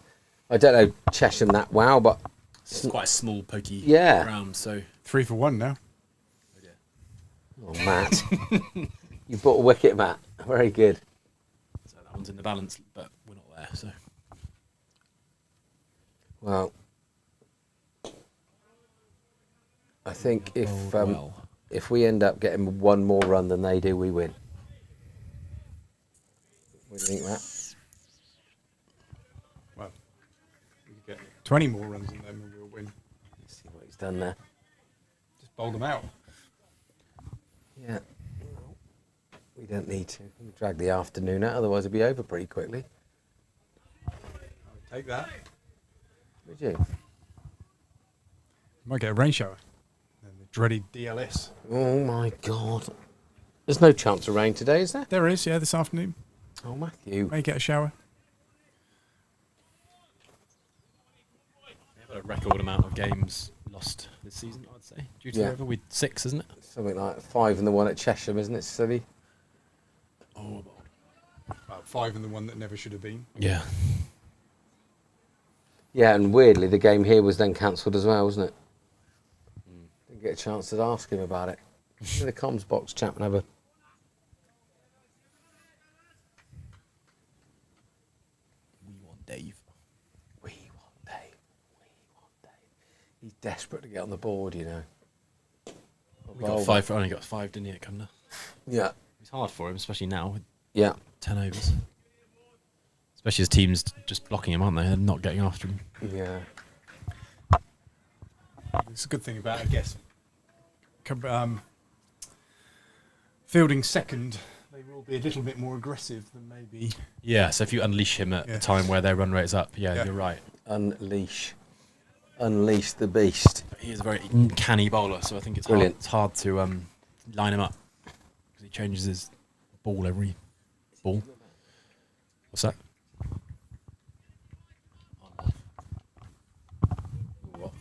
I don't know Cheshire that well, but It's quite a small, pokey Yeah. ground, so 3 for 1 now. oh, Matt, you bought a wicket, Matt. Very good. that one's in the balance, but we're not there. So Well, I think if we end up getting one more run than they do, we win. What do you think, Matt? Well, we could get 20 more runs than them and we'll win. Let's see what he's done there. Just bowl them out. Yeah. We don't need to. We'll drag the afternoon out, otherwise it'll be over pretty quickly. Take that. Would you? Might get a rain shower. And the dreaded DLS. Oh my God. There's no chance of rain today, is there? There is, yeah, this afternoon. Oh, Matthew. May get a shower. we have a record amount of games lost this season, I'd say. Due to Yeah. the weather, we 6, isn't it? Something like 5 in the one at Cheshire, isn't it, silly? Oh, About 5 in the one that never should have been. yeah. Yeah, and weirdly, the game here was then cancelled as well, wasn't it? Didn't get a chance to ask him about it. In the comms box, chap, and have a... We want Dave. We want Dave. We want Dave. He's desperate to get on the board, you know. We got 5. Only got 5, didn't he, at Cumnor? Yeah. It's hard for him, especially now with Yeah. 10 overs. Especially as teams just blocking him, aren't they? And not getting after him. Yeah. It's a good thing about, I guess, fielding second, they will be a little bit more aggressive than maybe. Yeah, so if you unleash him at a time where their run rate's up, yeah, you're right. Unleash the beast. He is a very canny bowler, so I think it's hard to line him up because he changes his ball every ball. What's that? What?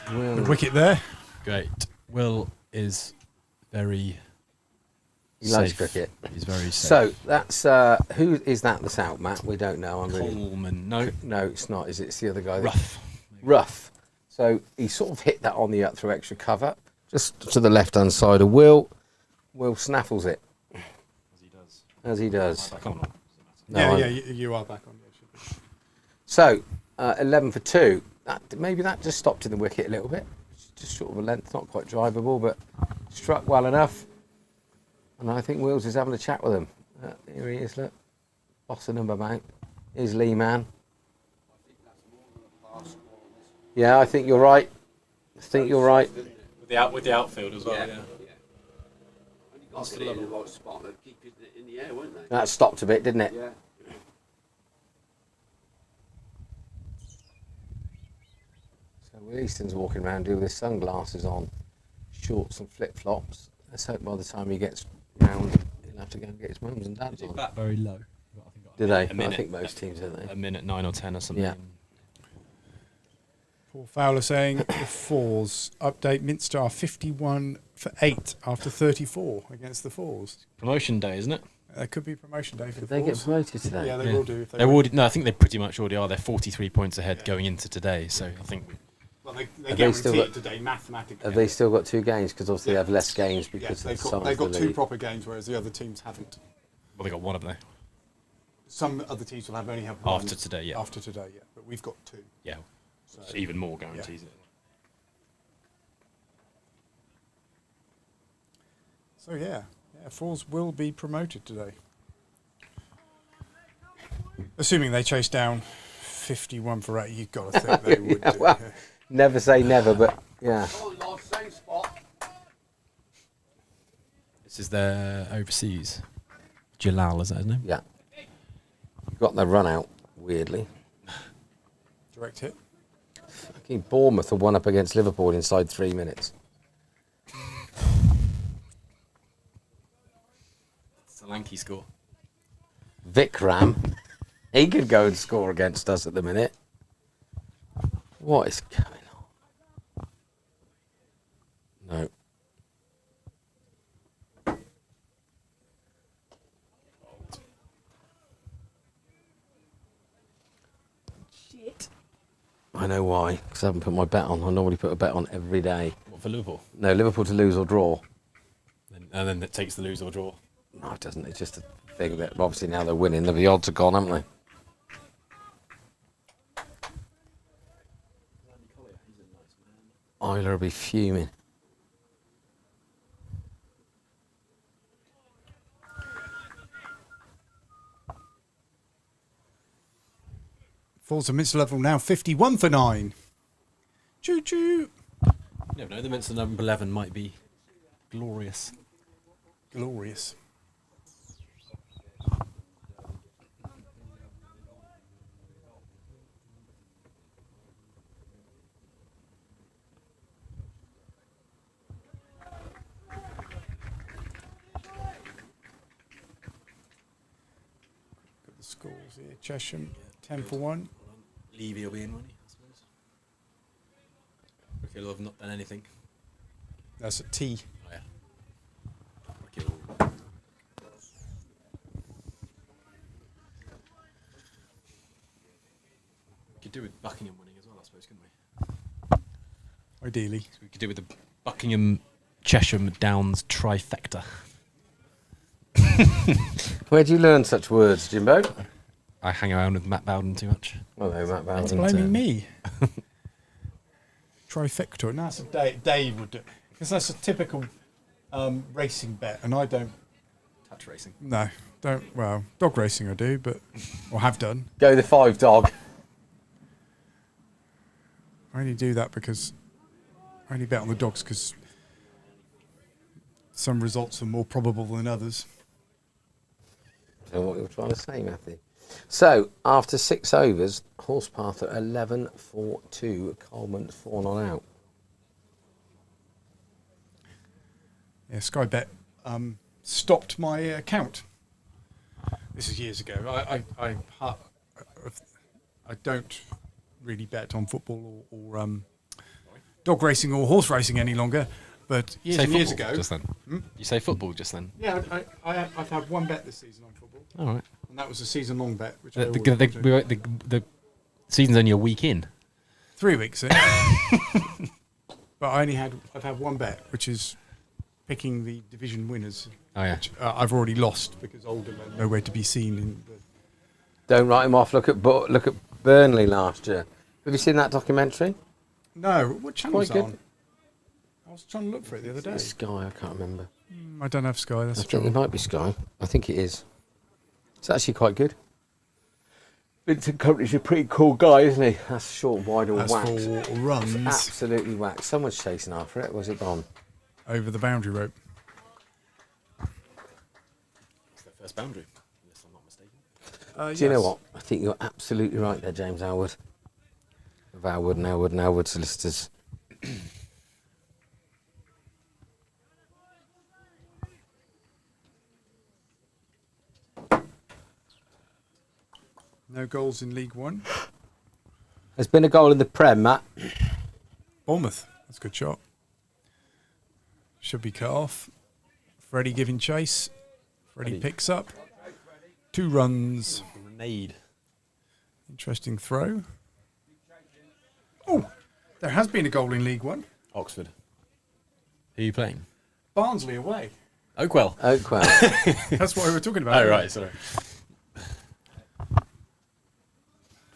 The wicket there. Great. Will is very He likes safe. cricket. He's very safe. So that's who is that that's out, Matt? We don't know. I'm really... Coleman. No. No, it's not. Is it? It's the other guy. Rough. Rough. So he sort of hit that on the up through extra cover, just to the left hand side of Will. Will snaffles it. As he does. As he does. Back on. No, yeah, I'm- yeah, you are back on. Yeah, should be. So 11 for 2. Maybe that just stopped in the wicket a little bit. Just sort of a length, not quite drivable, but struck well enough. And I think Wills is having a chat with him. Here he is, look. Boss of number, mate. Here's Lee Man. Yeah, I think you're right. I think you're right. With the outfield as well. Yeah. That stopped a bit, didn't it? Yeah. So Will Easton's walking around with his sunglasses on, shorts and flip flops. Let's hope by the time he gets round, he'll have to go and get his mums and dads on. Bat very low. Do they? A minute. I think most teams do. They? A minute 9 or 10 or something. Yeah. Paul Fowler saying the fours update. Minster are 51 for 8 after 34 against the fours. Promotion day, isn't it? That could be promotion day for Did the they fours. get promoted today? Will do. If They're already, no, I think they pretty much already are. They're 43 points ahead going into today. So I think Well, they Have they guarantee still it got- today mathematically. Have they still got 2 games? Because obviously they have less games Yeah, because of the they've size got, they've of got the 2 league. proper games, whereas the other teams haven't. Well, they got one, haven't they? Some other teams will only have one. After today, yeah. After today, yeah. But we've got 2. Yeah. So, It's even more guarantees it. so yeah, Falls will be promoted today. Assuming they chase down 51 for 8, you've got to think they would do. Well, Yeah. never say never, but yeah. This is their overseas. Jalal, is that his name? Yeah. Got their run out, weirdly. Direct hit. Fucking Bournemouth have won up against Liverpool inside 3 minutes. Solanke score. Vikram, he could go and score against us at the minute. What is going on? No. I know why, because I haven't put my bet on. I normally put a bet on every day. What, for Liverpool? No, Liverpool to lose or draw. And then it takes the lose or draw. No, it doesn't. It's just a thing that obviously now they're winning. The odds are gone, haven't they? Euler will be fuming. Falls to mid-level now, 51 for 9. Choo choo. You never know, the Minster number 11 might be glorious. Glorious. Got the scores here. Chesham, 10 for 1. Levy will be in, won't he, I suppose? Ricky will have not done anything. That's a T. Oh, yeah. Ricky will... We could do with Buckingham winning as well, I suppose, couldn't we? Ideally. So we could do with the Buckingham, Chesham, Downs trifecta. Where do you learn such words, Jimbo? I hang around with Matt Bowden too much. Oh, no, Matt It's Bowden. blaming me. Trifecta. No, that's a Dave would do. Because that's a typical racing bet, and I don't. Touch racing. No, don't. Well, dog racing I do, but or have done. Go the 5 dog. I only do that because I only bet on the dogs because some results are more probable than others. I don't know what you're trying to say, Matthew. So, after 6 overs, Horspath at 11 for 2. Coleman 4 not out. Yeah, Sky Bet stopped my account. This is years ago. I don't really bet on football or dog racing or horse racing any longer. But years and years ago, Just then. You say football just then. yeah, I've had one bet this season on football, All right. and that was a season-long bet. Which I The, always the, do. the season's only a week in. 3 weeks in. But I've had one bet, which is picking the division winners. Oh, yeah. Which, I've already lost because Oldham are nowhere to be seen in the. Don't write him off. Look at Burnley last year. Have you seen that documentary? No, what channel was Quite that good. on? I was trying to look for it the other day. Sky, I can't remember. I don't have Sky. That's I think true. it might be Sky. I think it is. It's actually quite good. Vincent Company's a pretty cool guy, isn't he? That's short, wide, or That's whacked. for runs Absolutely whacked. Someone's chasing after it. Where's it gone? over the boundary rope. It's their first boundary, unless I'm not mistaken. Do you know what? I think you're absolutely right there, James Howard. Of Howard and Howard and Howard solicitors. No goals in League One. There's been a goal in the Prem, Matt. Bournemouth. That's a good shot. Should be cut off. Freddie giving chase. Freddie picks up. 2 runs. Grenade. Interesting throw. Oh, There has been a goal in League One. Oxford. Who are you playing? Barnsley away. Oakwell. That's what we were talking about. Oh, right, sorry.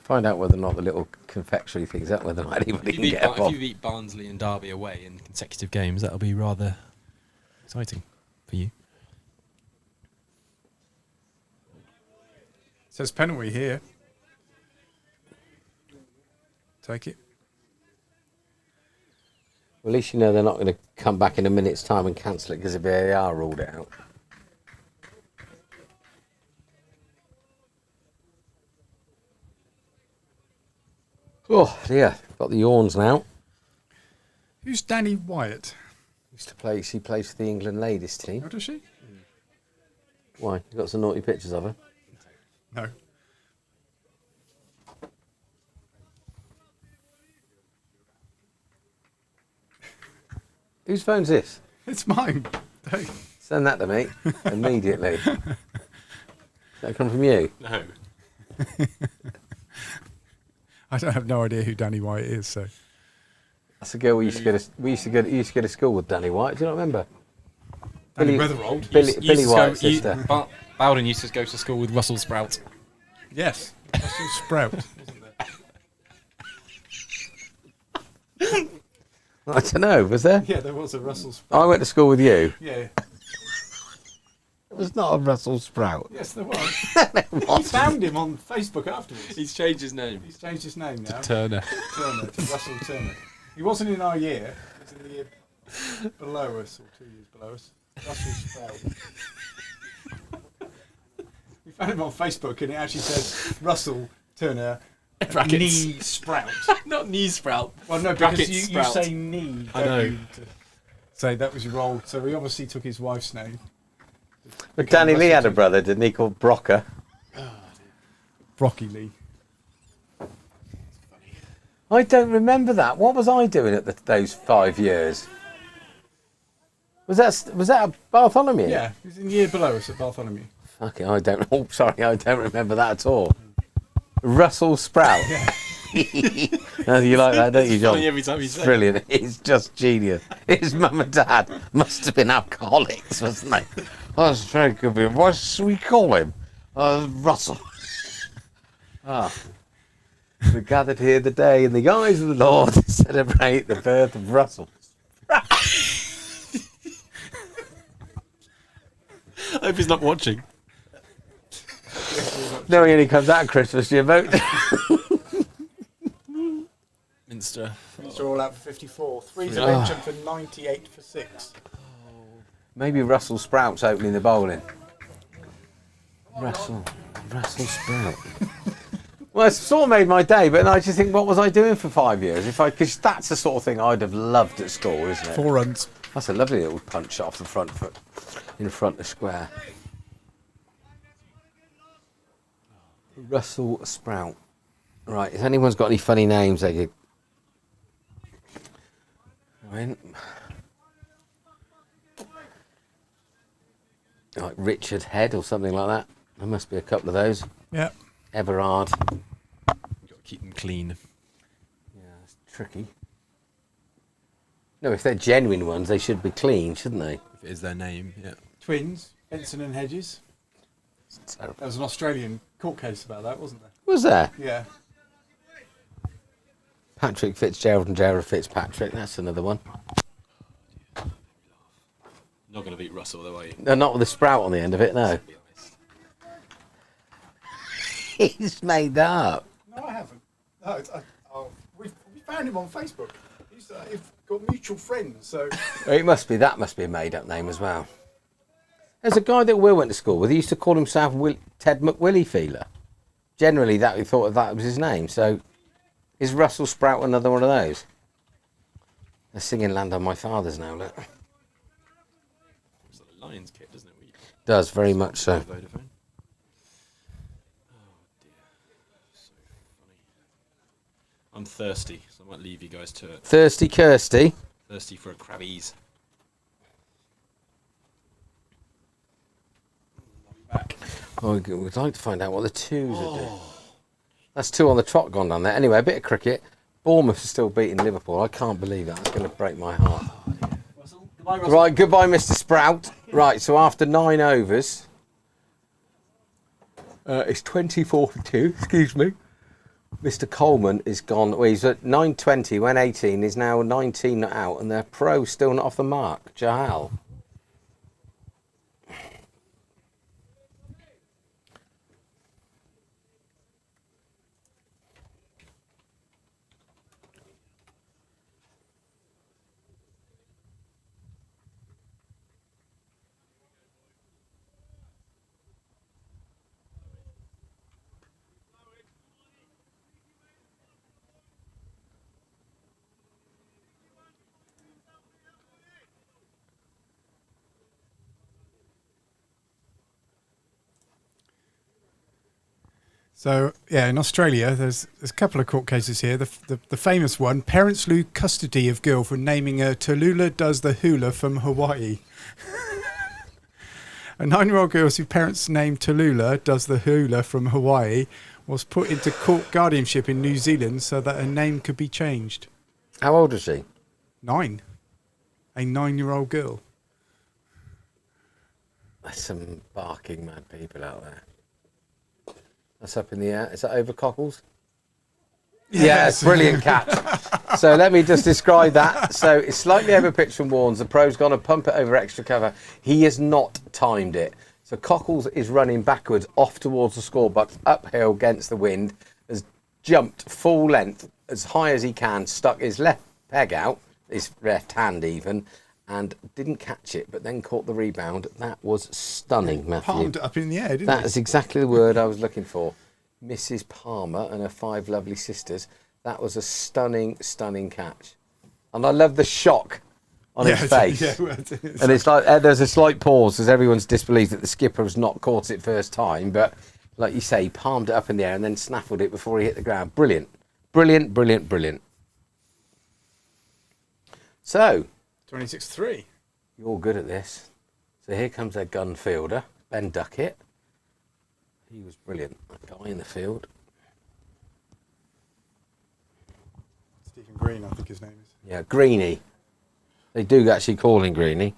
Find out whether or not the little confectionery things, that whether or not anybody can get If up. you beat Barnsley and Derby away in consecutive games, that'll be rather exciting for you. Says penalty here. Take it. Well, at least you know they're not going to come back in a minute's time and cancel it because the VAR ruled it out. Oh dear, got the yawns now. Who's Danny Wyatt? She plays for the England ladies team. How does she? Why? You got some naughty pictures of her? No. Whose phone's this? It's mine. Hey. Send that to me immediately. Does that come from you? No. I don't have no idea who Danny White is. So That's a girl we used to go to school with. Danny White. Do you not remember? Danny Weatherald. Billy White's sister. Bowden used to go to school with Russell Sprout. Yes. Russell Sprout. I don't know. Was there? Yeah, there was a Russell Sprout. I went to school with you. Yeah. It was not a Russell Sprout. Yes, there was. He found him on Facebook afterwards. He's changed his name. He's changed his name now. Turner. To Russell Turner. He wasn't in our year. He was in the year below us, or 2 years below us. Russell Sprout. We found him on Facebook, and it actually said Russell Turner. Brackets. Knee Sprout. Not knee sprout. Well, no, Brackets because you Sprout. say knee. I know. You, to say that was your role. So he obviously took his wife's name. But Danny Lee had a brother, didn't he, called Brocker? Brocky Lee. I don't remember that. What was I doing at those 5 years? Was that at Bartholomew? Yeah, he was in the year below us at Bartholomew. Okay, I don't. Oh, sorry, I don't remember that at all. Russell Sprout. Yeah. Oh, you like that, don't you, John? Funny every time you say it. Brilliant. It's just genius. His mum and dad must have been alcoholics, wasn't they? Oh, that's very good. What should we call him? Russell. Ah. We gathered here today in the eyes of the Lord to celebrate the birth of Russell. I hope he's not watching. No, he only comes out at Christmas, do you vote? Minster. They're all out for 54. Three's a Oh. bench and for 98 for 6. Maybe Russell Sprout's opening the bowling. Russell Sprout. Well, it sort of made my day, but then I just think, what was I doing for 5 years? Because that's the sort of thing I'd have loved at school, isn't it? 4 runs. That's a lovely little punch off the front foot in front of the square. Russell Sprout. Right, if anyone's got any funny names, they could. Like Richard Head or something like that. There must be a couple of those. Yeah. Everard. You've got to keep them clean. Yeah, it's tricky. No, if they're genuine ones, they should be clean, shouldn't they? If it is their name, yeah. Twins, Benson and Hedges. Terrible. There was an Australian court case about that, wasn't there? Was there? Yeah. Patrick Fitzgerald and Gerald Fitzpatrick. That's another one. Not going to beat Russell, though, are you? No, not with a sprout on the end of it, no. He's made that up. No, I haven't. No, we found him on Facebook. He's got mutual friends, so. That must be a made up name as well. There's a guy that Will went to school with. He used to call himself Ted McWillie Feeler. Generally, we thought that was his name. So, is Russell Sprout another one of those? They're singing "Land on My Fathers" now. Look, It's like a Lions kit, doesn't it? does very much so. Vodafone. Oh dear, so funny. I'm thirsty, so I might leave you guys to it. Thirsty Kirsty. Thirsty for a Crabbies. Oh, we'd like to find out what the twos are doing. That's 2 on the trot gone down there. Anyway, a bit of cricket. Bournemouth is still beating Liverpool. I can't believe that. It's going to break my heart. Right, goodbye, Mr. Sprout. Right, so after 9 overs, it's 24-2. Excuse me. Mr. Coleman is gone. Well, he's at 9:20, went 18. He's now 19 not out, and their pro still not off the mark. Jahal. So, yeah, in Australia, there's a couple of court cases here. The famous one, parents lose custody of girl for naming a Tallulah does the hula from Hawaii. A 9-year-old girl whose parents named Tallulah does the hula from Hawaii was put into court guardianship in New Zealand so that her name could be changed. How old is she? 9. A 9-year-old girl. There's some barking mad people out there. That's up in the air. Is that over Cockles? Yes, brilliant catch. So let me just describe that. So it's slightly over pitch from Warnes. The pro's going to pump it over extra cover. He has not timed it. So Cockles is running backwards off towards the scorebox, uphill against the wind, has jumped full length as high as he can, stuck his left peg out, his left hand even, and didn't catch it, but then caught the rebound. That was stunning, Matthew. Palmed it up in the air, didn't That is exactly the word I was looking for. Mrs. Palmer and her 5 lovely sisters. That was a stunning, stunning catch. And I love the shock on his face. And it's like there's a slight pause as everyone's disbelieved that the skipper has not caught it first time. But like you say, he palmed it up in the air and then snaffled it before he hit the ground. Brilliant. Brilliant, brilliant, brilliant. So... 26-3. You're good at this. So here comes their gun fielder, Ben Duckett. He was brilliant. That guy in the field. Stephen Green, I think his name is. Yeah, Greenie. They do actually call him Greenie.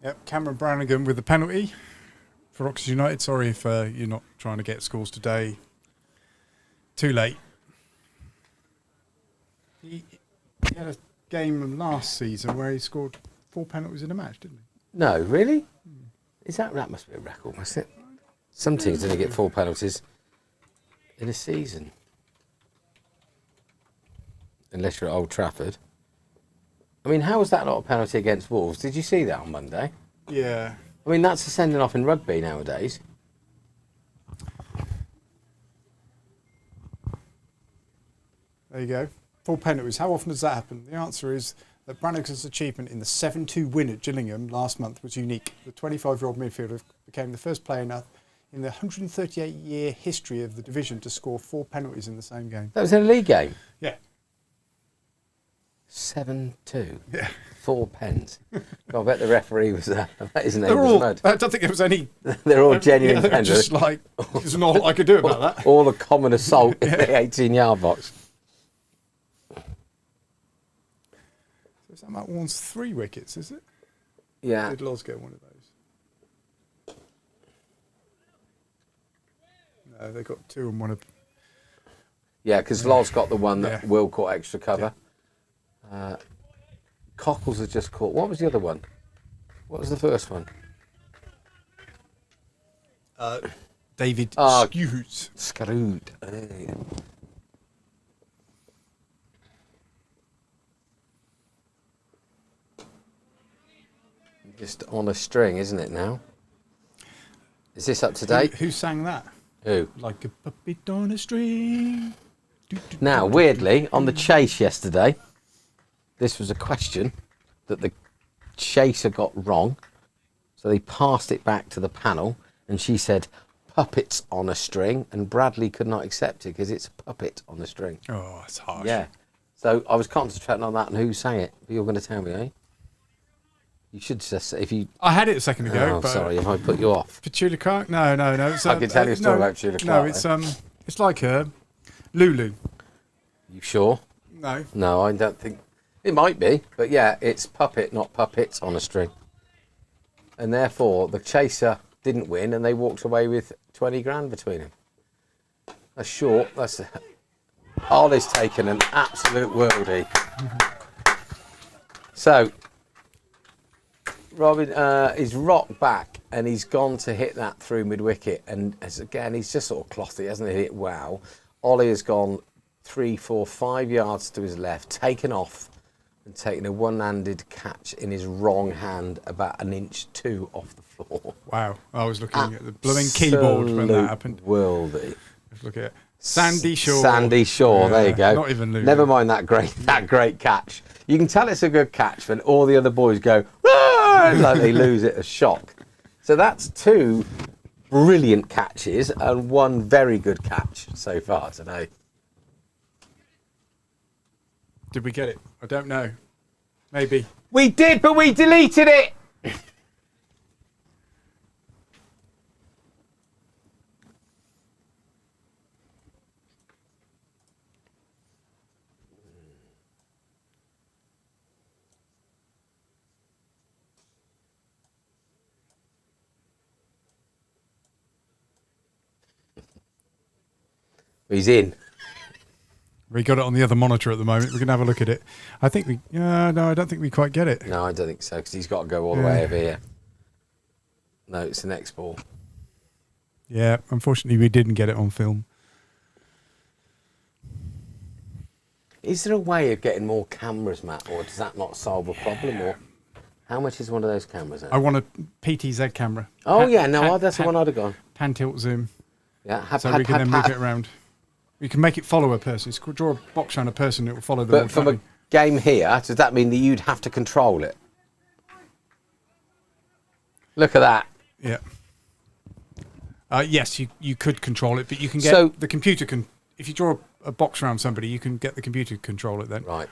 Yep, Cameron Brannigan with the penalty for Oxford United. Sorry if you're not trying to get scores today. Too late. He had a game last season where he scored 4 penalties in a match, didn't he? No, really? Is that must be a record, must it? Some teams only get 4 penalties in a season. Unless you're at Old Trafford. I mean, how was that not a penalty against Wolves? Did you see that on Monday? Yeah. I mean, that's a sending off in rugby nowadays. There you go. 4 penalties. How often does that happen? The answer is that Brannigan's achievement in the 7-2 win at Gillingham last month was unique. The 25-year-old midfielder became the first player in the 138-year history of the division to score 4 penalties in the same game. That was in a league game? Yeah. 7-2. Yeah. 4 pens. I bet the referee was I bet his name They're was all, mad. I don't think there was any... They're all genuine they're pens. just like, there's not a lot I could do about that. All a common assault in the 18-yard box. So is that Matt Warren's 3 wickets, is it? Yeah. Did Loz get one of those? No, they got 2 and 1 of... Yeah, because Loz got the one that Yeah. Will caught extra cover. Cockles has just caught... What was the other one? What was the first one? David Oh, Skewes. Screwed. Just on a string, isn't it now? Is this up to date? Who sang that? Who? Like a puppet on a string. Now, weirdly, on the chase yesterday, this was a question that the chaser got wrong. So they passed it back to the panel, and she said, puppets on a string, and Bradley could not accept it because it's a puppet on the string. Oh, it's harsh. Yeah. So I was concentrating on that and who sang it. But you're going to tell me, eh? You should just say, if you... I had it a second ago. Oh, but sorry, if I put you off. Petula Clark? No. It's, I can tell you a story no, about Petula Clark. No, it's like her. Lulu. You sure? No. No, I don't think... It might be, but yeah, it's puppet, not puppets on a string. And therefore, the chaser didn't win, and they walked away with 20 grand between them. That's short. That's... Ollie's taken an absolute worldie. So, Robin is rocked back, and he's gone to hit that through mid-wicket. And again, he's just sort of clothy, hasn't he? Hit wow. Ollie has gone 3, 4, 5 yards to his left, taken off, and taken a one-handed catch in his wrong hand, about 1 inch 2 off the floor. Wow. I was looking at the blooming keyboard when that happened. Worldie. Let's look at it. Sandy Shore. Sandy Shore, there you go. Not even Lulu. Never mind that great catch. You can tell it's a good catch when all the other boys go, "Ah!" like they lose it a shock. So that's 2 brilliant catches and 1 very good catch so far today. Did we get it? I don't know. Maybe. We did, but we deleted it. He's in. We got it on the other monitor at the moment. We're going to have a look at it. I think we... no, I don't think we quite get it. No, I don't think so, because he's got to go all the way over here. No, it's the next ball. Yeah, unfortunately, we didn't get it on film. Is there a way of getting more cameras, Matt, or does that not solve a problem? Or how much is one of those cameras? I want a PTZ camera. Oh, yeah, no, that's the one I'd have gone. Pan tilt zoom. Yeah, so we can then move it around. We can make it follow a person. So draw a box around a person, it will follow them. But from a game here, does that mean that you'd have to control it? Look at that. Yeah. Yes, you could control it, but you can get the computer can. If you draw a box around somebody, you can get the computer to control it. Then right.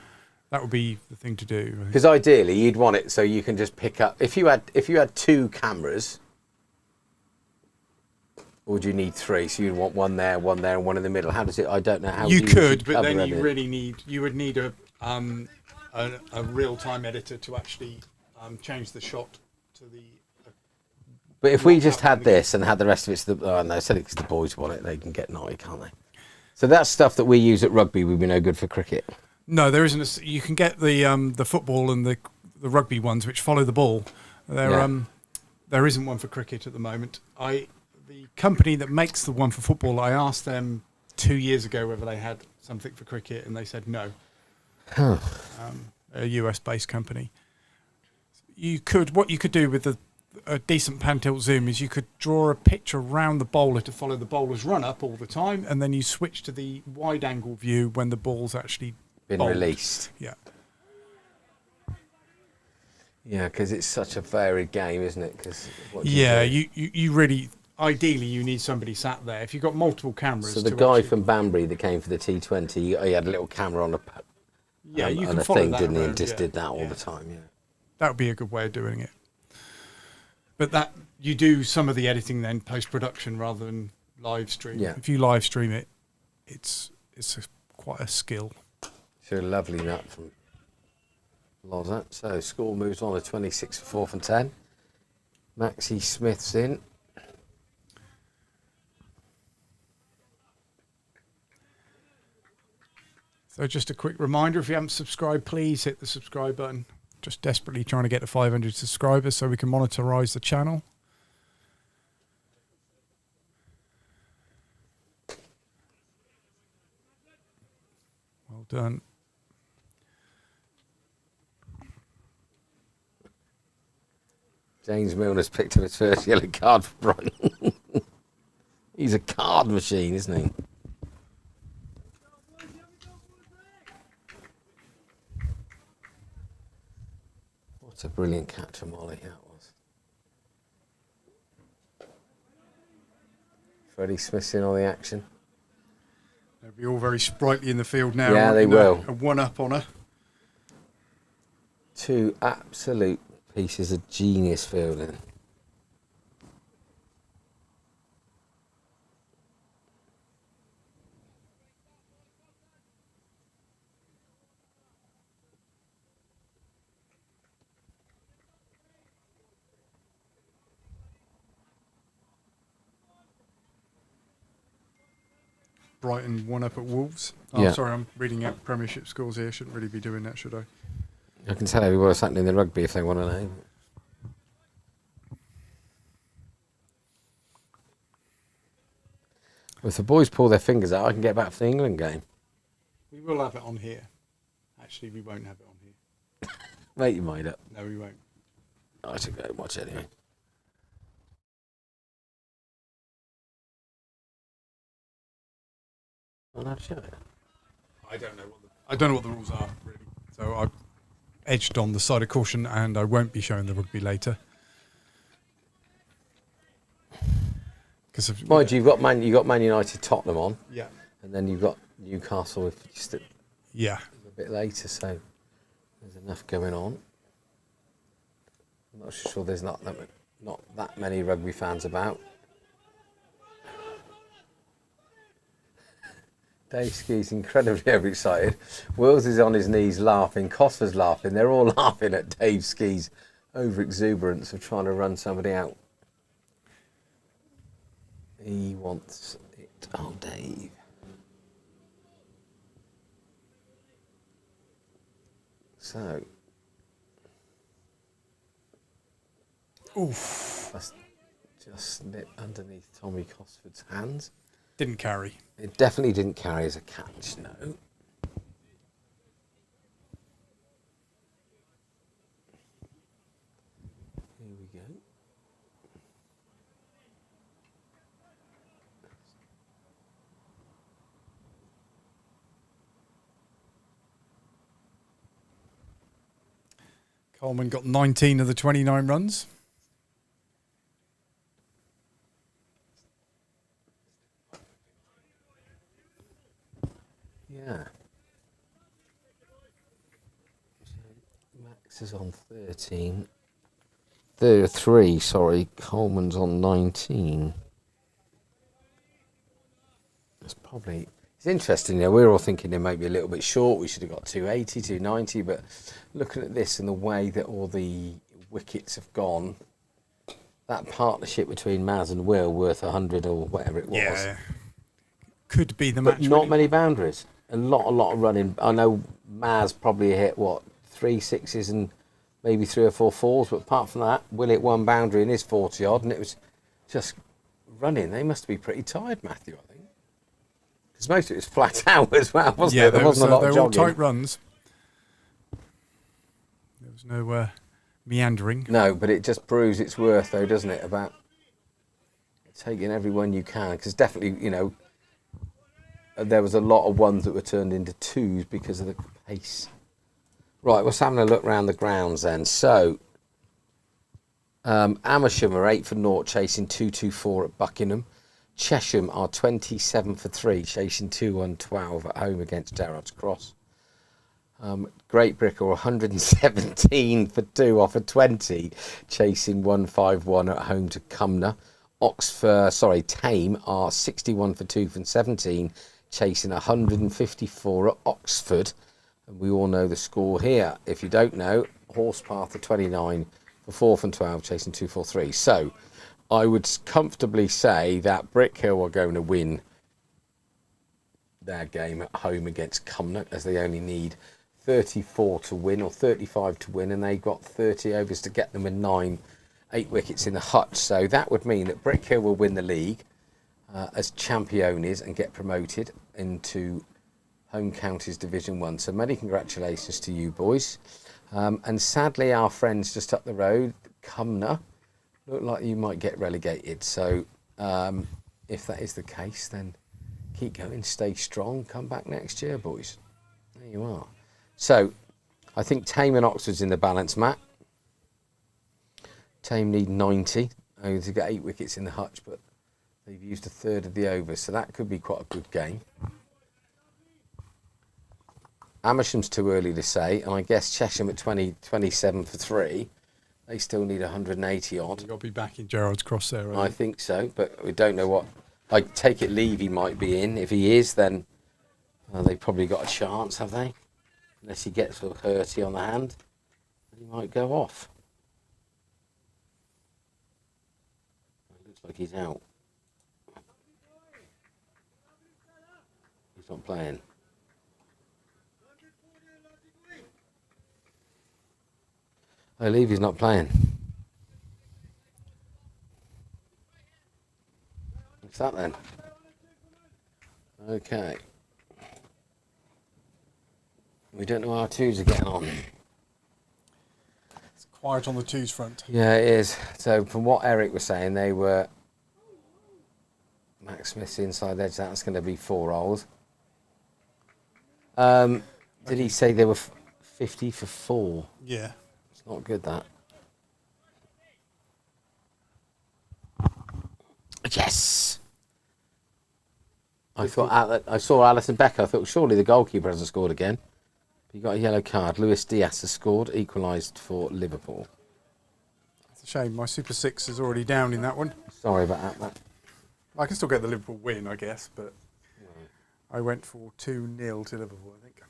That would be the thing to do. Because ideally, you'd want it so you can just pick up. If you had 2 cameras, or would you need 3? So you'd want 1 there, 1 there, and 1 in the middle. How does it? I don't know how. You could, but then you really need. You would need a real-time editor to actually change the shot to the. But if we just had this and had the rest of it, no, said it's the boys want it. They can get naughty, can't they? So that's stuff that we use at rugby. Would be no good for cricket. No, there isn't. You can get the football and the rugby ones which follow the ball. There isn't one for cricket at the moment. The company that makes the one for football, I asked them 2 years ago whether they had something for cricket, and they said no. Huh. A US-based company. What you could do with a decent pan tilt zoom is you could draw a picture around the bowler to follow the bowler's run up all the time, and then you switch to the wide angle view when the ball's actually been bowled. Released. Yeah. Yeah, because it's such a varied game, isn't it? Cause you really. Ideally, you need somebody sat there. If you've got multiple cameras. So the guy from Banbury that came for the T20, he had a little camera on you can a follow thing, that didn't he? around, And just did that all the time. Yeah. That would be a good way of doing it. But that you do some of the editing then post-production rather than live stream. Yeah. If you live stream it, it's quite a skill. So a lovely nut from Lozza. So score moves on to 26 for 4th and 10. Maxie Smith's in. So just a quick reminder, if you haven't subscribed, please hit the subscribe button. Just desperately trying to get to 500 subscribers so we can monetize the channel. Well done. James Milner's picked up his first yellow card for Brighton. He's a card machine, isn't he? That's a brilliant catch from Ollie, that was. Freddie Smith's in on the action. They'll be all very sprightly in the field now. Yeah, they will. A one-up on her. Two absolute pieces of genius fielding. Brighton one up at Wolves. Oh, Yeah. sorry, I'm reading out Premiership scores here. Shouldn't really be doing that, should I? I can tell everyone what's happening in the rugby if they want to know. If the boys pull their fingers out, I can get back for the England game. We will have it on here. Actually, we won't have it on here. Make your mind up. No, we won't. I should go and watch it anyway. Well, I'll show it. I don't know what the rules are really. So I've edged on the side of caution, and I won't be showing the rugby later. Because Mind you, you've got Man United Tottenham on, yeah, and then you've got Newcastle just a yeah. bit later, so there's enough going on. I'm not sure there's not that many rugby fans about. Dave Ski's incredibly overexcited. Wills is on his knees laughing. Costa's laughing. They're all laughing at Dave Ski's over-exuberance of trying to run somebody out. He wants it. Oh, Dave. So. Oof. That's just nipped underneath Tommy Cosford's hands. Didn't carry. It definitely didn't carry as a catch, no. Here we go. Coleman got 19 of the 29 runs. Yeah. Max is on 13. 3, sorry. Coleman's on 19. That's probably... It's interesting, you know, we're all thinking they might be a little bit short. We should have got 280, 290, but looking at this and the way that all the wickets have gone, that partnership between Maz and Will worth 100 or whatever it was. Yeah. Could be the But match. not many boundaries. A lot of running. I know Maz probably hit, 3 sixes and maybe 3 or 4 fours, but apart from that, Will hit one boundary in his 40 odd, and it was just running. They must be pretty tired, Matthew, I think. Because most of it was flat out as well, wasn't it? There wasn't a lot they of were all jogging. tight runs. There was no meandering. No, but it just proves its worth, though, doesn't it? About taking every one you can. Because definitely, you know, there was a lot of ones that were turned into 2s because of the pace. Right, let's have a look around the grounds then. So, Amersham are 8 for 0, chasing 224 at Buckingham. Chesham are 27 for 3, chasing 212 at home against Gerrards Cross. Great Brick are 117 for 2 off of 20, chasing 151 at home to Cumnor. Tame are 61 for 2 from 17, chasing 154 at Oxford. And we all know the score here. If you don't know, Horspath are 29 for 4 from 12, chasing 243. So I would comfortably say that Brick Hill are going to win their game at home against Cumnor, as they only need 34 to win or 35 to win, and they've got 30 overs to get them with 8 wickets in the hutch. So that would mean that Brick Hill will win the league as champions and get promoted into Home Counties Division 1. So many congratulations to you boys. And sadly, our friends just up the road, Cumnor, look like you might get relegated. So if that is the case, then keep going, stay strong, come back next year, boys. There you are. So I think Tame and Oxford's in the balance, Matt. Tame need 90. Only to get 8 wickets in the hutch, but they've used a third of the overs, so that could be quite a good game. Amersham's too early to say, and I guess Chesham at 27 for 3. They still need 180 odd. You've got to be back in Gerrards Cross there, I think so, but we don't know what. I take it Levy might be in. If he is, then they've probably got a chance, have they? Unless he gets sort of hurty on the hand, he might go off. It looks like he's out. He's not playing. I believe he's not playing. What's that then? Okay. We don't know how our twos are getting on. It's quiet on the twos front. Yeah, it is. So from what Eric was saying, they were Max Smith's inside edge. That's going to be 4 rolls. Did he say they were 50 for 4? Yeah. It's not good, that. Yes. I saw Alison Becker. I thought surely the goalkeeper hasn't scored again. He got a yellow card. Luis Diaz has scored, equalised for Liverpool. It's a shame. My Super 6 is already down in that one. Sorry about that, Matt. I can still get the Liverpool win, I guess, but I went for 2-0 to Liverpool, I think.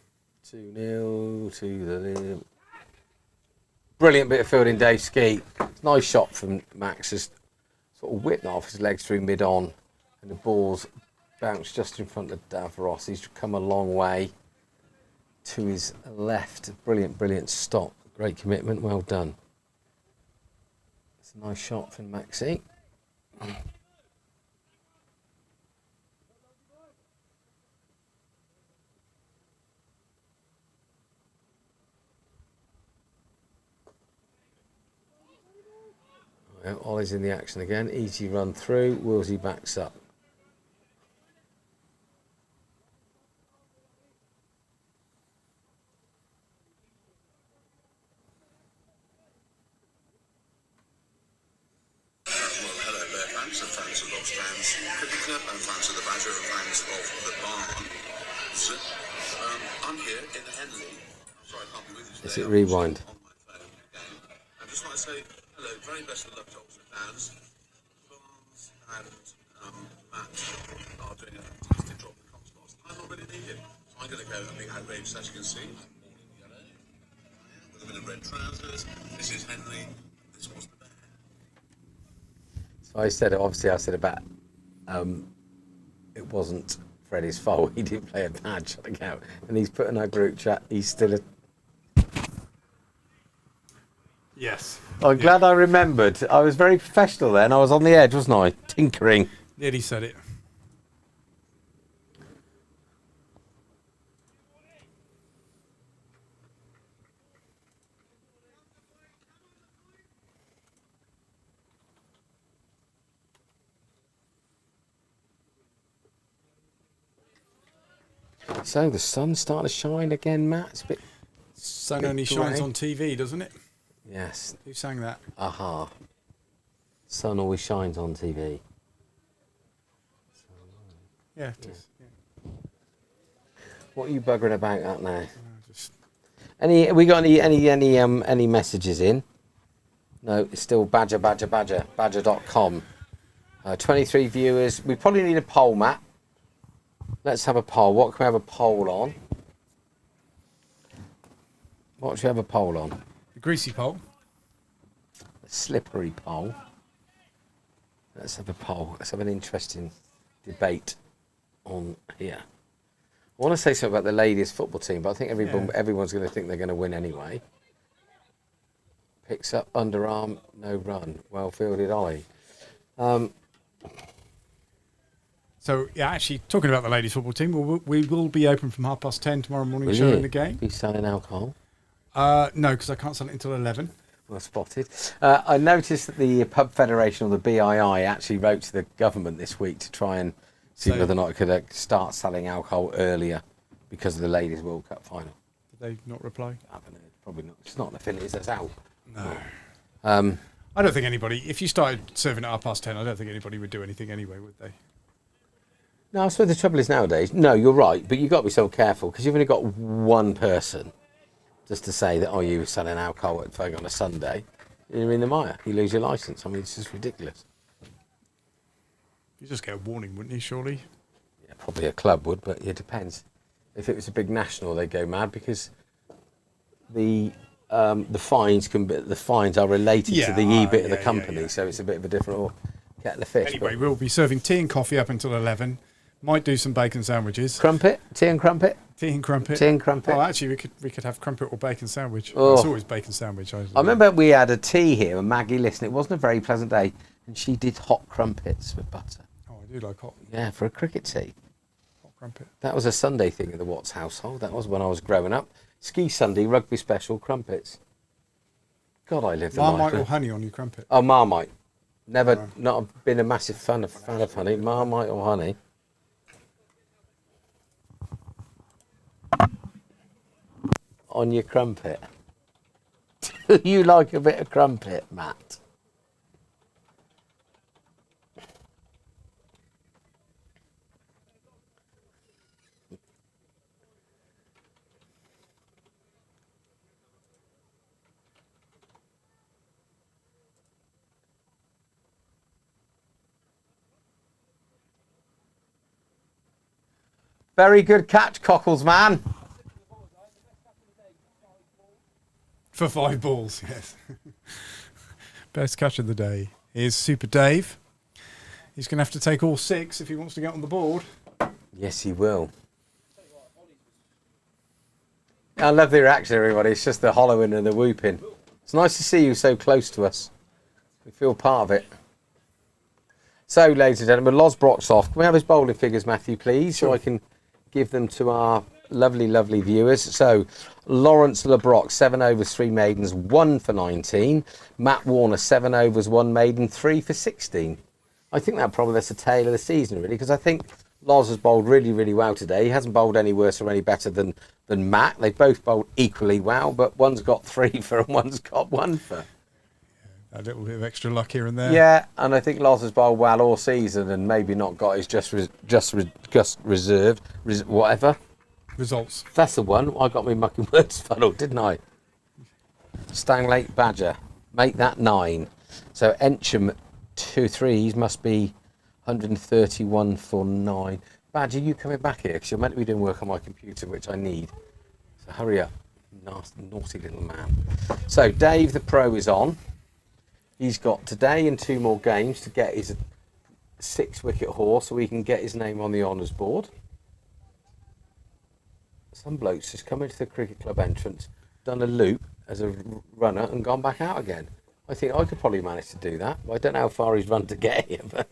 2-0 to the Liverpool. Brilliant bit of fielding, Dave Skeet. Nice shot from Max. Just sort of whipped off his legs through mid-on, and the ball's bounced just in front of Davros. He's come a long way to his left. Brilliant, brilliant stop. Great commitment. Well done. It's a nice shot from Maxi. Ollie's in the action again. Easy run through. Willsey backs up. Hello there, fans and fans of Horspath Cricket Club and fans of the Badger and fans of the Barn. I'm here in Henley. Sorry, I can't be with you today. Is it rewind? On my phone again. I just want to say hello, very best of luck to Oxford fans. Barnes and Matt are doing a fantastic job with Costley. I'm not really needed, so I'm going to go and be outraged, as you can see. I'm all in yellow, with a bit of red trousers. This is Henley. This was the bear. So I said about it wasn't Freddie's fault. He didn't play a bad shot out, and he's put in our group chat. He's still a. Yes. I'm glad I remembered. I was very professional then. I was on the edge, wasn't I? Tinkering. Nearly said it. So the sun's starting to shine again, Matt. It's a bit. Sun only shines on TV, doesn't it? Yes. Who sang that? Aha. Sun always shines on TV. Yeah, it is. Yeah. What are you buggering about that now? Just We got any messages in? No, it's still badger.com. 23 viewers. We probably need a poll, Matt. Let's have a poll. What can we have a poll on? What should we have a poll on? the greasy pole. A slippery poll. Let's have a poll. Let's have an interesting debate on here. I want to say something about the ladies football team, but I think everyone's going to think they're going to win anyway. Picks up underarm, no run. Well fielded Ollie. So, yeah, actually, talking about the ladies football team, we will be open from 10:30 tomorrow morning, showing the game. Be selling alcohol? No, because I can't sell it until 11. Well spotted. I noticed that the Pub Federation, or the BII, actually wrote to the government this week to try and see whether or not it could start selling alcohol earlier because of the Ladies World Cup final. Did they not reply? I haven't heard. Probably not. It's not an affiliate, that's out. No. I don't think anybody, if you started serving at 10:30, I don't think anybody would do anything anyway, would they? No, I suppose the trouble is nowadays, no, you're right, but you've got to be so careful because you've only got one person just to say that, oh, you were selling alcohol at Fog on a Sunday. You're in the mire. You lose your licence. I mean, it's just ridiculous. You just get a warning, wouldn't you, surely? Yeah, probably a club would, but it depends. If it was a big national, they'd go mad because the fines are related to the EBIT of the company, so it's a bit of a different kettle of fish. Anyway, we'll be serving tea and coffee up until 11. Might do some bacon sandwiches. Crumpet? Tea and crumpet? Tea and crumpet. Tea and crumpet. Oh, actually, we could have crumpet or bacon sandwich. Oh. It's always bacon sandwich. I remember we had a tea here, and Maggie listened. It wasn't a very pleasant day, and she did hot crumpets with butter. Oh, I do like hot. Yeah, for a cricket tea. Hot crumpet. That was a Sunday thing in the Watts household. That was when I was growing up. Ski Sunday, rugby special, crumpets. God, I lived the life. Marmite or honey on your crumpet? Oh, Marmite. Never, not been a massive fan of honey. Marmite or honey. On your crumpet. Do you like a bit of crumpet, Matt? Very good catch, Cockles, man. For 5 balls, yes. Best catch of the day. Here's Super Dave. He's going to have to take all 6 if he wants to get on the board. Yes, he will. I love the reaction, everybody. It's just the hollowing and the whooping. It's nice to see you so close to us. We feel part of it. So, ladies and gentlemen, Losbrock's off. Can we have his bowling figures, Matthew, please, so I can give them to our lovely, lovely viewers. So, Lawrence LeBrock, 7 overs, 3 maidens, 1 for 19. Matt Warner, 7 overs, 1 maiden, 3 for 16. I think that's a tale of the season, really, because I think Loz has bowled really, really well today. He hasn't bowled any worse or any better than Matt. They both bowled equally well, but one's got 3 for and one's got 1 for. A little bit of extra luck here and there. Yeah, and I think Loz has bowled well all season and maybe not got his just reserved, whatever. Results. That's the one. I got my mucking words funneled, didn't I? Stanglake Badger. Make that 9. So Encham 2 3s must be 131 for 9. Badger, you coming back here? Because you're meant to be doing work on my computer, which I need. So hurry up. Nasty, naughty little man. So Dave the Pro is on. He's got today and 2 more games to get his 6-wicket horse so he can get his name on the honours board. Some blokes just come into the cricket club entrance, done a loop as a runner and gone back out again. I think I could probably manage to do that, but I don't know how far he's run to get here. But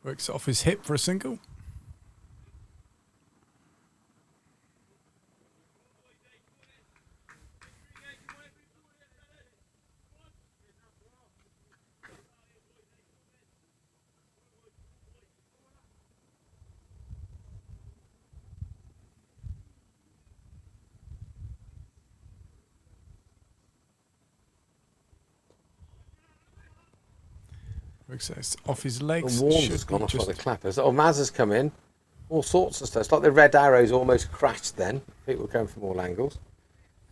Works off his hip for a single. Works off his legs. the Warner's has gone off like the clappers. Oh, Maz has come in. All sorts of stuff. It's like the red arrows almost crashed then. People were coming from all angles.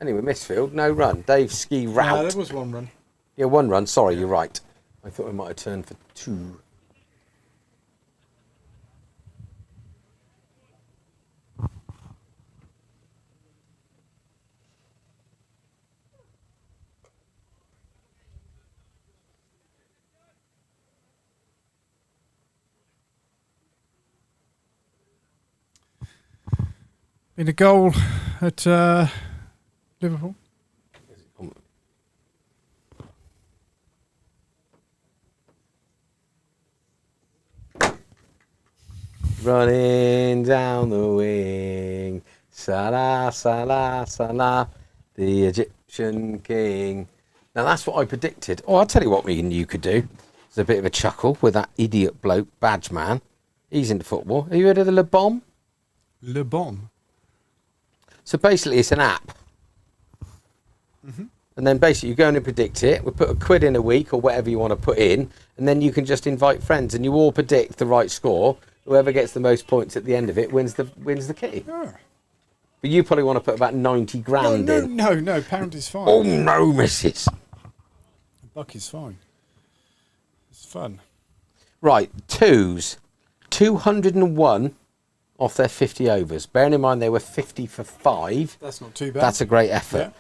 Anyway, Misfield, no run. Dave ski route. There was 1 run. Yeah, 1 run. Sorry, you're right. I thought we might have turned for 2. In a goal at Liverpool. Running down the wing, Salah, Salah, Salah. The Egyptian king. Now that's what I predicted. Oh, I'll tell you what me and you could do. There's a bit of a chuckle with that idiot bloke, Badge Man. He's into football. Have you heard of the Le Bon? Le Bon. So basically, it's an app. And then basically, you go in and predict it. We put £1 in a week or whatever you want to put in. And then you can just invite friends and you all predict the right score. Whoever gets the most points at the end of it wins the kit. Oh. But you probably want to put about 90 grand in. No, pound is fine. Oh, no, missus. Buck is fine. It's fun. Right, twos. 201 off their 50 overs. Bearing in mind they were 50 for 5. That's not too bad. That's a great effort.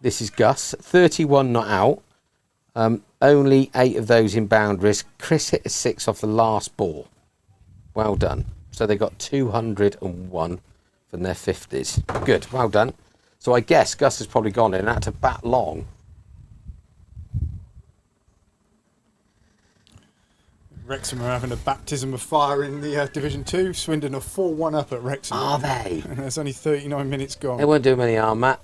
This is Gus, 31 not out. Only 8 of those in boundaries. Chris hit a 6 off the last ball. Well done. So they got 201 from their 50s. Good, well done. So I guess Gus has probably gone in and had to bat long. Wrexham are having a baptism of fire in the Division 2. Swindon are 4-1 up at Wrexham. Are they? And there's only 39 minutes gone. They won't do many harm, Matt.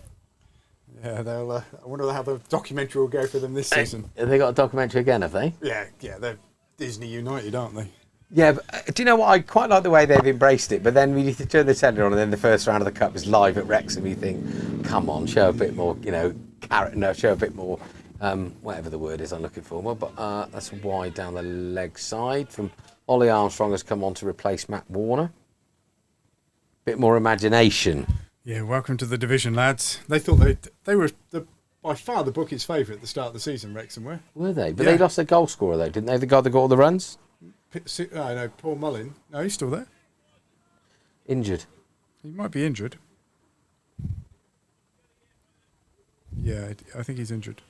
Yeah, they'll. I wonder how the documentary will go for them this season. Have they got a documentary again, have they? Yeah, they're Disney United, aren't they? Yeah, but do you know what? I quite like the way they've embraced it, but then when you turn the telly on and then the first round of the Cup is live at Wrexham, you think, come on, show a bit more, show a bit more, whatever the word is I'm looking for. But that's wide down the leg side from Ollie Armstrong has come on to replace Matt Warner. Bit more imagination. Yeah, welcome to the division, lads. They thought they were by far the bookies' favourite at the start of the season, Wrexham were. Were they? But Yeah. they lost their goal scorer, though, didn't they? The guy that got all the runs? No, Paul Mullin. No, he's still there. Injured. He might be injured. Yeah, I think he's injured.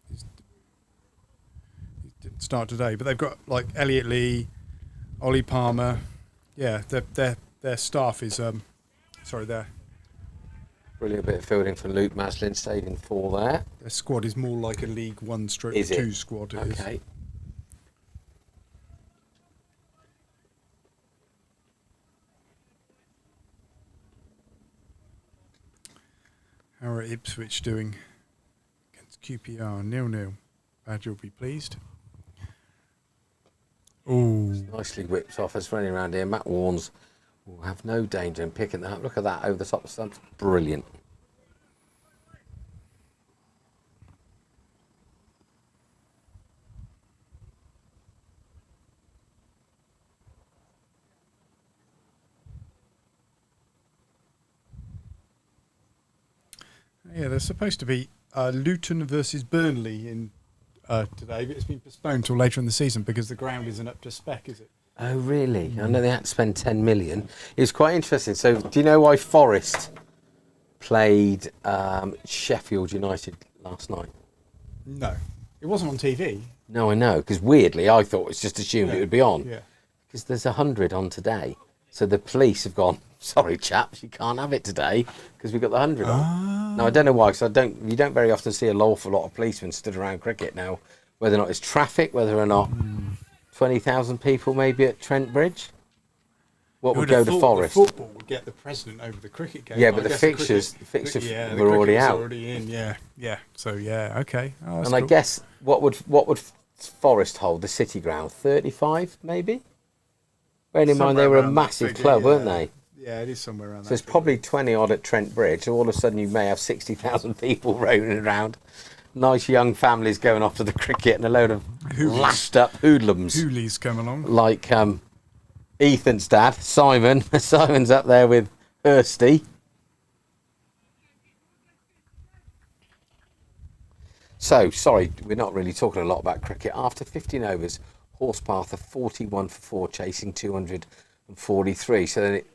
He didn't start today, but they've got like Elliot Lee, Ollie Palmer. Yeah, their staff is their Brilliant bit of fielding from Luke Maslin, saving 4 there. their squad is more like a League 1 stroke Is it? 2 squad. It is. Okay. How are Ipswich doing against QPR? 0-0. Badger will be pleased. Oh, Nicely whipped off us running around here. Matt Warnes will have no danger in picking that up. Look at that over the top of stumps. Brilliant. yeah. There's supposed to be Luton versus Burnley in today, but it's been postponed till later in the season because the ground isn't up to spec, is it? Oh, really? I know they had to spend 10 million. It was quite interesting. So, do you know why Forest played Sheffield United last night? No, it wasn't on TV. No, I know, because weirdly, I thought it's just assumed it would be on. Yeah. Because there's 100 on today. So the police have gone, sorry, chaps, you can't have it today because we've got the 100 on. Now, I don't know why, because you don't very often see an awful lot of policemen stood around cricket now, whether or not it's traffic, whether or not 20,000 people maybe at Trent Bridge. What would go to Forest? The football would get the president over the cricket game. Yeah, I but the guess fixtures the were already cricket was out. already in. Yeah. So yeah, okay. Oh, that's And I cool. guess what would Forest hold? The City Ground, 35 maybe. Bearing in mind they Somewhere were a around that massive figure, club, yeah. weren't they? Yeah, it is somewhere around So that. it's probably 20 odd at Trent Bridge. So all of a sudden you may have 60,000 people roaming around. Nice young families going off to the cricket and a load of lashed up hoodlums. Hoolies come along. Like Ethan's dad, Simon. Simon's up there with Hursty. So, sorry, we're not really talking a lot about cricket. After 15 overs, Horspath are 41 for 4, chasing 243. So then it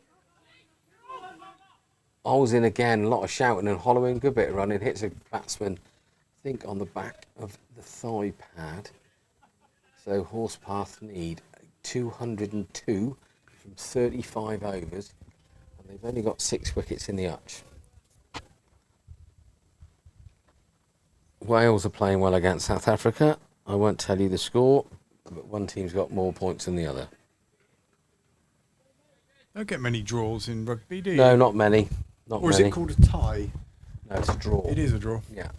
holes in again, a lot of shouting and hollowing, good bit of running, hits a batsman, I think, on the back of the thigh pad. So Horspath need 202 from 35 overs, and they've only got 6 wickets in the hutch. Wales are playing well against South Africa. I won't tell you the score, but one team's got more points than the other. Don't get many draws in rugby, do you? No, not many. Not or is many. it called a tie? No, it's a draw. It is a draw. Yeah.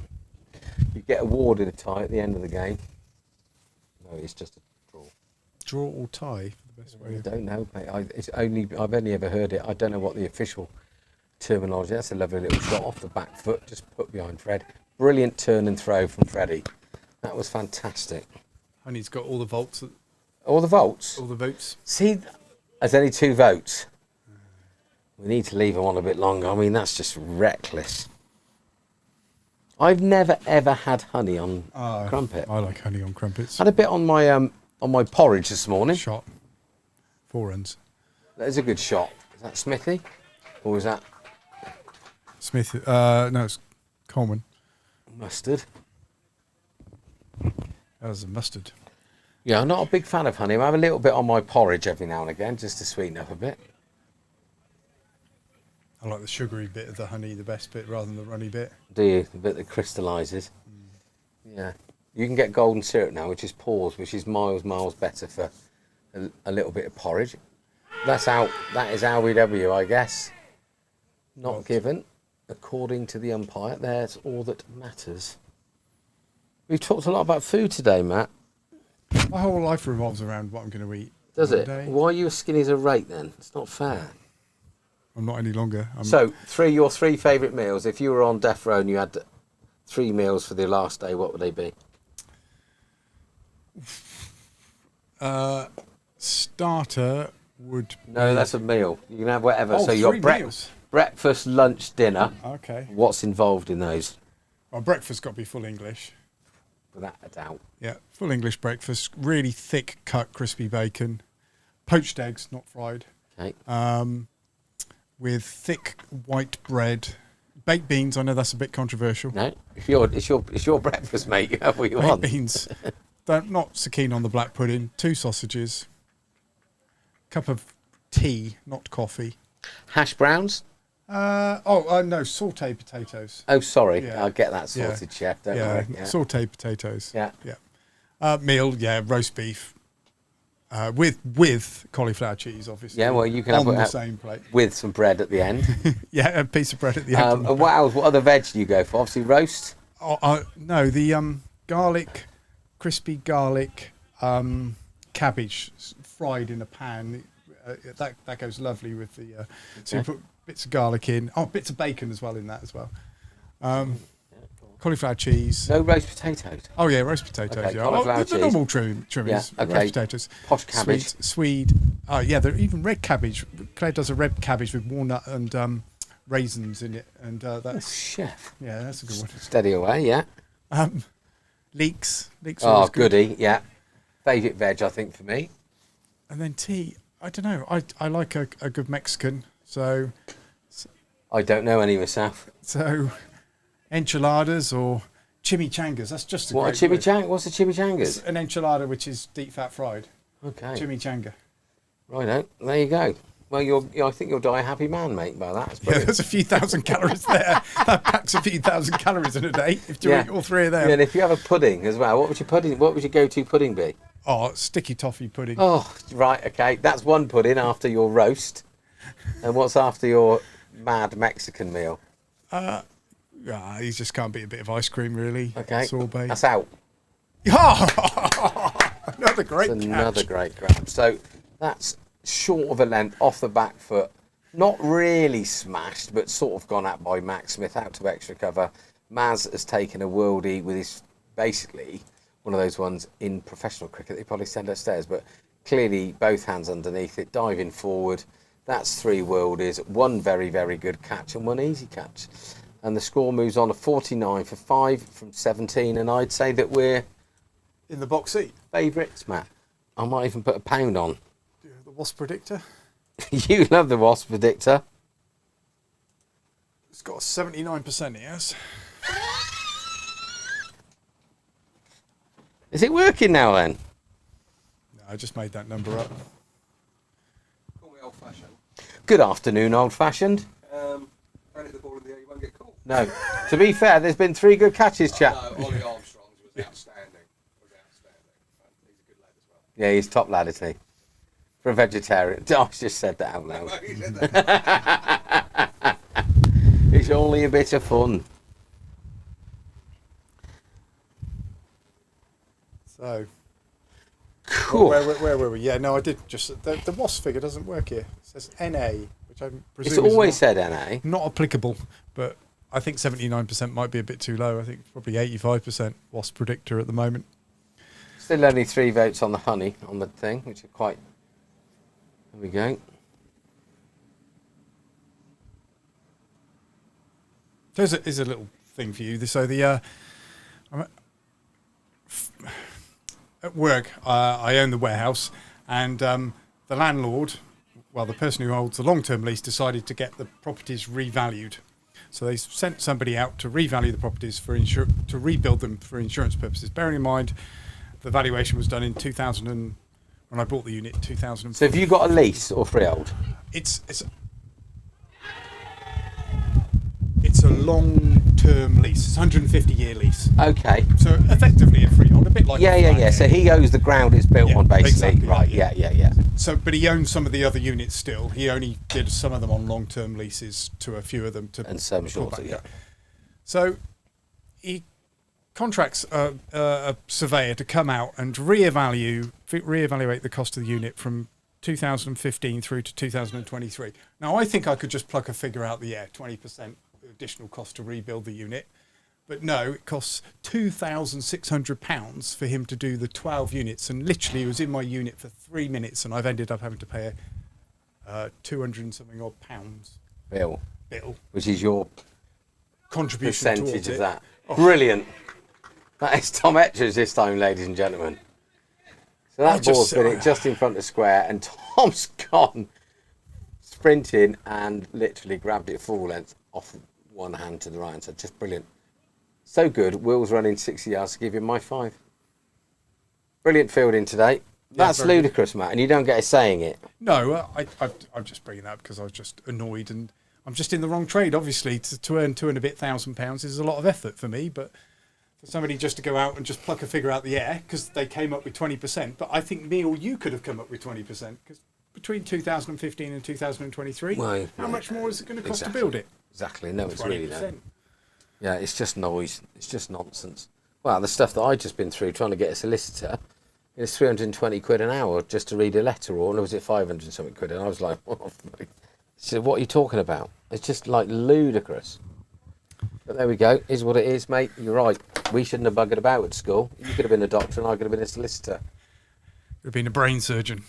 You get awarded a tie at the end of the game. No, it's just a draw. Draw or tie for the best way. I don't know, mate. I've only ever heard it. I don't know what the official terminology. That's a lovely little shot off the back foot, just put behind Fred. Brilliant turn and throw from Freddie. That was fantastic. Honey's got all the volts. All the votes. All the votes. See, there's only 2 votes. We need to leave them on a bit longer. I mean, that's just reckless. I've never ever had honey on crumpet. I like honey on crumpets. Had a bit on my porridge this morning. Shot. 4 runs. That is a good shot. Is that Smithy? Or was that Smith. No, it's Coleman. Mustard? That was a mustard. Yeah, I'm not a big fan of honey. I have a little bit on my porridge every now and again, just to sweeten up a bit. I like the sugary bit of the honey, the best bit, rather than the runny bit. Do you? The bit that crystallises. Yeah. You can get golden syrup now, which is pause, which is miles better for a little bit of porridge. That's out. That is RBW, I guess. Not given. According to the umpire, that's all that matters. We've talked a lot about food today, Matt. My whole life revolves around what I'm going to eat. Does one it? day. Why are you as skinny as a rake then? It's not fair. I'm not any longer. So, your 3 favourite meals. If you were on death row and you had 3 meals for the last day, what would they be? Starter would. No, that's a meal. You can have whatever. Oh, so your 3 meals. breakfast, lunch, dinner. Okay. What's involved in those? Well, breakfast got to be full English. Without a doubt. Yeah, full English breakfast. Really thick cut crispy bacon, poached eggs, not fried. Okay. With thick white bread, baked beans. I know that's a bit controversial. No, it's your breakfast, mate. You have what you want. Baked beans. Not so keen on the black pudding. 2 sausages. Cup of tea, not coffee. Hash browns? No, sauteed potatoes. Oh, sorry. Yeah. I'll get that sorted, chef. Don't worry. Yeah. Sauteed potatoes. Yeah. Meal, roast beef. With cauliflower cheese, obviously. Yeah, well, you can on have the same plate. with some bread at the end. Yeah, a piece of bread at the end. And what else? What other veg do you go for? Obviously, roast. No, the garlic, crispy garlic, cabbage fried in a pan. That goes lovely with the. So you put bits of garlic in. Oh, bits of bacon as well in that as well. Cauliflower cheese. No roast potatoes. Oh yeah, roast potatoes. Okay, Yeah, cauliflower the normal trimmings. Yeah, okay. Roast potatoes. Posh cabbage. Swede. Oh yeah, there even red cabbage. Claire does a red cabbage with walnut and raisins in it, and that's chef. Yeah, that's a good one. Steady away, yeah. Leeks. Leeks. Oh, goody, yeah. Favourite veg, I think, for me. And then tea. I don't know. I like a good Mexican. So. I don't know any myself. So, enchiladas or chimichangas. That's just a what great word. What's a chimichangas? It's an enchilada which is deep fat fried. Okay. Chimichanga. Righto. There you go. Well, I think you'll die a happy man, mate, by that. Yeah, there's a few thousand calories there. That packs a few thousand calories in a day if you eat all 3 of them. Yeah, and if you have a pudding as well, what would your go-to pudding be? Oh, sticky toffee pudding. Oh, right, okay. That's one pudding after your roast. And what's after your mad Mexican meal? Yeah, you just can't beat a bit of ice cream, really. Okay. Sorbet. That's out. Another great That's catch. another great grab. So that's short of a length, off the back foot. Not really smashed, but sort of gone at by Max Smith, out to extra cover. Maz has taken a worldie with his, basically, one of those ones in professional cricket they probably send upstairs, but clearly both hands underneath it, diving forward. That's 3 worldies, 1 very, very good catch and 1 easy catch. And the score moves on to 49 for 5 from 17, and I'd say that we're in the box seat. Favourites, Matt. I might even put a pound on. The Wasp Predictor. You love the Wasp Predictor. It's got a 79%, it has. Is it working now then? No, I just made that number up. Call me old-fashioned. Good afternoon, old-fashioned. Running the ball in the air, you won't get caught. No. To be fair, there's been 3 good catches, chap. No, Ollie Armstrong's was outstanding. He's a good lad as well. Yeah, he's top lad, isn't he? For a vegetarian. I just said that out loud. He said that. It's only a bit of fun. So, Cool. where were we? Yeah, no, I did just the WASP figure doesn't work here. It says NA, which I presume It's is always not, said NA. not applicable, but I think 79% might be a bit too low. I think it's probably 85% WASP predictor at the moment. Still only 3 votes on the honey on the thing, which are quite. There we go. There's a little thing for you. So I'm at work, I own the warehouse, and the landlord, well, the person who holds the long-term lease, decided to get the properties revalued. So they sent somebody out to revalue the properties to rebuild them for insurance purposes. Bearing in mind, the valuation was done in 2000 when I bought the unit in 2000. So have you got a lease or freehold? It's a long-term lease. It's a 150-year lease. Okay. So effectively a freehold, a bit like Yeah. So he owns the ground it's built on, basically. Exactly, right. Yeah. So, but he owns some of the other units still. He only did some of them on long-term leases to a few of them and some shorter. Yeah. So he contracts a surveyor to come out and reevaluate the cost of the unit from 2015 through to 2023. Now, I think I could just pluck a figure out the air, 20% additional cost to rebuild the unit. But no, it costs £2,600 for him to do the 12 units. And literally, he was in my unit for 3 minutes, and I've ended up having to pay 200 and something odd pounds. Bill. Which is your contribution percentage of it. that. Oh. Brilliant. That is Tom Etchers this time, ladies and gentlemen. So that ball's been just in front of square, and Tom's gone sprinting and literally grabbed it full length off one hand to the right. So just brilliant. So good. Will's running 60 yards to give him my 5. Brilliant fielding today. That's ludicrous, Matt, and you don't get a saying it. No, I'm just bringing that up because I was just annoyed, and I'm just in the wrong trade. Obviously, to earn £2 and a bit thousand is a lot of effort for me, but for somebody just to go out and just pluck a figure out the air because they came up with 20%. But I think me or you could have come up with 20% because between 2015 and 2023, how much more is it going to cost to build it? Exactly. No, it's really no. Yeah, it's just noise. It's just nonsense. Well, the stuff that I've just been through trying to get a solicitor, it's 320 quid an hour just to read a letter, or was it 500 and something quid? And I was like, so what are you talking about? It's just like ludicrous. But there we go. Is what it is, mate. You're right. We shouldn't have buggered about at school. You could have been a doctor and I could have been a solicitor. Could have been a brain surgeon.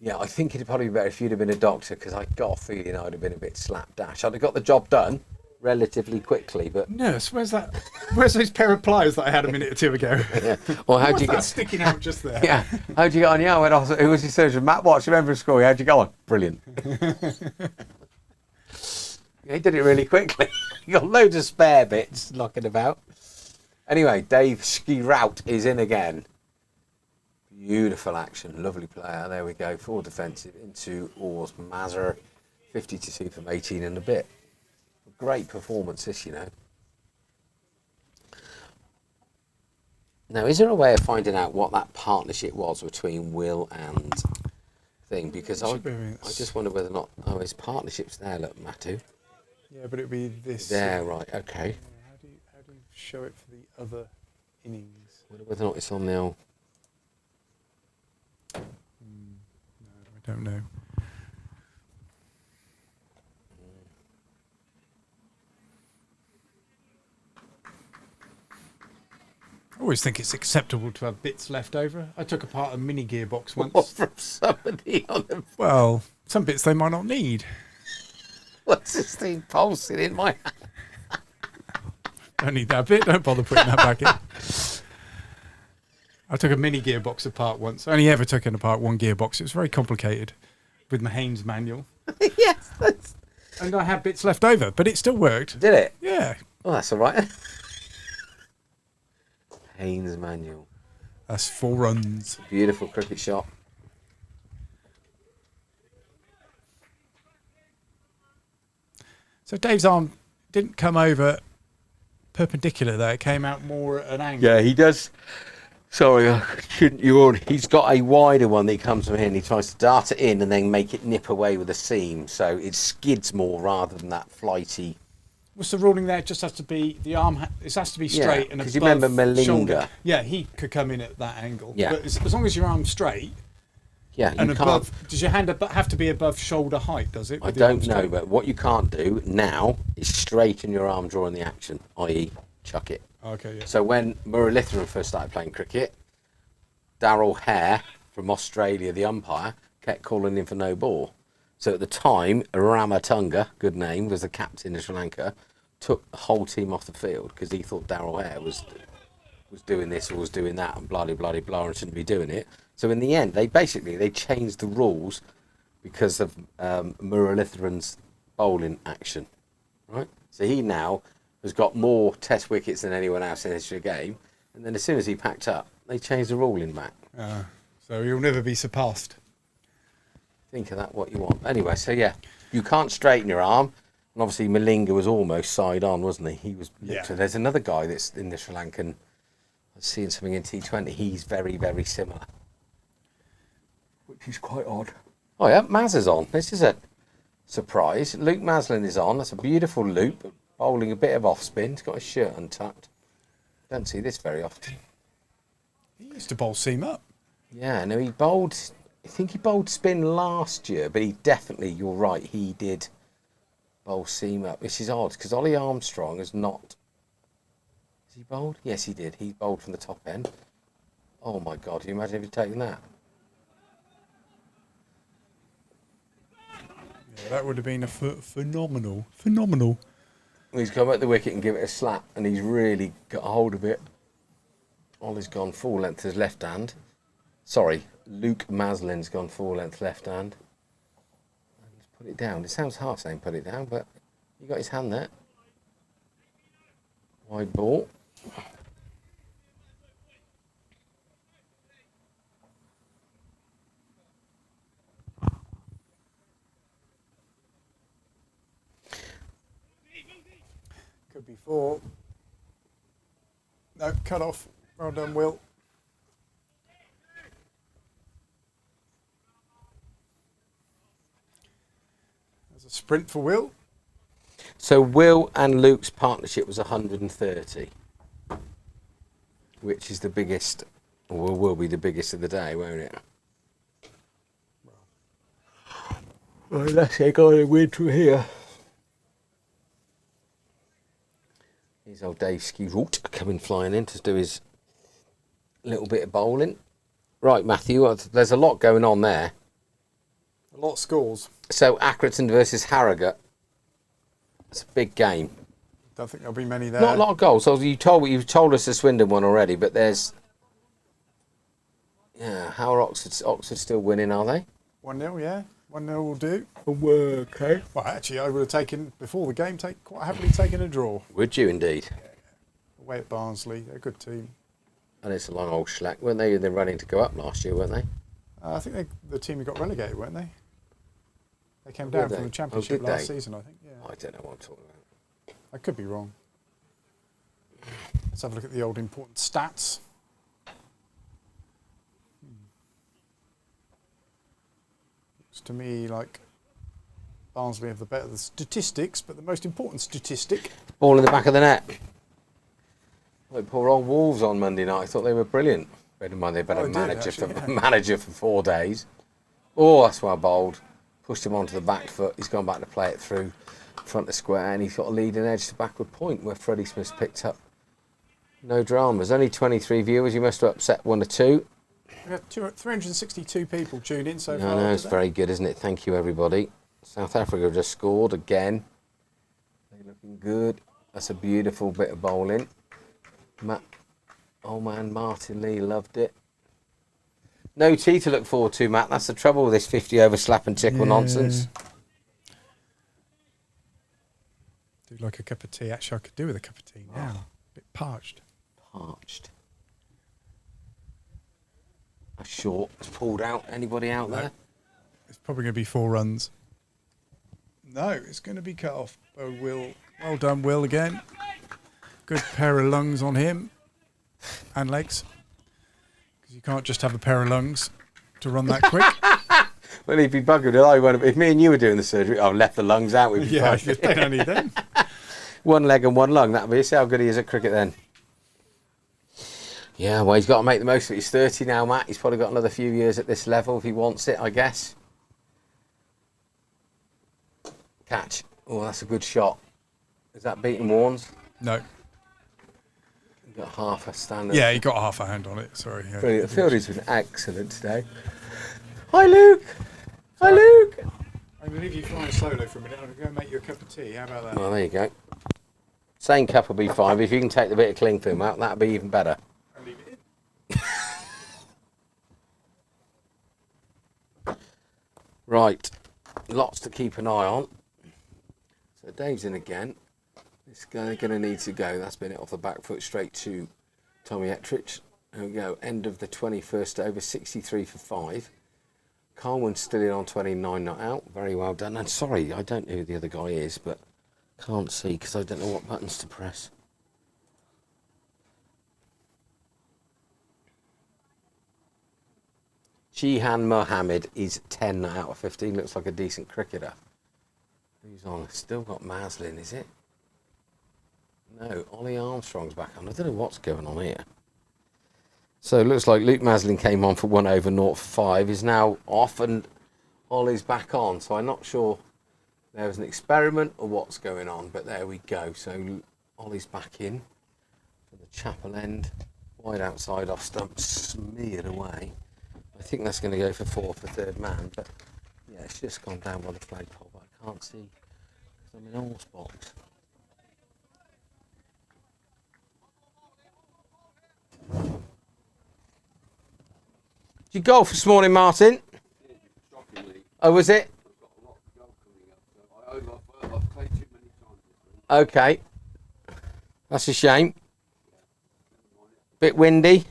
Yeah, I think it'd probably be better if you'd have been a doctor, because I got a feeling I'd have been a bit slapdash. I'd have got the job done relatively quickly, but... Nurse, where's that? Where's those pair of pliers that I had a minute or two ago? Yeah. Well, how'd you get sticking out just there? Yeah. How'd you get on? Yeah, I went off. Who was your surgeon? Matt Watts. Remember in school? How'd you go on? Brilliant. Yeah, he did it really quickly. He got loads of spare bits knocking about. Anyway, Dave Skirrout is in again. Beautiful action, lovely player. There we go. Full defensive into Oars Mazur, 52 from 18 and a bit. Great performance, this, you know. Now, is there a way of finding out what that partnership was between Will and thing? Because I just wonder whether or not... Oh, his partnership's there, look, Matu. Yeah, but it'd be this... There, right, okay. Yeah, how do you show it for the other innings? I wonder whether or not it's on the old... No, I don't know. I always think it's acceptable to have bits left over. I took apart a mini gearbox once. From somebody on the... Well, some bits they might not need. What's this thing pulsing in my hand? Don't need that bit. Don't bother putting that back in. I took a mini gearbox apart once. I only ever took apart one gearbox. It was very complicated with my Haynes manual. Yes. And I had bits left over, but it still worked. Did it? Yeah. Oh, that's all right. Haynes manual. That's 4 runs. Beautiful cricket shot. So Dave's arm didn't come over perpendicular there. It came out more at an angle. Yeah, he does. Sorry, I shouldn't you on. He's got a wider one that he comes from here and he tries to dart it in and then make it nip away with a seam. So it skids more rather than that flighty What's the ruling there? It just has to be the arm. It has to be straight and above. Because you remember Malinga. Shoulder. Yeah, he could come in at that angle. Yeah. But as long as your arm's straight. Yeah, and you above. can't. Does your hand have to be above shoulder height? Does it? I with the arm don't know, straight? but what you can't do now is straighten your arm during the action, i.e., chuck it. Okay. Yeah. So when Muralitharan first started playing cricket, Darryl Hare from Australia, the umpire, kept calling in for no ball. So at the time, Ramatunga, good name, was the captain of Sri Lanka, took the whole team off the field because he thought Darryl Hare was doing this or was doing that and blah, blah, blah, blah, and shouldn't be doing it. So in the end, they changed the rules because of Muralitharan's bowling action, right? So he now has got more test wickets than anyone else in the history of the game. And then as soon as he packed up, they changed the ruling back. So he'll never be surpassed. Think of that what you want. Anyway, so yeah, you can't straighten your arm. And obviously Malinga was almost side on, wasn't he? He was literally, there's another guy that's in the Sri Lankan, I was seeing something in T20, he's very, very similar. Which is quite odd. Oh yeah, Maz is on. This is a surprise. Luke Maslin is on. That's a beautiful loop, bowling a bit of off spin. He's got his shirt untucked. Don't see this very often. He used to bowl seam up. Yeah, no, he bowled, I think he bowled spin last year, but he definitely, you're right, he did bowl seam up, which is odd, because Ollie Armstrong has not... Has he bowled? Yes, he did. He bowled from the top end. Oh my God, can you imagine if he'd taken that? Yeah, that would have been a phenomenal. He's come at the wicket and give it a slap, and he's really got a hold of it. Ollie's gone full length to his left hand. Sorry, Luke Maslin's gone full length left hand. Let's put it down. It sounds harsh saying put it down, but he got his hand there. Wide ball. Could be 4. No, cut off. Well done, Will. There's a sprint for Will. So Will and Luke's partnership was 130, which is the biggest, or will be the biggest of the day, won't it? Well, unless they got a win from here. Here's old Dave Skewroot coming flying in to do his little bit of bowling. Right, Matthew, there's a lot going on there. A lot of scores. So Accrington versus Harrogate. It's a big game. Don't think there'll be many there. Not a lot of goals. So you've told us the Swindon one already, but there's... Yeah, how are Oxford still winning, are they? 1-0, yeah. 1-0 will do. Okay. Well, actually, I would have taken, before the game, quite happily taken a draw. Would you indeed? Away at Barnsley, they're a good team. And it's a long old schlack, weren't they? They're running to go up last year, weren't they? I think the team who got relegated, weren't they? They came Were down they? from the Oh, Championship did last they? season, I think. Yeah. I don't know what I'm talking about. I could be wrong. Let's have a look at the old important stats. Looks to me like Barnsley have the better statistics, but the most important statistic. Ball in the back of the net. Like poor old Wolves on Monday night. I thought they were brilliant. Bear in mind they've had a manager for 4 days. Oh, that's well bowled. Pushed him onto the back foot. He's gone back to play it through front of square, and he's got a leading edge to backward point where Freddie Smith's picked up. No dramas. Only 23 viewers. You must have upset 1 or 2. We have 362 people tuned in so far. No, it's very good, isn't it? Thank you, everybody. South Africa have just scored again. They're looking good. That's a beautiful bit of bowling. Old man Martin Lee loved it. No tea to look forward to, Matt. That's the trouble with this 50 over slap and tickle nonsense. Do like a cup of tea. Actually, I could do with a cup of tea now. A bit parched. Parched. A short is pulled out. Anybody out there? It's probably going to be 4 runs. No, it's going to be cut off by Will. Well done, Will, again. Good pair of lungs on him. And legs. Because you can't just have a pair of lungs to run that quick. Well, he'd be buggered. If me and you were doing the surgery, I've left the lungs out. We'd be fine. They don't need them. One leg and one lung, that'll be. See how good he is at cricket then. Yeah, well, he's got to make the most of it. He's 30 now, Matt. He's probably got another few years at this level if he wants it, I guess. Catch. Oh, that's a good shot. Is that beating Warnes? No. He got half a standard. Yeah, he got half a hand on it. Sorry. Yeah. Brilliant. The fielding's been excellent today. Hi, Luke. Hi, Luke. I'm going to leave you flying solo for a minute. I'm going to go make you a cup of tea. How about that? Well, there you go. Same cup will be fine, but if you can take the bit of cling film out, that'll be even better. I'll leave it in. Right. Lots to keep an eye on. So Dave's in again. This guy going to need to go. That's been it off the back foot straight to Tommy Ettrich. There we go. End of the 21st over, 63 for 5. Carlman's still in on 29 not out. Very well done. And sorry, I don't know who the other guy is, but can't see because I don't know what buttons to press. Jihan Mohammed is 10 out of 15. Looks like a decent cricketer. Who's on? Still got Maslin, is it? No, Ollie Armstrong's back on. I don't know what's going on here. So it looks like Luke Maslin came on for 1 over 0 for 5. Is now off and Ollie's back on. So I'm not sure there was an experiment or what's going on. But there we go. So Ollie's back in for the Chapel end. Wide outside off stump, smeared away. I think that's going to go for 4 for third man. But yeah, it's just gone down by the flagpole. But I can't see because I'm in all spots. Did you golf this morning, Martin? Oh, was it? Okay. That's a shame. Bit windy.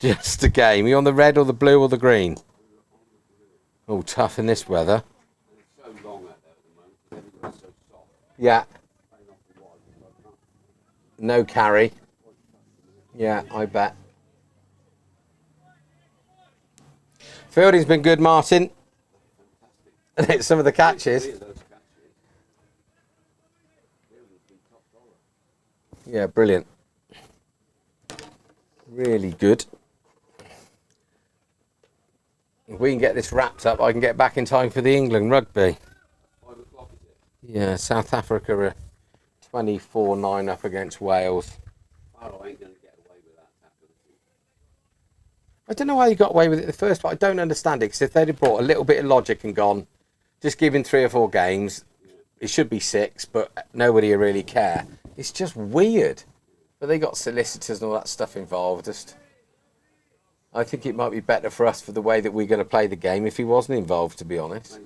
Just a game. Are you on the red or the blue or the green? Oh, tough in this weather. Yeah. No carry. Yeah, I bet. Fielding's been good, Martin. And it's some of the catches. Yeah, brilliant. Really good. If we can get this wrapped up, I can get back in time for the England rugby. 5 o'clock, is it? Yeah, South Africa are 24-9 up against Wales. Farrell ain't going to get away with that tackle. I don't know why he got away with it the first part. I don't understand it, because if they'd have brought a little bit of logic and gone, just give him 3 or 4 games, it should be 6, but nobody will really care. It's just weird. But they got solicitors and all that stuff involved. Just, I think it might be better for us for the way that we're going to play the game if he wasn't involved, to be honest.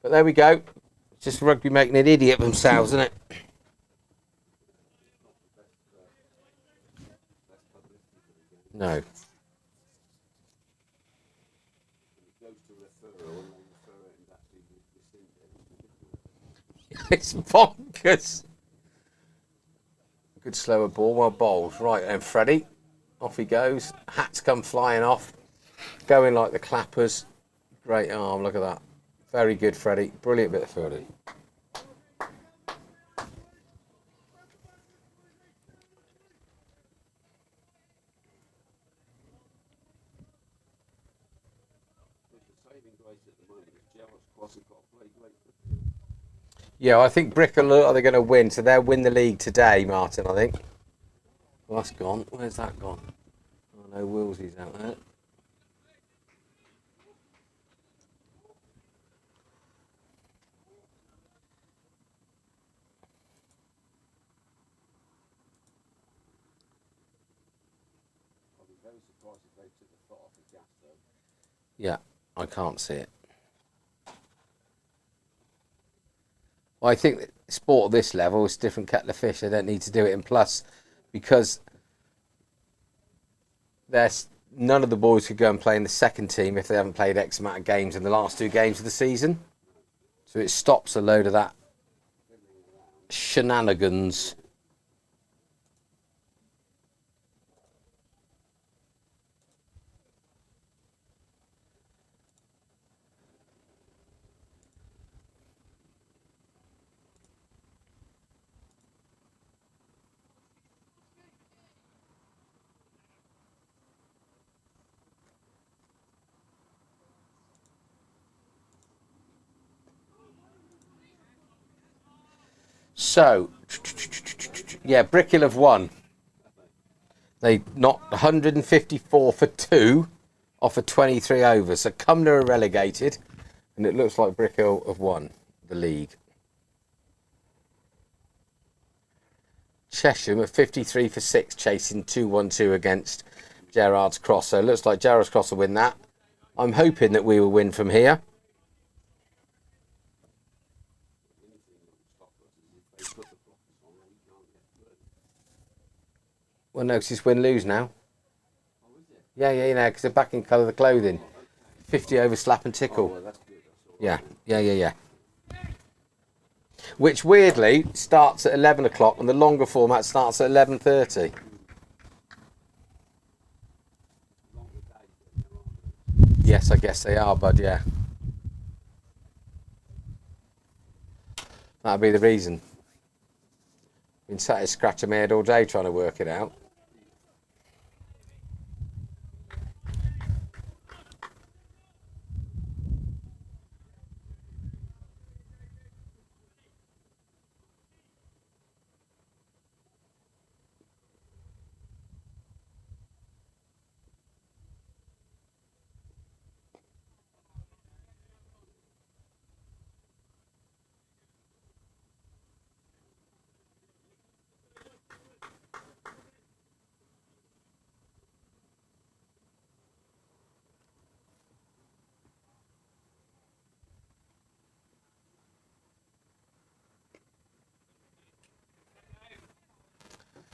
But there we go. It's just rugby making an idiot of themselves, isn't it? No. It's bonkers. Good slower ball, well bowled. Right, and Freddie, off he goes. Hats come flying off. Going like the clappers. Great arm, look at that. Very good, Freddie. Brilliant bit of fielding. Yeah, I think Brickley are they going to win, so they'll win the league today, Martin, I think. Well, that's gone. Where's that gone? Oh no, Willsy's out there. Yeah, I can't see it. Well, I think that sport at this level is a different kettle of fish. They don't need to do it. And plus, because there's none of the boys could go and play in the second team if they haven't played X amount of games in the last 2 games of the season. So it stops a load of that shenanigans. So, yeah, Brickhill have won. They knocked 154 for 2 off of 23 overs. So Cumnor are relegated, and it looks like Brickhill have won the league. Chesham are 53 for 6, chasing 2-1-2 against Gerrards Cross. So it looks like Gerrards Cross will win that. I'm hoping that we will win from here. Well, no, because it's win-lose now. Yeah, because they're back in colour of the clothing. 50 over slap and tickle. Yeah. Which, weirdly, starts at 11 o'clock, and the longer format starts at 11:30. Yes, I guess they are, bud, yeah. That'd be the reason. Been sat here scratching my head all day trying to work it out.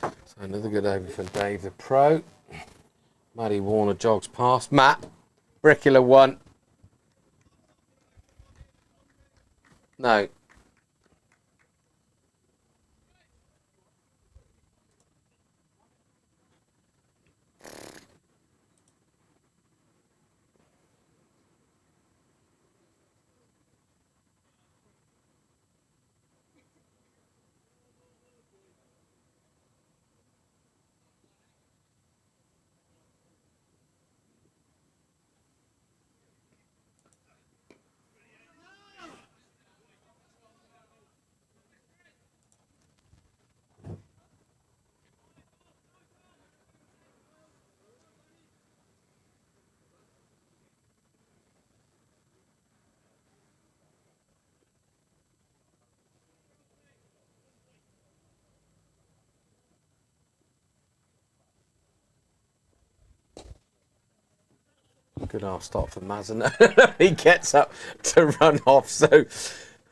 So another good over for Dave the Pro. Matty Warner jogs past. Matt, Brickhill 1. No. Good half stop for Mazza. He gets up to run off, so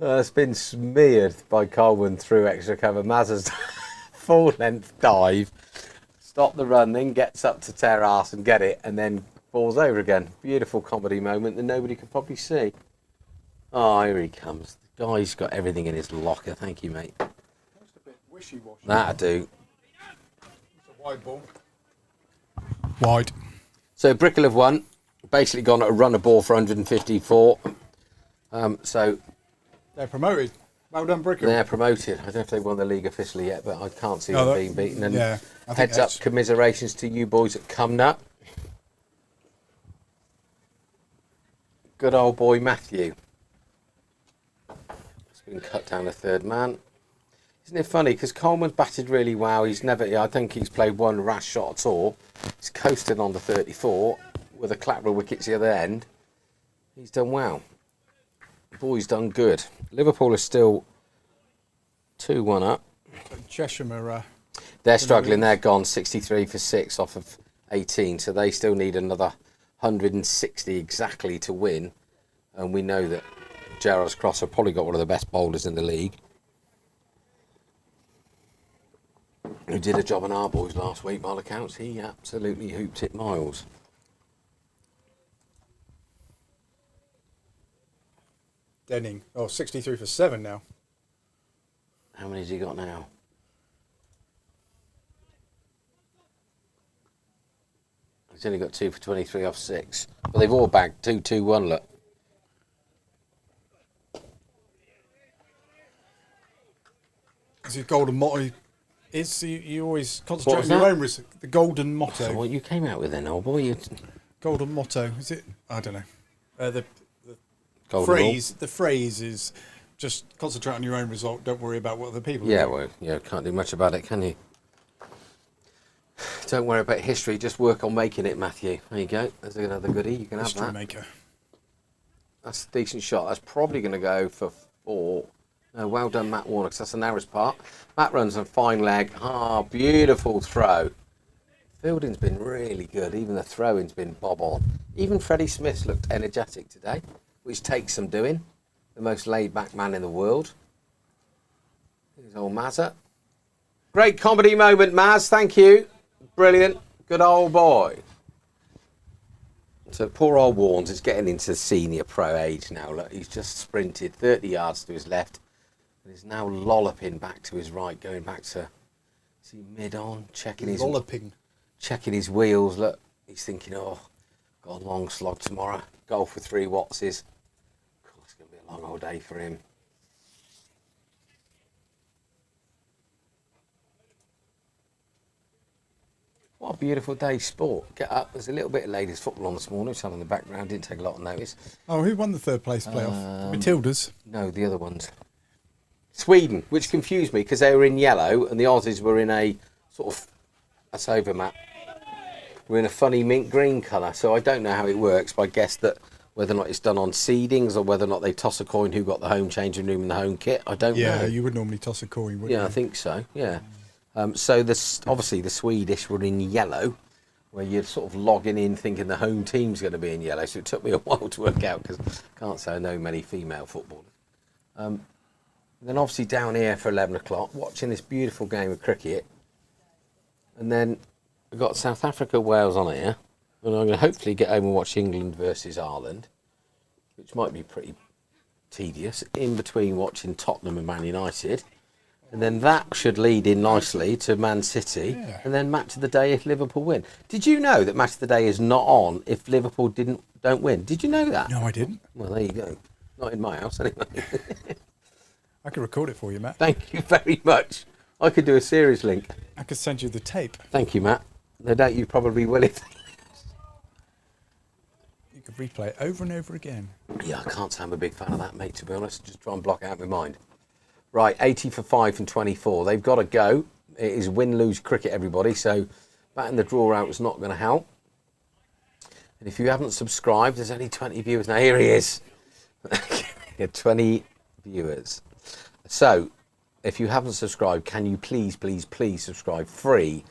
it's been smeared by Coleman through extra cover. Mazza's full length dive, stop the run, then gets up to tear arse and get it, and then falls over again. Beautiful comedy moment that nobody could probably see. Oh, here he comes. The guy's got everything in his locker. Thank you, mate. Just a bit wishy-washy. That'll do. It's a wide ball. Wide. So Brickhill have won. Basically gone at a run a ball for 154. So they're promoted. Well done, Brickhill. They're promoted. I don't know if they won the league officially yet, but I can't see them being beaten. And yeah, heads up, commiserations to you boys at Cumnor. Good old boy Matthew. It's been cut down a third man. Isn't it funny? Because Coleman's batted really well. I think he's played one rash shot at all. He's coasted on the 34 with a clapper of wickets the other end. He's done well. The boy's done good. Liverpool are still 2-1 up. So Chesham are... They're struggling. They're gone 63 for 6 off of 18. So they still need another 160 exactly to win. And we know that Gerrards Cross have probably got one of the best bowlers in the league. Who did a job on our boys last week, by all accounts. He absolutely hooped it miles. Denning. Oh, 63 for 7 now. How many has he got now? He's only got 2 for 23 off 6. But they've all bagged 2-2-1, look. Is his golden motto? You always concentrate on your own risk. The golden motto. So what you came out with then, old boy? Golden motto. Is it? I don't know. The golden phrase. The phrase is just concentrate on your own result. Don't worry about what other people Yeah, do. well, can't do much about it, can you? Don't worry about history, just work on making it, Matthew. There you go. There's another goodie. You can have History that. maker. That's a decent shot. That's probably going to go for 4. No, well done, Matt Warner, 'cause that's the narrowest part. Matt runs a fine leg. Ah, beautiful throw. Fielding's been really good. Even the throwing's been bob on. Even Freddie Smith's looked energetic today, which takes some doing. The most laid-back man in the world. Here's old Mazza. Great comedy moment, Maz. Thank you. Brilliant. Good old boy. So poor old Warnes is getting into senior pro age now. Look, he's just sprinted 30 yards to his left and is now lolloping back to his right, going back to, is he mid-on, checking his wheels. Look, he's thinking, oh, got a long slog tomorrow. Golf with 3 Wattses. Of course, it's going to be a long old day for him. What a beautiful day's sport. Get up. There's a little bit of ladies football on this morning, which I'm in the background. Didn't take a lot of notice. Oh, who won the third place playoff? Matildas? No, the other ones. Sweden, which confused me because they were in yellow and the Aussies were in a sort of, that's over, Matt. We're in a funny mint green colour, so I don't know how it works, but I guess that whether or not it's done on seedings or whether or not they toss a coin who got the home changing room and the home kit, I don't know. Yeah, you would normally toss a coin, wouldn't you? Yeah, I think so, yeah. So obviously the Swedish were in yellow, where you're sort of logging in thinking the home team's going to be in yellow. So it took me a while to work out because I can't say I know many female footballers. Then obviously down here for 11 o'clock, watching this beautiful game of cricket. And then we've got South Africa, Wales on here. And I'm going to hopefully get home and watch England versus Ireland, which might be pretty tedious, in between watching Tottenham and Man United. And then that should lead in nicely to Man City. Yeah. And then match of the day if Liverpool win. Did you know that match of the day is not on if Liverpool don't win? Did you know that? No, I didn't. Well, there you go. Not in my house, anyway. I can record it for you, Matt. Thank you very much. I could do a series link. I could send you the tape. Thank you, Matt. No doubt you probably will if... You could replay it over and over again. Yeah, I can't say I'm a big fan of that, mate, to be honest. Just try and block it out of my mind. Right, 80 for 5 from 24. They've got to go. It is win-lose cricket, everybody, so batting the draw out is not going to help. And if you haven't subscribed, there's only 20 viewers. Now, here he is. 20 viewers. So, if you haven't subscribed, can you please subscribe free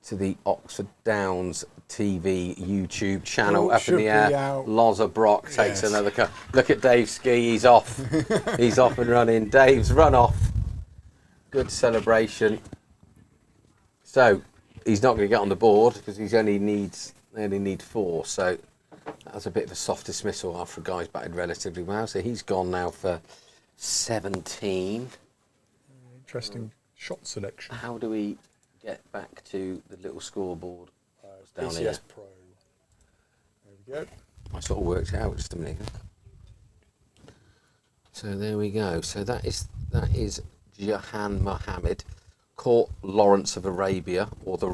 to the Oxford Downs TV YouTube channel up in the air. Loza Brock takes another cut. Look at Dave Ski, he's off. He's off and running. Dave's run off. Good celebration. So he's not going to get on the board because he only needs 4. So that's a bit of a soft dismissal after a guy's batted relatively well. So he's gone now for 17. Interesting shot selection. How do we get back to the little scoreboard? Down PCS here. Pro. There we go. I sort of worked it out just a minute ago. So there we go. So that is Jahan Mohammed, caught Lawrence of Arabia, or the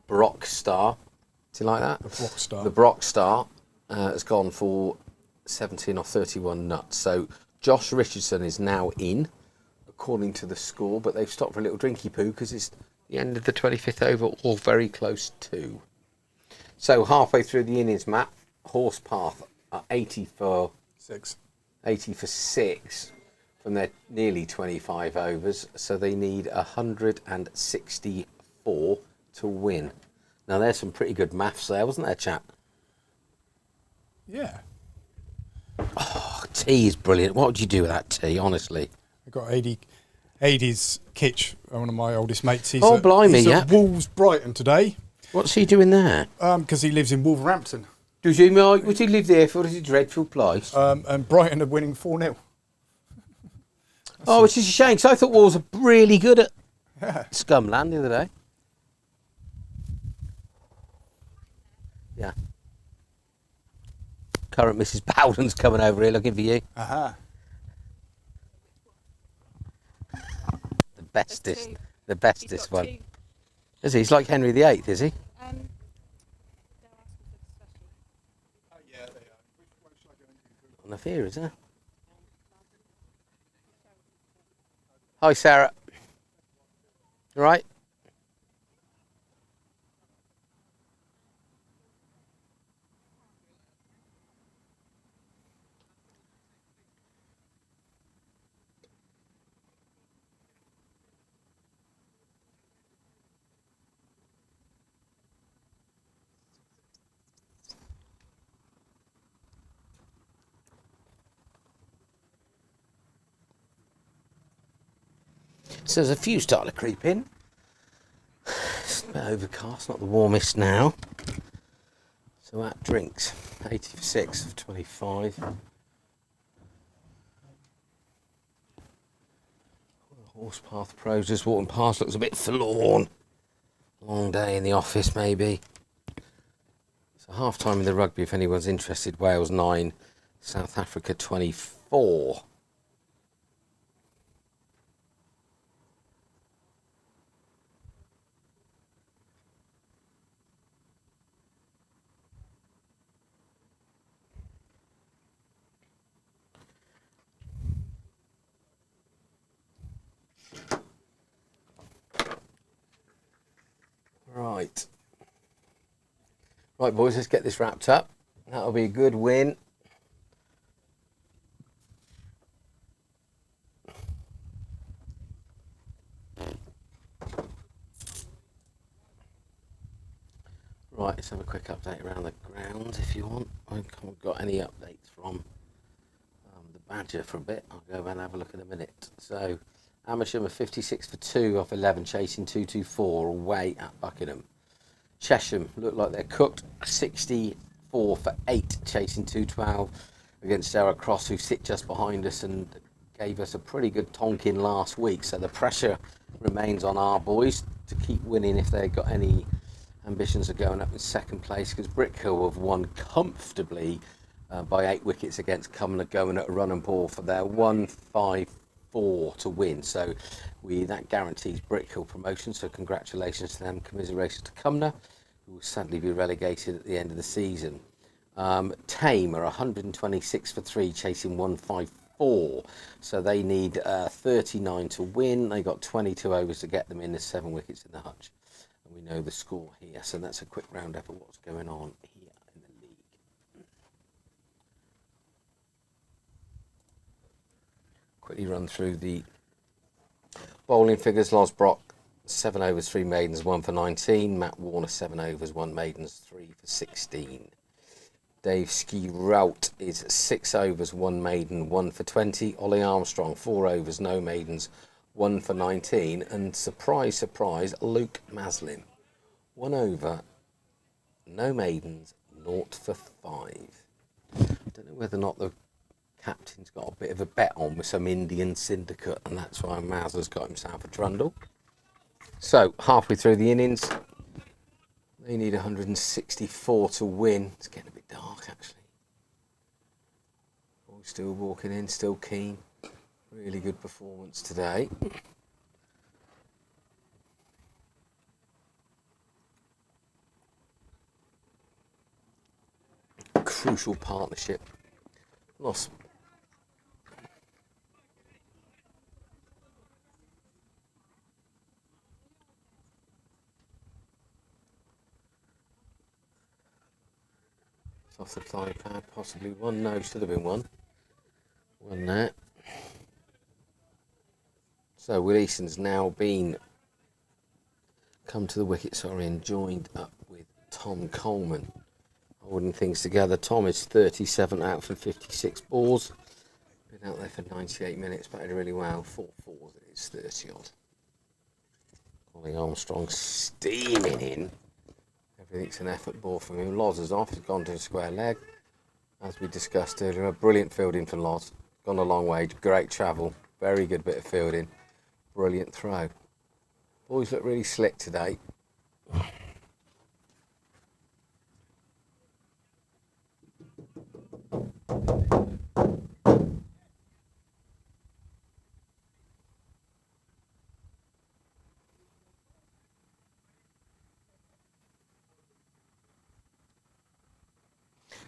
Brock Star. Do you like that? The Brock Star. The Brock Star has gone for 17 or 31 nuts. So Josh Richardson is now in, according to the score, but they've stopped for a little drinky poo because it's the end of the 25th over, or very close to. So halfway through the innings, Matt, Horspath are 80 for 6 from their nearly 25 overs, so they need 164 to win. Now there's some pretty good maths there, wasn't there, chap? Yeah. Oh, tea is brilliant. What would you do with that tea, honestly? I got 80's Kitch, one of my oldest mates. He's blimey, he's at Wolves Brighton today. What's he doing there? Because he lives in Wolverhampton. Does he, Mike? Would he live there for a dreadful place? And Brighton are winning 4-0. Oh, which is a shame, because I thought Wolves were really good at Scumland the other day. Yeah. Current Mrs. Bowden's coming over here looking for you. Aha. The bestest one. Is he? He's like Henry VIII, is he? On the fear, isn't it? Hi, Sarah. You right? So there's a few starting to creep in. It's a bit overcast, not the warmest now. So at drinks, 86 of 25. Horspath Pros just walking past, looks a bit forlorn. Long day in the office maybe. So half time in the rugby if anyone's interested. Wales 9, South Africa 24. Right. Right, boys, let's get this wrapped up. That'll be a good win. Right, let's have a quick update around the ground if you want. I haven't got any updates from the Badger for a bit. I'll go and have a look in a minute. So, Amersham are 56 for 2 off 11, chasing 224 away at Buckingham. Chesham look like they're cooked, 64 for 8, chasing 212 against Gerrards Cross, who sit just behind us and gave us a pretty good tonking last week. So the pressure remains on our boys to keep winning if they've got any ambitions of going up in second place, because Brickhill have won comfortably by 8 wickets against Cumnor, going at a run and ball for their 154 to win. So that guarantees Brickhill promotion. So congratulations to them. Commiserations to Cumnor, who will sadly be relegated at the end of the season. Tame are 126 for 3, chasing 154. So they need 39 to win. They got 22 overs to get them in. There's 7 wickets in the hutch. And we know the score here. So that's a quick roundup of what's going on here in the league. Quickly run through the bowling figures. Losbrock, 7 overs, 3 maidens, 1 for 19. Matt Warner, 7 overs, 1 maidens, 3 for 16. Dave Ski-Rout is 6 overs, 1 maiden, 1 for 20. Ollie Armstrong, 4 overs, no maidens, 1 for 19. And surprise, surprise, Luke Maslin, 1 over, no maidens, 0 for 5. I don't know whether or not the captain's got a bit of a bet on with some Indian syndicate, and that's why Maz has got himself a trundle. So, halfway through the innings, they need 164 to win. It's getting a bit dark, actually. Boys still walking in, still keen. Really good performance today. Crucial partnership. Lost. Off the fly pad, possibly one. No, should have been one. One there. So Will Eason's now been come to the wicket, and joined up with Tom Coleman, holding things together. Tom is 37 out for 56 balls. Been out there for 98 minutes, batted really well. 4 fours, it is 30 odd. Ollie Armstrong steaming in. Everything's an effort ball from him. Loz is off, he's gone to a square leg. As we discussed earlier, a brilliant fielding from Loz. Gone a long way, great travel, very good bit of fielding. Brilliant throw. Boys look really slick today.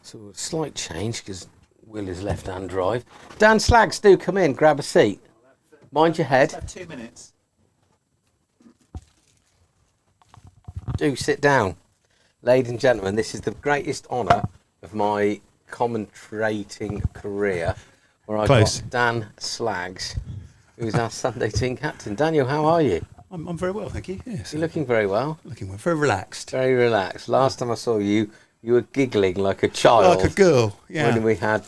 So a slight change because Will is left-hand drive. Dan Slags, do come in, grab a seat. Mind your head. Have 2 minutes. Do sit down. Ladies and gentlemen, this is the greatest honour of my commentating career, where I've Close. got Dan Slags, who's our Sunday team captain. Daniel, how are you? I'm very well, thank you. Yes, You're looking very well. looking well, very relaxed. Very relaxed. Last time I saw you, you were giggling like a child. Like a girl, yeah. When we had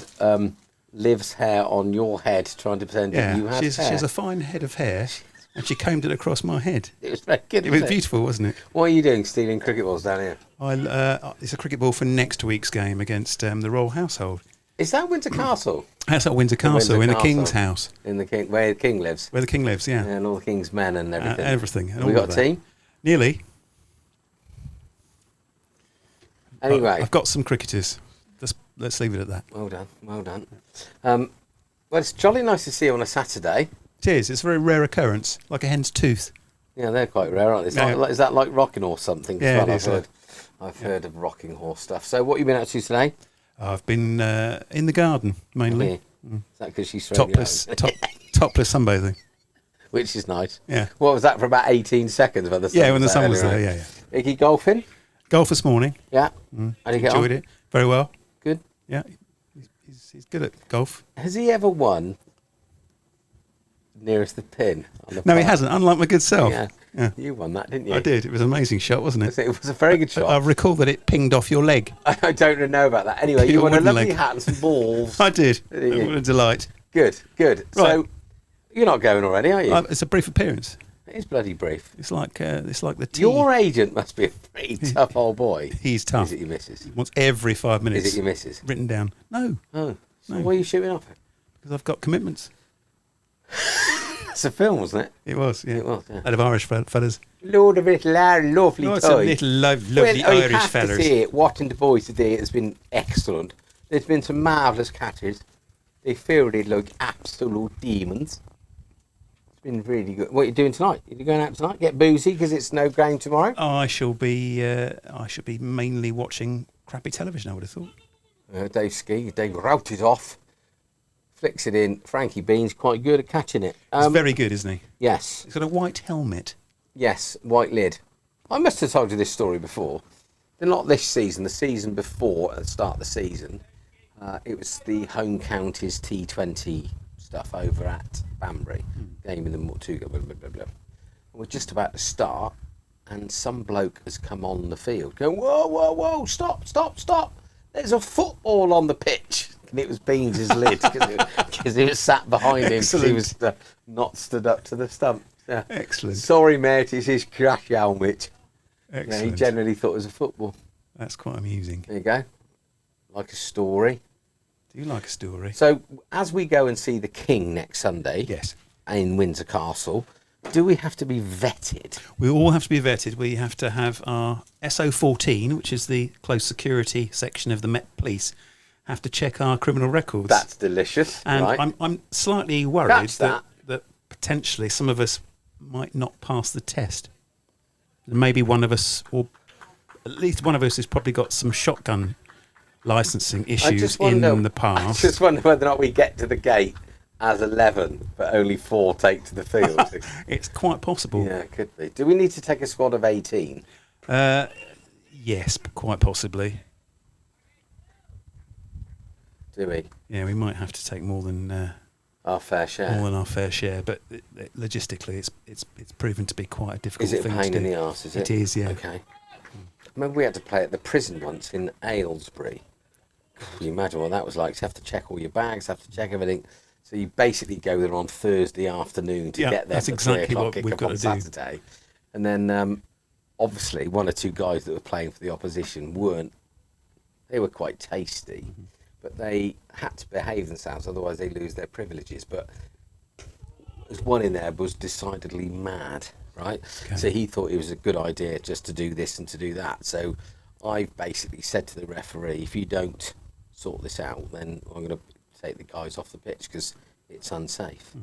Liv's hair on your head, trying to pretend that you had she hair. has a fine head of hair, and she combed it across my head. It was very good. It was wasn't beautiful, wasn't it? What are you doing, stealing cricket balls down here? It's a cricket ball for next week's game against the Royal Household. Is that Windsor Castle? That's at Windsor Castle, Windsor in the Castle. King's house. In the king, where the king lives. Where the King lives, yeah. And all the king's men and everything. Everything. And We all got of a that. team? Nearly. Anyway. I've got some cricketers. Let's leave it at that. Well done, well done. Well, it's jolly nice to see you on a Saturday. It is. It's a very rare occurrence, like a hen's tooth. Yeah, they're quite rare, aren't they? It's Yeah. is that like Rocking Horse something? as Yeah, well? it is, I've heard of Rocking Horse stuff. So what have you been up to today? I've been in the garden, mainly. Yeah. Is that because she's throwing you Topless, out? topless sunbathing. Which is nice. Yeah. What was that for about 18 seconds when the sun Yeah, when the was sun was anyway? there, yeah. Iggy golfing? Golf this morning. Yeah. How did you get Enjoyed on? it. Very well. Good. Yeah. He's good at golf. Has he ever won nearest the pin? On the No, he par? hasn't, unlike my good self. Yeah. Yeah. You won that, didn't you? I did. It was an amazing shot, wasn't it? It was a very good shot. I recall that it pinged off your leg. I don't know about that. Anyway, you Your won a wooden lovely leg. hat and some balls. I did. Didn't you? What a delight. Good, good. Right. So, you're not going already, are you? It's a brief appearance. It is bloody brief. It's like the tea. Your agent must be a pretty tough old boy. He's tough. Is it your missus? He wants every 5 minutes. Is it your missus? Written down. No, Oh. So No. why are you shooting off it? because I've got commitments. It's a film, wasn't it? It was, yeah. It was, yeah. Out of Irish fellas. Lord of it, lovely Lots toy. of little lovely well, Irish I have fellas. to say it. Watching the boys today has been excellent. There's been some marvellous catches. They fielded like absolute demons. It's been really good. What are you doing tonight? Are you going out tonight? Get boozy because it's no game tomorrow? I shall be mainly watching crappy television, I would have thought. Dave routed off. Flicks it in. Frankie Bean's quite good at catching it. He's very good, isn't he? Yes. He's got a white helmet. Yes, white lid. I must have told you this story before. Not this season, the season before, at the start of the season, it was the home counties T20 stuff over at Banbury. Game in the two, blah, blah, blah, blah. We're just about to start, and some bloke has come on the field going, whoa, whoa, whoa, stop, stop, stop. There's a football on the pitch. And it was Beans' lid because he was sat behind him because he was not stood up to the stump. Yeah. Excellent. Sorry, mate, it's his crash helmet. Yeah, Excellent. he generally thought it was a football. That's quite amusing. There you go. Like a story. Do you like a story? So, as we go and see the King next Sunday Yes. in Windsor Castle, do we have to be vetted? We all have to be vetted. We have to have our SO14, which is the close security section of the Met Police, have to check our criminal records. That's delicious. And right? I'm slightly worried Catch that that. potentially some of us might not pass the test. Maybe one of us, or at least one of us, has probably got some shotgun licensing issues in the I past. just wonder whether or not we get to the gate as 11, but only 4 take to the field. It's quite possible. Yeah, it could be. Do we need to take a squad of 18? Yes, quite possibly. Do we? Yeah, we might have to take more than Our fair share. more than our fair share, but logistically, it's proven to be quite a difficult Is it a thing pain to in do. the arse, is it? It is, yeah. Okay. Remember we had to play at the prison once in Aylesbury. Can you imagine what that was like? To have to check all your bags, have to check everything. So you basically go there on Thursday afternoon to Yeah, get there that's for exactly 3 o'clock what we've kick-off got on to do. Saturday. And then obviously 1 or 2 guys that were playing for the opposition they were quite tasty, but they had to behave themselves, otherwise they lose their privileges. But there's one in there was decidedly mad, right? Okay. So he thought it was a good idea just to do this and to do that. So I've basically said to the referee, if you don't sort this out, then I'm going to take the guys off the pitch because it's unsafe.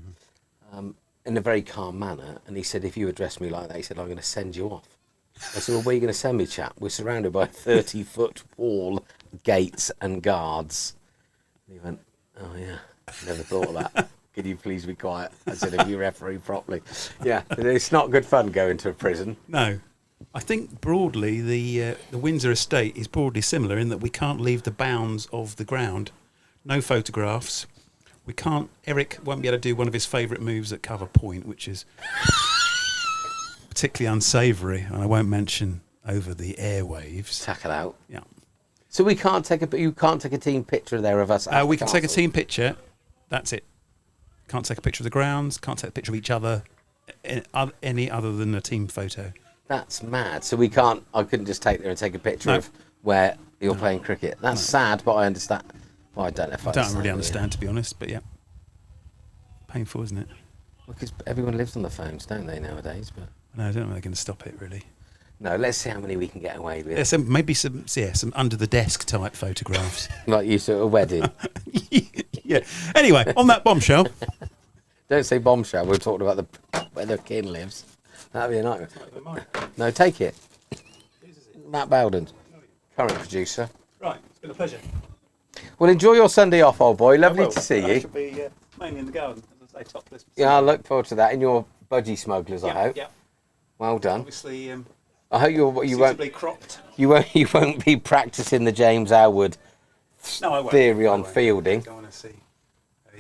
In a very calm manner. And he said, if you address me like that, he said, I'm going to send you off. I said, well, where are you going to send me, chap? We're surrounded by a 30-foot wall, gates and guards. And he went, oh, yeah, never thought of that. Can you please be quiet? I said, if you referee properly. Yeah, it's not good fun going to a prison. No. I think broadly the Windsor estate is broadly similar in that we can't leave the bounds of the ground. No photographs. We can't. Eric won't be able to do one of his favourite moves at cover point, which is particularly unsavoury, and I won't mention over the airwaves. Tackle out. Yeah. So you can't take a team picture there of us. We can take a team picture. That's it. Can't take a picture of the grounds. Can't take a picture of each other. Any other than a team photo. That's mad. So we can't. I couldn't just take there and take a picture of where you're playing cricket. That's sad, but I understand. Well, I don't know if I don't really understand, to be honest. But yeah, painful, isn't it? Because everyone lives on the phones, don't they nowadays? But no, I don't know if they're going to stop it really. No, let's see how many we can get away with. Yeah, maybe some under the desk type photographs. Like you at a wedding. Yeah. Anyway, on that bombshell. Don't say bombshell. We're talking about where the kid lives. That'd be a nightmare. No, take it. Matt Bowden, current producer. Right, it's been a pleasure. Well, enjoy your Sunday off, old boy. Lovely to see I you. should be mainly in the garden, as I say, topless. Yeah, I look forward to that. In your budgie smugglers, I hope. Yeah. Well done. Obviously, I hope you suitably cropped. You won't be practicing the James Elwood theory on fielding. I want to see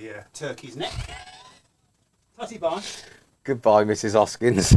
a turkey's neck. Tutty bye. Goodbye, Mrs. Hoskins.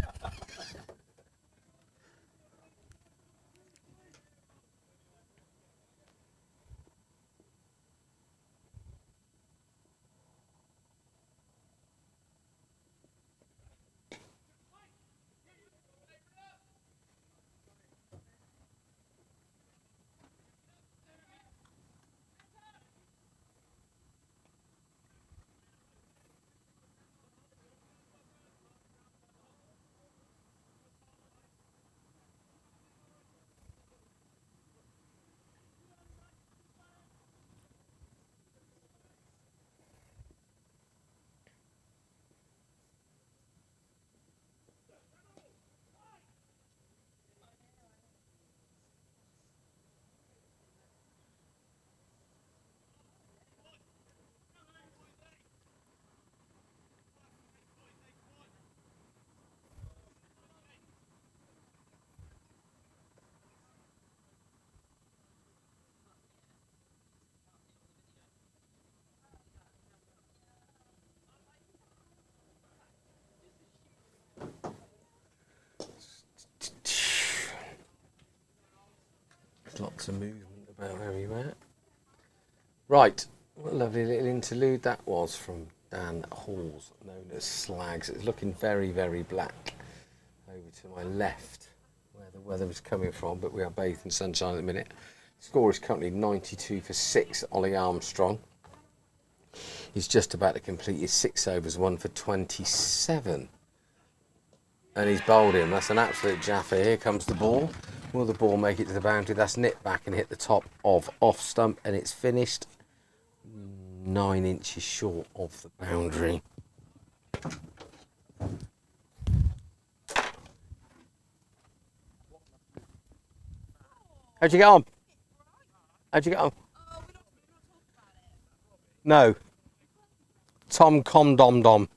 Lots of movement about where we were. Right, what a lovely little interlude that was from Dan Halls, known as Slags. It's looking very, very black over to my left, where the weather is coming from, but we are bathed in sunshine at the minute. Score is currently 92 for 6. Ollie Armstrong. He's just about to complete his 6 overs, 1 for 27. And he's bowled him. That's an absolute jaffa. Here comes the ball. Will the ball make it to the boundary? That's nipped back and hit the top of off stump, and it's finished 9 inches short of the boundary. How'd you get on? How'd you get on? No. Tom Condom.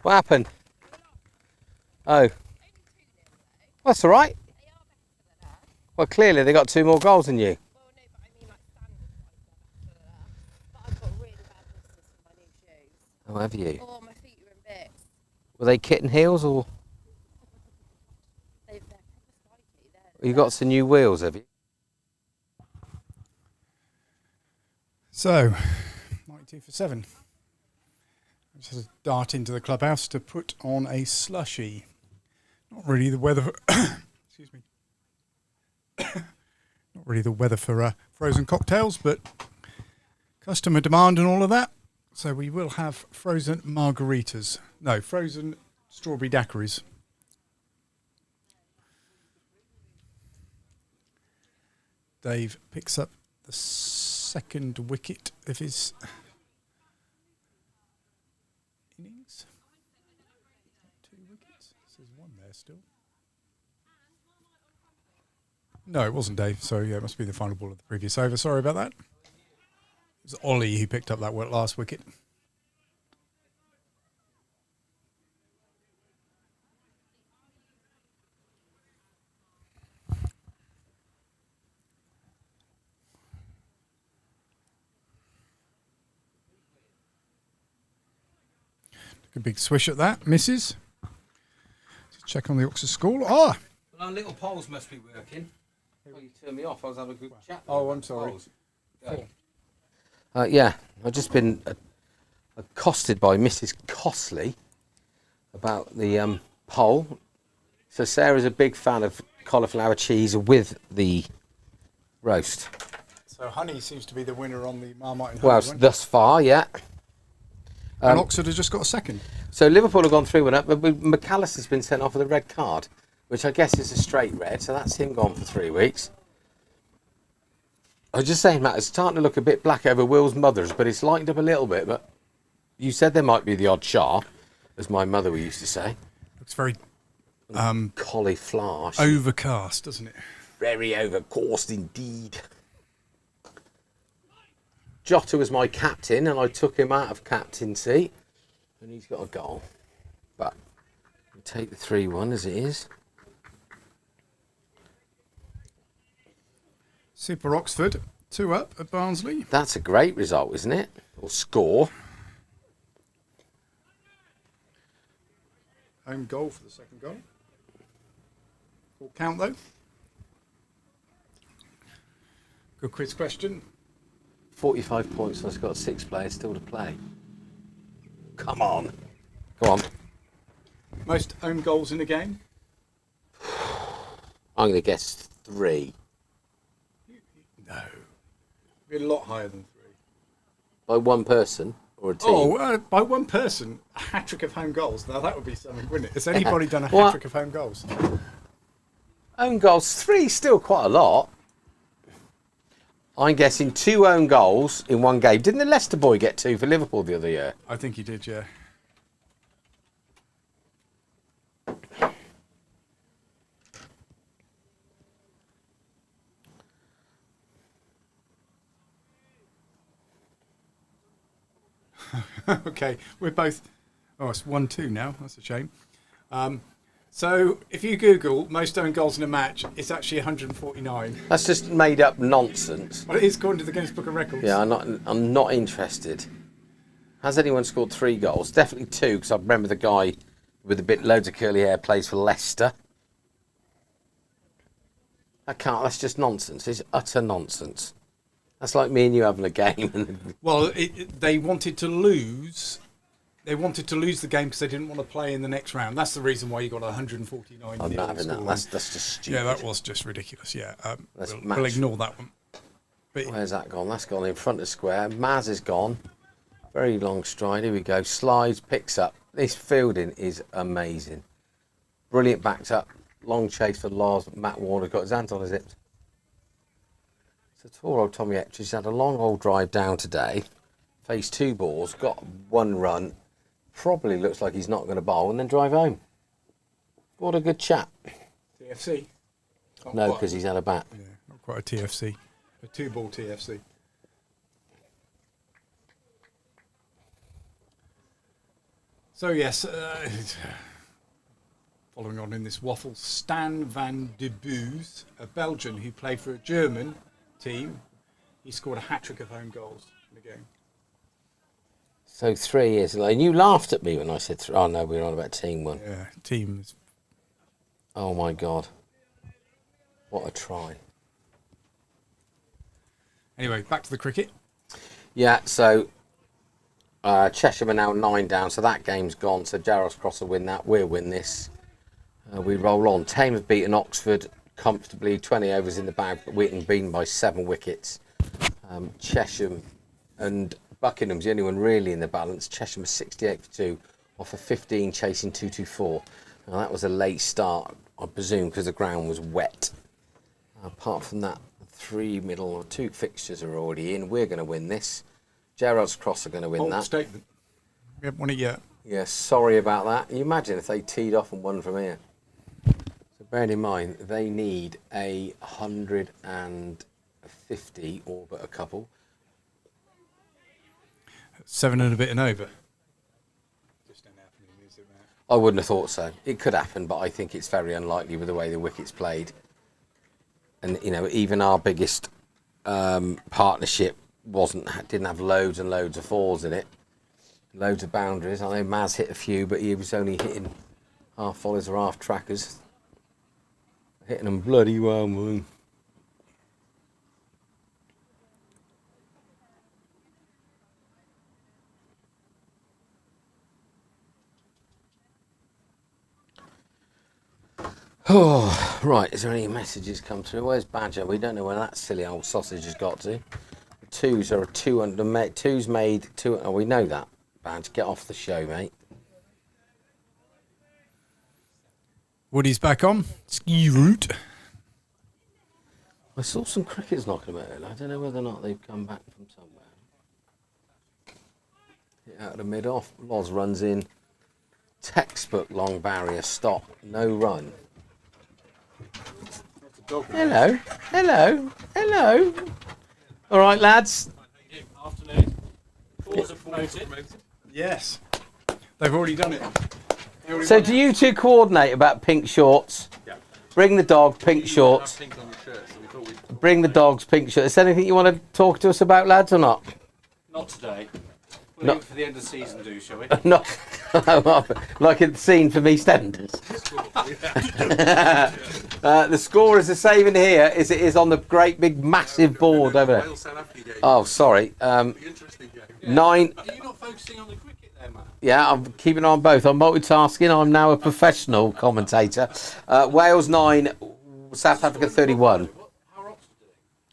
What happened? Oh. That's all right. Well, clearly they got 2 more goals than you. Oh, have you? Oh, my feet are in bits. Were they kitten heels or? They're proper spiky. You got some new wheels, have you? So, 92 for 7. Just a dart into the clubhouse to put on a slushy. Not really the weather. Excuse me. Not really the weather for frozen cocktails, but customer demand and all of that. So we will have frozen margaritas. No, frozen strawberry daiquiris. Dave picks up the second wicket of his innings. 2 wickets. There's 1 there there still. No, it wasn't Dave. So yeah, it must be the final ball of the previous over. Sorry about that. It was Ollie who picked up that last wicket. Took a big swish at that. Misses. Let's check on the Oxford score. Well, our little polls must be working. Oh, you turned me off. I was having a good chat. Oh, I'm sorry. Yeah, I've just been accosted by Mrs. Costley about the poll. So Sarah's a big fan of cauliflower cheese with the roast. So Honey seems to be the winner on the Marmite and Well, Honey one. thus far, yeah. And Oxford has just got a second. So Liverpool have gone 3-1 up, but McAllister's been sent off with a red card, which I guess is a straight red, so that's him gone for 3 weeks. I was just saying, Matt, it's starting to look a bit black over Will's mother's, but it's lightened up a little bit. But you said there might be the odd char, as my mother used to say. Looks very cauliflower. Overcast, doesn't it? Very overcast indeed. Jota was my captain, and I took him out of captaincy, and he's got a goal. But we'll take the 3-1 as it is. Super Oxford, 2 up at Barnsley. That's a great result, isn't it? Or score. Home goal for the second goal. Full count though. Good quiz question. 45 points, so it's got 6 players still to play. Come on. Go on. Most home goals in a game? I'm going to guess 3. No. Be a lot higher than 3. By one person or a team? Oh, by one person, a hat-trick of home goals. Now that would be something, wouldn't it? Has anybody done a hat-trick of home goals? Own goals, 3 still quite a lot. I'm guessing 2 own goals in one game. Didn't the Leicester boy get 2 for Liverpool the other year? I think he did, yeah. Okay, we're both... Oh, it's 1-2 now. That's a shame. So if you Google most own goals in a match, it's actually 149. That's just made up nonsense. Well, it is according to the Guinness Book of Records. Yeah, I'm not interested. Has anyone scored 3 goals? Definitely 2, because I remember the guy with loads of curly hair plays for Leicester. That's just nonsense. It's utter nonsense. That's like me and you having a game. Well, they wanted to lose. They wanted to lose the game because they didn't want to play in the next round. That's the reason why you got 149. I'm not having that. That's just stupid. Yeah, that was just ridiculous. Yeah, we'll ignore that one. But where's that gone? That's gone in front of square. Maz is gone. Very long stride. Here we go. Slides, picks up. This fielding is amazing. Brilliant backed up. Long chase for Lars. Matt Warner got his hands on his hips. So poor old Tommy Etridge had a long old drive down today. Faced 2 balls. Got 1 run. Probably looks like he's not going to bowl and then drive home. What a good chap. TFC? No, because he's had a bat. Yeah, not quite a TFC. A 2-ball TFC. So yes, following on in this waffle, Stan van de Boos, a Belgian who played for a German team, he scored a hat-trick of home goals in the game. So 3 years ago, and you laughed at me when I said, oh no, we were on about team 1. Yeah, teams. Oh my God. What a try. Anyway, back to the cricket. Yeah, so Cheshire are now 9 down, so that game's gone. So Gerrards Cross will win that. We'll win this. We roll on. Tame have beaten Oxford comfortably. 20 overs in the bag, but Wheaton beaten by 7 wickets. Cheshire and Buckingham's the only one really in the balance. Cheshire was 68 for 2, off of 15 chasing 224. Now that was a late start, I presume, because the ground was wet. Apart from that, 2 fixtures are already in. We're going to win this. Gerrards Cross are going to win that. Statement. We haven't won it yet. Yeah, sorry about that. Can you imagine if they teed off and won from here? bearing in mind they need 150 all but a couple. 7 and a bit and over. I wouldn't have thought so. It could happen, but I think it's very unlikely with the way the wicket's played. And you know, even our biggest partnership didn't have loads and loads of fours in it, loads of boundaries. I know Maz hit a few, but he was only hitting half volleys or half trackers, hitting them bloody well, man. Oh, right, is there any messages come through? Where's Badger? We don't know where that silly old sausage has got to. The twos are a 200, twos made, two, oh, we know that. Badge, get off the show, mate. Woody's back on. Ski route. I saw some crickets knocking about it. I don't know whether or not they've come back from somewhere. Hit out of the mid-off. Loz runs in. Textbook long barrier stop. No run. Hello. Hello. Hello. All right, lads. Afternoon. Fours are promoted. Yes. They've already done it. So do you two coordinate about pink shorts? Yeah. Bring the dog, pink shorts. Pink on your shirt, so we thought we'd... Bring the dogs, pink shorts. Is there anything you want to talk to us about, lads, or not? Not today. We'll No. leave it for the end of the season, do, shall we? Not like a scene from EastEnders. The score is the same in here as it is on the great big massive board over there. Oh, sorry. Interesting game. 9. Are you not focusing on the cricket there, Matt? Yeah, I'm keeping on both. I'm multitasking. I'm now a professional commentator. Wales 9, South Africa 31.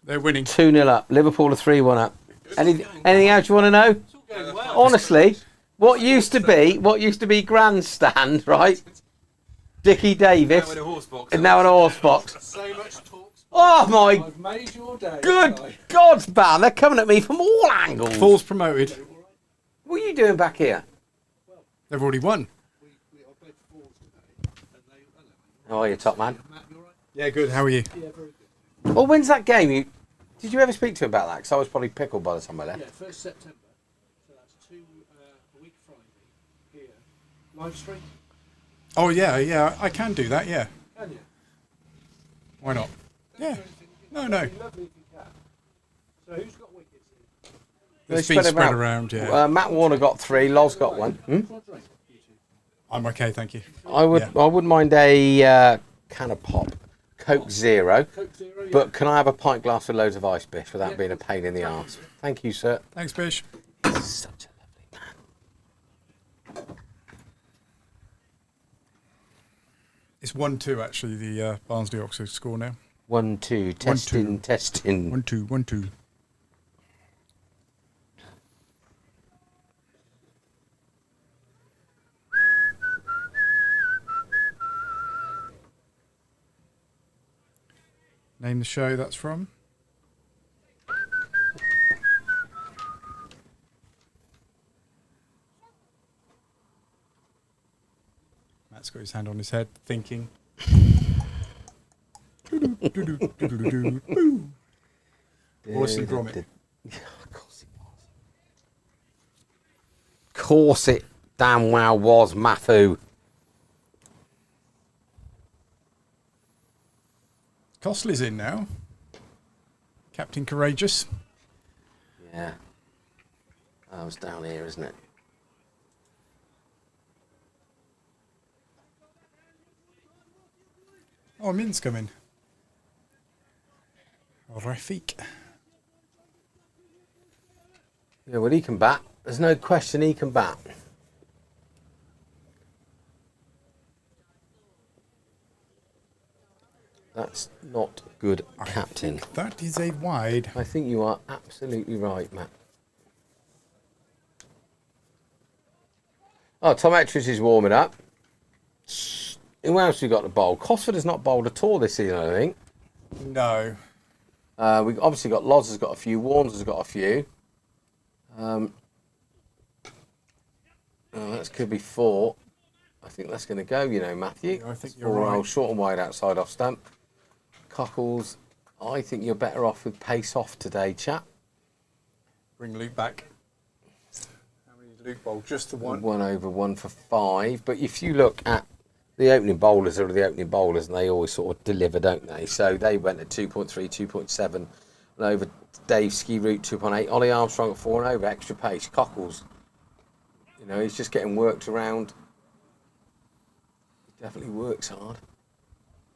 They're winning. 2-0 up. Liverpool are 3-1 up. Anything else you want to know? Honestly, what used to be grandstand, right? Dickie Davis, and now in a horse box. So much talk. Oh my I've made your day. good God, man! They're coming at me from all angles. Falls promoted. What are you doing back here? They've already won. How are you, top man? Yeah, good. How are you? Well, when's that game? Did you ever speak to him about that? Because I was probably pickled by the time I left. Yeah, 1st September. So that's a week Friday here. Live stream. Oh, yeah. I can do that, yeah. Can you? Why not? Yeah. No. It'd be lovely if you can. So who's got wickets here? It's been spread around, yeah. Matt Warner got 3. Loz got 1. I'm okay, thank you. I wouldn't mind a can of pop. Coke Zero. But can I have a pint glass with loads of ice, Bish, without being a pain in the arse? Thank you, sir. Thanks, Bish. Such a lovely man. It's 1-2, actually, the Barnsley-Oxford score now. 1-2. Testing. 1-2. Name the show that's from. Matt's got his hand on his head, thinking. Royston Gromit. Course it damn well was Mafu. Costley's in now. Captain Courageous. Yeah. That was down here, isn't it? Oh, Min's coming. Rafiq. Yeah, well, he can bat. There's no question he can bat. That's not good, Captain. That is a wide. I think you are absolutely right, Matt. Oh, Tom Etridge is warming up. Who else we got to bowl? Cosford has not bowled at all this season, I think. No. We've obviously got Loz has got a few. Warnes has got a few. That could be 4. I think that's going to go, you know, Matthew. Yeah, I think you're 4 right. holes, short and wide outside off stump. Cockles, I think you're better off with pace off today, chap. Bring Luke back. How many did Luke bowl? Just the one. 1 over 1 for 5. But if you look at the opening bowlers are the opening bowlers, and they always sort of deliver, don't they? So they went at 2.3, 2.7, and over Dave Ski Route 2.8. Ollie Armstrong at 4 and over, extra pace. Cockles, you know, he's just getting worked around. He definitely works hard.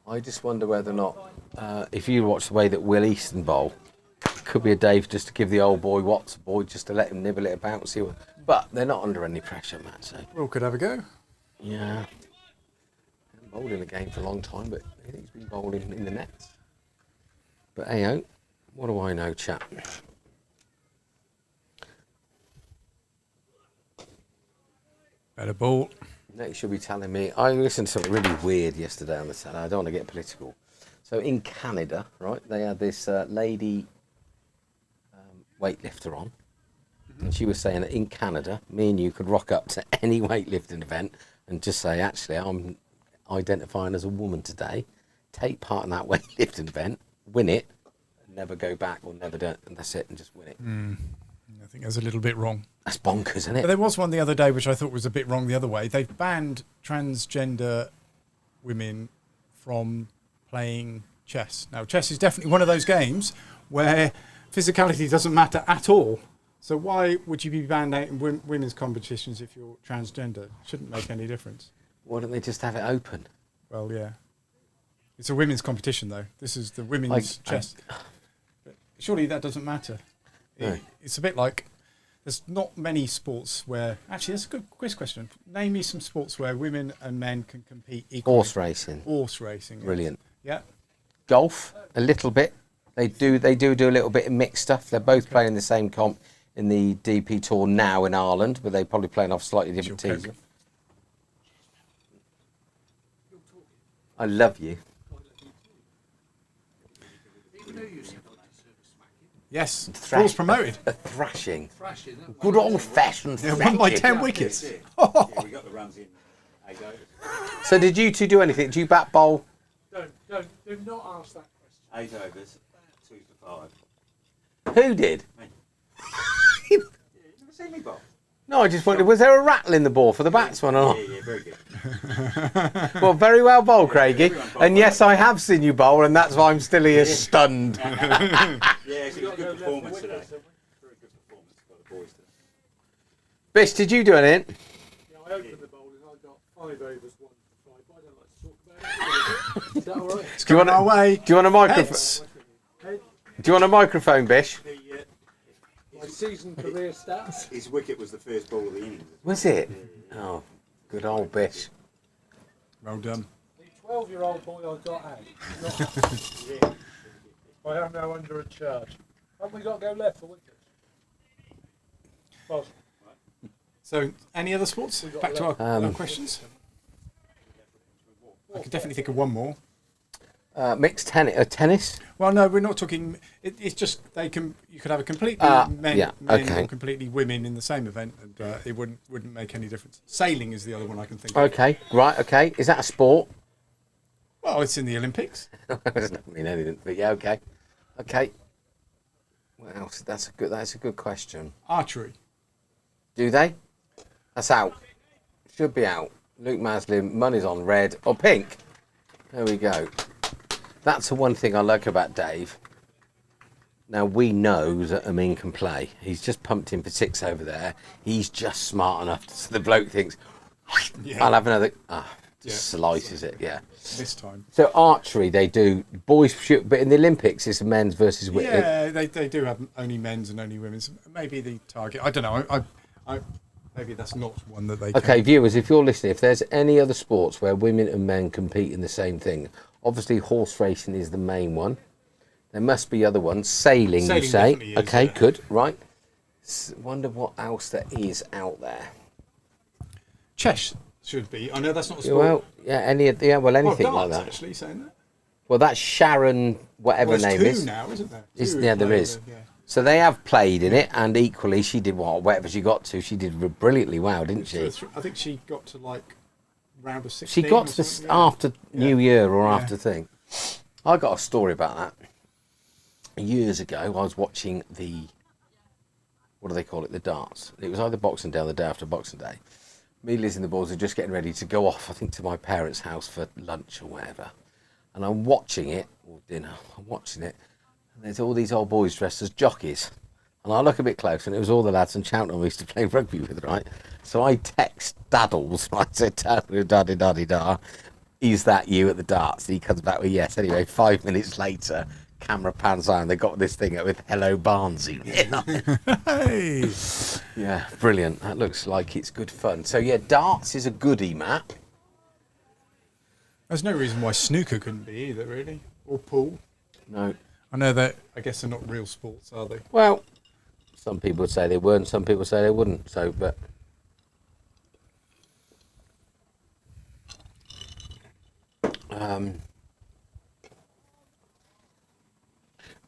I just wonder whether or not, if you watch the way that Will Eason bowl, could be a Dave just to give the old boy Watts a boy, just to let him nibble it about, see what. But they're not under any pressure, Matt. So Will could have a go. yeah. Hasn't bowled in the game for a long time, but I think he's been bowling in the nets. But hey, what do I know, chap? Better ball. Next, you'll be telling me. I listened to something really weird yesterday on the Saturday. I don't want to get political. So in Canada, right, they had this lady weightlifter on, and she was saying that in Canada, me and you could rock up to any weightlifting event and just say, actually, I'm identifying as a woman today, take part in that weightlifting event, win it, and never go back or never do it, and that's it, and just win it. I think that's a little bit wrong. That's bonkers, isn't it? But there was one the other day which I thought was a bit wrong the other way. They've banned transgender women from playing chess. Now, chess is definitely one of those games where physicality doesn't matter at all. So why would you be banned out in women's competitions if you're transgender? Shouldn't make any difference. Why don't they just have it open? Well, yeah. It's a women's competition, though. This is the women's chess. But surely that doesn't matter. No. It's a bit like there's not many sports where... Actually, that's a good quiz question. Name me some sports where women and men can compete equally. Horse racing. Horse racing. Yes. Brilliant. Yeah. Golf, a little bit. They do a little bit of mixed stuff. They're both playing the same comp in the DP Tour now in Ireland, but they're probably playing off slightly different teams. I love you. Yes. Falls promoted. A thrashing. Good old fashioned They thrashing. won by 10 wickets. We got the runs in 8 overs. So did you two do anything? Do you bat bowl? Do not ask that question. 8 overs, 2 to 5. Who did? Me. You never seen me bowl? No, I just wondered, was there a rattle in the ball for the batsman or not? Yeah, very good. Well, very well bowled, Craigie. And yes, I have seen you bowl, and that's why I'm still here stunned. Yeah, it's a good performance today. Very good performance by the boys today. Bish, did you do anything? Yeah, I opened the bowling. I got 5 overs, 1 to 5. But I don't like to talk about it. Is that all right? It's going our way. Do you want a microphone? Heads. Head, Do you want a microphone, Bish? my season career stats. His wicket was the first ball of the innings. Was it? Oh, good old Bish. Well done. The 12-year-old boy I got out. I am now under a charge. Haven't we got to go left for wickets? Pause. So, any other sports? Back to our questions. I could definitely think of one more. Mixed tennis? Well, no, we're not talking. It's just you could have a completely men or completely women in the same event, and it wouldn't make any difference. Sailing is the other one I can think of. Okay, right, okay. Is that a sport? Well, it's in the Olympics. It doesn't mean anything, but yeah, okay. Okay. What else? That's a good question. Archery. Do they? That's out. Should be out. Luke Maslin, money's on red or pink. There we go. That's the one thing I like about Dave. Now, we know that Amin can play. He's just pumped in for 6 over there. He's just smart enough so the bloke thinks, I'll have another... slices it, yeah. This time. So archery, they do. Boys shoot, but in the Olympics, it's men's versus women. Yeah, they do have only men's and only women's. Maybe the target... I don't know. I maybe that's not one that they Okay, can. viewers, if you're listening, if there's any other sports where women and men compete in the same thing, obviously horse racing is the main one. There must be other ones. Sailing you say. Is, okay, yeah. good, right. Wonder what else there is out there. Chess should be. I know that's not a sport. Well, yeah, anything darts, like that. Actually, saying that. Well, that's Sharon, whatever Well, name there's is. two now, isn't there? There is. Yeah. So they have played in it, and equally, she did whatever she got to. She did brilliantly well, didn't she? I think she got to like round of 16. She got or to this something, yeah. after New Year or Yeah. after thing. I got a story about that. Years ago, I was watching what do they call it? The darts. It was either Boxing Day or the day after Boxing Day. Me, Liz and the boys were just getting ready to go off, I think, to my parents' house for lunch or whatever. And I'm watching it, or dinner, I'm watching it, and there's all these old boys dressed as jockeys. And I look a bit close, and it was all the lads from Cheltenham we used to play rugby with, right? So I text Daddles, I said, da-da-da-da-da, is that you at the darts? And he comes back with yes. Anyway, 5 minutes later, camera pans on, they got this thing up with Hello Barnsley. Hey. Yeah, brilliant. That looks like it's good fun. So yeah, darts is a goodie, Matt. There's no reason why snooker couldn't be either, really, or pool. No. I know that. I guess they're not real sports, are they? Well, some people would say they weren't, some people say they wouldn't. So, but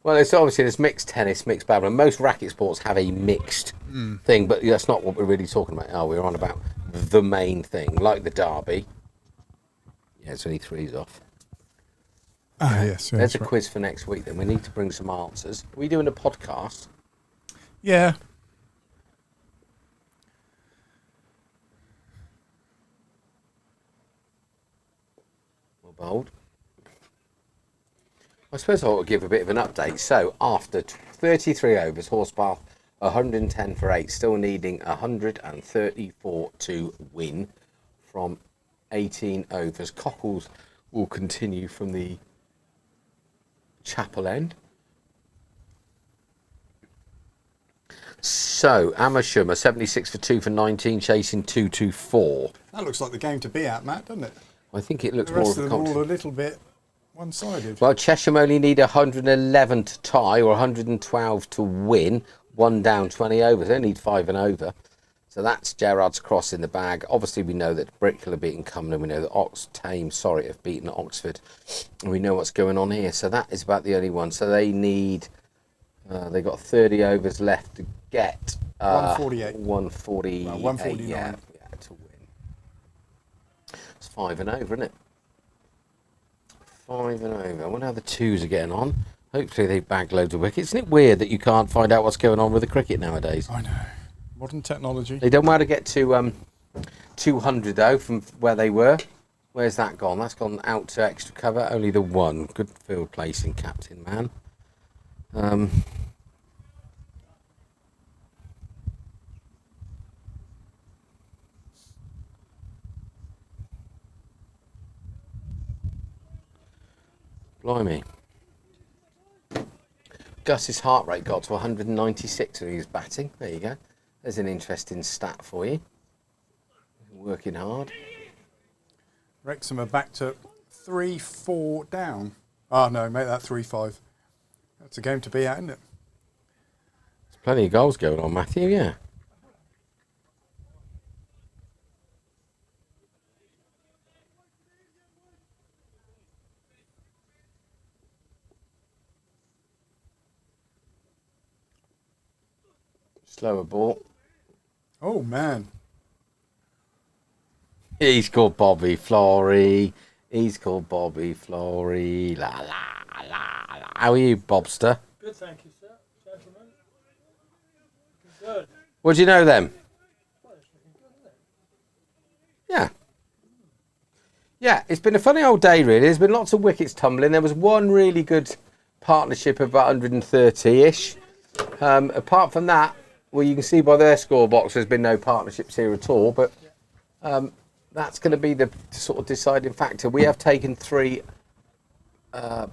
well, it's obviously there's mixed tennis, mixed badminton. Most racket sports have a mixed thing, but that's not what we're really talking about. We're on about the main thing, like the derby. Yeah, it's only 3's off. Ah, yes. There's a right. quiz for next week. Then we need to bring some answers. Are we doing a podcast? Yeah. Well, bold. I suppose I ought to give a bit of an update. So, after 33 overs, Horspath 110 for 8, still needing 134 to win from 18 overs. Cockles will continue from the chapel end. So, Amersham are 76 for 2 for 19, chasing 224. That looks like the game to be at, Matt, doesn't it? I think it looks The more rest of a of them all competition. a little bit one-sided. Well, Chesham only need 111 to tie or 112 to win. 1 down, 20 overs. They need 5 and over. So that's Gerrards Cross in the bag. Obviously, we know that Brickhill have beaten Cumberland. We know that have beaten Oxford. And we know what's going on here. So that is about the only one. So they need... they've got 30 overs left to get... 148. 148. Well, 149. Yeah, to win. It's 5 and over, isn't it? 5 and over. I wonder how the 2s are getting on. Hopefully they bag loads of wickets. Isn't it weird that you can't find out what's going on with the cricket nowadays? I know. Modern technology. They don't want to get to 200 though from where they were. Where's that gone? That's gone out to extra cover. Only the 1. Good field placing, captain man. Blimey. Gus's heart rate got to 196 when he was batting. There you go. There's an interesting stat for you. Working hard. Wrexham are back to 3-4 down. Oh, no, make that 3-5. That's a game to be at, isn't it? There's plenty of goals going on, Matthew, yeah. Slower ball. Oh, man. He's called Bobby Flory. He's called Bobby Flory. La, la, la, la. How are you, Bobster? Good, thank you, sir. Gentlemen. Good. What do you know them? Yeah. Yeah, it's been a funny old day, really. There's been lots of wickets tumbling. There was one really good partnership of about 130-ish. Apart from that, well, you can see by their score box, there's been no partnerships here at all. But that's going to be the sort of deciding factor. We have taken 3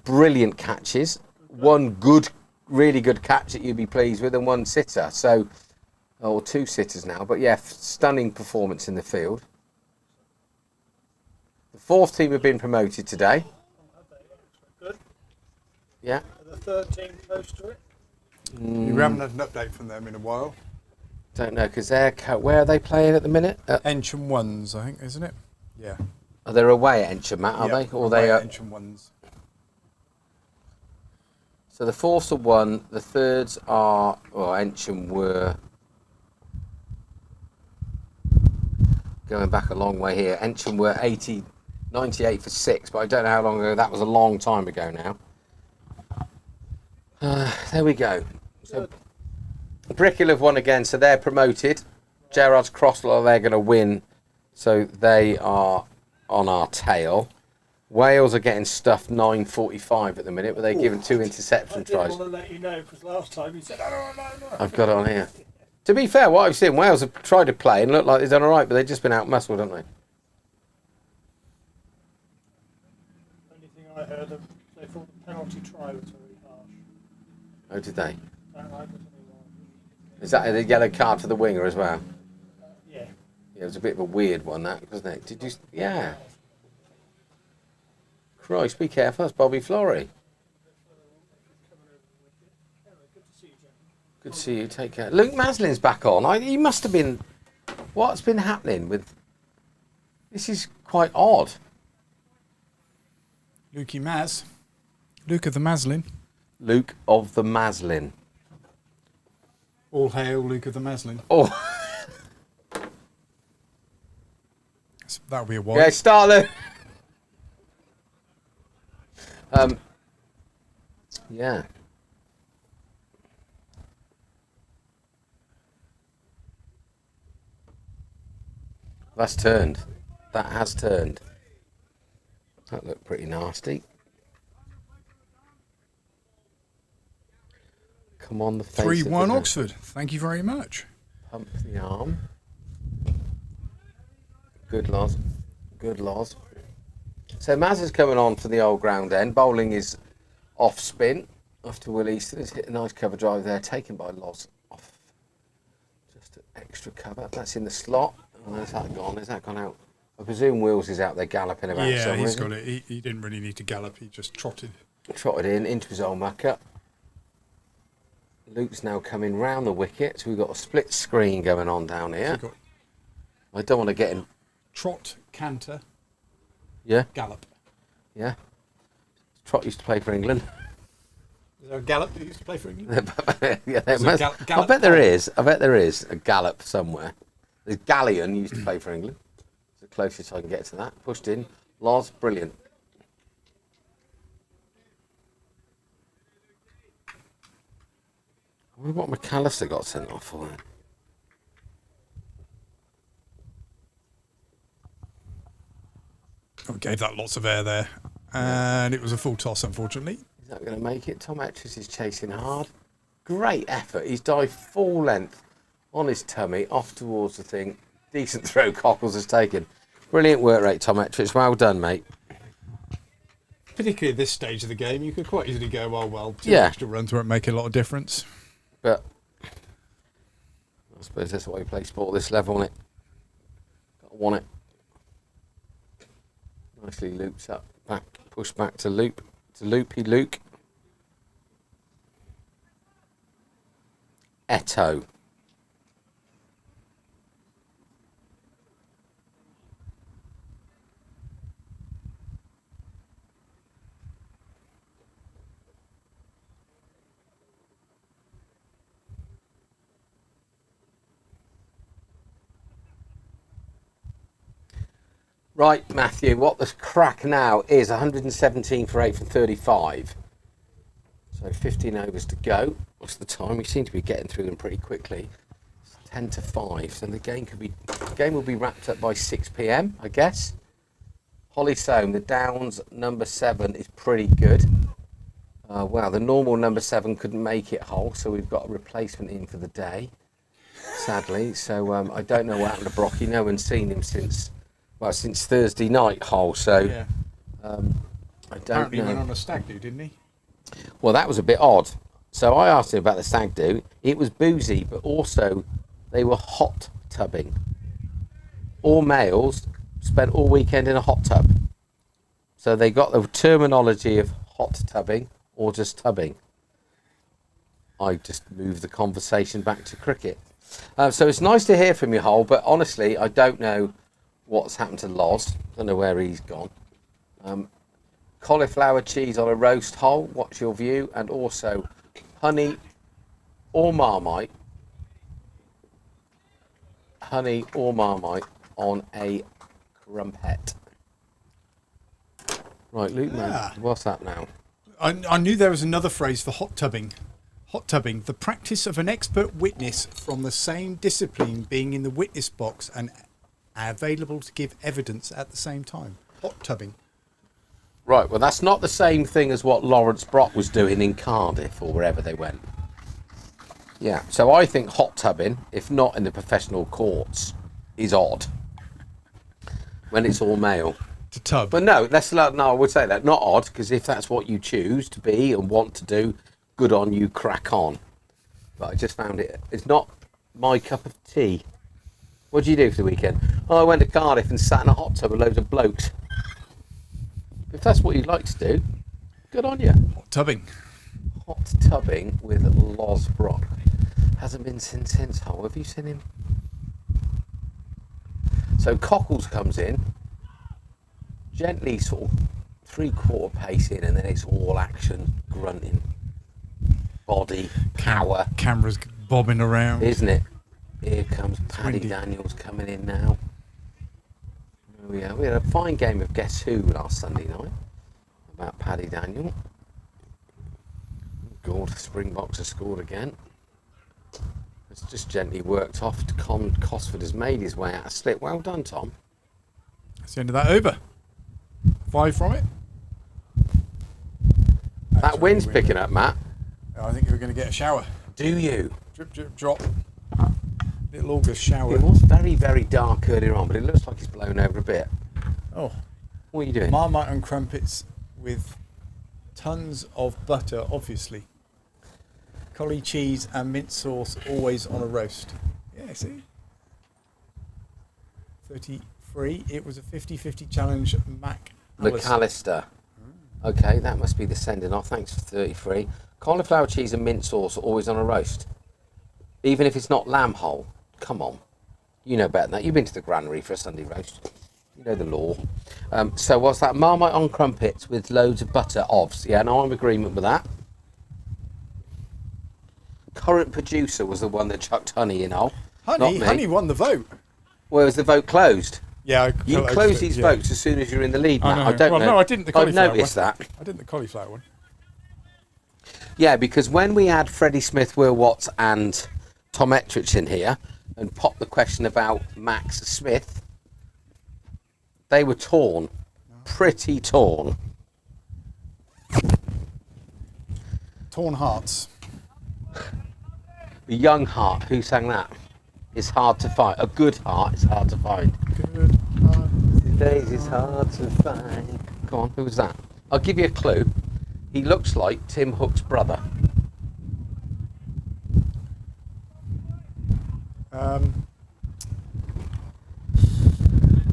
brilliant catches, 1 good, really good catch that you'd be pleased with, and 1 sitter. So, or 2 sitters now. But yeah, stunning performance in the field. The 4th team have been promoted today. Good. Yeah. Are the 3rd team close to it? You haven't had an update from them in a while. Don't know, because they're... Where are they playing at the minute? Encham Ones, I think, isn't it? Yeah. Are they away at Encham, Matt, are they? Or they are... Encham Ones. So the 4ths are 1, the 3rds are... Well, Encham were... going back a long way here. Encham were 98 for 6, but I don't know how long ago. That was a long time ago now. There we go. So Brickhill have won again, so they're promoted. Gerrards Cross, they're going to win, so they are on our tail. Wales are getting stuffed 9.45 at the minute, but they're given 2 interception tries. I didn't want to let you know because last time you said, no. I've got it on here. To be fair, what I've seen, Wales have tried to play and look like they've done all right, but they've just been out-muscled, haven't they? Only thing I heard of, they thought the penalty try was very harsh. Oh, did they? Don't like it anymore. Is that a yellow card for the winger as well? Yeah. Yeah, it was a bit of a weird one, that, wasn't it? Did you? Yeah. Christ, be careful, that's Bobby Flory. Good to see you, take care. Luke Maslin's back on. He must have been... What's been happening with... This is quite odd. Lukey Maz. Luke of the Maslin. Luke of the Maslin. All hail Luke of the Maslin. Oh. That'll be a while. Yeah, start Luke. Yeah. That's turned. That has turned. That looked pretty nasty. Come on, the face. 3-1 Oxford. Thank you very much. Pump the arm. Good loss. Good loss. So Maz is coming on for the old ground end. Bowling is off spin. After Will Eason has hit a nice cover drive there, taken by Loz off. Just an extra cover. That's in the slot. Oh, where's that gone? Has that gone out? I presume Wills is out there galloping about somewhere. Yeah, he's got it. He didn't really need to gallop. He just trotted. Trotted in into his old mucker. Luke's now coming round the wicket, so we've got a split screen going on down here. So I don't want to get in. Trot, canter, Gallop. Yeah. Trot used to play for England. Is there a Gallop that used to play for England? Yeah, I bet there is. I bet there is a Gallop somewhere. The Galleon used to play for England. It's the closest I can get to that. Pushed in. Loz, brilliant. I wonder what McAllister got sent off for then. Oh, gave that lots of air there. And it was a full toss, unfortunately. Is that going to make it? Tom Etches is chasing hard. Great effort. He's dived full length on his tummy, off towards the thing. Decent throw Cockles has taken. Brilliant work rate, Tom Etches. Well done, mate. Particularly at this stage of the game, you could quite easily go, oh, well, 2 Yeah. extra runs won't make a lot of difference. But I suppose that's why you play sport at this level, isn't it? Got to want it. Nicely loops up, back, push back to loop, to loopy Luke. Eto. Right, Matthew, what the crack now is 117 for 8 for 35. So 15 overs to go. What's the time? We seem to be getting through them pretty quickly. It's 10 to 5, so the game will be wrapped up by 6 p.m, I guess. Holly Soam, the Downs number 7 is pretty good. Well, the normal number 7 couldn't make it whole, so we've got a replacement in for the day, sadly. So I don't know what happened to Brocky. No one's seen him since Thursday night, Hull. So Yeah. I don't Apparently know. went on a stag do, didn't he? Well, that was a bit odd. So I asked him about the stag do. It was boozy, but also they were hot tubbing. All males spent all weekend in a hot tub. So they got the terminology of hot tubbing or just tubbing. I just moved the conversation back to cricket. So it's nice to hear from you, Hull, but honestly, I don't know what's happened to Loz. Don't know where he's gone. Cauliflower cheese on a roast, Hull. What's your view? And also honey or Marmite. Honey or Marmite. on a crumpet. Right, Luke, man, what's that now? I knew there was another phrase for hot tubbing. Hot tubbing, the practice of an expert witness from the same discipline being in the witness box and available to give evidence at the same time. Hot tubbing. Right, well, that's not the same thing as what Lawrence Brock was doing in Cardiff or wherever they went. Yeah, so I think hot tubbing, if not in the professional courts, is odd. When it's all male. To tub. But no, I would say that. Not odd, because if that's what you choose to be and want to do, good on you, crack on. But I just found it's not my cup of tea. What did you do for the weekend? Oh, I went to Cardiff and sat in a hot tub with loads of blokes. If that's what you'd like to do, good on you. Hot tubbing. Hot tubbing with Loz Brock. Hasn't been since Hull. Have you seen him? So Cockles comes in, gently sort of 3/4 pace in, and then it's all action, grunting, body, power. Cameras bobbing around. Isn't it? Here comes Paddy windy. Daniels coming in now. We had a fine game of Guess Who last Sunday night about Paddy Daniel. God, Springboks have scored again. It's just gently worked off. Tom Costley has made his way out of slip. Well done, Tom. That's the end of that over. 5 from it. That wind's picking up, Matt. I think we're going to get a shower. Do you? Drip, drip, drop. Little August shower. It was very, very dark earlier on, but it looks like it's blown over a bit. Oh. What are you doing? Marmite and crumpets with tons of butter, obviously. Collie cheese and mint sauce, always on a roast. Yeah, see? 33. It was a 50-50 challenge. Mac McAllister. Okay, that must be the sending off. Thanks for 33. Cauliflower cheese and mint sauce, always on a roast. Even if it's not lamb whole. Come on. You know better than that. You've been to the granary for a Sunday roast. You know the law. So what's that? Marmite on crumpets with loads of butter, ovs. Yeah, no, I'm in agreement with that. Current producer was the one that chucked honey in. Honey won the vote. Well, was the vote closed? Yeah, you close these votes as soon as you're in the lead. Now. I don't know. No, I didn't. The cauliflower I've noticed one. that. I didn't the cauliflower one. Yeah, because when we had Freddie Smith, Will Watts, and Tom Ettrich in here and popped the question about Max Smith, they were torn, pretty torn. Torn hearts. The young heart, who sang that? It's hard to find. A good heart is hard to find. Good heart. These days it's hard to find. Come on, who was that? I'll give you a clue. He looks like Tim Hook's brother.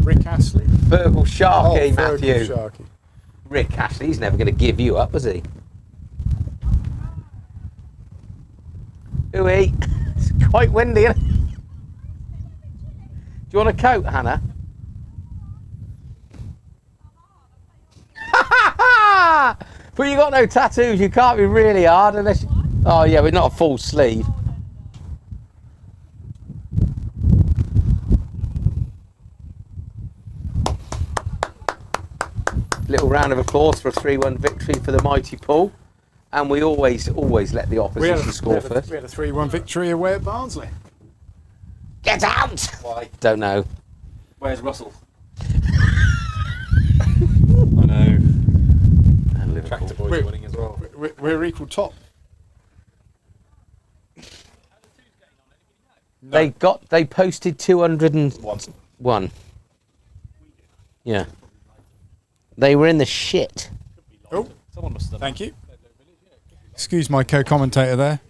Rick Astley. Virgil Sharkey, Matthew. Virgil Sharkey. Rick Astley, he's never going to give you up, was he? Ooh-wee. It's quite windy, isn't it? Do you want a coat, Hannah? But you got no tattoos, you can't be really hard unless you... Oh yeah, but not a full sleeve. Little round of applause for a 3-1 victory for the mighty Paul. And we always let the opposition score first. We had a 3-1 victory away at Barnsley. Get out! Why? Don't know. Where's Russell? I know. And Liverpool. Tractor boys are winning as well. We're equal top. No. They posted 201. Yeah. They were in the shit. Oh, Someone must have done thank you. Excuse my co-commentator there.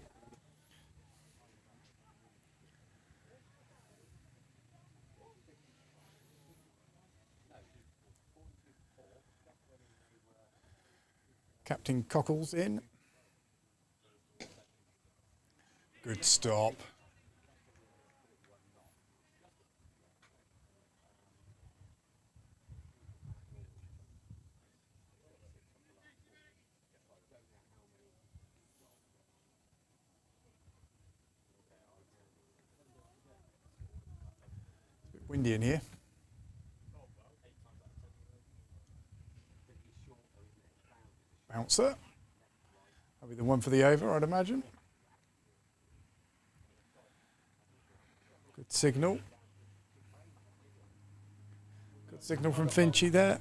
Captain Cockles in. Good stop. Windy in here. bouncer. That'll be the one for the over, I'd imagine. Good signal. Good signal from Finchy there.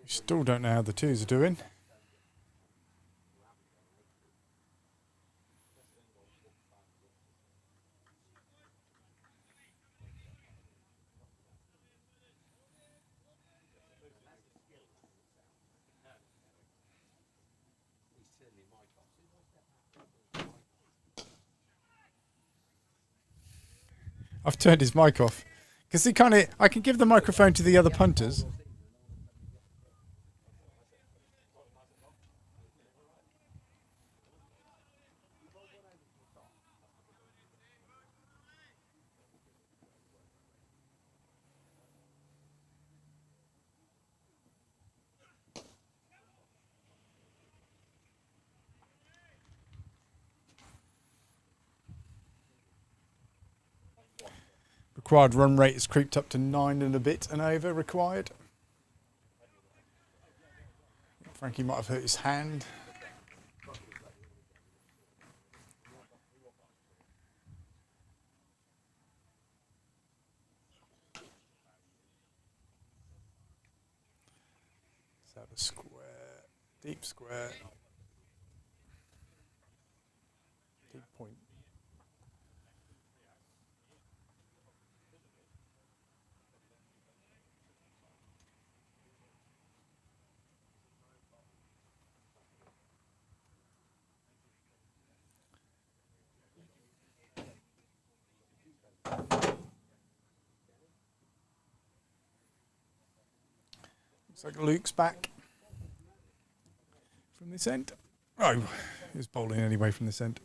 We still don't know how the twos are doing. I've turned his mic off because he kind of. I can give the microphone to the other punters. Required run rate has creeped up to 9 and a bit and over required. Frankie might have hurt his hand. Let's have a square, deep square, deep point. Looks like Luke's back from this end. Oh, he was bowling anyway from this end.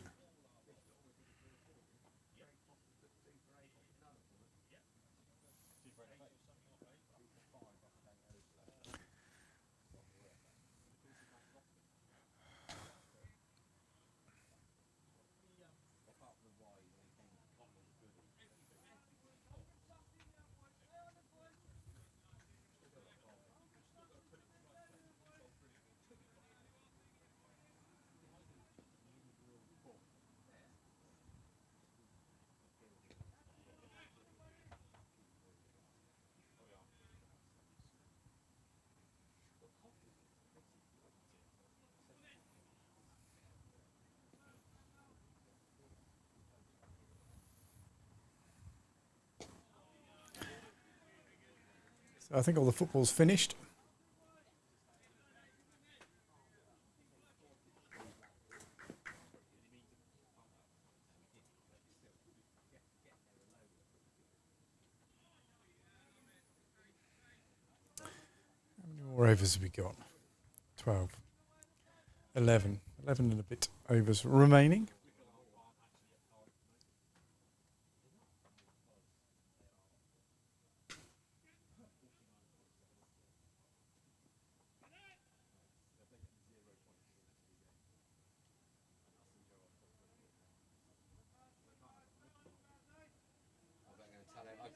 So I think all the football's finished. How many more overs have we got? 12. 11. 11 and a bit overs remaining.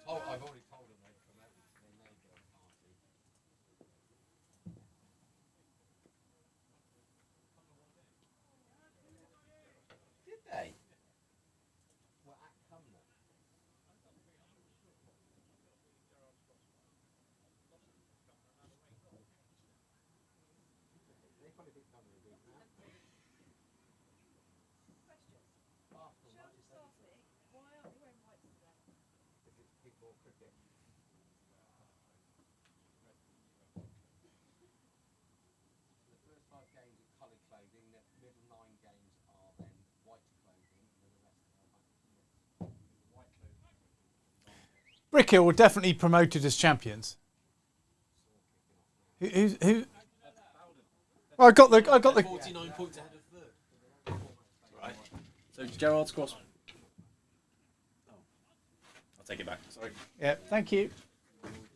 I've already told them they've promoted to their neighbour party. Did they? Well, at Cumnor. They probably think Cumnor will beat that. Football cricket. The first 5 games are coloured clothing, the middle 9 games are then white clothing, and then the rest are white clothing. Brickhill were definitely promoted as champions. Who? Oh, I got the. 49 points ahead of third. Right. So Gerrards Cross. Take it back. Sorry. Yeah, thank you. Is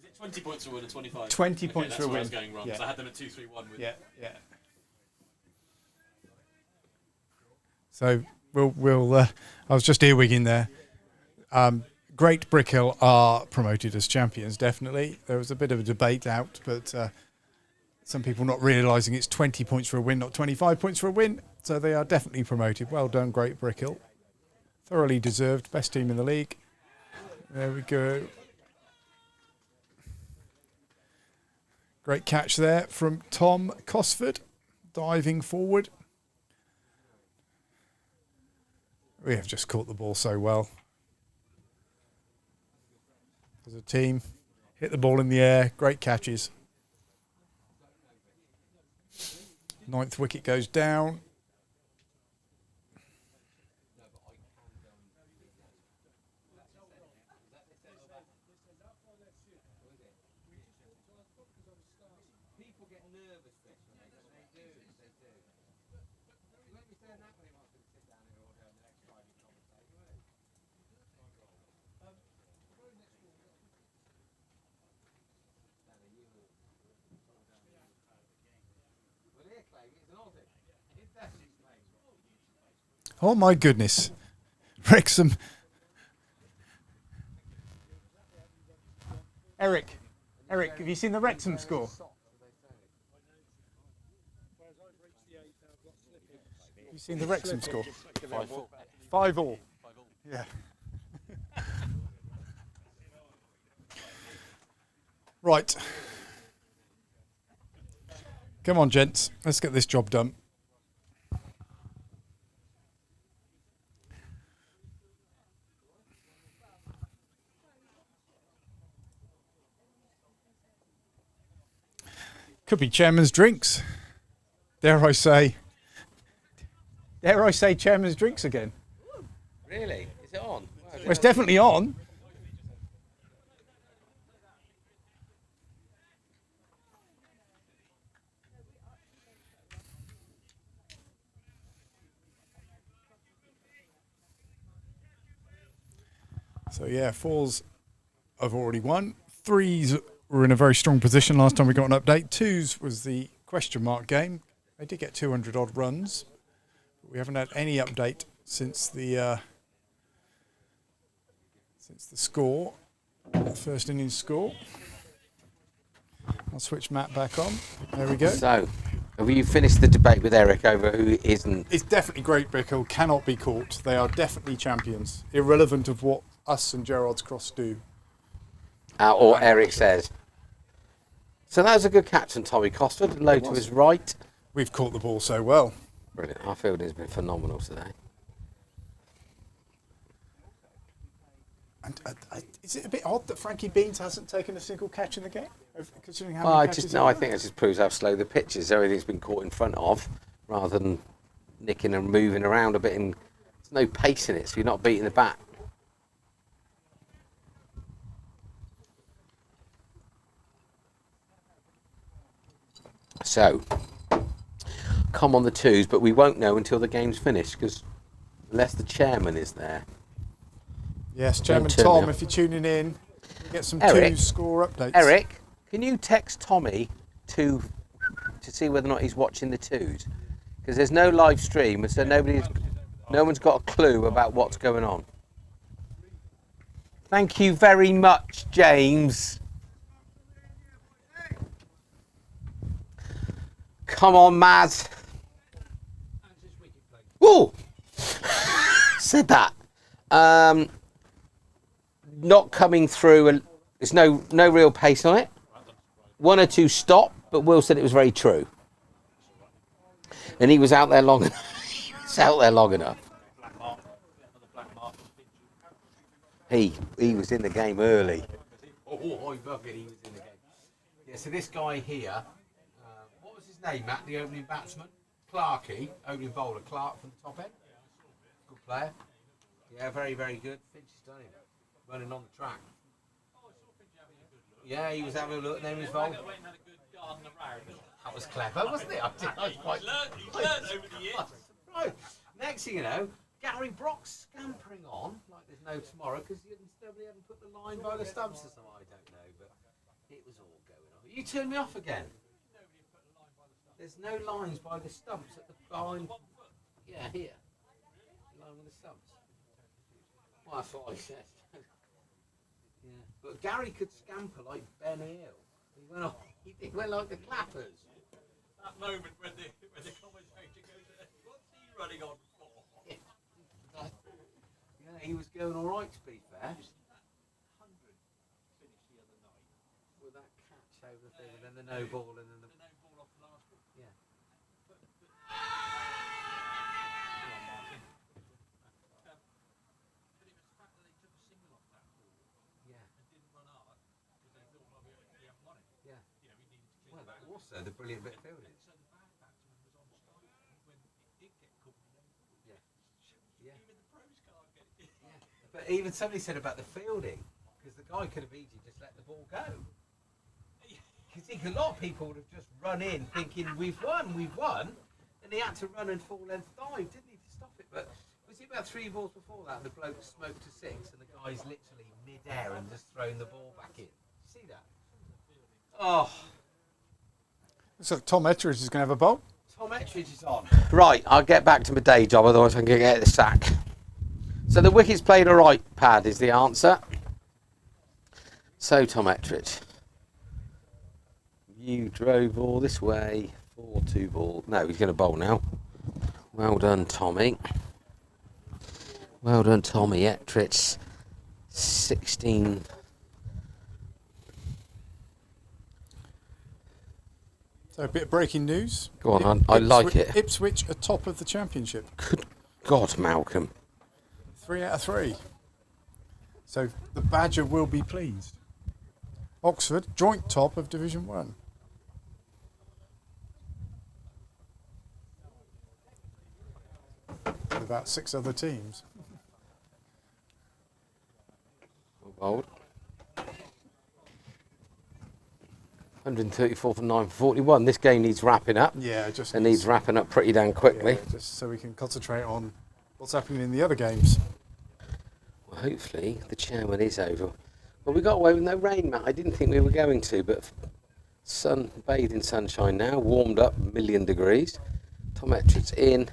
it 20 points for a win or 25? 20 points that's for a where win. I was going wrong. Yeah. So I had them at 2-3-1 with. Yeah, yeah. So we'll. I was just earwigging there. Great Brickhill are promoted as champions. Definitely, there was a bit of a debate out, but some people not realising it's 20 points for a win, not 25 points for a win. So they are definitely promoted. Well done, Great Brickhill. Thoroughly deserved, best team in the league. There we go. Great catch there from Tom Costley, diving forward. We have just caught the ball so well. As a team, hit the ball in the air, great catches. 9th wicket goes down. Oh my goodness. Wrexham. Eric, have you seen the Wrexham score? Have you seen the Wrexham score? 5-5. Yeah. Right. Come on, gents. Let's get this job done. Could be chairman's drinks. Dare I say chairman's drinks again? Really? Is it on? Well, it's definitely on. So yeah, 4s have already won. 3s were in a very strong position last time we got an update. 2s was the question mark game. They did get 200 odd runs. But we haven't had any update since the score, the first innings score. I'll switch Matt back on. There we go. So, have you finished the debate with Eric over who isn't? It's definitely Great Brickhill, cannot be caught. They are definitely champions, irrelevant of what us and Gerrards Cross do. Or Eric says. So that was a good catch from Tommy Costley, low to his right. We've caught the ball so well. Brilliant. Our fielding has been phenomenal today. And is it a bit odd that Frankie Beans hasn't taken a single catch in the game? Considering how I many catches think it just proves how slow the pitch is. Everything's been caught in front of, rather than nicking and moving around a bit. And there's no pace in it, so you're not beating the bat. So, come on the 2s, but we won't know until the game's finished, because unless the chairman is there. Yes, Chairman Tom, if you're tuning in, get some Eric, 2 score updates. Eric, can you text Tommy to see whether or not he's watching the 2s? Because there's no live stream, so no one's got a clue about what's going on. Thank you very much, James. Come on, Maz. Whoa! Said that. Not coming through, and there's no real pace on it. 1 or 2 stop, but Will said it was very true. And he was out there long enough. He was in the game early. Oh, he was in the game. Yeah, so this guy here, what was his name, Matt, the opening batsman? Clarkey, opening bowler, Clark from the top end. Good player. Yeah, very, very good. Finch has done him. Running on the track. Yeah, he was having a look at his bowl. That was clever, wasn't it? I was quite learned over the years. Right. Next thing you know, Gary Brock's scampering on like there's no tomorrow because nobody hadn't put the line by the stumps or something. I don't know, but it was all going on. You turned me off again. There's no lines by the stumps at the line. Yeah, here. playing with the subs. Well, that's what I said. Yeah. But Gary could scamper like Ben Hill. He went like the clappers. That moment when the commentator goes, what's he running on for? Yeah, he was going all right, to be fair. 100 finished the other night. With that catch over the thing, and then the no ball, and then the no ball off the last ball. Yeah. But it was the fact that they took a single off that ball. Yeah. And didn't run hard because they thought, well, we haven't won it. Yeah. You know, we needed to clear Well, the back. also the brilliant bit of fielding. So the bad batsman was on strike when it did get caught. Yeah. Yeah. Even the pros can't get it. Yeah. But even somebody said about the fielding, because the guy could have easily just let the ball go. Because a lot of people would have just run in thinking, we've won, and he had to run and full length dive, didn't he, to stop it? But was it about 3 balls before that, and the bloke smoked to 6, and the guy's literally mid-air and just thrown the ball back in? See that? Oh. So Tom Ettridge is going to have a bowl. Tom Ettridge is on. Right, I'll get back to my day job, otherwise I'm going to get the sack. So the wickets played all right, Pad, is the answer. So, Tom Ettridge, you drove all this way for 2 ball. No, he's going to bowl now. Well done, Tommy. Well done, Tommy Ettridge. 16. So a bit of breaking news. Go on, I like it. Ipswich are top of the championship. Good God, Malcolm. 3 out of 3. So the Badger will be pleased. Oxford, joint top of Division 1. With about 6 other teams. Bold. 134 for 9 for 41. This game needs wrapping up. Yeah, just it needs wrapping up pretty damn quickly. Yeah, just so we can concentrate on what's happening in the other games. Well, hopefully the chairman is over. Well, we got away with no rain, Matt. I didn't think we were going to, but sun, bathed in sunshine now, warmed up, 1,000,000 degrees. Tom Ettridge in,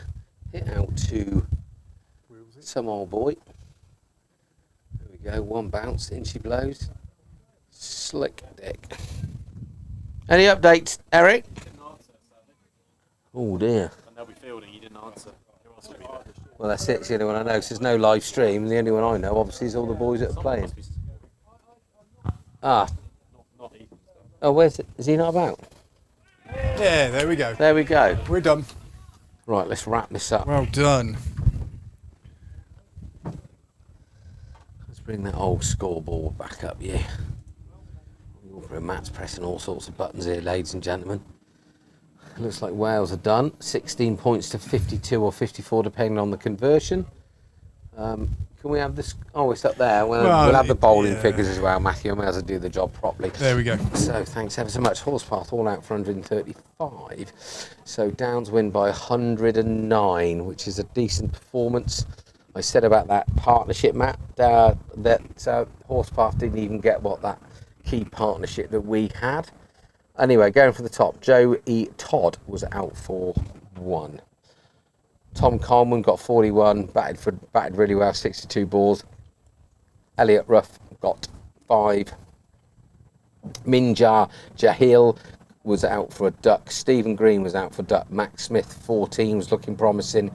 hit out to some old boy. There we go, 1 bounce, in she blows. Slick dick. Any updates, Eric? Oh dear. And they'll be fielding, you didn't answer. Who else would be there? Well, that's it. It's the only one I know. 'Cause there's no live stream. The only one I know, obviously, is all the boys that are playing. Ah. Not Ethan. Oh, where's it? Is he not about? Yeah, there we go. There we go. We're done. Right, let's wrap this up. Well done. Let's bring that old scoreboard back up, yeah. Matt's pressing all sorts of buttons here, ladies and gentlemen. Looks like Wales are done. 16 points to 52 or 54, depending on the conversion. Can we have this? Oh, it's up there. We'll have the bowling figures as well, Matthew. I may as well do the job properly. There we go. So thanks ever so much. Horspath all out for 135. So Downs win by 109, which is a decent performance. I said about that partnership, Matt, that Horspath didn't even get that key partnership that we had. Anyway, going for the top, Joe E. Todd was out for 1. Tom Coleman got 41, batted really well, 62 balls. Elliot Ruff got 5. Minjar Jahil was out for a duck. Stephen Green was out for duck. Max Smith, 14, was looking promising.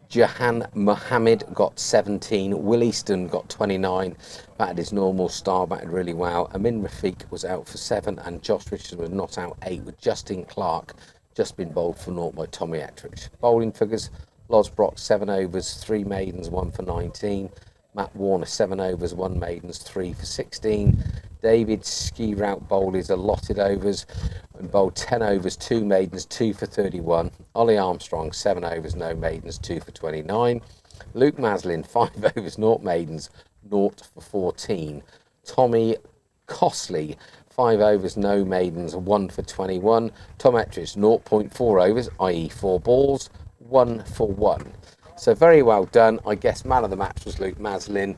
Jahan Mohammed got 17. Will Eason got 29. Batted his normal style, batted really well. Amin Rafiq was out for 7, and Josh Richardson was not out 8, with Justin Clark just been bowled for 0 by Tommy Ettridge. Bowling figures: Losbrock 7 overs, 3 maidens, 1 for 19. Matt Warner 7 overs, 1 maidens, 3 for 16. David Ski Route bowled his allotted overs and bowled 10 overs, 2 maidens, 2 for 31. Ollie Armstrong 7 overs, no maidens, 2 for 29. Luke Maslin 5 overs, 0 maidens, 0 for 14. Tommy Costley 5 overs, no maidens, 1 for 21. Tom Ettridge 0.4 overs, i.e. 4 balls, 1 for 1. So very well done. I guess man of the match was Luke Maslin.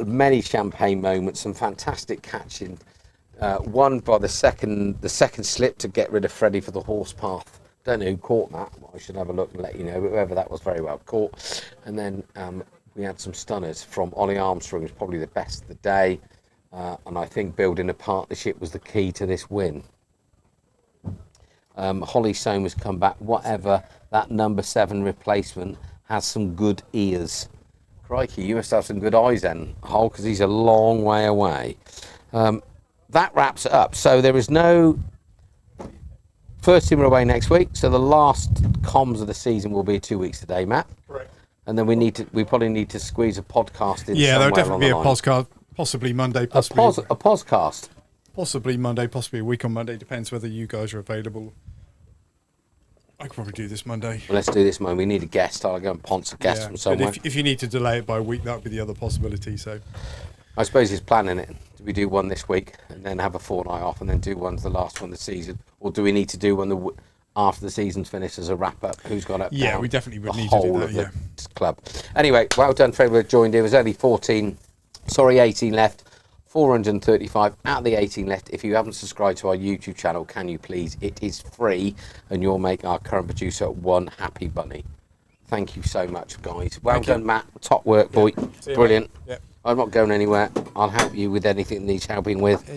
Many champagne moments, some fantastic catching. One by the second slip to get rid of Freddie for the Horspath don't know who caught that. I should have a look and let you know. But whoever that was, very well caught. And then we had some stunners from Ollie Armstrong, who's probably the best of the day. And I think building a partnership was the key to this win. Holly Soma's come back. Whatever, that number 7 replacement has some good ears. Crikey, you must have some good eyes then, Hole, because he's a long way away. That wraps it up. So there is no first team are away next week. So the last comms of the season will be 2 weeks today, Matt. Correct. And then we probably need to squeeze a podcast in. Yeah, there'll somewhere definitely be a along the line. podcast, possibly Monday, possibly a podcast. Possibly Monday, possibly a week on Monday. Depends whether you guys are available. I could probably do this Monday. Well, let's do this, man. We need a guest. I'll go and ponce a guest from somewhere. But if you need to delay it by a week, that would be the other possibility. So, I suppose he's planning it. Do we do one this week and then have a fortnight off and then do one the last one of the season? Or do we need to do one after the season's finished as a wrap-up? Who's got up? Yeah, down, we definitely would the need to do whole that, of the club. Anyway, well done for everyone who joined in. There's only 18 left. 435 out of the 18 left. If you haven't subscribed to our YouTube channel, can you please? It is free, and you'll make our current producer one happy bunny. Thank you so much, guys. Well done, Matt. Top work, boy. See you, Brilliant. mate. Yep. I'm not going anywhere. I'll help you with anything that needs helping with.